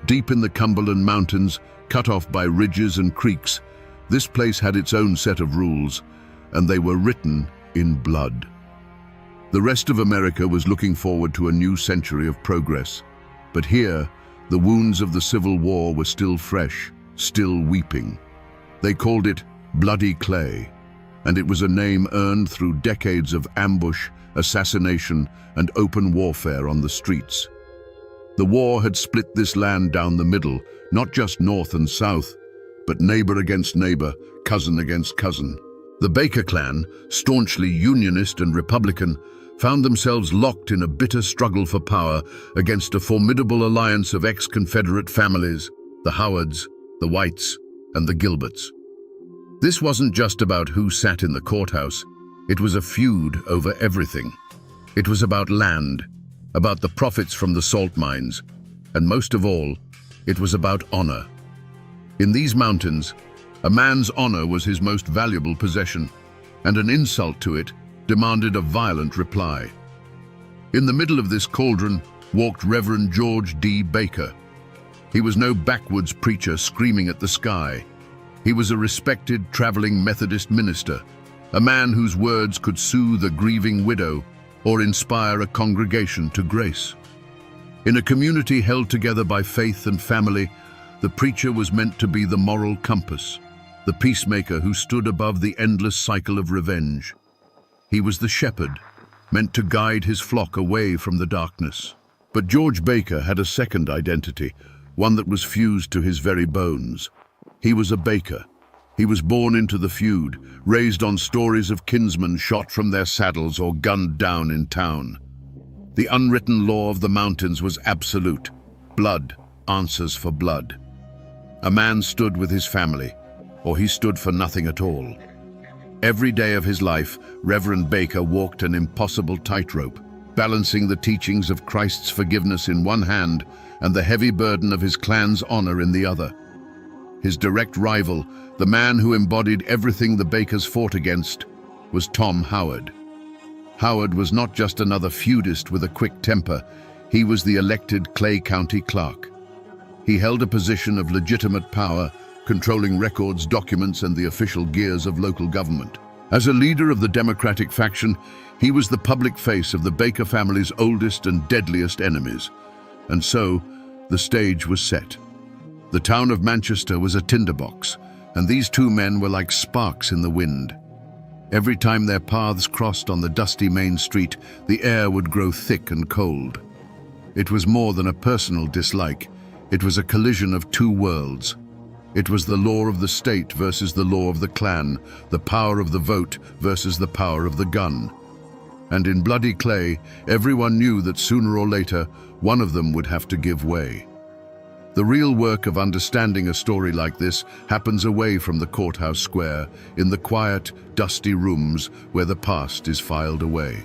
Deep in the Cumberland Mountains, cut off by ridges and creeks, this place had its own set of rules, and they were written in blood. The rest of America was looking forward to a new century of progress, but here, the wounds of the Civil War were still fresh, still weeping. They called it Bloody Clay, and it was a name earned through decades of ambush, assassination, and open warfare on the streets. The war had split this land down the middle, not just north and south, but neighbor against neighbor, cousin against cousin. The Baker clan, staunchly Unionist and Republican, found themselves locked in a bitter struggle for power against a formidable alliance of ex-Confederate families, the Howards, the Whites, and the Gilberts. This wasn't just about who sat in the courthouse. It was a feud over everything. It was about land, about the profits from the salt mines, and most of all, it was about honor. In these mountains, a man's honor was his most valuable possession, and an insult to it demanded a violent reply. In the middle of this cauldron walked Reverend George D. Baker. He was no backwoods preacher screaming at the sky. He was a respected traveling Methodist minister, a man whose words could soothe a grieving widow or inspire a congregation to grace. In a community held together by faith and family, the preacher was meant to be the moral compass, the peacemaker who stood above the endless cycle of revenge. He was the shepherd, meant to guide his flock away from the darkness. But George Baker had a second identity, one that was fused to his very bones. He was a Baker. He was born into the feud, raised on stories of kinsmen shot from their saddles or gunned down in town. The unwritten law of the mountains was absolute. Blood answers for blood. A man stood with his family, or he stood for nothing at all. Every day of his life, Reverend Baker walked an impossible tightrope, balancing the teachings of Christ's forgiveness in one hand and the heavy burden of his clan's honor in the other. His direct rival, the man who embodied everything the Bakers fought against, was Tom Howard. Howard was not just another feudist with a quick temper, he was the elected Clay County clerk. He held a position of legitimate power, controlling records, documents, and the official gears of local government. As a leader of the Democratic faction, he was the public face of the Baker family's oldest and deadliest enemies. And so, the stage was set. The town of Manchester was a tinderbox, and these two men were like sparks in the wind. Every time their paths crossed on the dusty main street, the air would grow thick and cold. It was more than a personal dislike. It was a collision of two worlds. It was the law of the state versus the law of the clan, the power of the vote versus the power of the gun. And in bloody Clay, everyone knew that sooner or later, one of them would have to give way. The real work of understanding a story like this happens away from the courthouse square, in the quiet, dusty rooms where the past is filed away.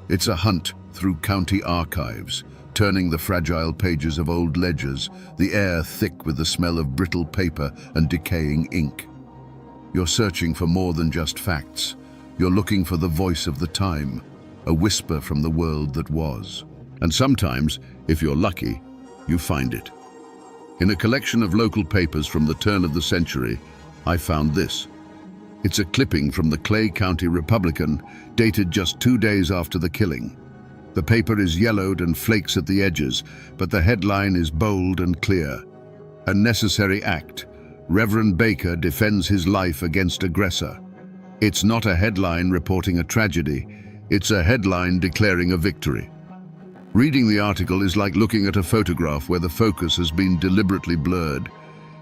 It's a hunt through county archives, turning the fragile pages of old ledgers, the air thick with the smell of brittle paper and decaying ink. You're searching for more than just facts. You're looking for the voice of the time, a whisper from the world that was. And sometimes, if you're lucky, you find it. In a collection of local papers from the turn of the century, I found this. It's a clipping from the Clay County Republican, dated just 2 days after the killing. The paper is yellowed and flakes at the edges, but the headline is bold and clear. A necessary act. Reverend Baker defends his life against aggressor. It's not a headline reporting a tragedy. It's a headline declaring a victory. Reading the article is like looking at a photograph where the focus has been deliberately blurred.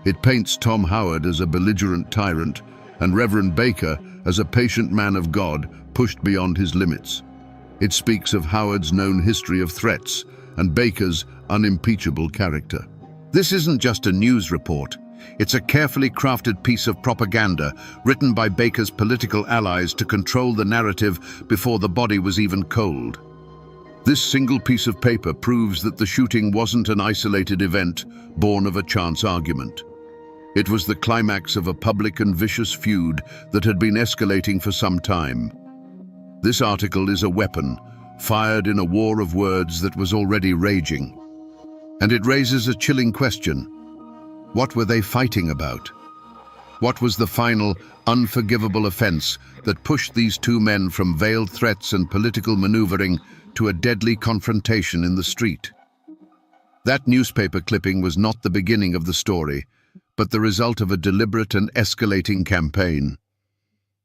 It paints Tom Howard as a belligerent tyrant and Reverend Baker as a patient man of God pushed beyond his limits. It speaks of Howard's known history of threats and Baker's unimpeachable character. This isn't just a news report. It's a carefully crafted piece of propaganda written by Baker's political allies to control the narrative before the body was even cold. This single piece of paper proves that the shooting wasn't an isolated event born of a chance argument. It was the climax of a public and vicious feud that had been escalating for some time. This article is a weapon, fired in a war of words that was already raging. And it raises a chilling question. What were they fighting about? What was the final, unforgivable offense that pushed these two men from veiled threats and political maneuvering to a deadly confrontation in the street? That newspaper clipping was not the beginning of the story, but the result of a deliberate and escalating campaign.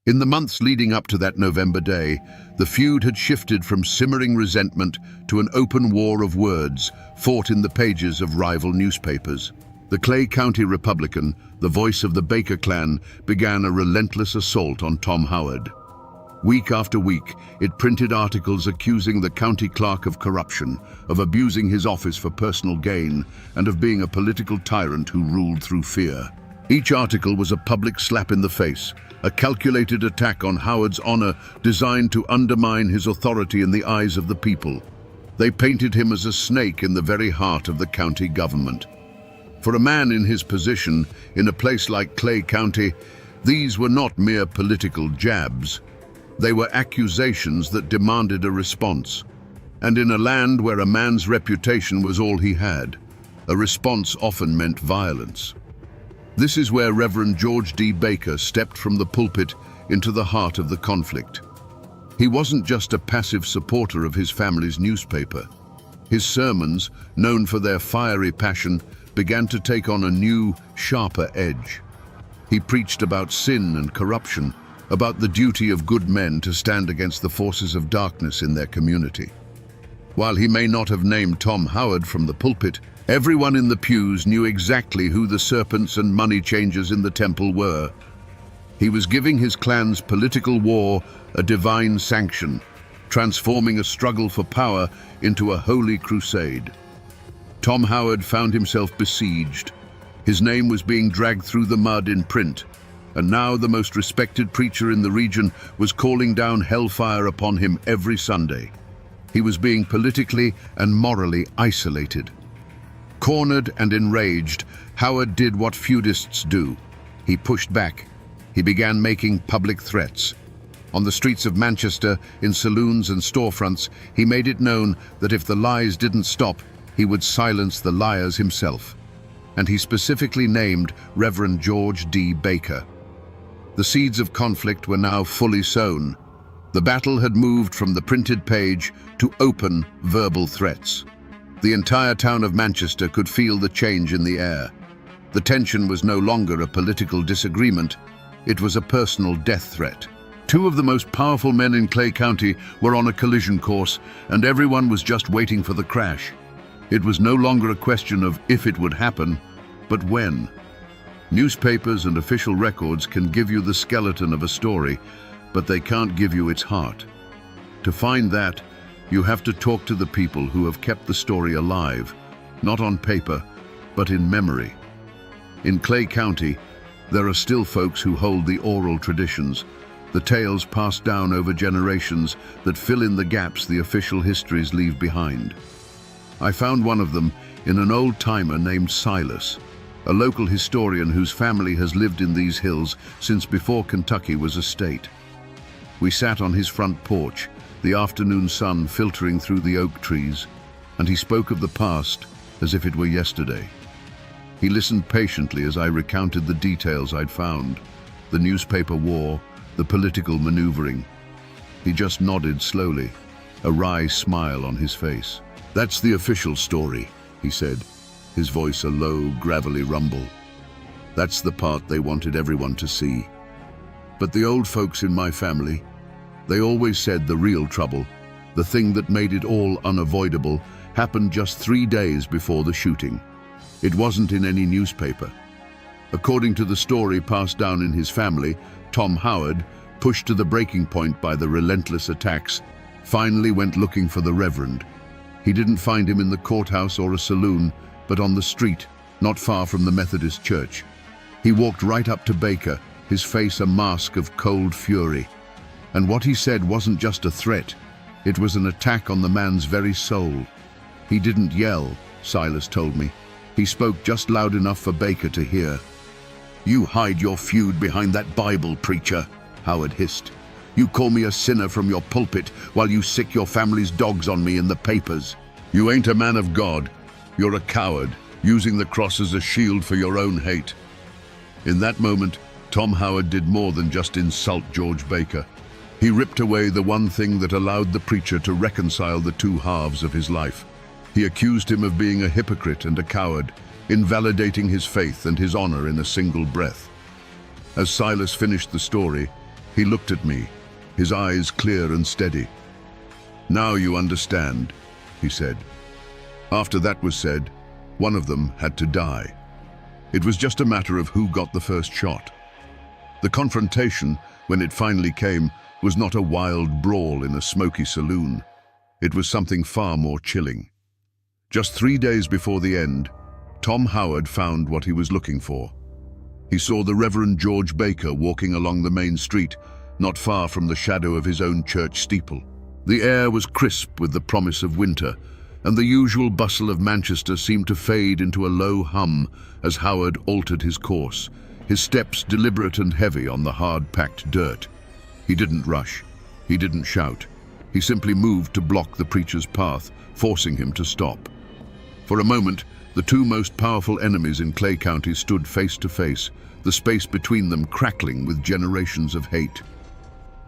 In the months leading up to that November day, the feud had shifted from simmering resentment to an open war of words fought in the pages of rival newspapers. The Clay County Republican, the voice of the Baker clan, began a relentless assault on Tom Howard. Week after week, it printed articles accusing the county clerk of corruption, of abusing his office for personal gain, and of being a political tyrant who ruled through fear. Each article was a public slap in the face, a calculated attack on Howard's honor designed to undermine his authority in the eyes of the people. They painted him as a snake in the very heart of the county government. For a man in his position, in a place like Clay County, these were not mere political jabs. They were accusations that demanded a response. And in a land where a man's reputation was all he had, a response often meant violence. This is where Reverend George D. Baker stepped from the pulpit into the heart of the conflict. He wasn't just a passive supporter of his family's newspaper. His sermons, known for their fiery passion, began to take on a new, sharper edge. He preached about sin and corruption, about the duty of good men to stand against the forces of darkness in their community. While he may not have named Tom Howard from the pulpit, everyone in the pews knew exactly who the serpents and money changers in the temple were. He was giving his clan's political war a divine sanction, transforming a struggle for power into a holy crusade. Tom Howard found himself besieged. His name was being dragged through the mud in print, and now the most respected preacher in the region was calling down hellfire upon him every Sunday. He was being politically and morally isolated. Cornered and enraged, Howard did what feudists do. He pushed back. He began making public threats. On the streets of Manchester, in saloons and storefronts, he made it known that if the lies didn't stop, he would silence the liars himself. And he specifically named Reverend George D. Baker. The seeds of conflict were now fully sown. The battle had moved from the printed page to open verbal threats. The entire town of Manchester could feel the change in the air. The tension was no longer a political disagreement, it was a personal death threat. Two of the most powerful men in Clay County were on a collision course, and everyone was just waiting for the crash. It was no longer a question of if it would happen, but when. Newspapers and official records can give you the skeleton of a story, but they can't give you its heart. To find that, you have to talk to the people who have kept the story alive, not on paper, but in memory. In Clay County, there are still folks who hold the oral traditions, the tales passed down over generations that fill in the gaps the official histories leave behind. I found one of them in an old-timer named Silas, a local historian whose family has lived in these hills since before Kentucky was a state. We sat on his front porch, the afternoon sun filtering through the oak trees, and he spoke of the past as if it were yesterday. He listened patiently as I recounted the details I'd found, the newspaper war, the political maneuvering. He just nodded slowly, a wry smile on his face. "That's the official story," he said, his voice a low, gravelly rumble. "That's the part they wanted everyone to see. But the old folks in my family, they always said the real trouble, the thing that made it all unavoidable, happened just 3 days before the shooting. It wasn't in any newspaper. According to the story passed down in his family, Tom Howard, pushed to the breaking point by the relentless attacks, finally went looking for the Reverend. He didn't find him in the courthouse or a saloon, but on the street, not far from the Methodist church. He walked right up to Baker, his face a mask of cold fury. And what he said wasn't just a threat, it was an attack on the man's very soul. He didn't yell, Silas told me. He spoke just loud enough for Baker to hear. "You hide your feud behind that Bible, preacher," Howard hissed. "You call me a sinner from your pulpit while you sick your family's dogs on me in the papers. You ain't a man of God. You're a coward, using the cross as a shield for your own hate." In that moment, Tom Howard did more than just insult George Baker. He ripped away the one thing that allowed the preacher to reconcile the two halves of his life. He accused him of being a hypocrite and a coward, invalidating his faith and his honor in a single breath. As Silas finished the story, he looked at me, his eyes clear and steady. "Now you understand," he said. After that was said, one of them had to die. It was just a matter of who got the first shot. The confrontation, when it finally came, was not a wild brawl in a smoky saloon. It was something far more chilling. Just 3 days before the end, Tom Howard found what he was looking for. He saw the Reverend George Baker walking along the main street, not far from the shadow of his own church steeple. The air was crisp with the promise of winter, and the usual bustle of Manchester seemed to fade into a low hum as Howard altered his course, his steps deliberate and heavy on the hard-packed dirt. He didn't rush. He didn't shout. He simply moved to block the preacher's path, forcing him to stop. For a moment, the two most powerful enemies in Clay County stood face to face, the space between them crackling with generations of hate.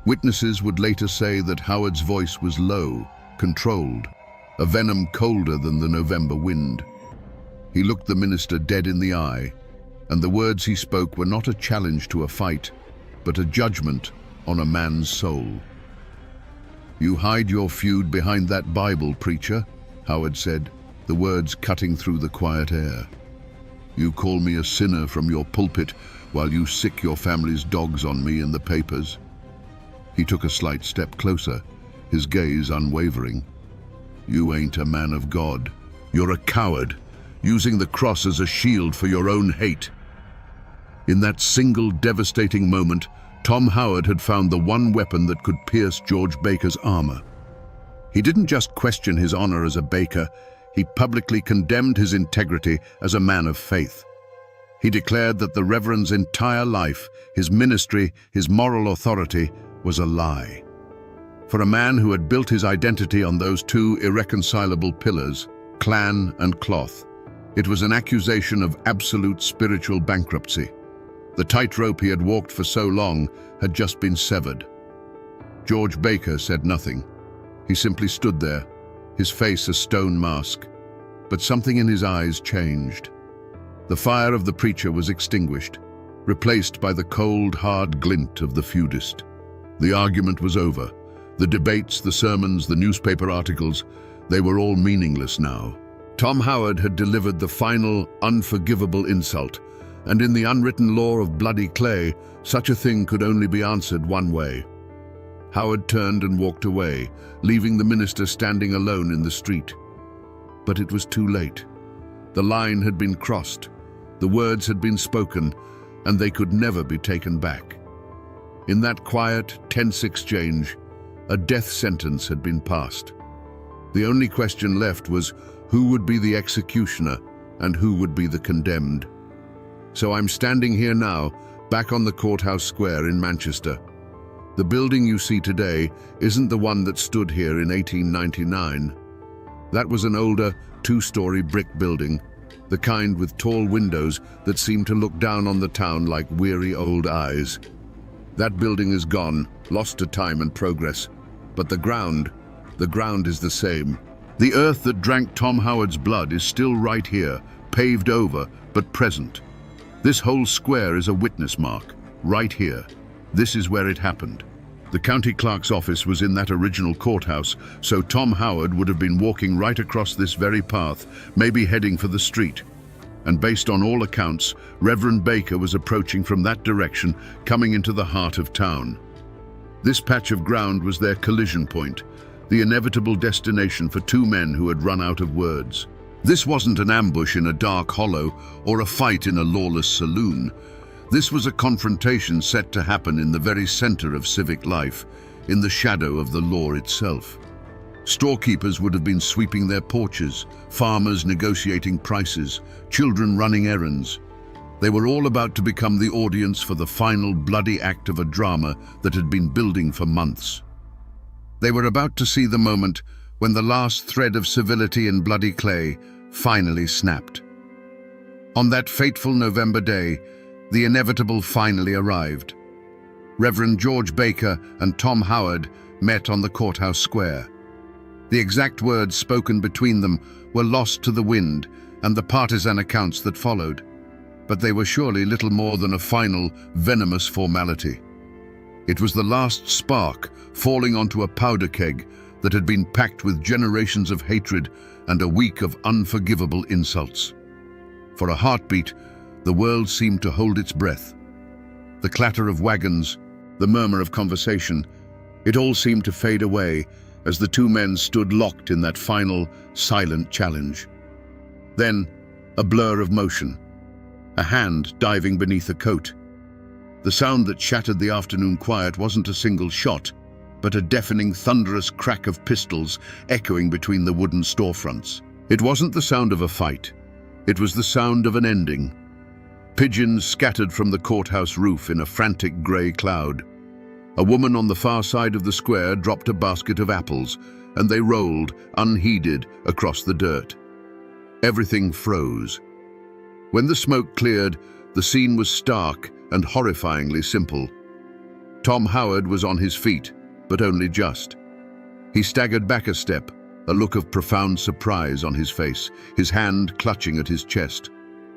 Witnesses would later say that Howard's voice was low, controlled, a venom colder than the November wind. He looked the minister dead in the eye, and the words he spoke were not a challenge to a fight, but a judgment on a man's soul. "You hide your feud behind that Bible, preacher," Howard said, the words cutting through the quiet air. "You call me a sinner from your pulpit while you sick your family's dogs on me in the papers." He took a slight step closer, his gaze unwavering. "You ain't a man of God. You're a coward, using the cross as a shield for your own hate." In that single devastating moment, Tom Howard had found the one weapon that could pierce George Baker's armor. He didn't just question his honor as a Baker, he publicly condemned his integrity as a man of faith. He declared that the Reverend's entire life, his ministry, his moral authority, was a lie. For a man who had built his identity on those two irreconcilable pillars, clan and cloth, it was an accusation of absolute spiritual bankruptcy. The tightrope he had walked for so long had just been severed. George Baker said nothing. He simply stood there, his face a stone mask. But something in his eyes changed. The fire of the preacher was extinguished, replaced by the cold, hard glint of the feudist. The argument was over. The debates, the sermons, the newspaper articles, they were all meaningless now. Tom Howard had delivered the final, unforgivable insult, and in the unwritten law of bloody clay, such a thing could only be answered one way. Howard turned and walked away, leaving the minister standing alone in the street. But it was too late. The line had been crossed, the words had been spoken, and they could never be taken back. In that quiet, tense exchange, a death sentence had been passed. The only question left was who would be the executioner and who would be the condemned. So I'm standing here now, back on the courthouse square in Manchester. The building you see today isn't the one that stood here in 1899. That was an older, two-story brick building, the kind with tall windows that seemed to look down on the town like weary old eyes. That building is gone, lost to time and progress. But the ground is the same. The earth that drank Tom Howard's blood is still right here, paved over, but present. This whole square is a witness mark, right here. This is where it happened. The county clerk's office was in that original courthouse, so Tom Howard would have been walking right across this very path, maybe heading for the street. And based on all accounts, Reverend Baker was approaching from that direction, coming into the heart of town. This patch of ground was their collision point, the inevitable destination for two men who had run out of words. This wasn't an ambush in a dark hollow or a fight in a lawless saloon. This was a confrontation set to happen in the very center of civic life, in the shadow of the law itself. Storekeepers would have been sweeping their porches, farmers negotiating prices, children running errands. They were all about to become the audience for the final bloody act of a drama that had been building for months. They were about to see the moment when the last thread of civility in bloody clay finally snapped. On that fateful November day, the inevitable finally arrived. Reverend George Baker and Tom Howard met on the courthouse square. The exact words spoken between them were lost to the wind and the partisan accounts that followed, but they were surely little more than a final, venomous formality. It was the last spark falling onto a powder keg that had been packed with generations of hatred and a week of unforgivable insults. For a heartbeat, the world seemed to hold its breath. The clatter of wagons, the murmur of conversation, it all seemed to fade away as the two men stood locked in that final, silent challenge. Then, a blur of motion, a hand diving beneath a coat. The sound that shattered the afternoon quiet wasn't a single shot, but a deafening, thunderous crack of pistols echoing between the wooden storefronts. It wasn't the sound of a fight. It was the sound of an ending. Pigeons scattered from the courthouse roof in a frantic grey cloud. A woman on the far side of the square dropped a basket of apples, and they rolled, unheeded, across the dirt. Everything froze. When the smoke cleared, the scene was stark and horrifyingly simple. Tom Howard was on his feet, but only just. He staggered back a step, a look of profound surprise on his face, his hand clutching at his chest.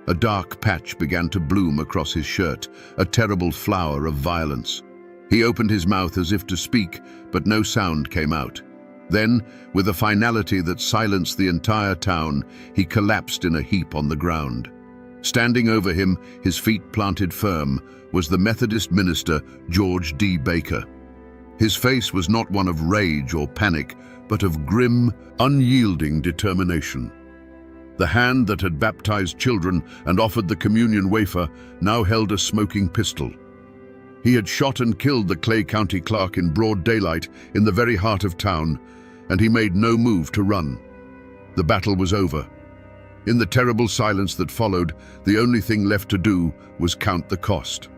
A dark patch began to bloom across his shirt, a terrible flower of violence. He opened his mouth as if to speak, but no sound came out. Then, with a finality that silenced the entire town, he collapsed in a heap on the ground. Standing over him, his feet planted firm, was the Methodist minister, George D. Baker. His face was not one of rage or panic, but of grim, unyielding determination. The hand that had baptized children and offered the communion wafer now held a smoking pistol. He had shot and killed the Clay County clerk in broad daylight in the very heart of town, and he made no move to run. The battle was over. In the terrible silence that followed, the only thing left to do was count the cost.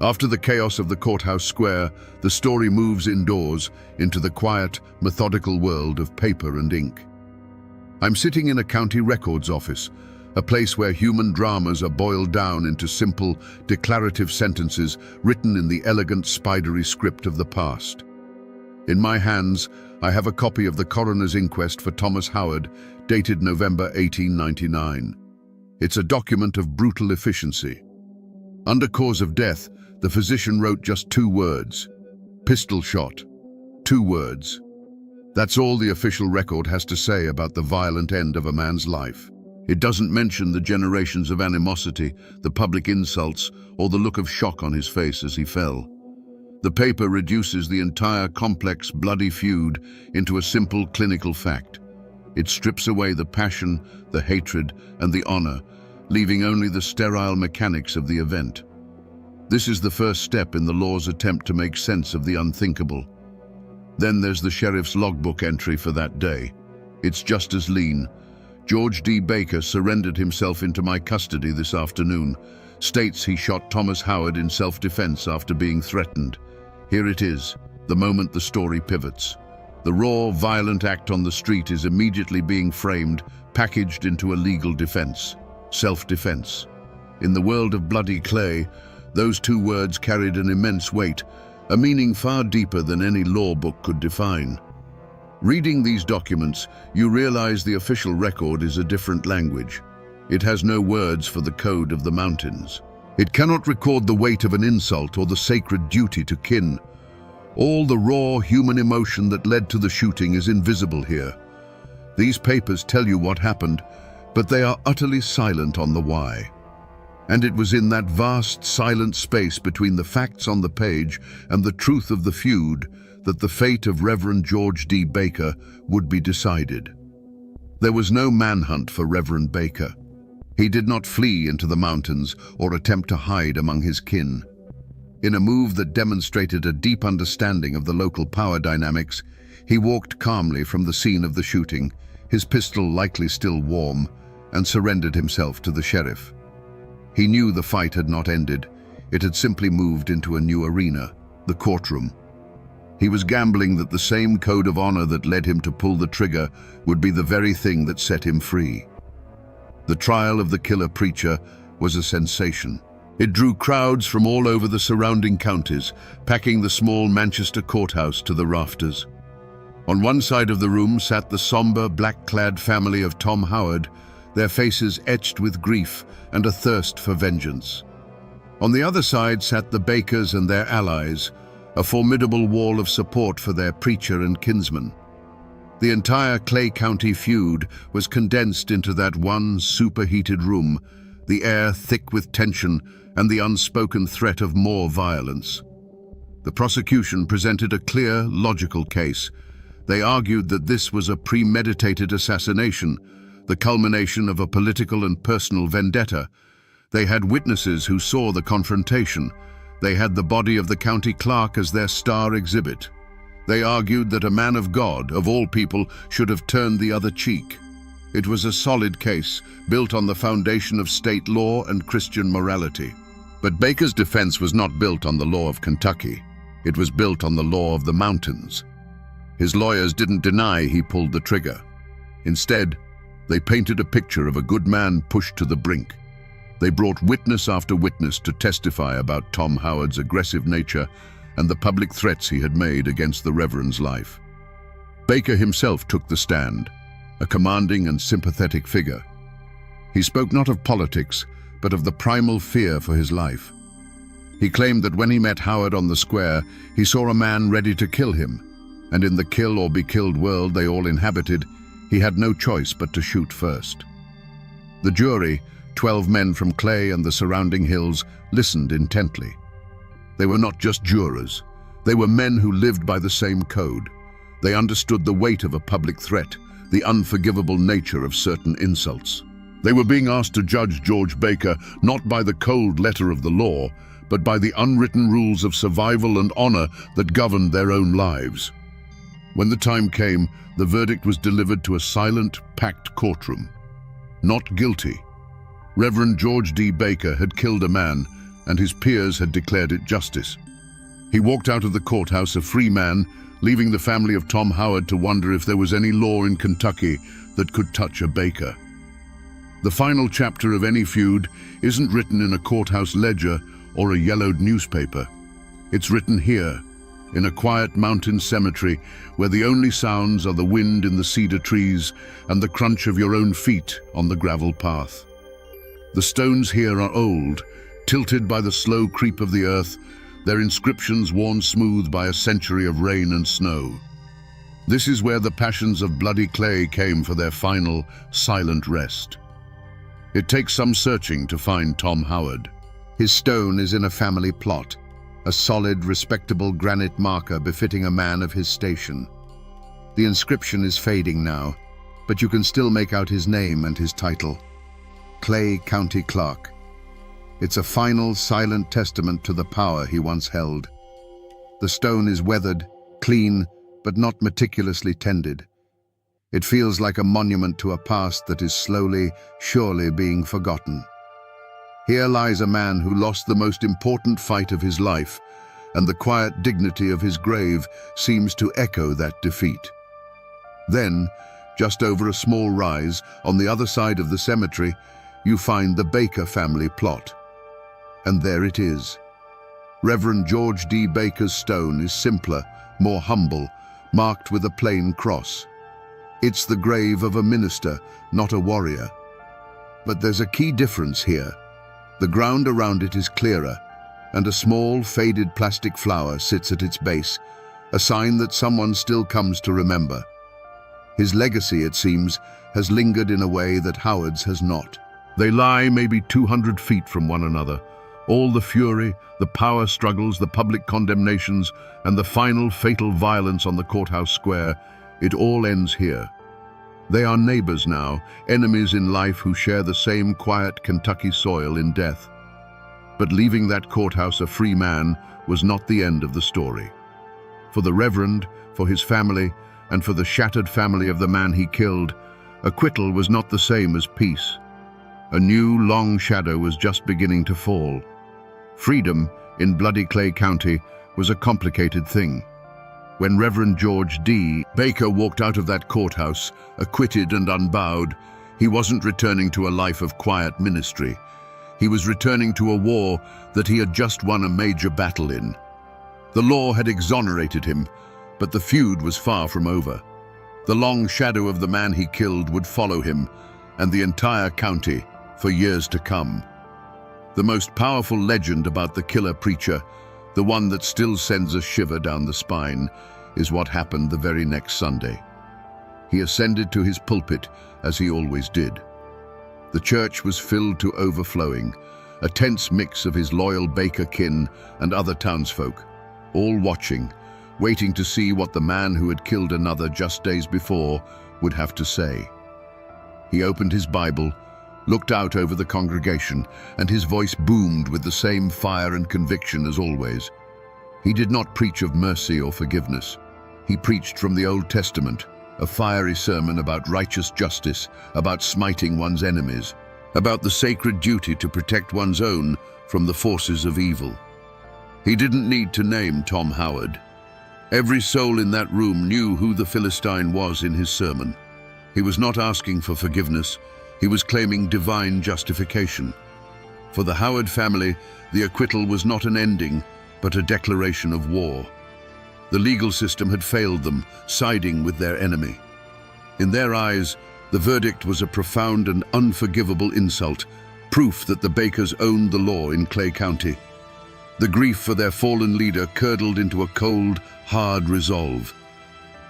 After the chaos of the courthouse square, the story moves indoors into the quiet, methodical world of paper and ink. I'm sitting in a county records office, a place where human dramas are boiled down into simple, declarative sentences written in the elegant, spidery script of the past. In my hands, I have a copy of the coroner's inquest for Thomas Howard, dated November 1899. It's a document of brutal efficiency. Under cause of death, the physician wrote just 2 words. Pistol shot. 2 words. That's all the official record has to say about the violent end of a man's life. It doesn't mention the generations of animosity, the public insults, or the look of shock on his face as he fell. The paper reduces the entire complex, bloody feud into a simple clinical fact. It strips away the passion, the hatred, and the honor, leaving only the sterile mechanics of the event. This is the first step in the law's attempt to make sense of the unthinkable. Then there's the sheriff's logbook entry for that day. It's just as lean. George D. Baker surrendered himself into my custody this afternoon. States he shot Thomas Howard in self-defense after being threatened. Here it is, the moment the story pivots. The raw, violent act on the street is immediately being framed, packaged into a legal defense. Self-defense. In the world of bloody clay, those two words carried an immense weight, a meaning far deeper than any law book could define. Reading these documents, you realize the official record is a different language. It has no words for the code of the mountains. It cannot record the weight of an insult or the sacred duty to kin. All the raw human emotion that led to the shooting is invisible here. These papers tell you what happened, but they are utterly silent on the why. And it was in that vast, silent space between the facts on the page and the truth of the feud that the fate of Reverend George D. Baker would be decided. There was no manhunt for Reverend Baker. He did not flee into the mountains or attempt to hide among his kin. In a move that demonstrated a deep understanding of the local power dynamics, he walked calmly from the scene of the shooting, his pistol likely still warm, and surrendered himself to the sheriff. He knew the fight had not ended. It had simply moved into a new arena, the courtroom. He was gambling that the same code of honor that led him to pull the trigger would be the very thing that set him free. The trial of the killer preacher was a sensation. It drew crowds from all over the surrounding counties, packing the small Manchester courthouse to the rafters. On one side of the room sat the somber, black-clad family of Tom Howard, their faces etched with grief and a thirst for vengeance. On the other side sat the Bakers and their allies, a formidable wall of support for their preacher and kinsman. The entire Clay County feud was condensed into that one superheated room, the air thick with tension and the unspoken threat of more violence. The prosecution presented a clear, logical case. They argued that this was a premeditated assassination, the culmination of a political and personal vendetta. They had witnesses who saw the confrontation. They had the body of the county clerk as their star exhibit. They argued that a man of God, of all people, should have turned the other cheek. It was a solid case, built on the foundation of state law and Christian morality. But Baker's defense was not built on the law of Kentucky. It was built on the law of the mountains. His lawyers didn't deny he pulled the trigger. Instead, they painted a picture of a good man pushed to the brink. They brought witness after witness to testify about Tom Howard's aggressive nature and the public threats he had made against the Reverend's life. Baker himself took the stand, a commanding and sympathetic figure. He spoke not of politics, but of the primal fear for his life. He claimed that when he met Howard on the square, he saw a man ready to kill him, and in the kill or be killed world they all inhabited, he had no choice but to shoot first. The jury, 12 men from Clay and the surrounding hills, listened intently. They were not just jurors. They were men who lived by the same code. They understood the weight of a public threat, the unforgivable nature of certain insults. They were being asked to judge George Baker not by the cold letter of the law, but by the unwritten rules of survival and honor that governed their own lives. When the time came, the verdict was delivered to a silent, packed courtroom. Not guilty. Reverend George D. Baker had killed a man, and his peers had declared it justice. He walked out of the courthouse a free man, leaving the family of Tom Howard to wonder if there was any law in Kentucky that could touch a Baker. The final chapter of any feud isn't written in a courthouse ledger or a yellowed newspaper. It's written here, in a quiet mountain cemetery where the only sounds are the wind in the cedar trees and the crunch of your own feet on the gravel path. The stones here are old, tilted by the slow creep of the earth, their inscriptions worn smooth by a century of rain and snow. This is where the passions of bloody clay came for their final, silent rest. It takes some searching to find Tom Howard. His stone is in a family plot, a solid, respectable granite marker befitting a man of his station. The inscription is fading now, but you can still make out his name and his title, Clay County Clerk. It's a final, silent testament to the power he once held. The stone is weathered, clean, but not meticulously tended. It feels like a monument to a past that is slowly, surely being forgotten. Here lies a man who lost the most important fight of his life, and the quiet dignity of his grave seems to echo that defeat. Then, just over a small rise, on the other side of the cemetery, you find the Baker family plot. And there it is. Reverend George D. Baker's stone is simpler, more humble, marked with a plain cross. It's the grave of a minister, not a warrior. But there's a key difference here. The ground around it is clearer, and a small, faded plastic flower sits at its base, a sign that someone still comes to remember. His legacy, it seems, has lingered in a way that Howard's has not. They lie maybe 200 feet from one another. All the fury, the power struggles, the public condemnations, and the final fatal violence on the courthouse square, it all ends here. They are neighbors now, enemies in life who share the same quiet Kentucky soil in death. But leaving that courthouse a free man was not the end of the story. For the Reverend, for his family, and for the shattered family of the man he killed, acquittal was not the same as peace. A new, long shadow was just beginning to fall. Freedom, in bloody Clay County, was a complicated thing. When Reverend George D. Baker walked out of that courthouse, acquitted and unbowed, he wasn't returning to a life of quiet ministry. He was returning to a war that he had just won a major battle in. The law had exonerated him, but the feud was far from over. The long shadow of the man he killed would follow him, and the entire county, for years to come. The most powerful legend about the killer preacher, the one that still sends a shiver down the spine, is what happened the very next Sunday. He ascended to his pulpit, as he always did. The church was filled to overflowing, a tense mix of his loyal Baker kin and other townsfolk, all watching, waiting to see what the man who had killed another just days before would have to say. He opened his Bible, looked out over the congregation, and his voice boomed with the same fire and conviction as always. He did not preach of mercy or forgiveness. He preached from the Old Testament, a fiery sermon about righteous justice, about smiting one's enemies, about the sacred duty to protect one's own from the forces of evil. He didn't need to name Tom Howard. Every soul in that room knew who the Philistine was in his sermon. He was not asking for forgiveness. He was claiming divine justification. For the Howard family, the acquittal was not an ending, but a declaration of war. The legal system had failed them, siding with their enemy. In their eyes, the verdict was a profound and unforgivable insult, proof that the Bakers owned the law in Clay County. The grief for their fallen leader curdled into a cold, hard resolve.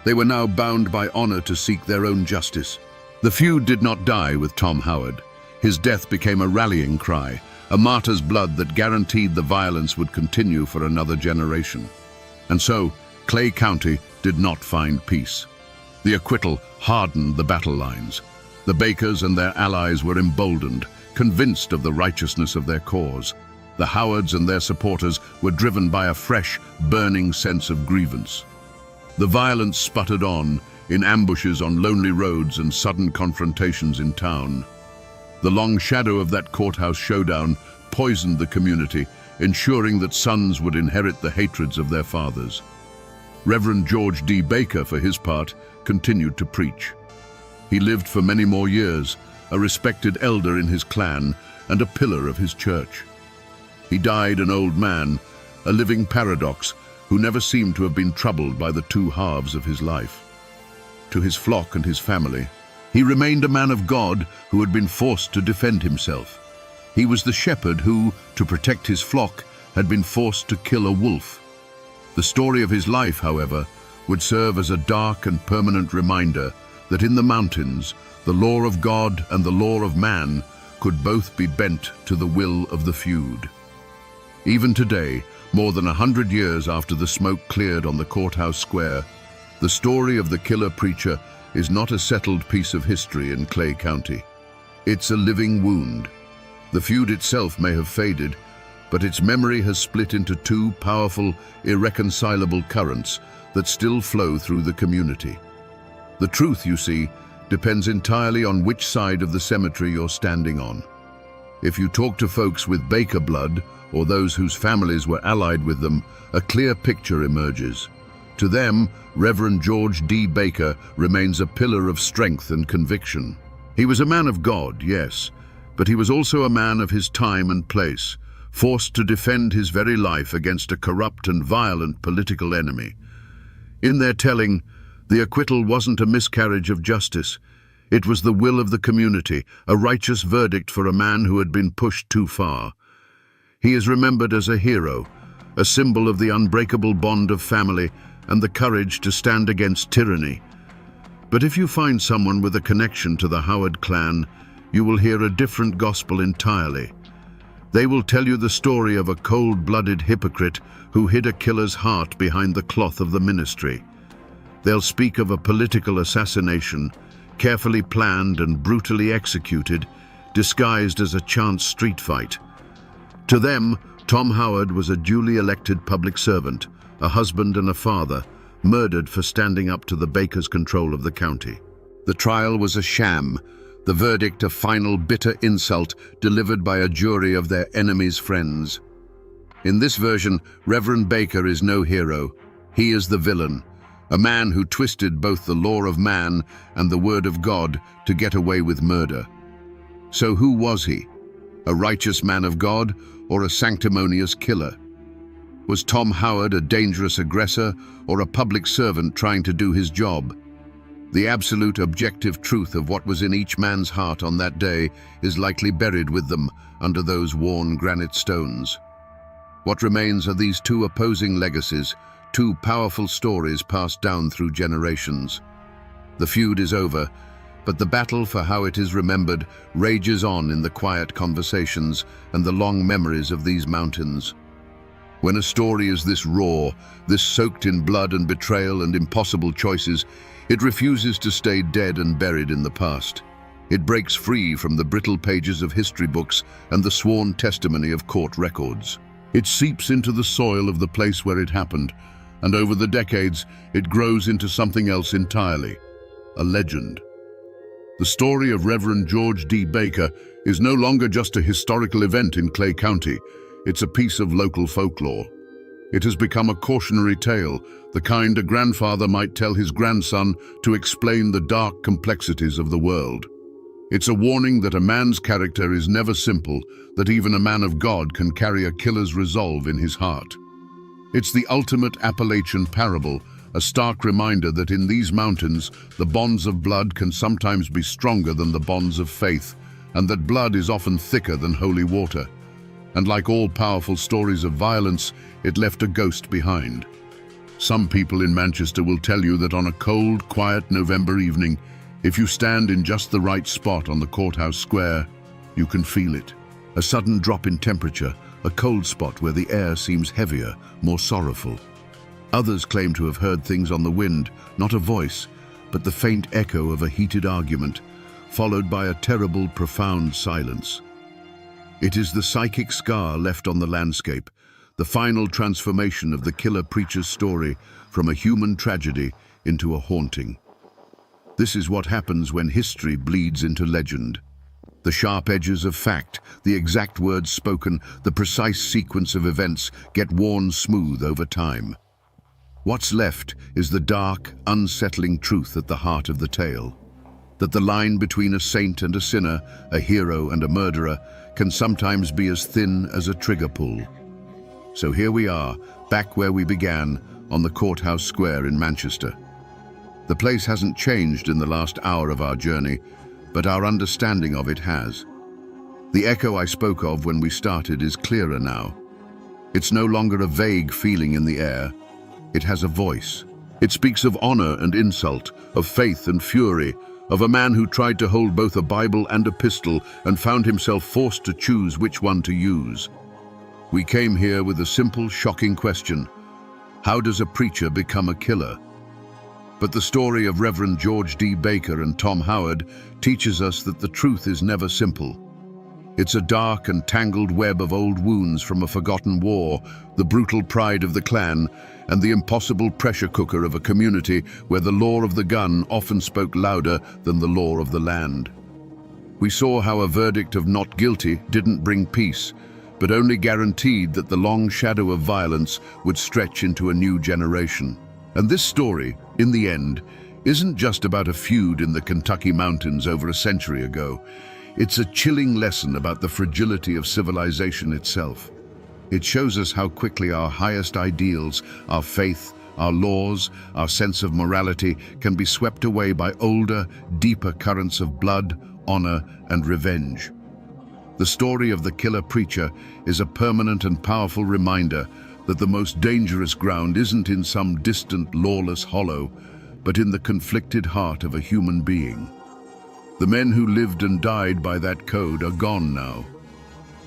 They were now bound by honor to seek their own justice. The feud did not die with Tom Howard. His death became a rallying cry, a martyr's blood that guaranteed the violence would continue for another generation. And so, Clay County did not find peace. The acquittal hardened the battle lines. The Bakers and their allies were emboldened, convinced of the righteousness of their cause. The Howards and their supporters were driven by a fresh, burning sense of grievance. The violence sputtered on, in ambushes on lonely roads and sudden confrontations in town. The long shadow of that courthouse showdown poisoned the community, ensuring that sons would inherit the hatreds of their fathers. Reverend George D. Baker, for his part, continued to preach. He lived for many more years, a respected elder in his clan and a pillar of his church. He died an old man, a living paradox, who never seemed to have been troubled by the two halves of his life. To his flock and his family, he remained a man of God who had been forced to defend himself. He was the shepherd who, to protect his flock, had been forced to kill a wolf. The story of his life, however, would serve as a dark and permanent reminder that in the mountains, the law of God and the law of man could both be bent to the will of the feud. Even today, more than 100 years after the smoke cleared on the courthouse square, the story of the killer preacher is not a settled piece of history in Clay County. It's a living wound. The feud itself may have faded, but its memory has split into two powerful, irreconcilable currents that still flow through the community. The truth, you see, depends entirely on which side of the cemetery you're standing on. If you talk to folks with Baker blood, or those whose families were allied with them, a clear picture emerges. To them, Reverend George D. Baker remains a pillar of strength and conviction. He was a man of God, yes, but he was also a man of his time and place, forced to defend his very life against a corrupt and violent political enemy. In their telling, the acquittal wasn't a miscarriage of justice. It was the will of the community, a righteous verdict for a man who had been pushed too far. He is remembered as a hero, a symbol of the unbreakable bond of family and the courage to stand against tyranny. But if you find someone with a connection to the Howard clan, you will hear a different gospel entirely. They will tell you the story of a cold-blooded hypocrite who hid a killer's heart behind the cloth of the ministry. They'll speak of a political assassination, carefully planned and brutally executed, disguised as a chance street fight. To them, Tom Howard was a duly elected public servant, a husband and a father, murdered for standing up to the Bakers' control of the county. The trial was a sham, the verdict a final bitter insult delivered by a jury of their enemies' friends. In this version, Reverend Baker is no hero. He is the villain, a man who twisted both the law of man and the word of God to get away with murder. So who was he? A righteous man of God or a sanctimonious killer? Was Tom Howard a dangerous aggressor or a public servant trying to do his job? The absolute objective truth of what was in each man's heart on that day is likely buried with them under those worn granite stones. What remains are these two opposing legacies, two powerful stories passed down through generations. The feud is over, but the battle for how it is remembered rages on in the quiet conversations and the long memories of these mountains. When a story is this raw, this soaked in blood and betrayal and impossible choices, it refuses to stay dead and buried in the past. It breaks free from the brittle pages of history books and the sworn testimony of court records. It seeps into the soil of the place where it happened, and over the decades, it grows into something else entirely, a legend. The story of Reverend George D. Baker is no longer just a historical event in Clay County. It's a piece of local folklore. It has become a cautionary tale, the kind a grandfather might tell his grandson to explain the dark complexities of the world. It's a warning that a man's character is never simple, that even a man of God can carry a killer's resolve in his heart. It's the ultimate Appalachian parable, a stark reminder that in these mountains, the bonds of blood can sometimes be stronger than the bonds of faith, and that blood is often thicker than holy water. And like all powerful stories of violence, it left a ghost behind. Some people in Manchester will tell you that on a cold, quiet November evening, if you stand in just the right spot on the courthouse square, you can feel it. A sudden drop in temperature, a cold spot where the air seems heavier, more sorrowful. Others claim to have heard things on the wind, not a voice, but the faint echo of a heated argument, followed by a terrible, profound silence. It is the psychic scar left on the landscape, the final transformation of the killer preacher's story from a human tragedy into a haunting. This is what happens when history bleeds into legend. The sharp edges of fact, the exact words spoken, the precise sequence of events get worn smooth over time. What's left is the dark, unsettling truth at the heart of the tale. That the line between a saint and a sinner, a hero and a murderer, can sometimes be as thin as a trigger pull. So here we are, back where we began, on the courthouse square in Manchester. The place hasn't changed in the last hour of our journey, but our understanding of it has. The echo I spoke of when we started is clearer now. It's no longer a vague feeling in the air. It has a voice, It speaks of honor and insult, of faith and fury, of a man who tried to hold both a Bible and a pistol and found himself forced to choose which one to use. We came here with a simple, shocking question. How does a preacher become a killer? But the story of Reverend George D. Baker and Tom Howard teaches us that the truth is never simple. It's a dark and tangled web of old wounds from a forgotten war, the brutal pride of the clan, and the impossible pressure cooker of a community where the law of the gun often spoke louder than the law of the land. We saw how a verdict of not guilty didn't bring peace, but only guaranteed that the long shadow of violence would stretch into a new generation. And this story, in the end, isn't just about a feud in the Kentucky mountains over a century ago. It's a chilling lesson about the fragility of civilization itself. It shows us how quickly our highest ideals, our faith, our laws, our sense of morality can be swept away by older, deeper currents of blood, honor, and revenge. The story of the killer preacher is a permanent and powerful reminder that the most dangerous ground isn't in some distant, lawless hollow, but in the conflicted heart of a human being. The men who lived and died by that code are gone now.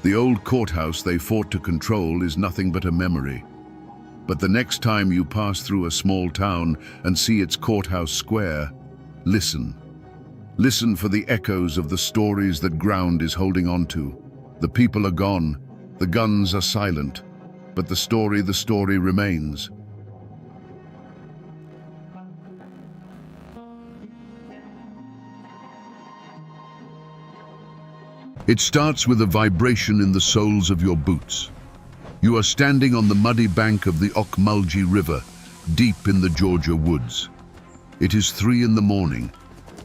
The old courthouse they fought to control is nothing but a memory. But the next time you pass through a small town and see its courthouse square, listen. Listen for the echoes of the stories that ground is holding on to. The people are gone, the guns are silent, but the story remains. It starts with a vibration in the soles of your boots. You are standing on the muddy bank of the Ocmulgee River, deep in the Georgia woods. It is 3 in the morning.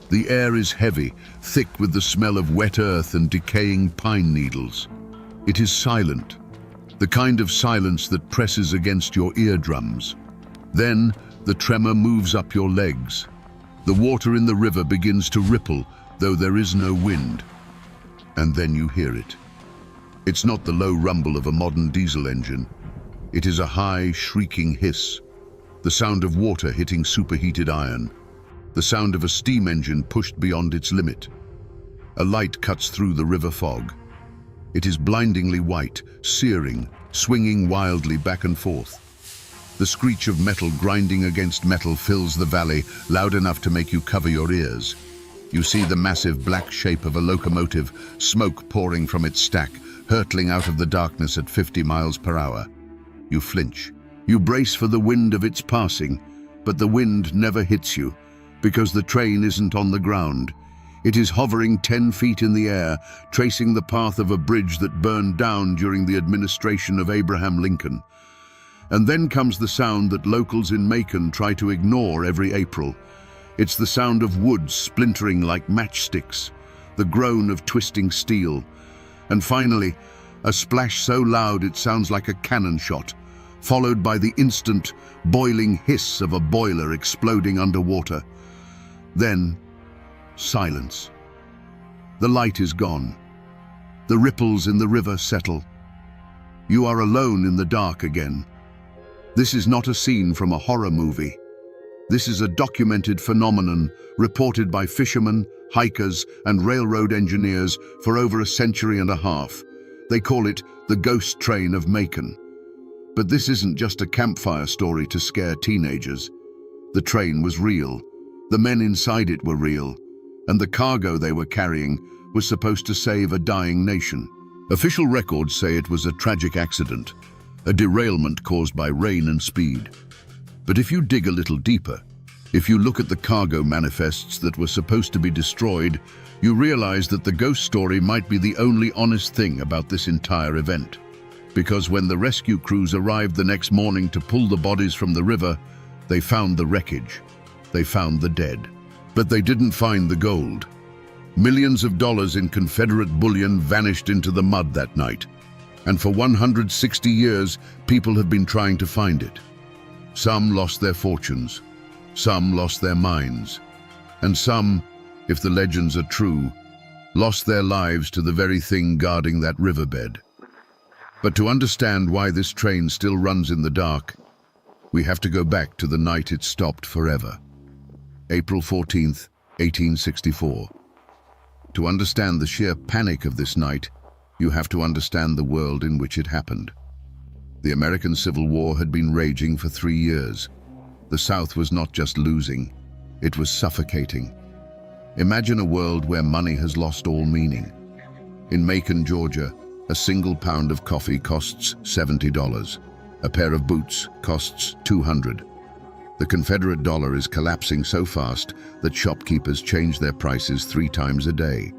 The air is heavy, thick with the smell of wet earth and decaying pine needles. It is silent, the kind of silence that presses against your eardrums. Then, the tremor moves up your legs. The water in the river begins to ripple, though there is no wind. And then you hear it. It's not the low rumble of a modern diesel engine. It is a high, shrieking hiss, the sound of water hitting superheated iron, the sound of a steam engine pushed beyond its limit. A light cuts through the river fog. It is blindingly white, searing, swinging wildly back and forth. The screech of metal grinding against metal fills the valley, loud enough to make you cover your ears. You see the massive black shape of a locomotive, smoke pouring from its stack, hurtling out of the darkness at 50 miles per hour. You flinch. You brace for the wind of its passing, but the wind never hits you, because the train isn't on the ground. It is hovering 10 feet in the air, tracing the path of a bridge that burned down during the administration of Abraham Lincoln. And then comes the sound that locals in Macon try to ignore every April. It's the sound of wood splintering like matchsticks, the groan of twisting steel, and finally, a splash so loud it sounds like a cannon shot, followed by the instant, boiling hiss of a boiler exploding underwater. Then, silence. The light is gone. The ripples in the river settle. You are alone in the dark again. This is not a scene from a horror movie. This is a documented phenomenon reported by fishermen, hikers, and railroad engineers for over a century and a half. They call it the ghost train of Macon. But this isn't just a campfire story to scare teenagers. The train was real. The men inside it were real. And the cargo they were carrying was supposed to save a dying nation. Official records say it was a tragic accident, a derailment caused by rain and speed. But if you dig a little deeper, if you look at the cargo manifests that were supposed to be destroyed, you realize that the ghost story might be the only honest thing about this entire event. Because when the rescue crews arrived the next morning to pull the bodies from the river, they found the wreckage. They found the dead. But they didn't find the gold. Millions of dollars in Confederate bullion vanished into the mud that night. And for 160 years, people have been trying to find it. Some lost their fortunes, some lost their minds, and some, if the legends are true, lost their lives to the very thing guarding that riverbed. But to understand why this train still runs in the dark, We have to go back to the night it stopped forever. April 14th, 1864. To understand the sheer panic of this night, you have to understand the world in which it happened. The American Civil War had been raging for 3 years. The South was not just losing, it was suffocating. Imagine a world where money has lost all meaning. In Macon, Georgia, a single pound of coffee costs $70. A pair of boots costs $200. The Confederate dollar is collapsing so fast that shopkeepers change their prices 3 times a day.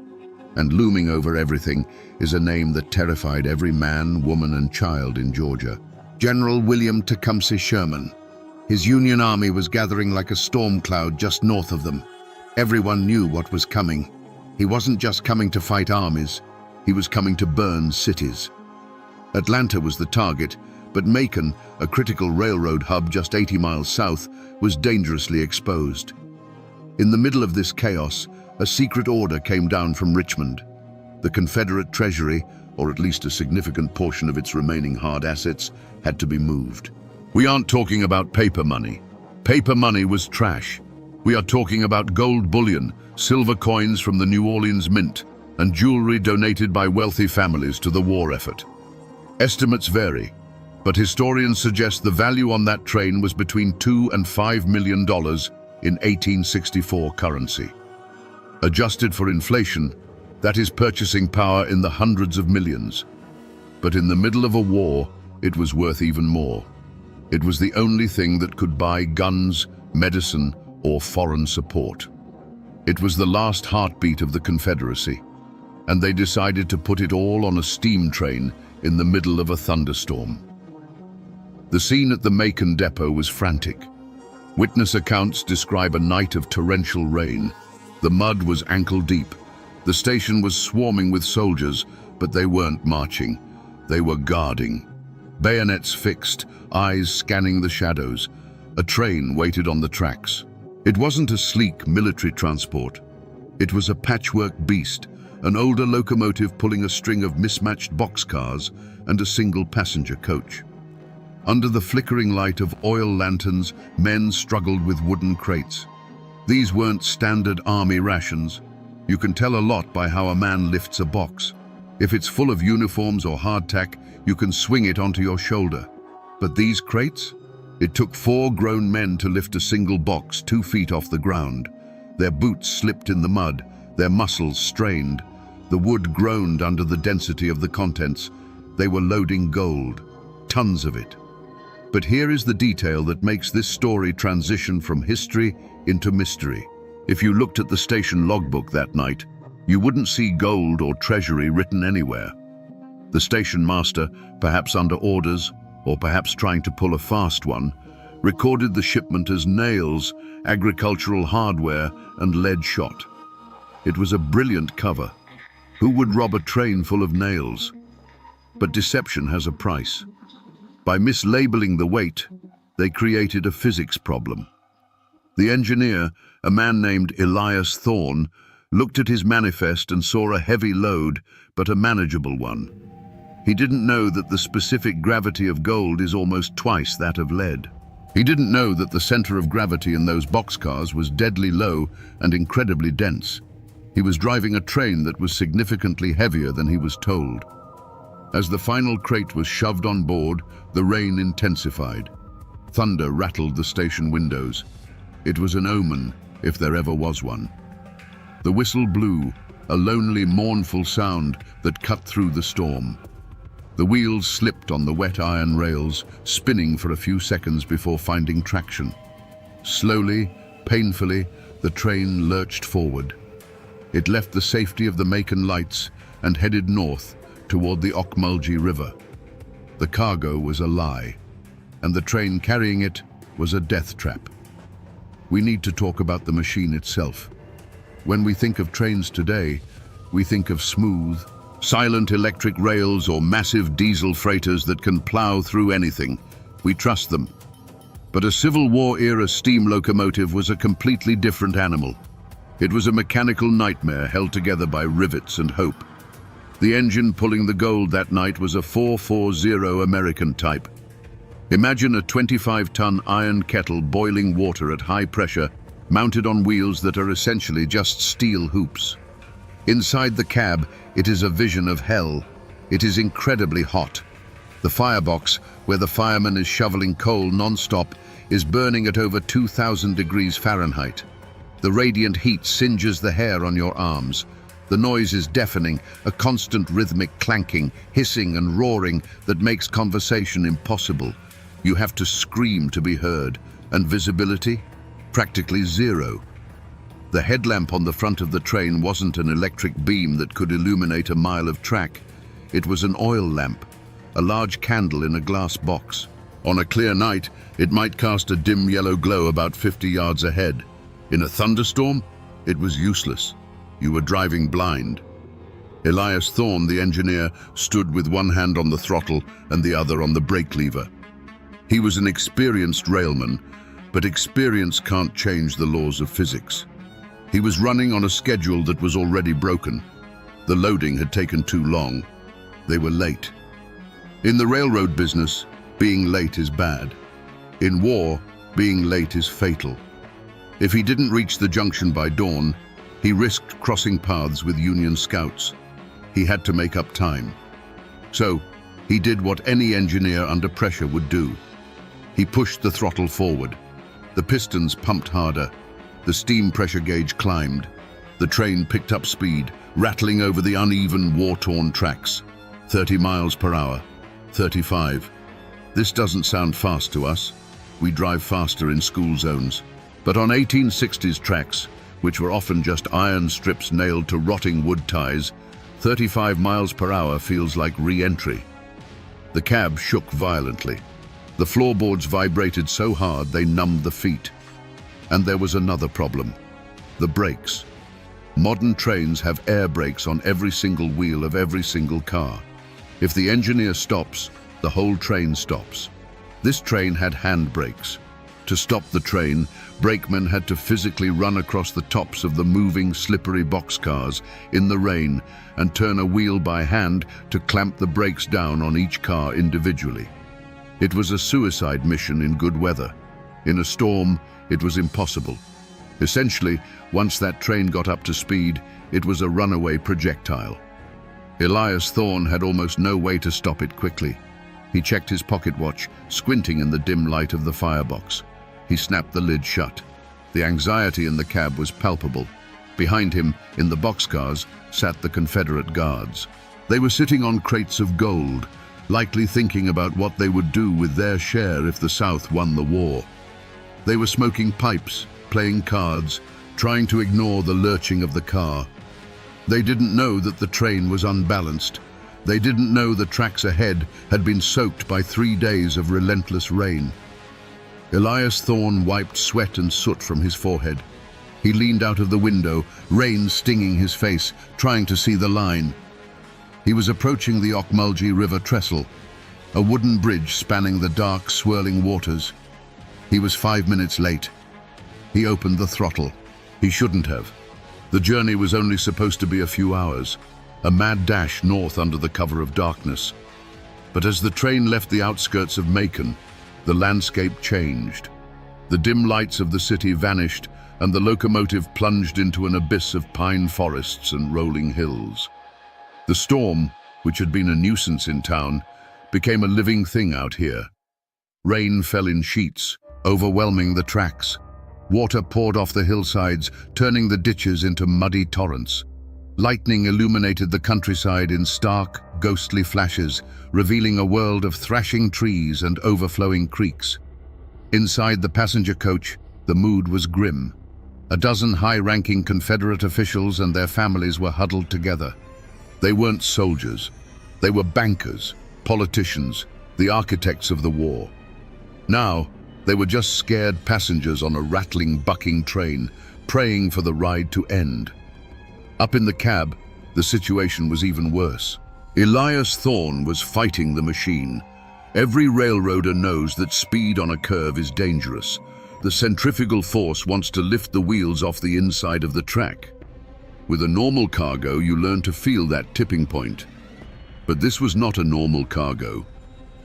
And looming over everything is a name that terrified every man, woman, and child in Georgia. General William Tecumseh Sherman. His Union army was gathering like a storm cloud just north of them. Everyone knew what was coming. He wasn't just coming to fight armies, he was coming to burn cities. Atlanta was the target, but Macon, a critical railroad hub just 80 miles south, was dangerously exposed. In the middle of this chaos, a secret order came down from Richmond. The Confederate treasury, or at least a significant portion of its remaining hard assets, had to be moved. We aren't talking about paper money. Paper money was trash. We are talking about gold bullion, silver coins from the New Orleans Mint, and jewelry donated by wealthy families to the war effort. Estimates vary, but historians suggest the value on that train was between $2 and $5 million in 1864 currency. Adjusted for inflation, that is purchasing power in the hundreds of millions. But in the middle of a war, it was worth even more. It was the only thing that could buy guns, medicine, or foreign support. It was the last heartbeat of the Confederacy, and they decided to put it all on a steam train in the middle of a thunderstorm. The scene at the Macon depot was frantic. Witness accounts describe a night of torrential rain. The mud was ankle-deep. The station was swarming with soldiers, but they weren't marching. They were guarding. Bayonets fixed, eyes scanning the shadows. A train waited on the tracks. It wasn't a sleek military transport. It was a patchwork beast, an older locomotive pulling a string of mismatched boxcars and a single passenger coach. Under the flickering light of oil lanterns, men struggled with wooden crates. These weren't standard army rations. You can tell a lot by how a man lifts a box. If it's full of uniforms or hardtack, you can swing it onto your shoulder. But these crates? It took 4 grown men to lift a single box 2 feet off the ground. Their boots slipped in the mud, their muscles strained. The wood groaned under the density of the contents. They were loading gold, tons of it. But here is the detail that makes this story transition from history into mystery. If you looked at the station logbook that night, you wouldn't see gold or treasury written anywhere. The station master, perhaps under orders, or perhaps trying to pull a fast one, recorded the shipment as nails, agricultural hardware, and lead shot. It was a brilliant cover. Who would rob a train full of nails? But deception has a price. By mislabeling the weight, they created a physics problem. The engineer, a man named Elias Thorne, looked at his manifest and saw a heavy load, but a manageable one. He didn't know that the specific gravity of gold is almost twice that of lead. He didn't know that the center of gravity in those boxcars was deadly low and incredibly dense. He was driving a train that was significantly heavier than he was told. As the final crate was shoved on board, the rain intensified. Thunder rattled the station windows. It was an omen, if there ever was one. The whistle blew, a lonely, mournful sound that cut through the storm. The wheels slipped on the wet iron rails, spinning for a few seconds before finding traction. Slowly, painfully, the train lurched forward. It left the safety of the Macon lights and headed north toward the Ocmulgee River. The cargo was a lie, and the train carrying it was a death trap. We need to talk about the machine itself. When we think of trains today, we think of smooth, silent electric rails or massive diesel freighters that can plow through anything. We trust them. But a Civil War-era steam locomotive was a completely different animal. It was a mechanical nightmare held together by rivets and hope. The engine pulling the gold that night was a 440 American type. Imagine a 25-ton iron kettle boiling water at high pressure, mounted on wheels that are essentially just steel hoops. Inside the cab, it is a vision of hell. It is incredibly hot. The firebox, where the fireman is shoveling coal non-stop, is burning at over 2,000 degrees Fahrenheit. The radiant heat singes the hair on your arms. The noise is deafening, a constant rhythmic clanking, hissing and roaring that makes conversation impossible. You have to scream to be heard, and visibility? Practically zero. The headlamp on the front of the train wasn't an electric beam that could illuminate a mile of track. It was an oil lamp, a large candle in a glass box. On a clear night, it might cast a dim yellow glow about 50 yards ahead. In a thunderstorm, it was useless. You were driving blind. Elias Thorne, the engineer, stood with one hand on the throttle and the other on the brake lever. He was an experienced railman, but experience can't change the laws of physics. He was running on a schedule that was already broken. The loading had taken too long. They were late. In the railroad business, being late is bad. In war, being late is fatal. If he didn't reach the junction by dawn, he risked crossing paths with Union scouts. He had to make up time. So, he did what any engineer under pressure would do. He pushed the throttle forward. The pistons pumped harder. The steam pressure gauge climbed. The train picked up speed, rattling over the uneven, war-torn tracks. 30 miles per hour. 35. This doesn't sound fast to us. We drive faster in school zones. But on 1860s tracks, which were often just iron strips nailed to rotting wood ties, 35 miles per hour feels like re-entry. The cab shook violently. The floorboards vibrated so hard they numbed the feet. And there was another problem: the brakes. Modern trains have air brakes on every single wheel of every single car. If the engineer stops, the whole train stops. This train had hand brakes. To stop the train, brakemen had to physically run across the tops of the moving, slippery boxcars in the rain and turn a wheel by hand to clamp the brakes down on each car individually. It was a suicide mission in good weather. In a storm, it was impossible. Essentially, once that train got up to speed, it was a runaway projectile. Elias Thorne had almost no way to stop it quickly. He checked his pocket watch, squinting in the dim light of the firebox. He snapped the lid shut. The anxiety in the cab was palpable. Behind him, in the boxcars, sat the Confederate guards. They were sitting on crates of gold, likely thinking about what they would do with their share if the South won the war. They were smoking pipes, playing cards, trying to ignore the lurching of the car. They didn't know that the train was unbalanced. They didn't know the tracks ahead had been soaked by 3 days of relentless rain. Elias Thorne wiped sweat and soot from his forehead. He leaned out of the window, rain stinging his face, trying to see the line. He was approaching the Ocmulgee River trestle, a wooden bridge spanning the dark, swirling waters. He was 5 minutes late. He opened the throttle. He shouldn't have. The journey was only supposed to be a few hours, a mad dash north under the cover of darkness. But as the train left the outskirts of Macon, the landscape changed. The dim lights of the city vanished, and the locomotive plunged into an abyss of pine forests and rolling hills. The storm, which had been a nuisance in town, became a living thing out here. Rain fell in sheets, overwhelming the tracks. Water poured off the hillsides, turning the ditches into muddy torrents. Lightning illuminated the countryside in stark, ghostly flashes, revealing a world of thrashing trees and overflowing creeks. Inside the passenger coach, the mood was grim. A dozen high-ranking Confederate officials and their families were huddled together. They weren't soldiers. They were bankers, politicians, the architects of the war. Now, they were just scared passengers on a rattling, bucking train, praying for the ride to end. Up in the cab, the situation was even worse. Elias Thorne was fighting the machine. Every railroader knows that speed on a curve is dangerous. The centrifugal force wants to lift the wheels off the inside of the track. With a normal cargo, you learn to feel that tipping point. But this was not a normal cargo.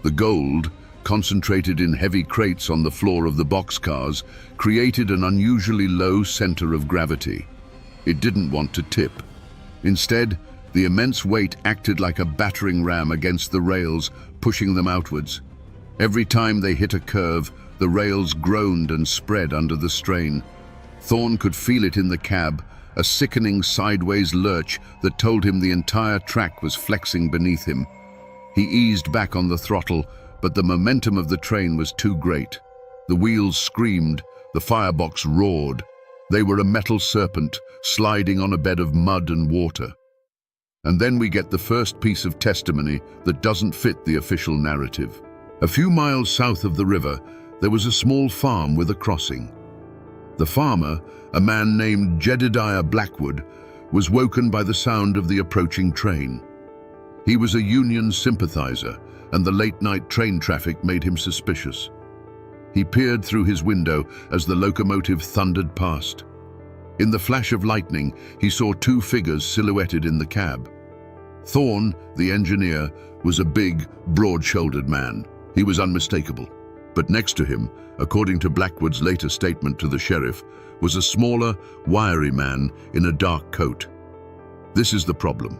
The gold, concentrated in heavy crates on the floor of the boxcars, created an unusually low center of gravity. It didn't want to tip. Instead, the immense weight acted like a battering ram against the rails, pushing them outwards. Every time they hit a curve, the rails groaned and spread under the strain. Thorne could feel it in the cab, a sickening sideways lurch that told him the entire track was flexing beneath him. He eased back on the throttle, but the momentum of the train was too great. The wheels screamed, the firebox roared. They were a metal serpent, sliding on a bed of mud and water. And then we get the first piece of testimony that doesn't fit the official narrative. A few miles south of the river, there was a small farm with a crossing. The farmer, a man named Jedediah Blackwood, was woken by the sound of the approaching train. He was a Union sympathizer, and the late-night train traffic made him suspicious. He peered through his window as the locomotive thundered past. In the flash of lightning, he saw two figures silhouetted in the cab. Thorne, the engineer, was a big, broad-shouldered man. He was unmistakable. But next to him, according to Blackwood's later statement to the sheriff, was a smaller, wiry man in a dark coat. This is the problem.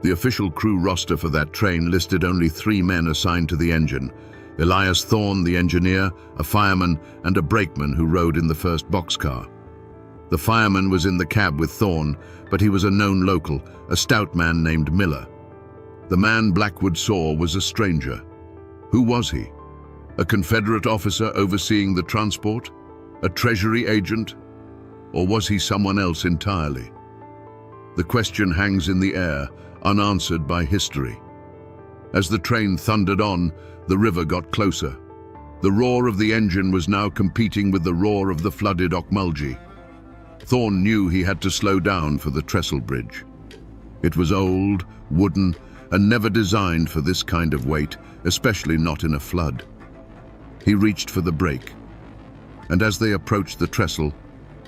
The official crew roster for that train listed only 3 men assigned to the engine: Elias Thorne, the engineer, a fireman, and a brakeman who rode in the first boxcar. The fireman was in the cab with Thorne, but he was a known local, a stout man named Miller. The man Blackwood saw was a stranger. Who was he? A Confederate officer overseeing the transport? A Treasury agent? Or was he someone else entirely? The question hangs in the air, unanswered by history. As the train thundered on, the river got closer. The roar of the engine was now competing with the roar of the flooded Ocmulgee. Thorne knew he had to slow down for the trestle bridge. It was old, wooden, and never designed for this kind of weight, especially not in a flood. He reached for the brake, and as they approached the trestle,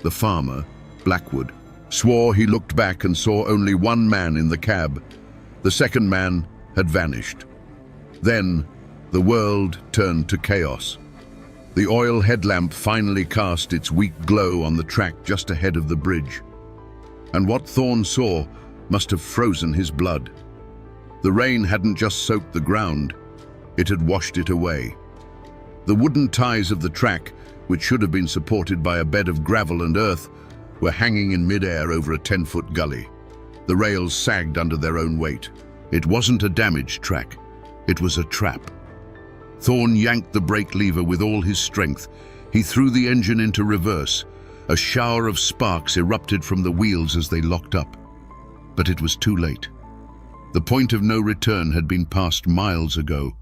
the farmer, Blackwood, swore he looked back and saw only one man in the cab. The second man had vanished. Then, the world turned to chaos. The oil headlamp finally cast its weak glow on the track just ahead of the bridge. And what Thorne saw must have frozen his blood. The rain hadn't just soaked the ground, it had washed it away. The wooden ties of the track, which should have been supported by a bed of gravel and earth, were hanging in midair over a 10-foot gully. The rails sagged under their own weight. It wasn't a damaged track, it was a trap. Thorne yanked the brake lever with all his strength. He threw the engine into reverse. A shower of sparks erupted from the wheels as they locked up. But it was too late. The point of no return had been passed miles ago.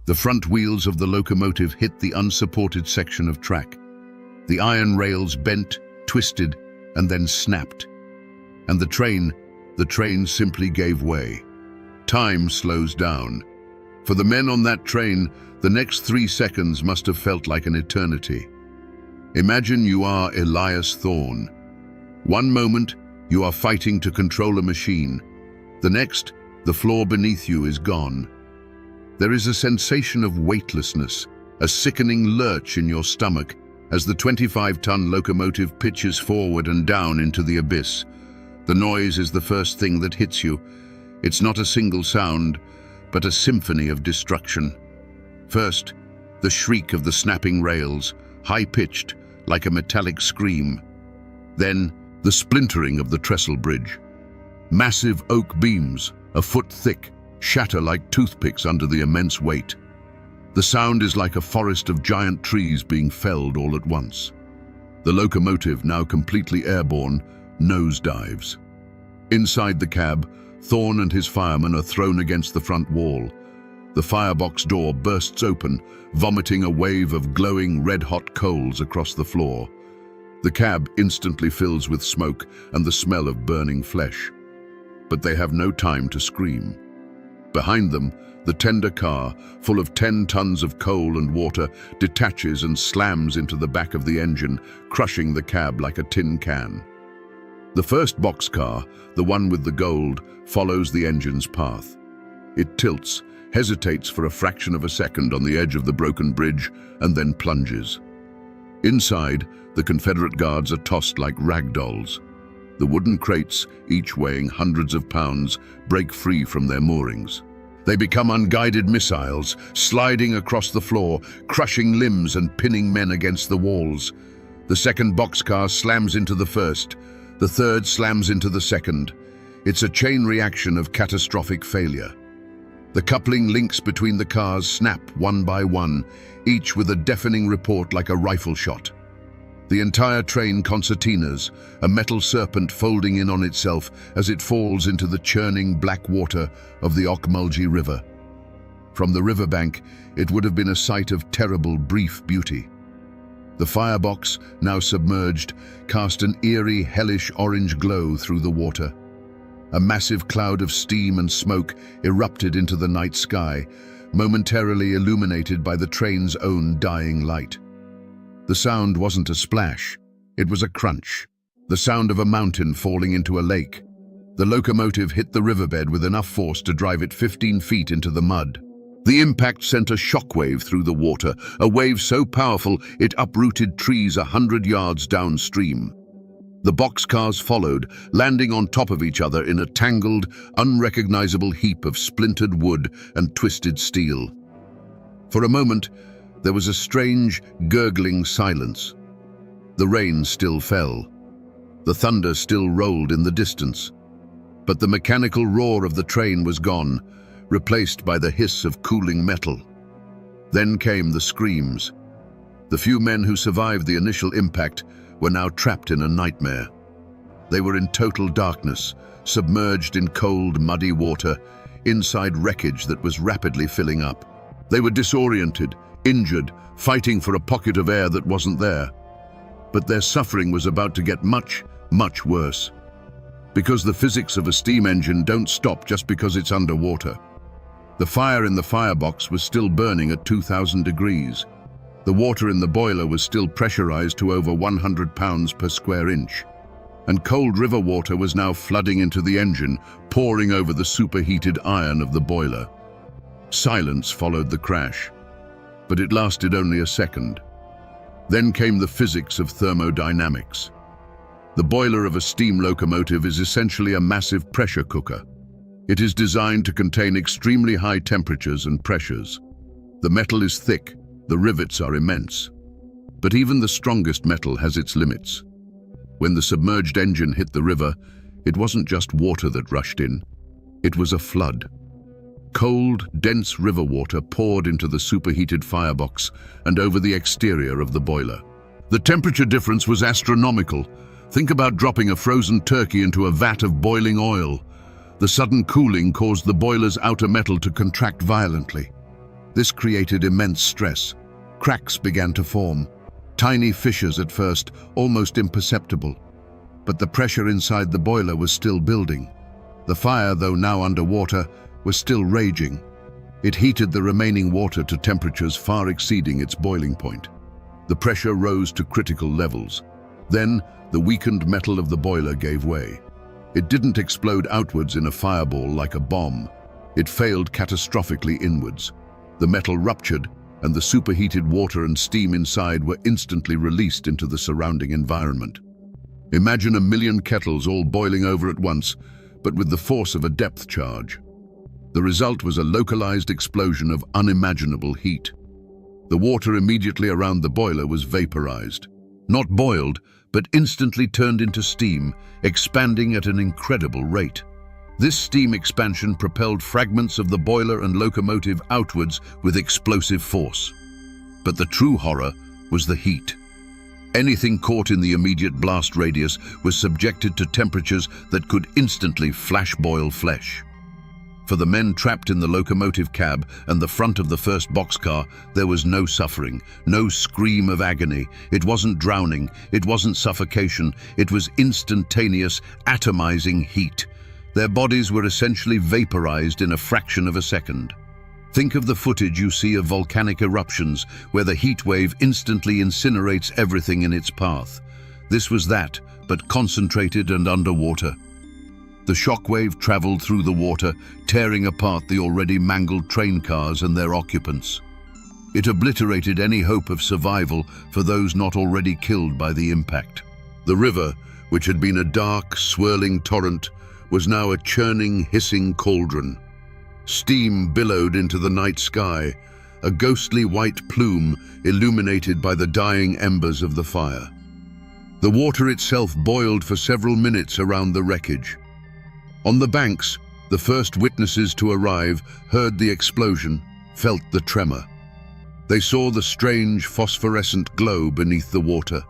The front wheels of the locomotive hit the unsupported section of track. The iron rails bent, twisted, and then snapped. And the train simply gave way. Time slows down. For the men on that train, the next 3 seconds must have felt like an eternity. Imagine you are Elias Thorne. One moment, you are fighting to control a machine. The next, the floor beneath you is gone. There is a sensation of weightlessness, a sickening lurch in your stomach as the 25-ton locomotive pitches forward and down into the abyss. The noise is the first thing that hits you. It's not a single sound, but a symphony of destruction. First, the shriek of the snapping rails, high-pitched, like a metallic scream. Then, the splintering of the trestle bridge. Massive oak beams, a foot thick, shatter like toothpicks under the immense weight. The sound is like a forest of giant trees being felled all at once. The locomotive, now completely airborne, nosedives. Inside the cab, Thorne and his firemen are thrown against the front wall. The firebox door bursts open, vomiting a wave of glowing red-hot coals across the floor. The cab instantly fills with smoke and the smell of burning flesh. But they have no time to scream. Behind them, the tender car, full of 10 tons of coal and water, detaches and slams into the back of the engine, crushing the cab like a tin can. The first boxcar, the one with the gold, follows the engine's path. It tilts, hesitates for a fraction of a second on the edge of the broken bridge, and then plunges. Inside, the Confederate guards are tossed like rag dolls. The wooden crates, each weighing hundreds of pounds, break free from their moorings. They become unguided missiles, sliding across the floor, crushing limbs and pinning men against the walls. The second boxcar slams into the first. The third slams into the second. It's a chain reaction of catastrophic failure. The coupling links between the cars snap one by one, each with a deafening report like a rifle shot. The entire train concertinas, a metal serpent folding in on itself as it falls into the churning black water of the Ocmulgee River. From the riverbank, it would have been a sight of terrible, brief beauty. The firebox, now submerged, cast an eerie, hellish orange glow through the water. A massive cloud of steam and smoke erupted into the night sky, momentarily illuminated by the train's own dying light. The sound wasn't a splash, it was a crunch, the sound of a mountain falling into a lake. The locomotive hit the riverbed with enough force to drive it 15 feet into the mud. The impact sent a shockwave through the water, a wave so powerful it uprooted trees 100 yards downstream. The boxcars followed, landing on top of each other in a tangled, unrecognizable heap of splintered wood and twisted steel. For a moment, there was a strange, gurgling silence. The rain still fell. The thunder still rolled in the distance. But the mechanical roar of the train was gone, replaced by the hiss of cooling metal. Then came the screams. The few men who survived the initial impact were now trapped in a nightmare. They were in total darkness, submerged in cold, muddy water, inside wreckage that was rapidly filling up. They were disoriented, injured, fighting for a pocket of air that wasn't there. But their suffering was about to get much, much worse. Because the physics of a steam engine don't stop just because it's underwater. The fire in the firebox was still burning at 2,000 degrees. The water in the boiler was still pressurized to over 100 pounds per square inch. And cold river water was now flooding into the engine, pouring over the superheated iron of the boiler. Silence followed the crash. But it lasted only a second. Then came the physics of thermodynamics. The boiler of a steam locomotive is essentially a massive pressure cooker. It is designed to contain extremely high temperatures and pressures. The metal is thick, the rivets are immense. But even the strongest metal has its limits. When the submerged engine hit the river, it wasn't just water that rushed in. It was a flood. Cold, dense river water poured into the superheated firebox and over the exterior of the boiler. The temperature difference was astronomical. Think about dropping a frozen turkey into a vat of boiling oil. The sudden cooling caused the boiler's outer metal to contract violently. This created immense stress. Cracks began to form. Tiny fissures at first, almost imperceptible. But the pressure inside the boiler was still building. The fire, though now underwater, was still raging. It heated the remaining water to temperatures far exceeding its boiling point. The pressure rose to critical levels. Then, the weakened metal of the boiler gave way. It didn't explode outwards in a fireball like a bomb. It failed catastrophically inwards. The metal ruptured, and the superheated water and steam inside were instantly released into the surrounding environment. Imagine a million kettles all boiling over at once, but with the force of a depth charge. The result was a localized explosion of unimaginable heat. The water immediately around the boiler was vaporized. Not boiled, but instantly turned into steam, expanding at an incredible rate. This steam expansion propelled fragments of the boiler and locomotive outwards with explosive force. But the true horror was the heat. Anything caught in the immediate blast radius was subjected to temperatures that could instantly flash-boil flesh. For the men trapped in the locomotive cab and the front of the first boxcar, there was no suffering, no scream of agony. It wasn't drowning, it wasn't suffocation, it was instantaneous, atomizing heat. Their bodies were essentially vaporized in a fraction of a second. Think of the footage you see of volcanic eruptions, where the heat wave instantly incinerates everything in its path. This was that, but concentrated and underwater. The shockwave traveled through the water, tearing apart the already mangled train cars and their occupants. It obliterated any hope of survival for those not already killed by the impact. The river, which had been a dark, swirling torrent, was now a churning, hissing cauldron. Steam billowed into the night sky, a ghostly white plume illuminated by the dying embers of the fire. The water itself boiled for several minutes around the wreckage. On the banks, the first witnesses to arrive heard the explosion, felt the tremor. They saw the strange phosphorescent glow beneath the water.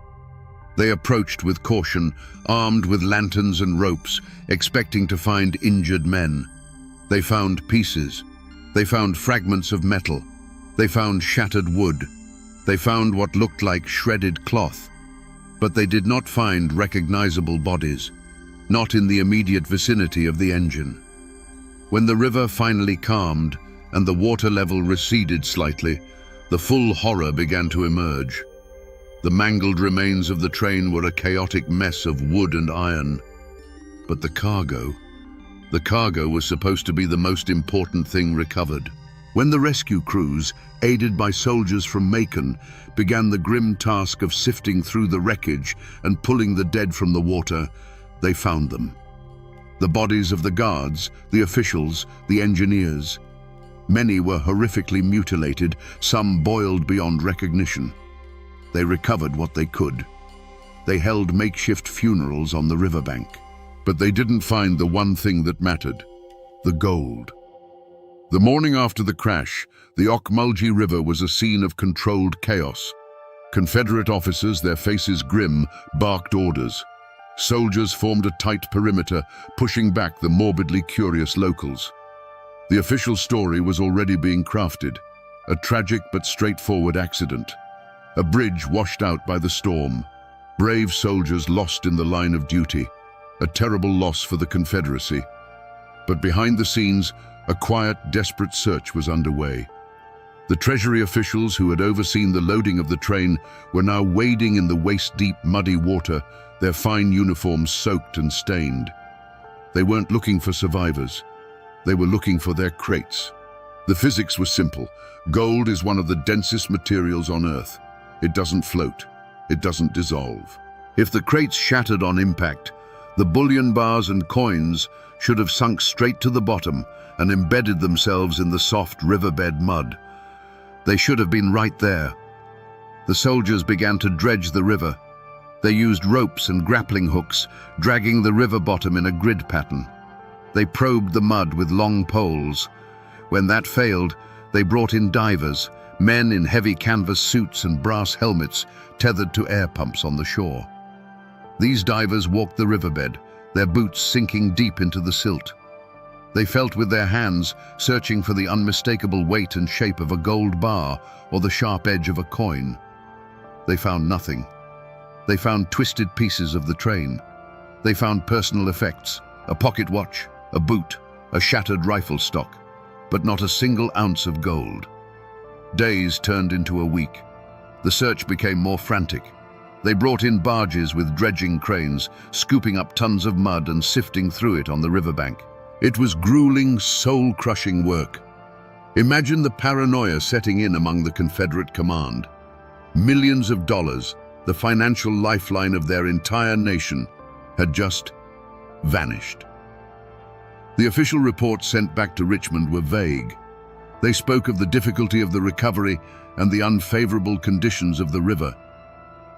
They approached with caution, armed with lanterns and ropes, expecting to find injured men. They found pieces. They found fragments of metal. They found shattered wood. They found what looked like shredded cloth. But they did not find recognizable bodies, not in the immediate vicinity of the engine. When the river finally calmed and the water level receded slightly, the full horror began to emerge. The mangled remains of the train were a chaotic mess of wood and iron. But the cargo was supposed to be the most important thing recovered. When the rescue crews, aided by soldiers from Macon, began the grim task of sifting through the wreckage and pulling the dead from the water, they found them. The bodies of the guards, the officials, the engineers. Many were horrifically mutilated, some boiled beyond recognition. They recovered what they could. They held makeshift funerals on the riverbank. But they didn't find the one thing that mattered: the gold. The morning after the crash, the Ocmulgee River was a scene of controlled chaos. Confederate officers, their faces grim, barked orders. Soldiers formed a tight perimeter, pushing back the morbidly curious locals. The official story was already being crafted: a tragic but straightforward accident. A bridge washed out by the storm. Brave soldiers lost in the line of duty. A terrible loss for the Confederacy. But behind the scenes, a quiet, desperate search was underway. The Treasury officials who had overseen the loading of the train were now wading in the waist-deep, muddy water, their fine uniforms soaked and stained. They weren't looking for survivors. They were looking for their crates. The physics was simple. Gold is one of the densest materials on Earth. It doesn't float. It doesn't dissolve. If the crates shattered on impact, the bullion bars and coins should have sunk straight to the bottom and embedded themselves in the soft riverbed mud. They should have been right there. The soldiers began to dredge the river. They used ropes and grappling hooks, dragging the river bottom in a grid pattern. They probed the mud with long poles. When that failed, they brought in divers, men in heavy canvas suits and brass helmets tethered to air pumps on the shore. These divers walked the riverbed, their boots sinking deep into the silt. They felt with their hands, searching for the unmistakable weight and shape of a gold bar or the sharp edge of a coin. They found nothing. They found twisted pieces of the train. They found personal effects: a pocket watch, a boot, a shattered rifle stock, but not a single ounce of gold. Days turned into a week. The search became more frantic. They brought in barges with dredging cranes, scooping up tons of mud and sifting through it on the riverbank. It was grueling, soul-crushing work. Imagine the paranoia setting in among the Confederate command. Millions of dollars, the financial lifeline of their entire nation, had just vanished. The official reports sent back to Richmond were vague. They spoke of the difficulty of the recovery and the unfavorable conditions of the river.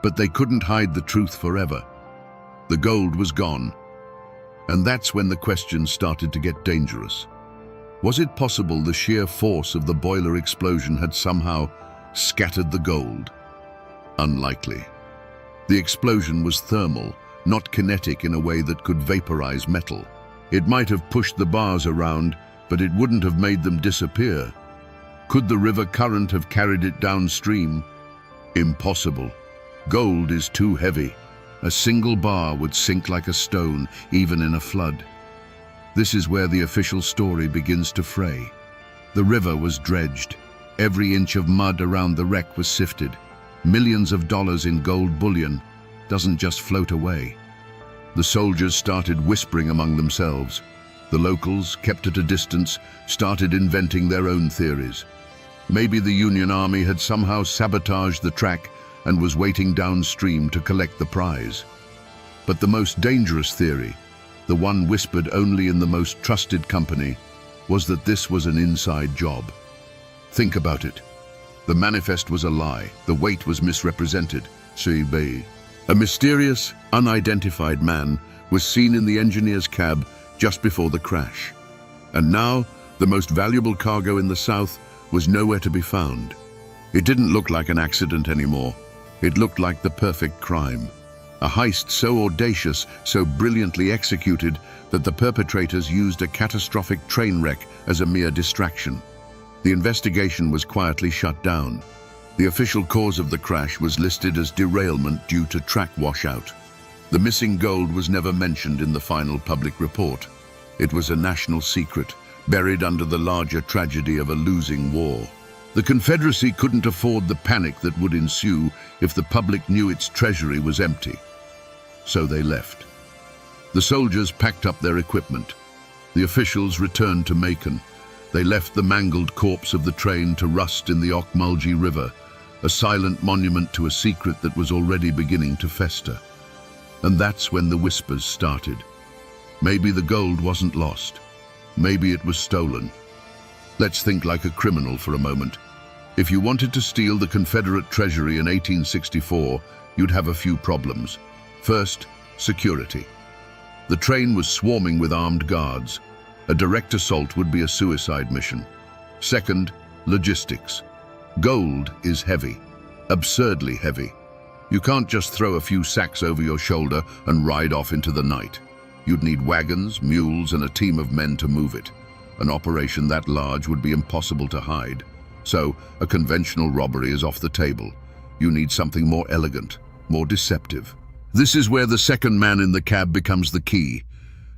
But they couldn't hide the truth forever. The gold was gone. And that's when the questions started to get dangerous. Was it possible the sheer force of the boiler explosion had somehow scattered the gold? Unlikely. The explosion was thermal, not kinetic in a way that could vaporize metal. It might have pushed the bars around, but it wouldn't have made them disappear. Could the river current have carried it downstream? Impossible. Gold is too heavy. A single bar would sink like a stone, even in a flood. This is where the official story begins to fray. The river was dredged. Every inch of mud around the wreck was sifted. Millions of dollars in gold bullion doesn't just float away. The soldiers started whispering among themselves. The locals, kept at a distance, started inventing their own theories. Maybe the Union Army had somehow sabotaged the track and was waiting downstream to collect the prize. But the most dangerous theory, the one whispered only in the most trusted company, was that this was an inside job. Think about it. The manifest was a lie. The weight was misrepresented. C.B. A mysterious, unidentified man was seen in the engineer's cab just before the crash. And now, the most valuable cargo in the South was nowhere to be found. It didn't look like an accident anymore. It looked like the perfect crime. A heist so audacious, so brilliantly executed, that the perpetrators used a catastrophic train wreck as a mere distraction. The investigation was quietly shut down. The official cause of the crash was listed as derailment due to track washout. The missing gold was never mentioned in the final public report. It was a national secret, buried under the larger tragedy of a losing war. The Confederacy couldn't afford the panic that would ensue if the public knew its treasury was empty. So they left. The soldiers packed up their equipment. The officials returned to Macon. They left the mangled corpse of the train to rust in the Ocmulgee River, a silent monument to a secret that was already beginning to fester. And that's when the whispers started. Maybe the gold wasn't lost. Maybe it was stolen. Let's think like a criminal for a moment. If you wanted to steal the Confederate treasury in 1864, you'd have a few problems. First, security. The train was swarming with armed guards. A direct assault would be a suicide mission. Second, logistics. Gold is heavy, absurdly heavy. You can't just throw a few sacks over your shoulder and ride off into the night. You'd need wagons, mules, and a team of men to move it. An operation that large would be impossible to hide. So, a conventional robbery is off the table. You need something more elegant, more deceptive. This is where the second man in the cab becomes the key.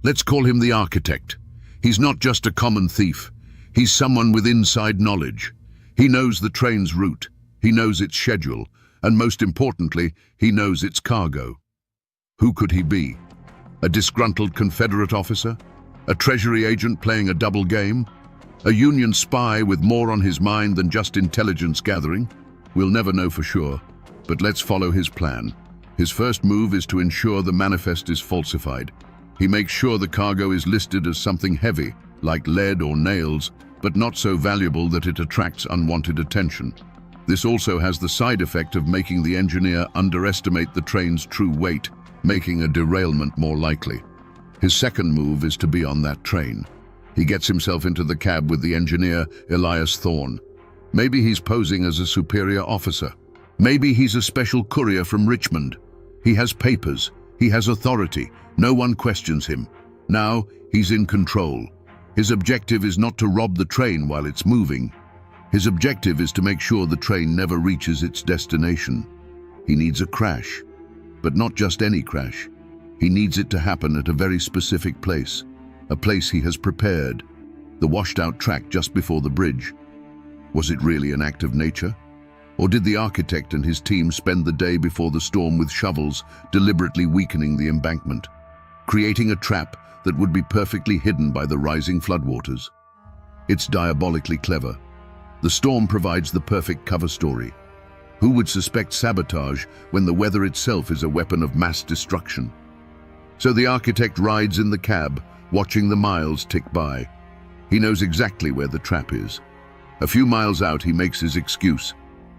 Let's call him the architect. He's not just a common thief. He's someone with inside knowledge. He knows the train's route. He knows its schedule. And most importantly, he knows its cargo. Who could he be? A disgruntled Confederate officer? A Treasury agent playing a double game? A Union spy with more on his mind than just intelligence gathering? We'll never know for sure, but let's follow his plan. His first move is to ensure the manifest is falsified. He makes sure the cargo is listed as something heavy, like lead or nails, but not so valuable that it attracts unwanted attention. This also has the side effect of making the engineer underestimate the train's true weight, making a derailment more likely. His second move is to be on that train. He gets himself into the cab with the engineer, Elias Thorne. Maybe he's posing as a superior officer. Maybe he's a special courier from Richmond. He has papers. He has authority. No one questions him. Now, he's in control. His objective is not to rob the train while it's moving. His objective is to make sure the train never reaches its destination. He needs a crash, but not just any crash. He needs it to happen at a very specific place, a place he has prepared, the washed-out track just before the bridge. Was it really an act of nature? Or did the architect and his team spend the day before the storm with shovels, deliberately weakening the embankment, creating a trap that would be perfectly hidden by the rising floodwaters? It's diabolically clever. The storm provides the perfect cover story. Who would suspect sabotage when the weather itself is a weapon of mass destruction? So the architect rides in the cab, watching the miles tick by. He knows exactly where the trap is. A few miles out, he makes his excuse.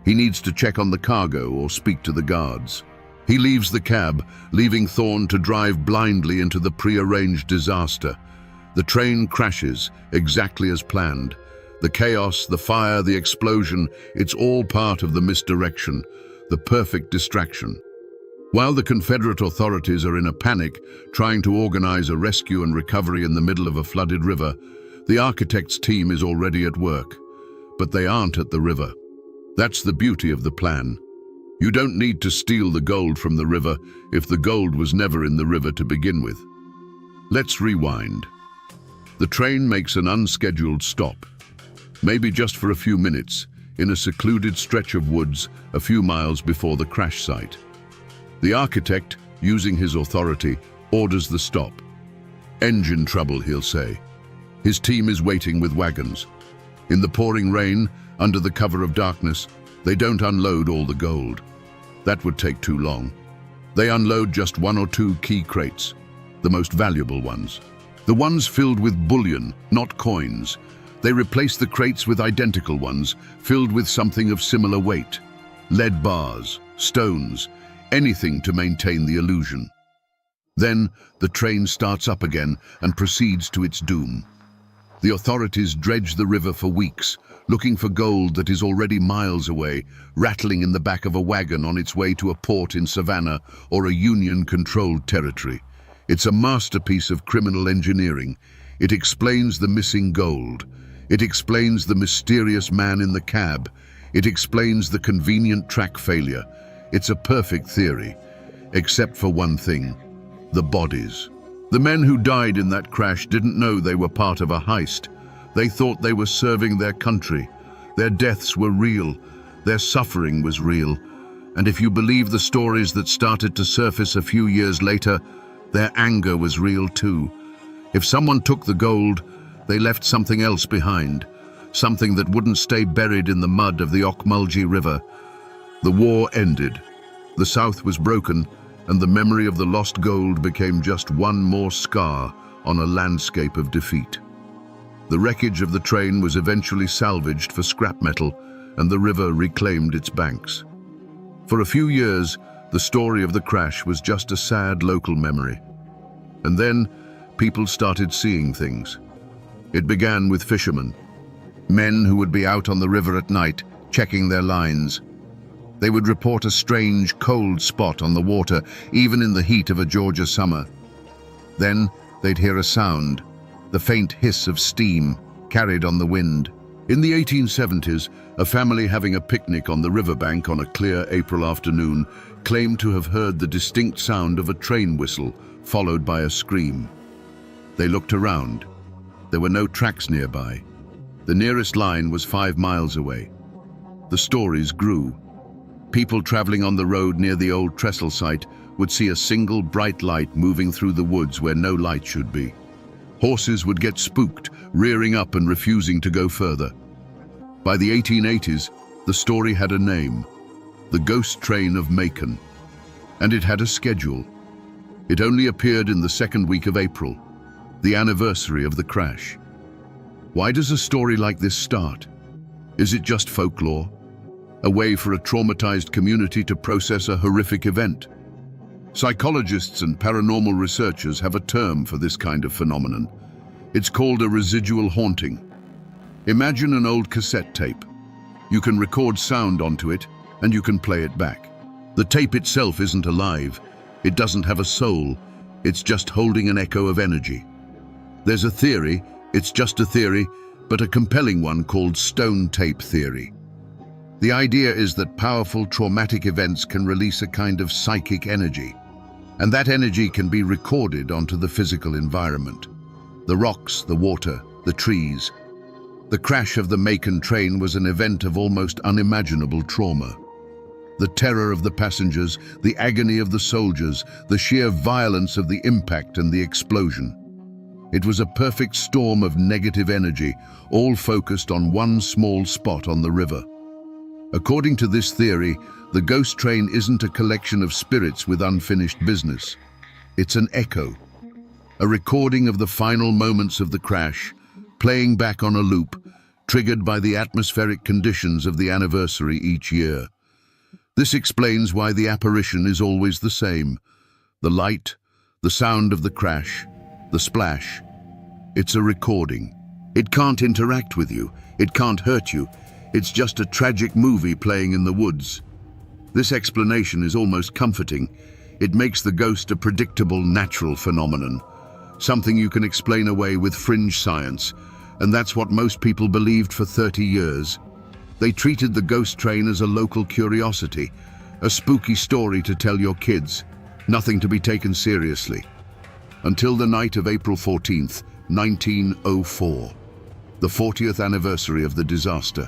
He needs to check on the cargo or speak to the guards. He leaves the cab, leaving Thorne to drive blindly into the prearranged disaster. The train crashes, exactly as planned. The chaos, the fire, the explosion, it's all part of the misdirection, the perfect distraction. While the Confederate authorities are in a panic, trying to organize a rescue and recovery in the middle of a flooded river, the architect's team is already at work. But they aren't at the river. That's the beauty of the plan. You don't need to steal the gold from the river if the gold was never in the river to begin with. Let's rewind. The train makes an unscheduled stop, maybe just for a few minutes, in a secluded stretch of woods a few miles before the crash site. The architect, using his authority, orders the stop. "Engine trouble," he'll say. His team is waiting with wagons. In the pouring rain, under the cover of darkness, they don't unload all the gold. That would take too long. They unload just one or two key crates, the most valuable ones. The ones filled with bullion, not coins. They replace the crates with identical ones, filled with something of similar weight. Lead bars, stones, anything to maintain the illusion. Then the train starts up again and proceeds to its doom. The authorities dredge the river for weeks, looking for gold that is already miles away, rattling in the back of a wagon on its way to a port in Savannah or a Union-controlled territory. It's a masterpiece of criminal engineering. It explains the missing gold. It explains the mysterious man in the cab. It explains the convenient track failure. It's a perfect theory, except for one thing: the bodies. The men who died in that crash didn't know they were part of a heist. They thought they were serving their country. Their deaths were real. Their suffering was real. And if you believe the stories that started to surface a few years later, their anger was real too. If someone took the gold, they left something else behind, something that wouldn't stay buried in the mud of the Ocmulgee River. The war ended. The South was broken, and the memory of the lost gold became just one more scar on a landscape of defeat. The wreckage of the train was eventually salvaged for scrap metal, and the river reclaimed its banks. For a few years, the story of the crash was just a sad local memory. And then, people started seeing things. It began with fishermen, men who would be out on the river at night, checking their lines. They would report a strange, cold spot on the water, even in the heat of a Georgia summer. Then they'd hear a sound, the faint hiss of steam carried on the wind. In the 1870s, a family having a picnic on the riverbank on a clear April afternoon claimed to have heard the distinct sound of a train whistle, followed by a scream. They looked around. There were no tracks nearby. The nearest line was 5 miles away. The stories grew. People traveling on the road near the old trestle site would see a single bright light moving through the woods where no light should be. Horses would get spooked, rearing up and refusing to go further. By the 1880s, the story had a name: the Ghost Train of Macon. And it had a schedule. It only appeared in the second week of April, the anniversary of the crash. Why does a story like this start? Is it just folklore? A way for a traumatized community to process a horrific event? Psychologists and paranormal researchers have a term for this kind of phenomenon. It's called a residual haunting. Imagine an old cassette tape. You can record sound onto it, and you can play it back. The tape itself isn't alive. It doesn't have a soul. It's just holding an echo of energy. There's a theory, it's just a theory, but a compelling one called stone tape theory. The idea is that powerful traumatic events can release a kind of psychic energy, and that energy can be recorded onto the physical environment. The rocks, the water, the trees. The crash of the Macon train was an event of almost unimaginable trauma. The terror of the passengers, the agony of the soldiers, the sheer violence of the impact and the explosion. It was a perfect storm of negative energy, all focused on one small spot on the river. According to this theory, the ghost train isn't a collection of spirits with unfinished business. It's an echo, a recording of the final moments of the crash, playing back on a loop, triggered by the atmospheric conditions of the anniversary each year. This explains why the apparition is always the same. The light, the sound of the crash, the splash. It's a recording. It can't interact with you. It can't hurt you. It's just a tragic movie playing in the woods. This explanation is almost comforting. It makes the ghost a predictable, natural phenomenon, something you can explain away with fringe science, and that's what most people believed for 30 years. They treated the ghost train as a local curiosity, a spooky story to tell your kids, nothing to be taken seriously. Until the night of April 14th, 1904, the 40th anniversary of the disaster.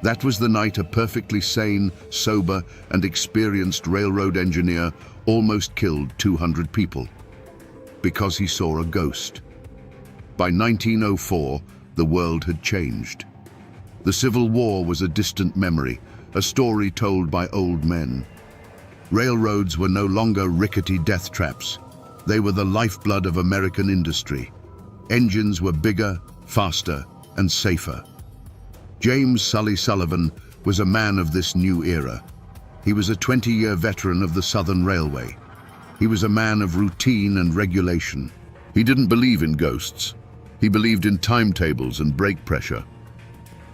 That was the night a perfectly sane, sober, and experienced railroad engineer almost killed 200 people. because he saw a ghost. By 1904, the world had changed. The Civil War was a distant memory, a story told by old men. Railroads were no longer rickety death traps. They were the lifeblood of American industry. Engines were bigger, faster, and safer. James Sully Sullivan was a man of this new era. He was a 20-year veteran of the Southern Railway. He was a man of routine and regulation. He didn't believe in ghosts. He believed in timetables and brake pressure.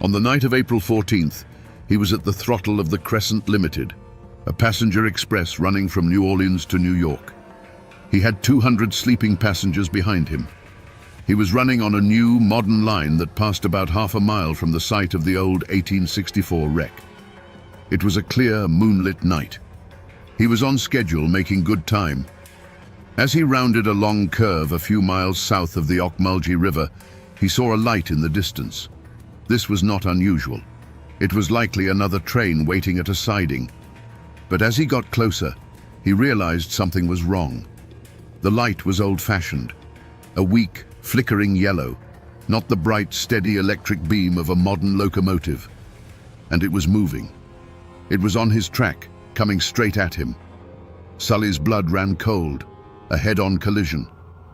On the night of April 14th, he was at the throttle of the Crescent Limited, a passenger express running from New Orleans to New York. He had 200 sleeping passengers behind him. He was running on a new, modern line that passed about half a mile from the site of the old 1864 wreck. It was a clear, moonlit night. He was on schedule, making good time. As he rounded a long curve a few miles south of the Ocmulgee River, he saw a light in the distance. This was not unusual. It was likely another train waiting at a siding. But as he got closer, he realized something was wrong. The light was old-fashioned, a weak, flickering yellow, not the bright, steady electric beam of a modern locomotive. And it was moving. It was on his track, coming straight at him. Sully's blood ran cold, a head-on collision,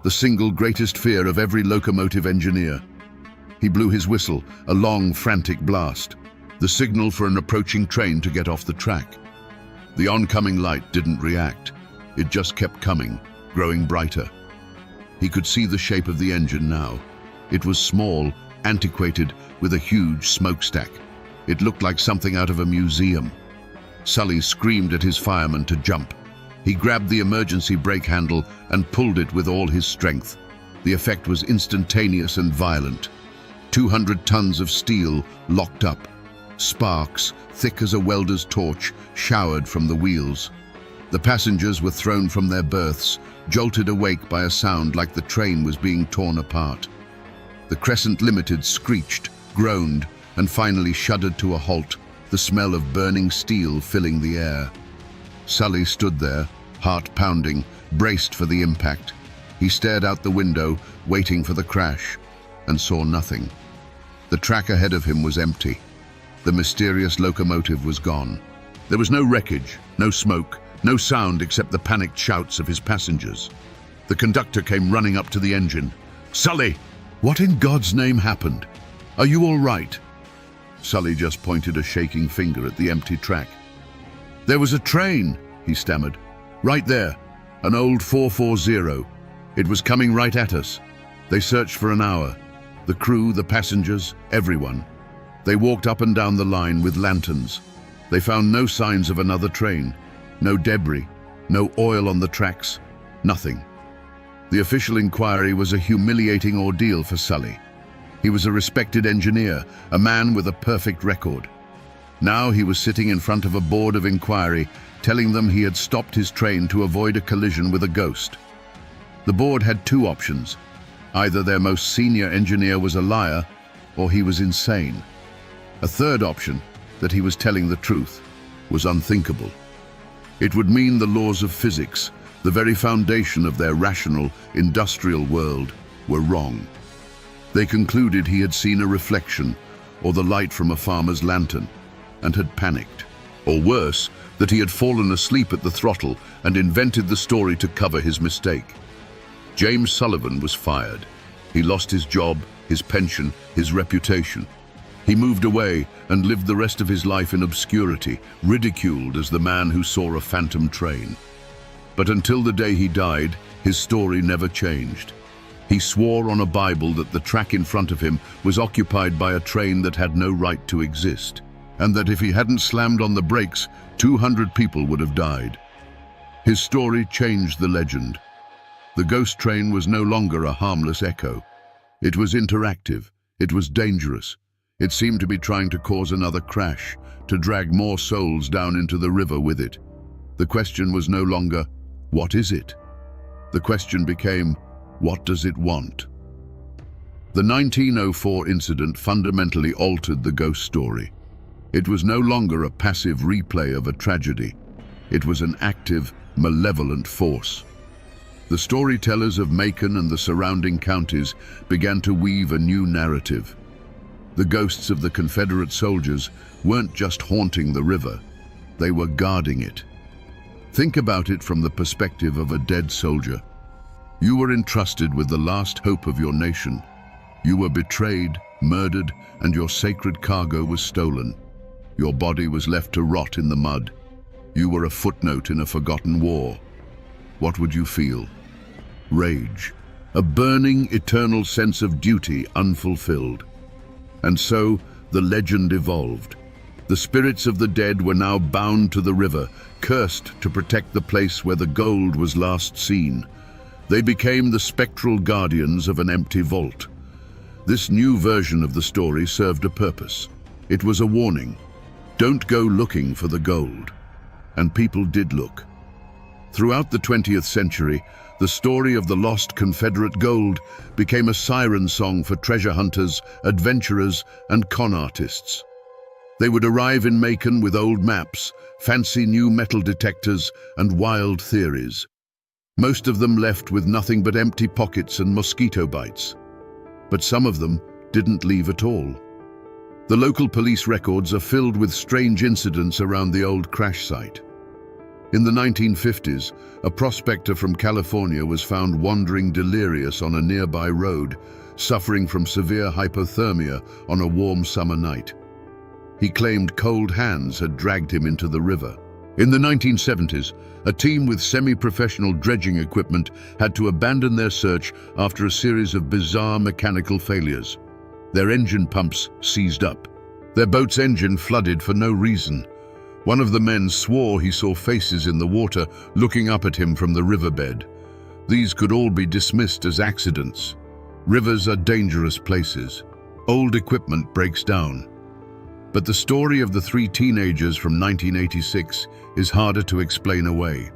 the single greatest fear of every locomotive engineer. He blew his whistle, a long, frantic blast, the signal for an approaching train to get off the track. The oncoming light didn't react. It just kept coming, growing brighter. He could see the shape of the engine now. It was small, antiquated, with a huge smokestack. It looked like something out of a museum. Sully screamed at his fireman to jump. He grabbed the emergency brake handle and pulled it with all his strength. The effect was instantaneous and violent. 200 tons of steel locked up. Sparks, thick as a welder's torch, showered from the wheels. The passengers were thrown from their berths, jolted awake by a sound like the train was being torn apart. The Crescent Limited screeched, groaned, and finally shuddered to a halt, the smell of burning steel filling the air. Sully stood there, heart pounding, braced for the impact. He stared out the window, waiting for the crash, and saw nothing. The track ahead of him was empty. The mysterious locomotive was gone. There was no wreckage, no smoke, no sound except the panicked shouts of his passengers. The conductor came running up to the engine. "Sully, what in God's name happened? Are you all right?" Sully just pointed a shaking finger at the empty track. "There was a train," he stammered. "Right there, an old 440. It was coming right at us. They searched for an hour. The crew, the passengers, everyone. They walked up and down the line with lanterns. They found no signs of another train, no debris, no oil on the tracks, nothing." The official inquiry was a humiliating ordeal for Sully. He was a respected engineer, a man with a perfect record. Now he was sitting in front of a board of inquiry, telling them he had stopped his train to avoid a collision with a ghost. The board had two options. Either their most senior engineer was a liar, or he was insane. A third option, that he was telling the truth, was unthinkable. It would mean the laws of physics, the very foundation of their rational, industrial world, were wrong. They concluded he had seen a reflection, or the light from a farmer's lantern, and had panicked. Or worse, that he had fallen asleep at the throttle and invented the story to cover his mistake. James Sullivan was fired. He lost his job, his pension, his reputation. He moved away and lived the rest of his life in obscurity, ridiculed as the man who saw a phantom train. But until the day he died, his story never changed. He swore on a Bible that the track in front of him was occupied by a train that had no right to exist, and that if he hadn't slammed on the brakes, 200 people would have died. His story changed the legend. The ghost train was no longer a harmless echo. It was interactive. It was dangerous. It seemed to be trying to cause another crash, to drag more souls down into the river with it. The question was no longer, what is it? The question became, what does it want? The 1904 incident fundamentally altered the ghost story. It was no longer a passive replay of a tragedy. It was an active, malevolent force. The storytellers of Macon and the surrounding counties began to weave a new narrative. The ghosts of the Confederate soldiers weren't just haunting the river, they were guarding it. Think about it from the perspective of a dead soldier. You were entrusted with the last hope of your nation. You were betrayed, murdered, and your sacred cargo was stolen. Your body was left to rot in the mud. You were a footnote in a forgotten war. What would you feel? Rage, a burning, eternal sense of duty unfulfilled. And so, the legend evolved. The spirits of the dead were now bound to the river, cursed to protect the place where the gold was last seen. They became the spectral guardians of an empty vault. This new version of the story served a purpose. It was a warning. Don't go looking for the gold. And people did look. Throughout the 20th century, the story of the lost Confederate gold became a siren song for treasure hunters, adventurers, and con artists. They would arrive in Macon with old maps, fancy new metal detectors, and wild theories. Most of them left with nothing but empty pockets and mosquito bites. But some of them didn't leave at all. The local police records are filled with strange incidents around the old crash site. In the 1950s, a prospector from California was found wandering delirious on a nearby road, suffering from severe hypothermia on a warm summer night. He claimed cold hands had dragged him into the river. In the 1970s, a team with semi-professional dredging equipment had to abandon their search after a series of bizarre mechanical failures. Their engine pumps seized up. Their boat's engine flooded for no reason. One of the men swore he saw faces in the water looking up at him from the riverbed. These could all be dismissed as accidents. Rivers are dangerous places. Old equipment breaks down. But the story of the three teenagers from 1986 is harder to explain away.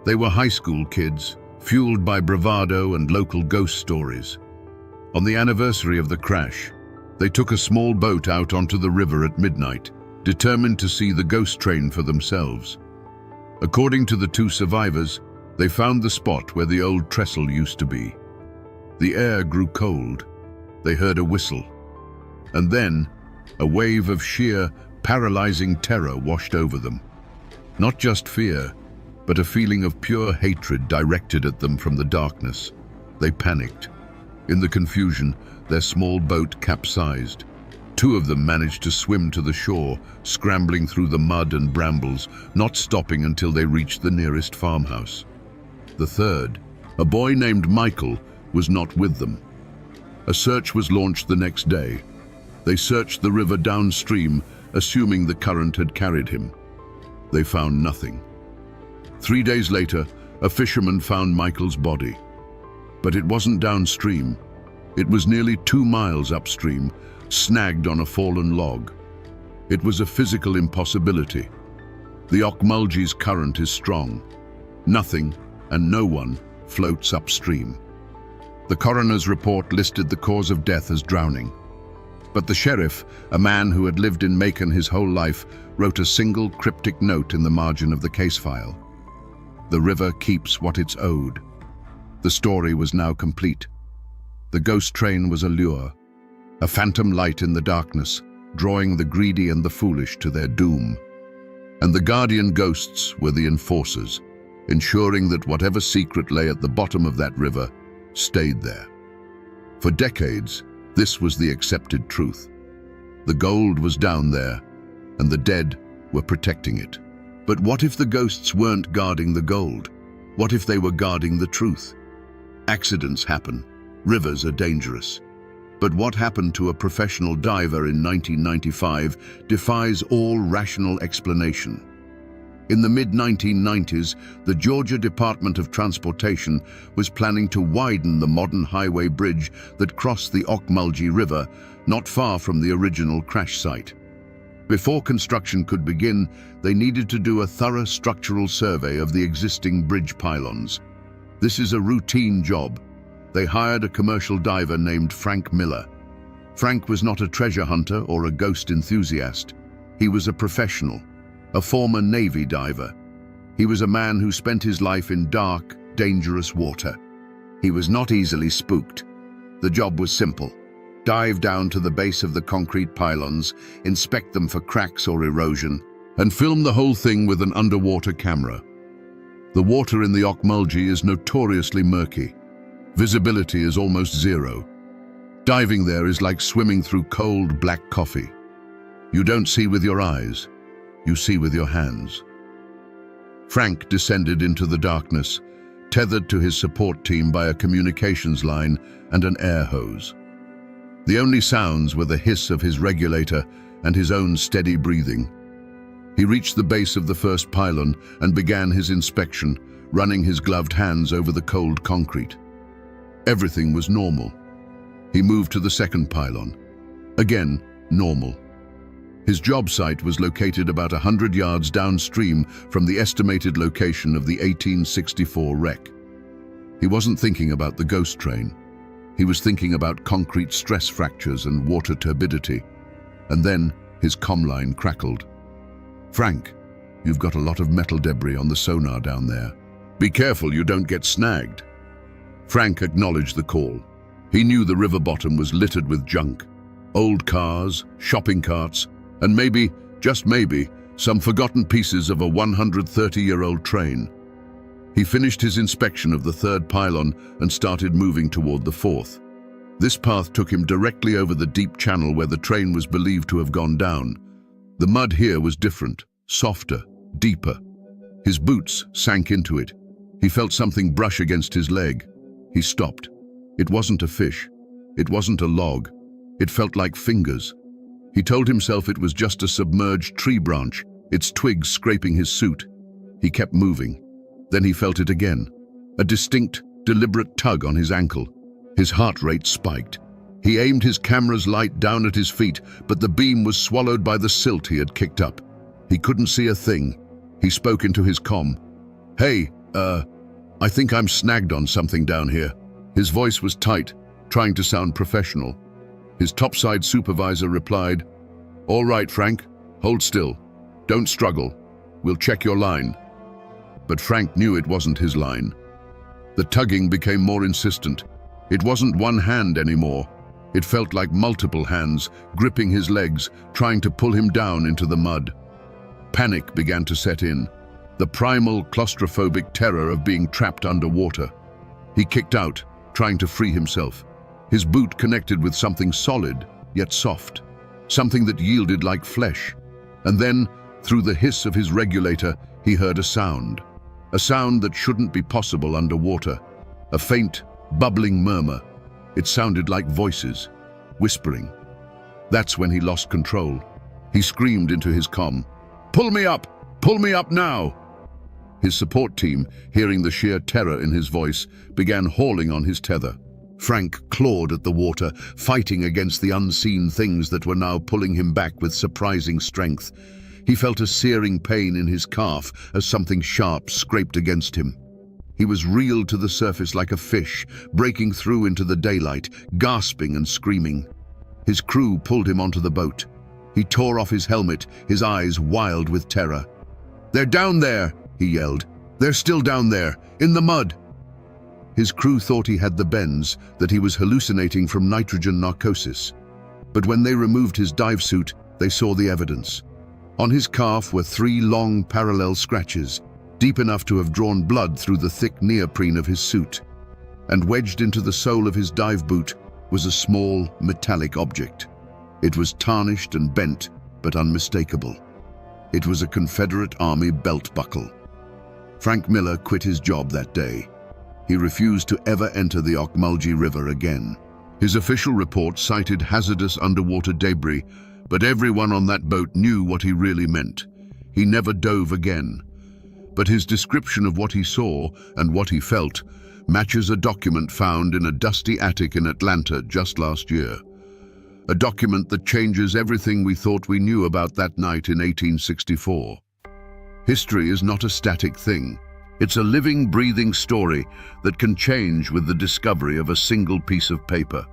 They were high school kids, fueled by bravado and local ghost stories. On the anniversary of the crash, they took a small boat out onto the river at midnight, determined to see the ghost train for themselves. According to the two survivors, they found the spot where the old trestle used to be. The air grew cold. They heard a whistle. And then, a wave of sheer, paralyzing terror washed over them. Not just fear, but a feeling of pure hatred directed at them from the darkness. They panicked. In the confusion, their small boat capsized. Two of them managed to swim to the shore, scrambling through the mud and brambles, not stopping until they reached the nearest farmhouse. The third, a boy named Michael, was not with them. A search was launched the next day. They searched the river downstream, assuming the current had carried him. They found nothing. 3 days later, a fisherman found Michael's body. But it wasn't downstream. It was nearly 2 miles upstream, snagged on a fallen log. It was a physical impossibility. The Ocmulgey's current is strong. Nothing and no one floats upstream. The coroner's report listed the cause of death as drowning. But the sheriff, a man who had lived in Macon his whole life, wrote a single cryptic note in the margin of the case file. The river keeps what it's owed. The story was now complete. The ghost train was a lure, a phantom light in the darkness, drawing the greedy and the foolish to their doom. And the guardian ghosts were the enforcers, ensuring that whatever secret lay at the bottom of that river stayed there. For decades, this was the accepted truth. The gold was down there, and the dead were protecting it. But what if the ghosts weren't guarding the gold? What if they were guarding the truth? Accidents happen. Rivers are dangerous. But what happened to a professional diver in 1995 defies all rational explanation. In the mid-1990s, the Georgia Department of Transportation was planning to widen the modern highway bridge that crossed the Ocmulgey River, not far from the original crash site. Before construction could begin, they needed to do a thorough structural survey of the existing bridge pylons. This is a routine job. They hired a commercial diver named Frank Miller. Frank was not a treasure hunter or a ghost enthusiast. He was a professional, a former Navy diver. He was a man who spent his life in dark, dangerous water. He was not easily spooked. The job was simple. Dive down to the base of the concrete pylons, inspect them for cracks or erosion, and film the whole thing with an underwater camera. The water in the Appalachia is notoriously murky. Visibility is almost zero. Diving there is like swimming through cold black coffee. You don't see with your eyes, you see with your hands. Frank descended into the darkness, tethered to his support team by a communications line and an air hose. The only sounds were the hiss of his regulator and his own steady breathing. He reached the base of the first pylon and began his inspection, running his gloved hands over the cold concrete. Everything was normal. He moved to the second pylon. Again, normal. His job site was located about 100 yards downstream from the estimated location of the 1864 wreck. He wasn't thinking about the ghost train. He was thinking about concrete stress fractures and water turbidity. And then his comm line crackled. "Frank, you've got a lot of metal debris on the sonar down there. Be careful you don't get snagged." Frank acknowledged the call. He knew the river bottom was littered with junk. Old cars, shopping carts, and maybe, just maybe, some forgotten pieces of a 130-year-old train. He finished his inspection of the third pylon and started moving toward the fourth. This path took him directly over the deep channel where the train was believed to have gone down. The mud here was different, softer, deeper. His boots sank into it. He felt something brush against his leg. He stopped. It wasn't a fish. It wasn't a log. It felt like fingers. He told himself it was just a submerged tree branch, its twigs scraping his suit. He kept moving. Then he felt it again, a distinct, deliberate tug on his ankle. His heart rate spiked. He aimed his camera's light down at his feet, but the beam was swallowed by the silt he had kicked up. He couldn't see a thing. He spoke into his comm. "Hey, I think I'm snagged on something down here." His voice was tight, trying to sound professional. His topside supervisor replied, "All right, Frank, hold still. Don't struggle. We'll check your line." But Frank knew it wasn't his line. The tugging became more insistent. It wasn't one hand anymore. It felt like multiple hands, gripping his legs, trying to pull him down into the mud. Panic began to set in, the primal claustrophobic terror of being trapped underwater. He kicked out, trying to free himself. His boot connected with something solid, yet soft, something that yielded like flesh. And then, through the hiss of his regulator, he heard a sound that shouldn't be possible underwater, a faint, bubbling murmur. It sounded like voices, whispering. That's when he lost control. He screamed into his comm, "Pull me up! Pull me up now!" His support team, hearing the sheer terror in his voice, began hauling on his tether. Frank clawed at the water, fighting against the unseen things that were now pulling him back with surprising strength. He felt a searing pain in his calf as something sharp scraped against him. He was reeled to the surface like a fish, breaking through into the daylight, gasping and screaming. His crew pulled him onto the boat. He tore off his helmet, his eyes wild with terror. "They're down there!" he yelled. "They're still down there, in the mud!" His crew thought he had the bends, that he was hallucinating from nitrogen narcosis. But when they removed his dive suit, they saw the evidence. On his calf were 3 long parallel scratches, deep enough to have drawn blood through the thick neoprene of his suit. And wedged into the sole of his dive boot was a small, metallic object. It was tarnished and bent, but unmistakable. It was a Confederate Army belt buckle. Frank Miller quit his job that day. He refused to ever enter the Appalachia River again. His official report cited hazardous underwater debris, but everyone on that boat knew what he really meant. He never dove again. But his description of what he saw and what he felt matches a document found in a dusty attic in Atlanta just last year. A document that changes everything we thought we knew about that night in 1864. History is not a static thing. It's a living, breathing story that can change with the discovery of a single piece of paper.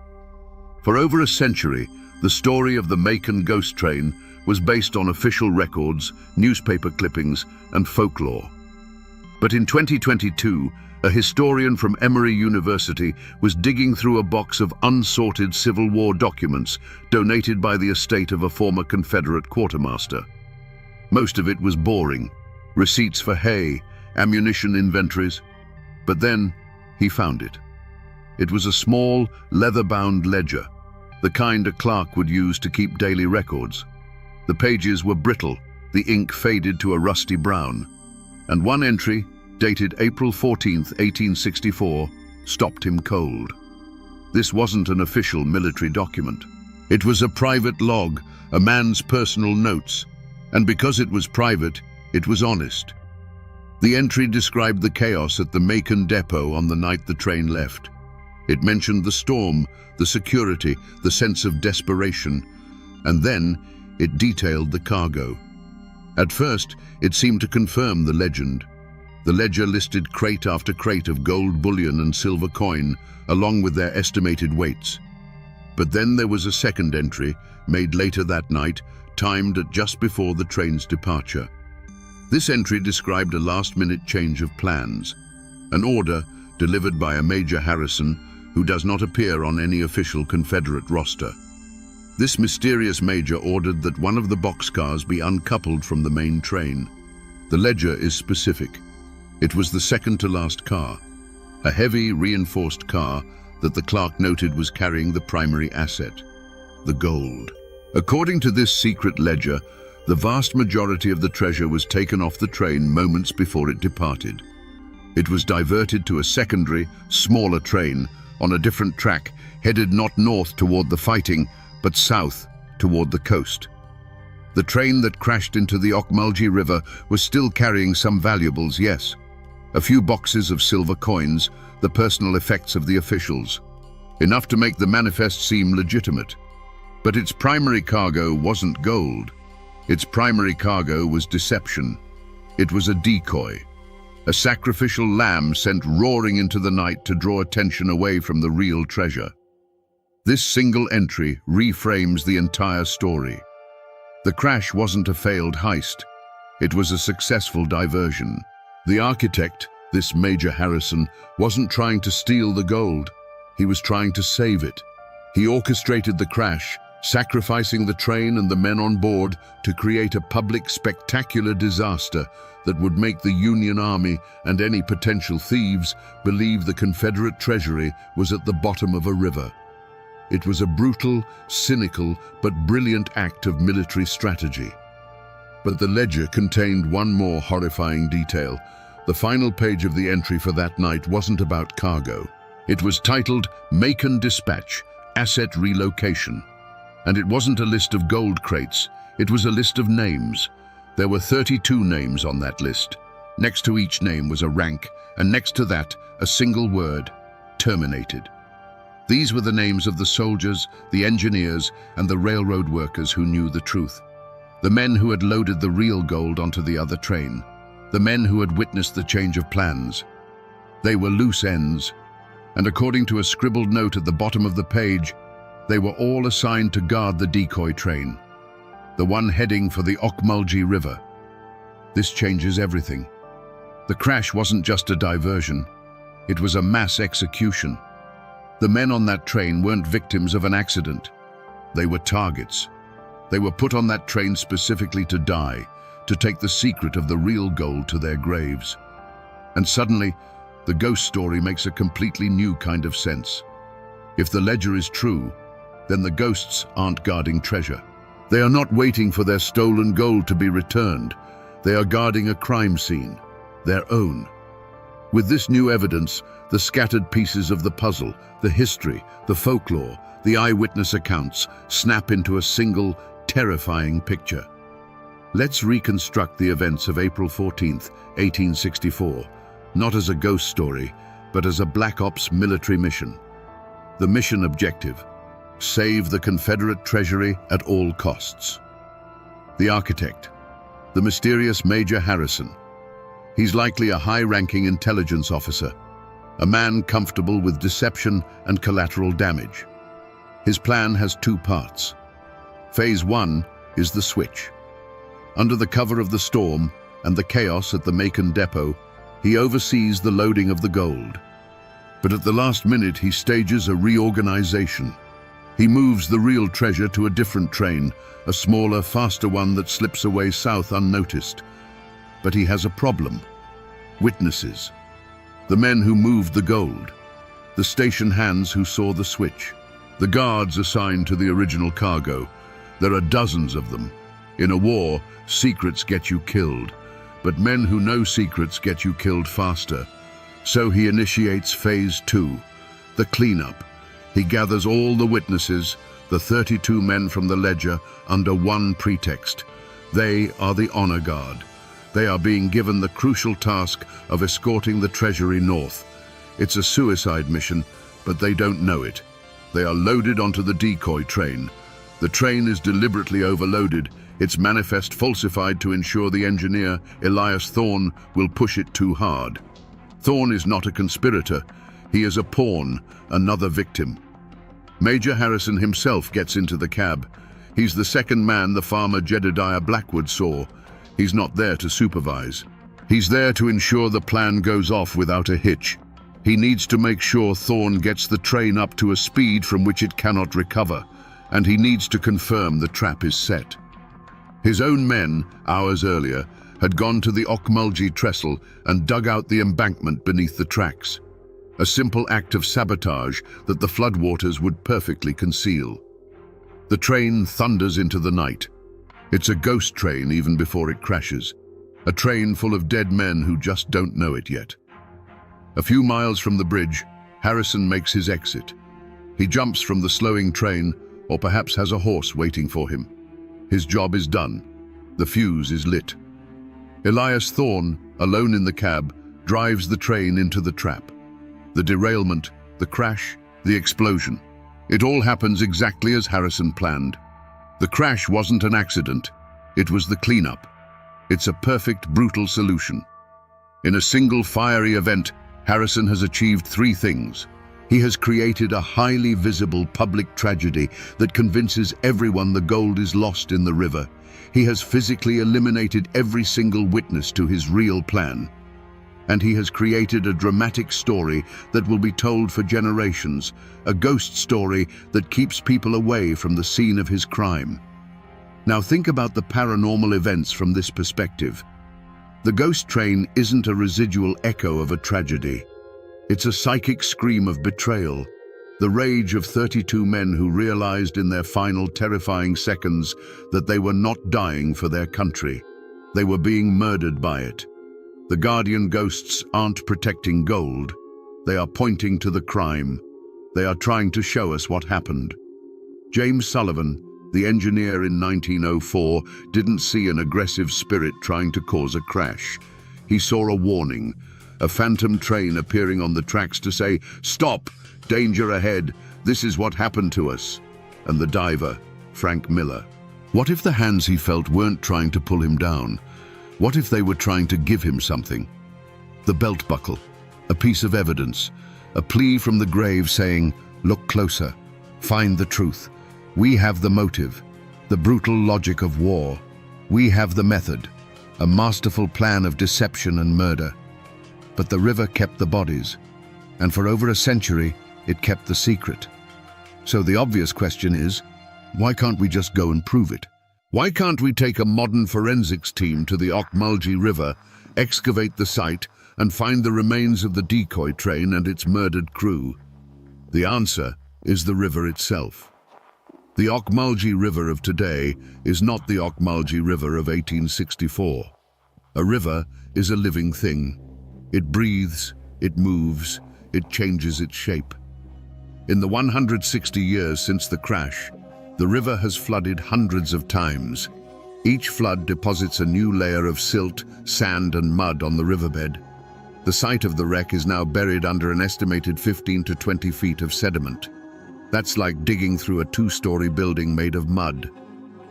For over a century, the story of the Macon ghost train was based on official records, newspaper clippings, and folklore. But in 2022, a historian from Emory University was digging through a box of unsorted Civil War documents donated by the estate of a former Confederate quartermaster. Most of it was boring, receipts for hay, ammunition inventories. But then he found it. It was a small, leather-bound ledger, the kind a clerk would use to keep daily records. The pages were brittle, the ink faded to a rusty brown, and one entry, dated April 14, 1864, stopped him cold. This wasn't an official military document. It was a private log, a man's personal notes, and because it was private, it was honest. The entry described the chaos at the Macon depot on the night the train left. It mentioned the storm, the security, the sense of desperation, and then it detailed the cargo. At first, it seemed to confirm the legend. The ledger listed crate after crate of gold bullion and silver coin, along with their estimated weights. But then there was a second entry, made later that night, timed at just before the train's departure. This entry described a last-minute change of plans, an order delivered by a Major Harrison who does not appear on any official Confederate roster. This mysterious major ordered that one of the boxcars be uncoupled from the main train. The ledger is specific. It was the second-to-last car, a heavy, reinforced car that the clerk noted was carrying the primary asset, the gold. According to this secret ledger, the vast majority of the treasure was taken off the train moments before it departed. It was diverted to a secondary, smaller train on a different track, headed not north toward the fighting, but south toward the coast. The train that crashed into the Ocmulgee River was still carrying some valuables, yes. A few boxes of silver coins, the personal effects of the officials. Enough to make the manifest seem legitimate. But its primary cargo wasn't gold. Its primary cargo was deception. It was a decoy. A sacrificial lamb sent roaring into the night to draw attention away from the real treasure. This single entry reframes the entire story. The crash wasn't a failed heist. It was a successful diversion. The architect, this Major Harrison, wasn't trying to steal the gold. He was trying to save it. He orchestrated the crash, sacrificing the train and the men on board to create a public, spectacular disaster that would make the Union Army and any potential thieves believe the Confederate treasury was at the bottom of a river. It was a brutal, cynical, but brilliant act of military strategy. But the ledger contained one more horrifying detail. The final page of the entry for that night wasn't about cargo. It was titled Macon Dispatch, Asset Relocation. And it wasn't a list of gold crates, it was a list of names. There were 32 names on that list. Next to each name was a rank, and next to that, a single word, terminated. These were the names of the soldiers, the engineers, and the railroad workers who knew the truth. The men who had loaded the real gold onto the other train. The men who had witnessed the change of plans. They were loose ends, and according to a scribbled note at the bottom of the page, they were all assigned to guard the decoy train, the one heading for the Ocmulgee River. This changes everything. The crash wasn't just a diversion, it was a mass execution. The men on that train weren't victims of an accident. They were targets. They were put on that train specifically to die, to take the secret of the real gold to their graves. And suddenly, the ghost story makes a completely new kind of sense. If the ledger is true, then the ghosts aren't guarding treasure. They are not waiting for their stolen gold to be returned. They are guarding a crime scene, their own. With this new evidence, the scattered pieces of the puzzle, the history, the folklore, the eyewitness accounts, snap into a single, terrifying picture. Let's reconstruct the events of April 14th, 1864, not as a ghost story, but as a Black Ops military mission. The mission objective: save the Confederate treasury at all costs. The architect: the mysterious Major Harrison. He's likely a high-ranking intelligence officer, a man comfortable with deception and collateral damage. His plan has two parts. Phase 1 is the switch. Under the cover of the storm and the chaos at the Macon depot, He oversees the loading of the gold. But at the last minute, he stages a reorganization. He moves the real treasure to a different train, a smaller, faster one that slips away south unnoticed. But he has a problem. Witnesses. The men who moved the gold. The station hands who saw the switch. The guards assigned to the original cargo. There are dozens of them. In a war, secrets get you killed. But men who know secrets get you killed faster. So he initiates phase 2, the cleanup. He gathers all the witnesses, the 32 men from the ledger, under one pretext. They are the honor guard. They are being given the crucial task of escorting the treasury north. It's a suicide mission, but they don't know it. They are loaded onto the decoy train. The train is deliberately overloaded, its manifest falsified to ensure the engineer, Elias Thorne, will push it too hard. Thorne is not a conspirator. He is a pawn, another victim. Major Harrison himself gets into the cab. He's the second man the farmer Jedediah Blackwood saw. He's not there to supervise. He's there to ensure the plan goes off without a hitch. He needs to make sure Thorne gets the train up to a speed from which it cannot recover, and he needs to confirm the trap is set. His own men, hours earlier, had gone to the Ocmulgee trestle and dug out the embankment beneath the tracks. A simple act of sabotage that the floodwaters would perfectly conceal. The train thunders into the night. It's a ghost train even before it crashes. A train full of dead men who just don't know it yet. A few miles from the bridge, Harrison makes his exit. He jumps from the slowing train, or perhaps has a horse waiting for him. His job is done. The fuse is lit. Elias Thorne, alone in the cab, drives the train into the trap. The derailment, the crash, the explosion. It all happens exactly as Harrison planned. The crash wasn't an accident. It was the cleanup. It's a perfect, brutal solution. In a single fiery event, Harrison has achieved 3 things. He has created a highly visible public tragedy that convinces everyone the gold is lost in the river. He has physically eliminated every single witness to his real plan. And he has created a dramatic story that will be told for generations, a ghost story that keeps people away from the scene of his crime. Now think about the paranormal events from this perspective. The ghost train isn't a residual echo of a tragedy. It's a psychic scream of betrayal, the rage of 32 men who realized in their final terrifying seconds that they were not dying for their country. They were being murdered by it. The guardian ghosts aren't protecting gold. They are pointing to the crime. They are trying to show us what happened. James Sullivan, the engineer in 1904, didn't see an aggressive spirit trying to cause a crash. He saw a warning, a phantom train appearing on the tracks to say, "Stop! Danger ahead! This is what happened to us." And the diver, Frank Miller. What if the hands he felt weren't trying to pull him down? What if they were trying to give him something? The belt buckle, a piece of evidence, a plea from the grave saying, "Look closer, find the truth. We have the motive, the brutal logic of war. We have the method, a masterful plan of deception and murder." But the river kept the bodies, and for over a century, it kept the secret. So the obvious question is, why can't we just go and prove it? Why can't we take a modern forensics team to the Ocmulgee River, excavate the site, and find the remains of the decoy train and its murdered crew? The answer is the river itself. The Ocmulgee River of today is not the Ocmulgee River of 1864. A river is a living thing. It breathes, it moves, it changes its shape. In the 160 years since the crash, the river has flooded hundreds of times. Each flood deposits a new layer of silt, sand, and mud on the riverbed. The site of the wreck is now buried under an estimated 15 to 20 feet of sediment. That's like digging through a 2-story building made of mud.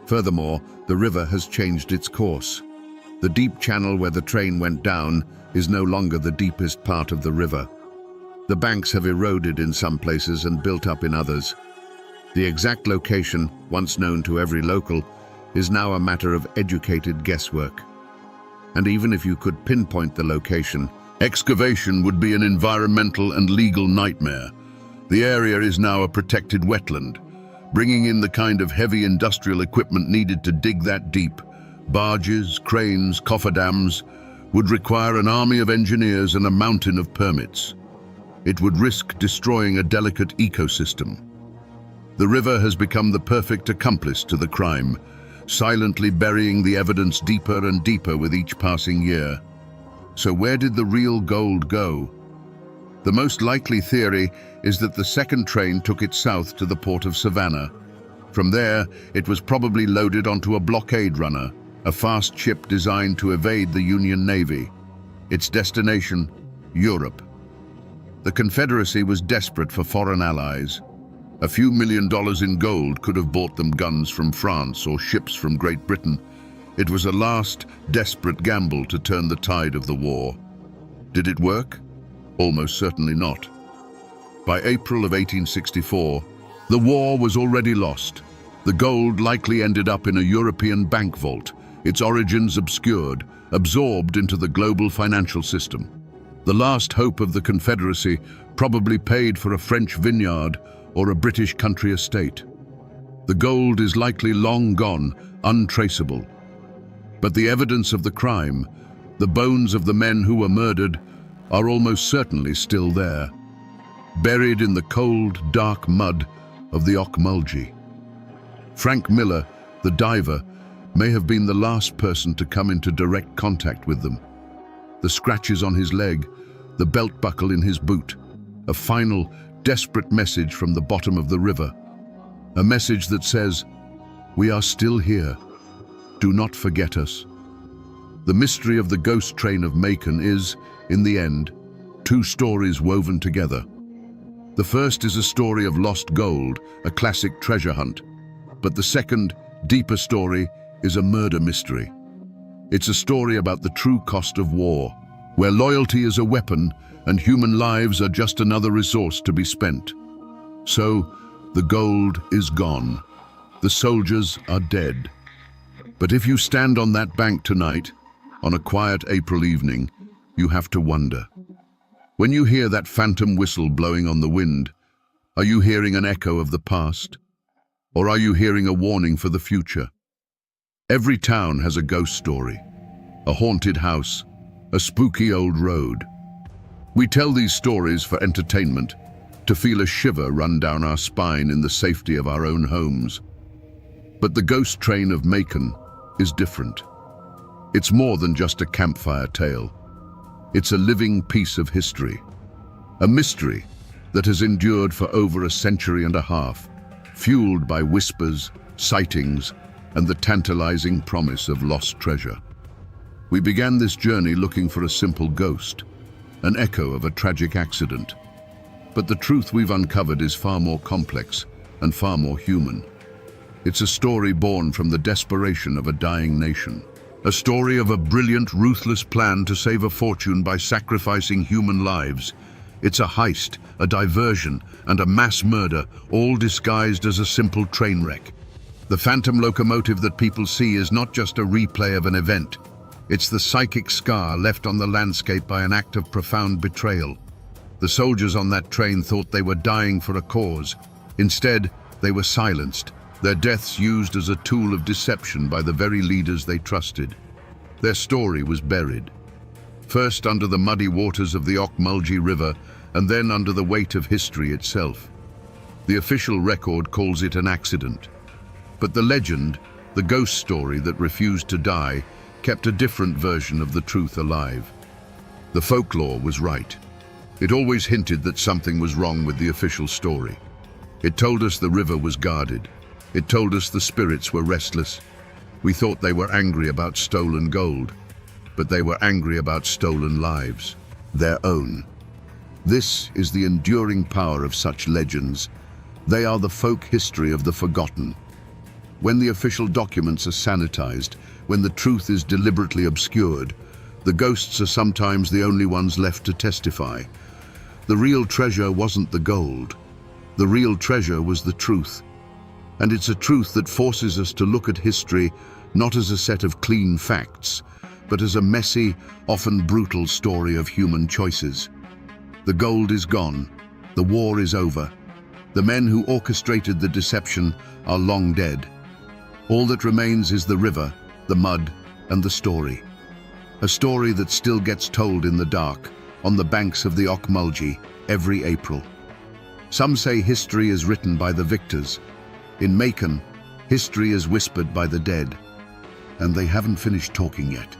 Furthermore, the river has changed its course. The deep channel where the train went down is no longer the deepest part of the river. The banks have eroded in some places and built up in others. The exact location, once known to every local, is now a matter of educated guesswork. And even if you could pinpoint the location, Excavation would be an environmental and legal nightmare. The area is now a protected wetland. Bringing in the kind of heavy industrial equipment needed to dig that deep, barges, cranes, cofferdams, would require an army of engineers and a mountain of permits. It would risk destroying a delicate ecosystem. The river has become the perfect accomplice to the crime, silently burying the evidence deeper and deeper with each passing year. So where did the real gold go? The most likely theory is that the second train took it south to the port of Savannah. From there, it was probably loaded onto a blockade runner, a fast ship designed to evade the Union Navy. Its destination, Europe. The Confederacy was desperate for foreign allies. A few $1 million in gold could have bought them guns from France or ships from Great Britain. It was a last, desperate gamble to turn the tide of the war. Did it work? Almost certainly not. By April of 1864, the war was already lost. The gold likely ended up in a European bank vault, its origins obscured, absorbed into the global financial system. The last hope of the Confederacy probably paid for a French vineyard or a British country estate. The gold is likely long gone, untraceable. But the evidence of the crime, the bones of the men who were murdered, are almost certainly still there, buried in the cold, dark mud of the Ocmulgee. Frank Miller, the diver, may have been the last person to come into direct contact with them. The scratches on his leg, the belt buckle in his boot, a final, desperate message from the bottom of the river. A message that says, "We are still here. Do not forget us." The mystery of the ghost train of Macon is, in the end, two stories woven together. The first is a story of lost gold, a classic treasure hunt. But the second, deeper story is a murder mystery. It's a story about the true cost of war, where loyalty is a weapon and human lives are just another resource to be spent. So, the gold is gone. The soldiers are dead. But if you stand on that bank tonight, on a quiet April evening, you have to wonder. When you hear that phantom whistle blowing on the wind, are you hearing an echo of the past? Or are you hearing a warning for the future? Every town has a ghost story, a haunted house, a spooky old road. We tell these stories for entertainment, to feel a shiver run down our spine in the safety of our own homes. But the ghost train of Macon is different. It's more than just a campfire tale. It's a living piece of history, a mystery that has endured for over a century and a half, fueled by whispers, sightings, and the tantalizing promise of lost treasure. We began this journey looking for a simple ghost, an echo of a tragic accident. But the truth we've uncovered is far more complex and far more human. It's a story born from the desperation of a dying nation. A story of a brilliant, ruthless plan to save a fortune by sacrificing human lives. It's a heist, a diversion, and a mass murder, all disguised as a simple train wreck. The phantom locomotive that people see is not just a replay of an event. It's the psychic scar left on the landscape by an act of profound betrayal. The soldiers on that train thought they were dying for a cause. Instead, they were silenced, their deaths used as a tool of deception by the very leaders they trusted. Their story was buried, first under the muddy waters of the Ocmulgee River, and then under the weight of history itself. The official record calls it an accident. But the legend, the ghost story that refused to die, kept a different version of the truth alive. The folklore was right. It always hinted that something was wrong with the official story. It told us the river was guarded. It told us the spirits were restless. We thought they were angry about stolen gold, but they were angry about stolen lives, their own. This is the enduring power of such legends. They are the folk history of the forgotten. When the official documents are sanitized, when the truth is deliberately obscured, the ghosts are sometimes the only ones left to testify. The real treasure wasn't the gold. The real treasure was the truth. And it's a truth that forces us to look at history not as a set of clean facts, but as a messy, often brutal story of human choices. The gold is gone. The war is over. The men who orchestrated the deception are long dead. All that remains is the river, the mud, and the story. A story that still gets told in the dark, on the banks of the Ocmulgee, every April. Some say history is written by the victors. In Macon, history is whispered by the dead. And they haven't finished talking yet.